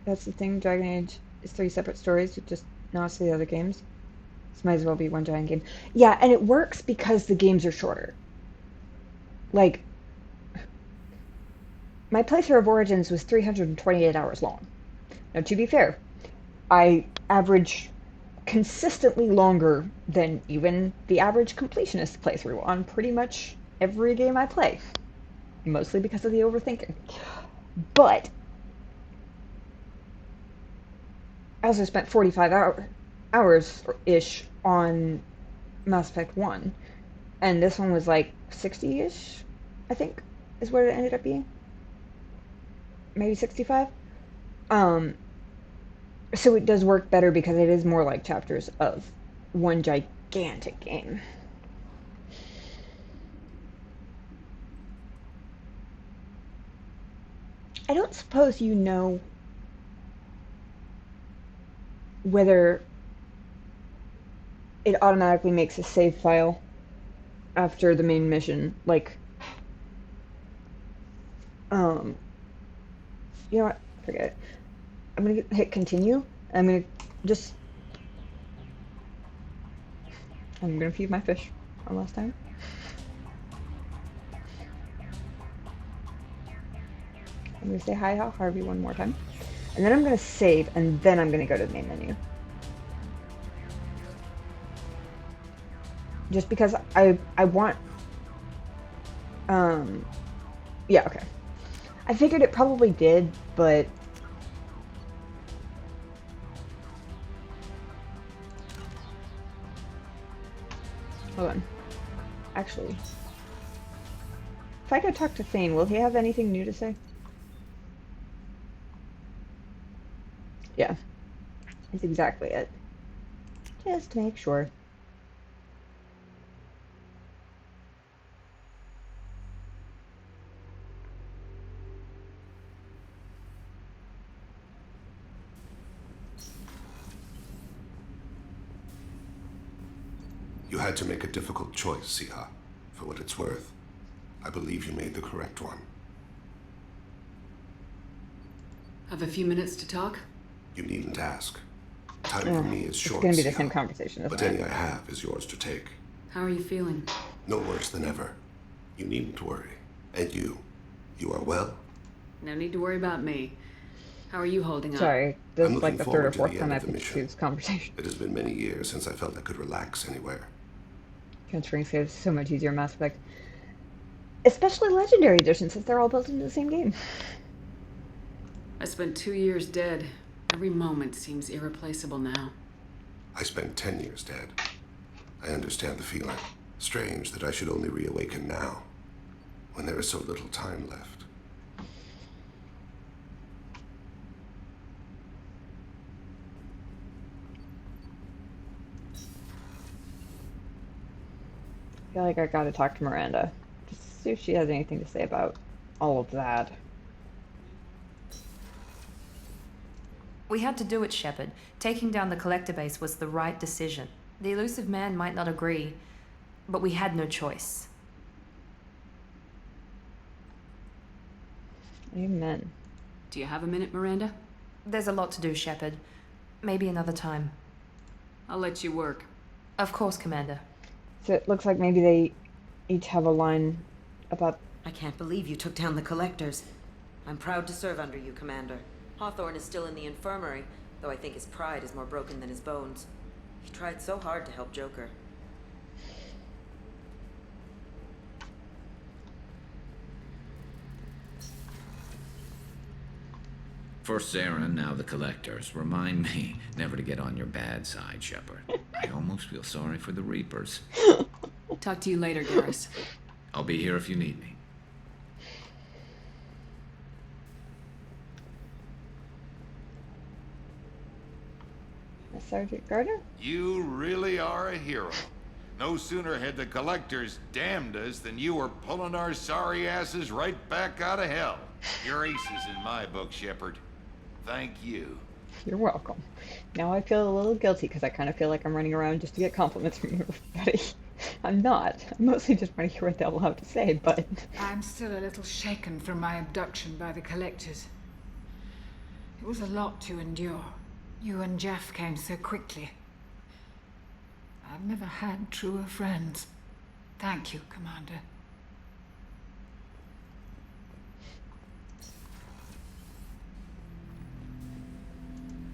That's the thing, Dragon Age is 3 separate stories with just nods to the other games. This might as well be one giant game. Yeah, and it works because the games are shorter. Like... My playthrough of Origins was 328 hours long. Now, to be fair, I average consistently longer than even the average completionist playthrough on pretty much every game I play. Mostly because of the overthinking. But I also spent 45 hours-ish on Mass Effect 1. And this one was like 60-ish, I think, is what it ended up being. Maybe 65. So it does work better because it is more like chapters of one gigantic game. I don't suppose you know whether it automatically makes a save file after the main mission, like, you know what, forget it. I'm gonna hit continue. I'm gonna feed my fish one last time. I'm gonna say hi, Harvey one more time. And then I'm gonna save, and then I'm gonna go to the main menu. Just because I want, yeah, okay. I figured it probably did, but hold on. Actually, if I go talk to Thane, will he have anything new to say? Yeah, that's exactly it. Just to make sure. You had to make a difficult choice, Siha. For what it's worth, I believe you made the correct one. Have a few minutes to talk? You needn't ask. Time for me is short, It's gonna be the Siha, same conversation, isn't but it? any I have is yours to take. How are you feeling? No worse than ever. You needn't worry. And you are well? No need to worry about me. How are you holding up? Sorry, this I'm is like looking the third forward or to fourth the time end I've of the had mission. this conversation. It has been many years since I felt I could relax anywhere. Transferring saves so much easier in Mass Effect. Especially Legendary Edition, since they're all built into the same game. I spent 2 years dead. Every moment seems irreplaceable now. I spent 10 years dead. I understand the feeling. Strange that I should only reawaken now, when there is so little time left. I feel like I gotta talk to Miranda. Just see if she has anything to say about all of that. We had to do it, Shepard. Taking down the collector base was the right decision. The elusive man might not agree, but we had no choice. Amen. Do you have a minute, Miranda? There's a lot to do, Shepard. Maybe another time. I'll let you work. Of course, Commander. So it looks like maybe they each have a line about... I can't believe you took down the collectors. I'm proud to serve under you, Commander. Hawthorne is still in the infirmary, though I think his pride is more broken than his bones. He tried so hard to help Joker. First Sarah, now the collectors. Remind me never to get on your bad side, Shepard. I almost feel sorry for the Reapers. Talk to you later, Garrus. I'll be here if you need me. Sergeant Gardner? You really are a hero. No sooner had the collectors damned us than you were pulling our sorry asses right back out of hell. You're aces in my book, Shepard. Thank you. You're welcome. Now I feel a little guilty because I kind of feel like I'm running around just to get compliments from everybody. I'm not. I mostly just want to hear what they all have to say, but... I'm still a little shaken from my abduction by the collectors. It was a lot to endure. You and Jeff came so quickly. I've never had truer friends. Thank you, Commander.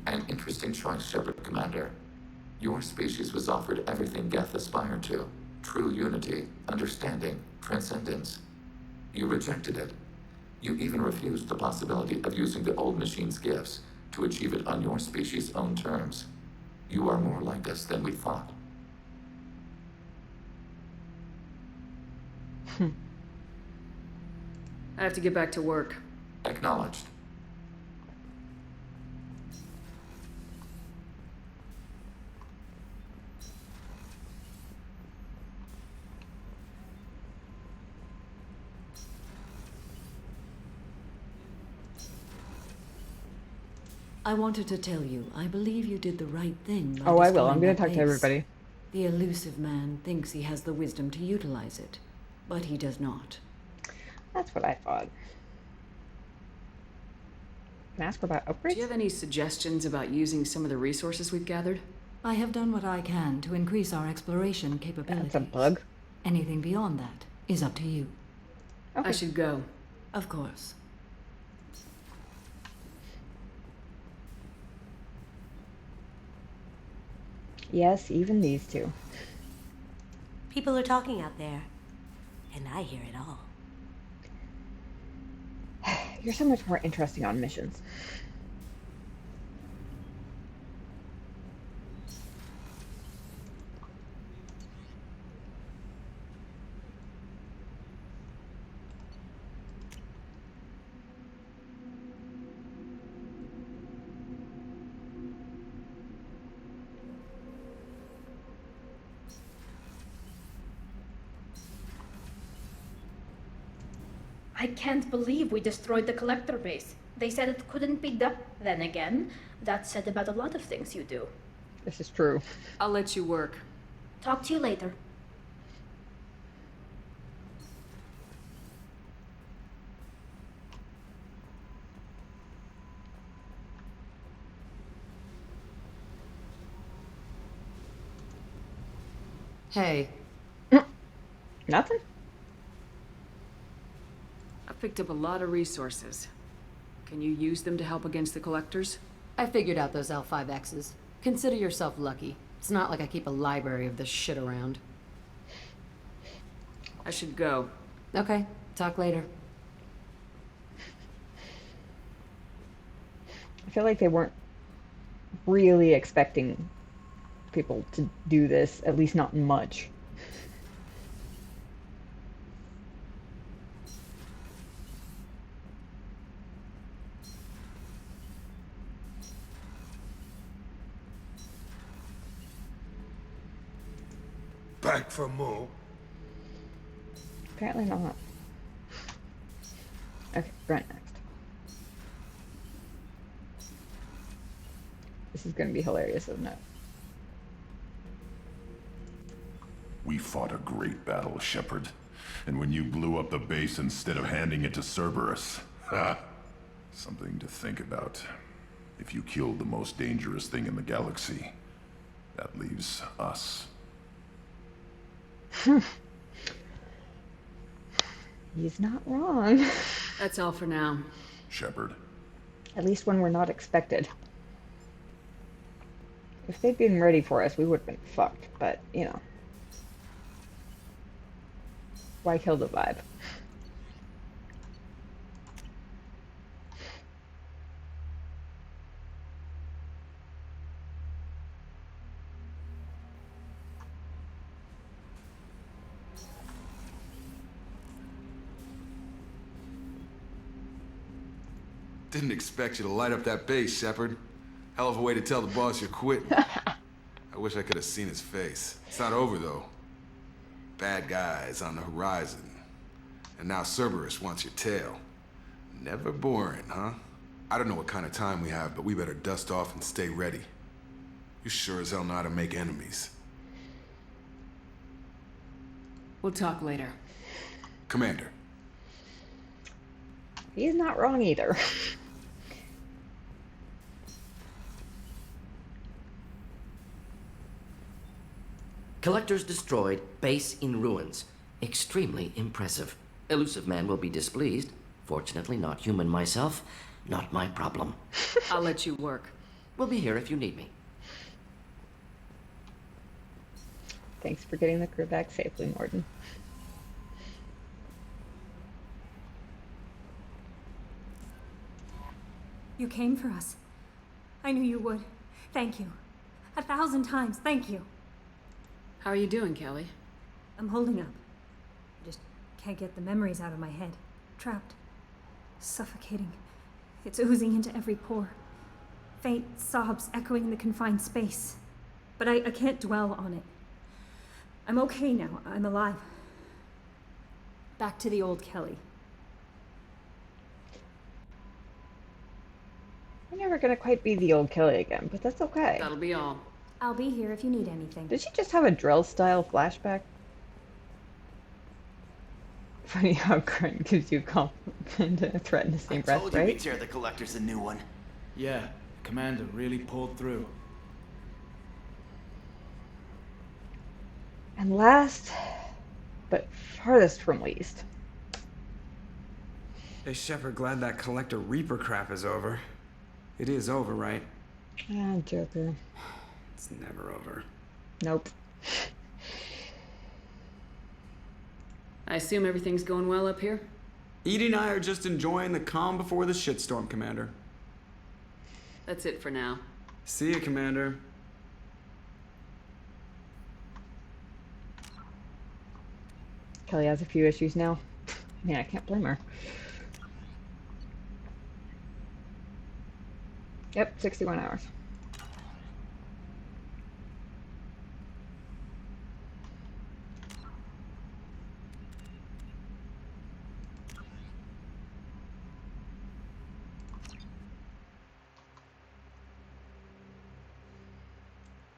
An interesting choice, Shepard, Commander. Your species was offered everything Geth aspired to. True unity, understanding, transcendence. You rejected it. You even refused the possibility of using the old machine's gifts to achieve it on your species' own terms. You are more like us than we thought. I have to get back to work. Acknowledged. I wanted to tell you, I believe you did the right thing by Oh, I will. destroying I'm going that to talk to base. everybody. The elusive man thinks he has the wisdom to utilize it, but he does not. That's what I thought. Can I ask about upgrades? Do you have any suggestions about using some of the resources we've gathered? I have done what I can to increase our exploration capabilities. That's a bug. Anything beyond that is up to you. Okay. I should go. Of course. Yes, even these two. People are talking out there, and I hear it all. You're so much more interesting on missions. I can't believe we destroyed the collector base. They said it couldn't be done. Then again, that's said about a lot of things you do. This is true. I'll let you work. Talk to you later. Hey. Nothing? I picked up a lot of resources. Can you use them to help against the collectors? I figured out those L5Xs. Consider yourself lucky. It's not like I keep a library of this shit around. I should go. Okay, talk later. I feel like they weren't really expecting people to do this, at least not much. Back for more? Apparently not. Okay, Brent next. This is gonna be hilarious, isn't it? We fought a great battle, Shepard. And when you blew up the base instead of handing it to Cerberus, ha! Something to think about. If you killed the most dangerous thing in the galaxy, that leaves us. He's not wrong. That's all for now. Shepard. At least when we're not expected. If they'd been ready for us, we would have been fucked, but, you know. Why kill the vibe? Didn't expect you to light up that base, Shepard. Hell of a way to tell the boss you're quitting. I wish I could have seen his face. It's not over, though. Bad guys on the horizon. And now Cerberus wants your tail. Never boring, huh? I don't know what kind of time we have, but we better dust off and stay ready. You sure as hell know how to make enemies. We'll talk later. Commander. He's not wrong either. Collectors destroyed, base in ruins. Extremely impressive. Elusive man will be displeased. Fortunately, not human myself. Not my problem. I'll let you work. We'll be here if you need me. Thanks for getting the crew back safely, Morden. You came for us. I knew you would. Thank you. 1,000 times, thank you. How are you doing, Kelly? I'm holding up. I just can't get the memories out of my head. Trapped. Suffocating. It's oozing into every pore. Faint sobs echoing in the confined space. But I can't dwell on it. I'm okay now. I'm alive. Back to the old Kelly. We're never gonna quite be the old Kelly again, but that's okay. That'll be all. I'll be here if you need anything. Did she just have a drill-style flashback? Funny how Grant gives you a compliment and a threat in the same breath, Told you right? we'd tear the collectors a new one. Yeah, Commander really pulled through. And last, but farthest from least. Hey, Shepard, glad that Collector Reaper crap is over. It is over, right? Ah, Joker. It's never over. Nope. I assume everything's going well up here? Edie and I are just enjoying the calm before the shitstorm, Commander. That's it for now. See you, Commander. Kelly has a few issues now. I mean, I can't blame her. Yep, 61 hours.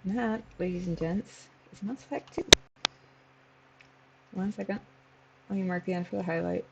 That, ladies and gents, is Mass Effect 2. 1 second. Let me mark the end for the highlight.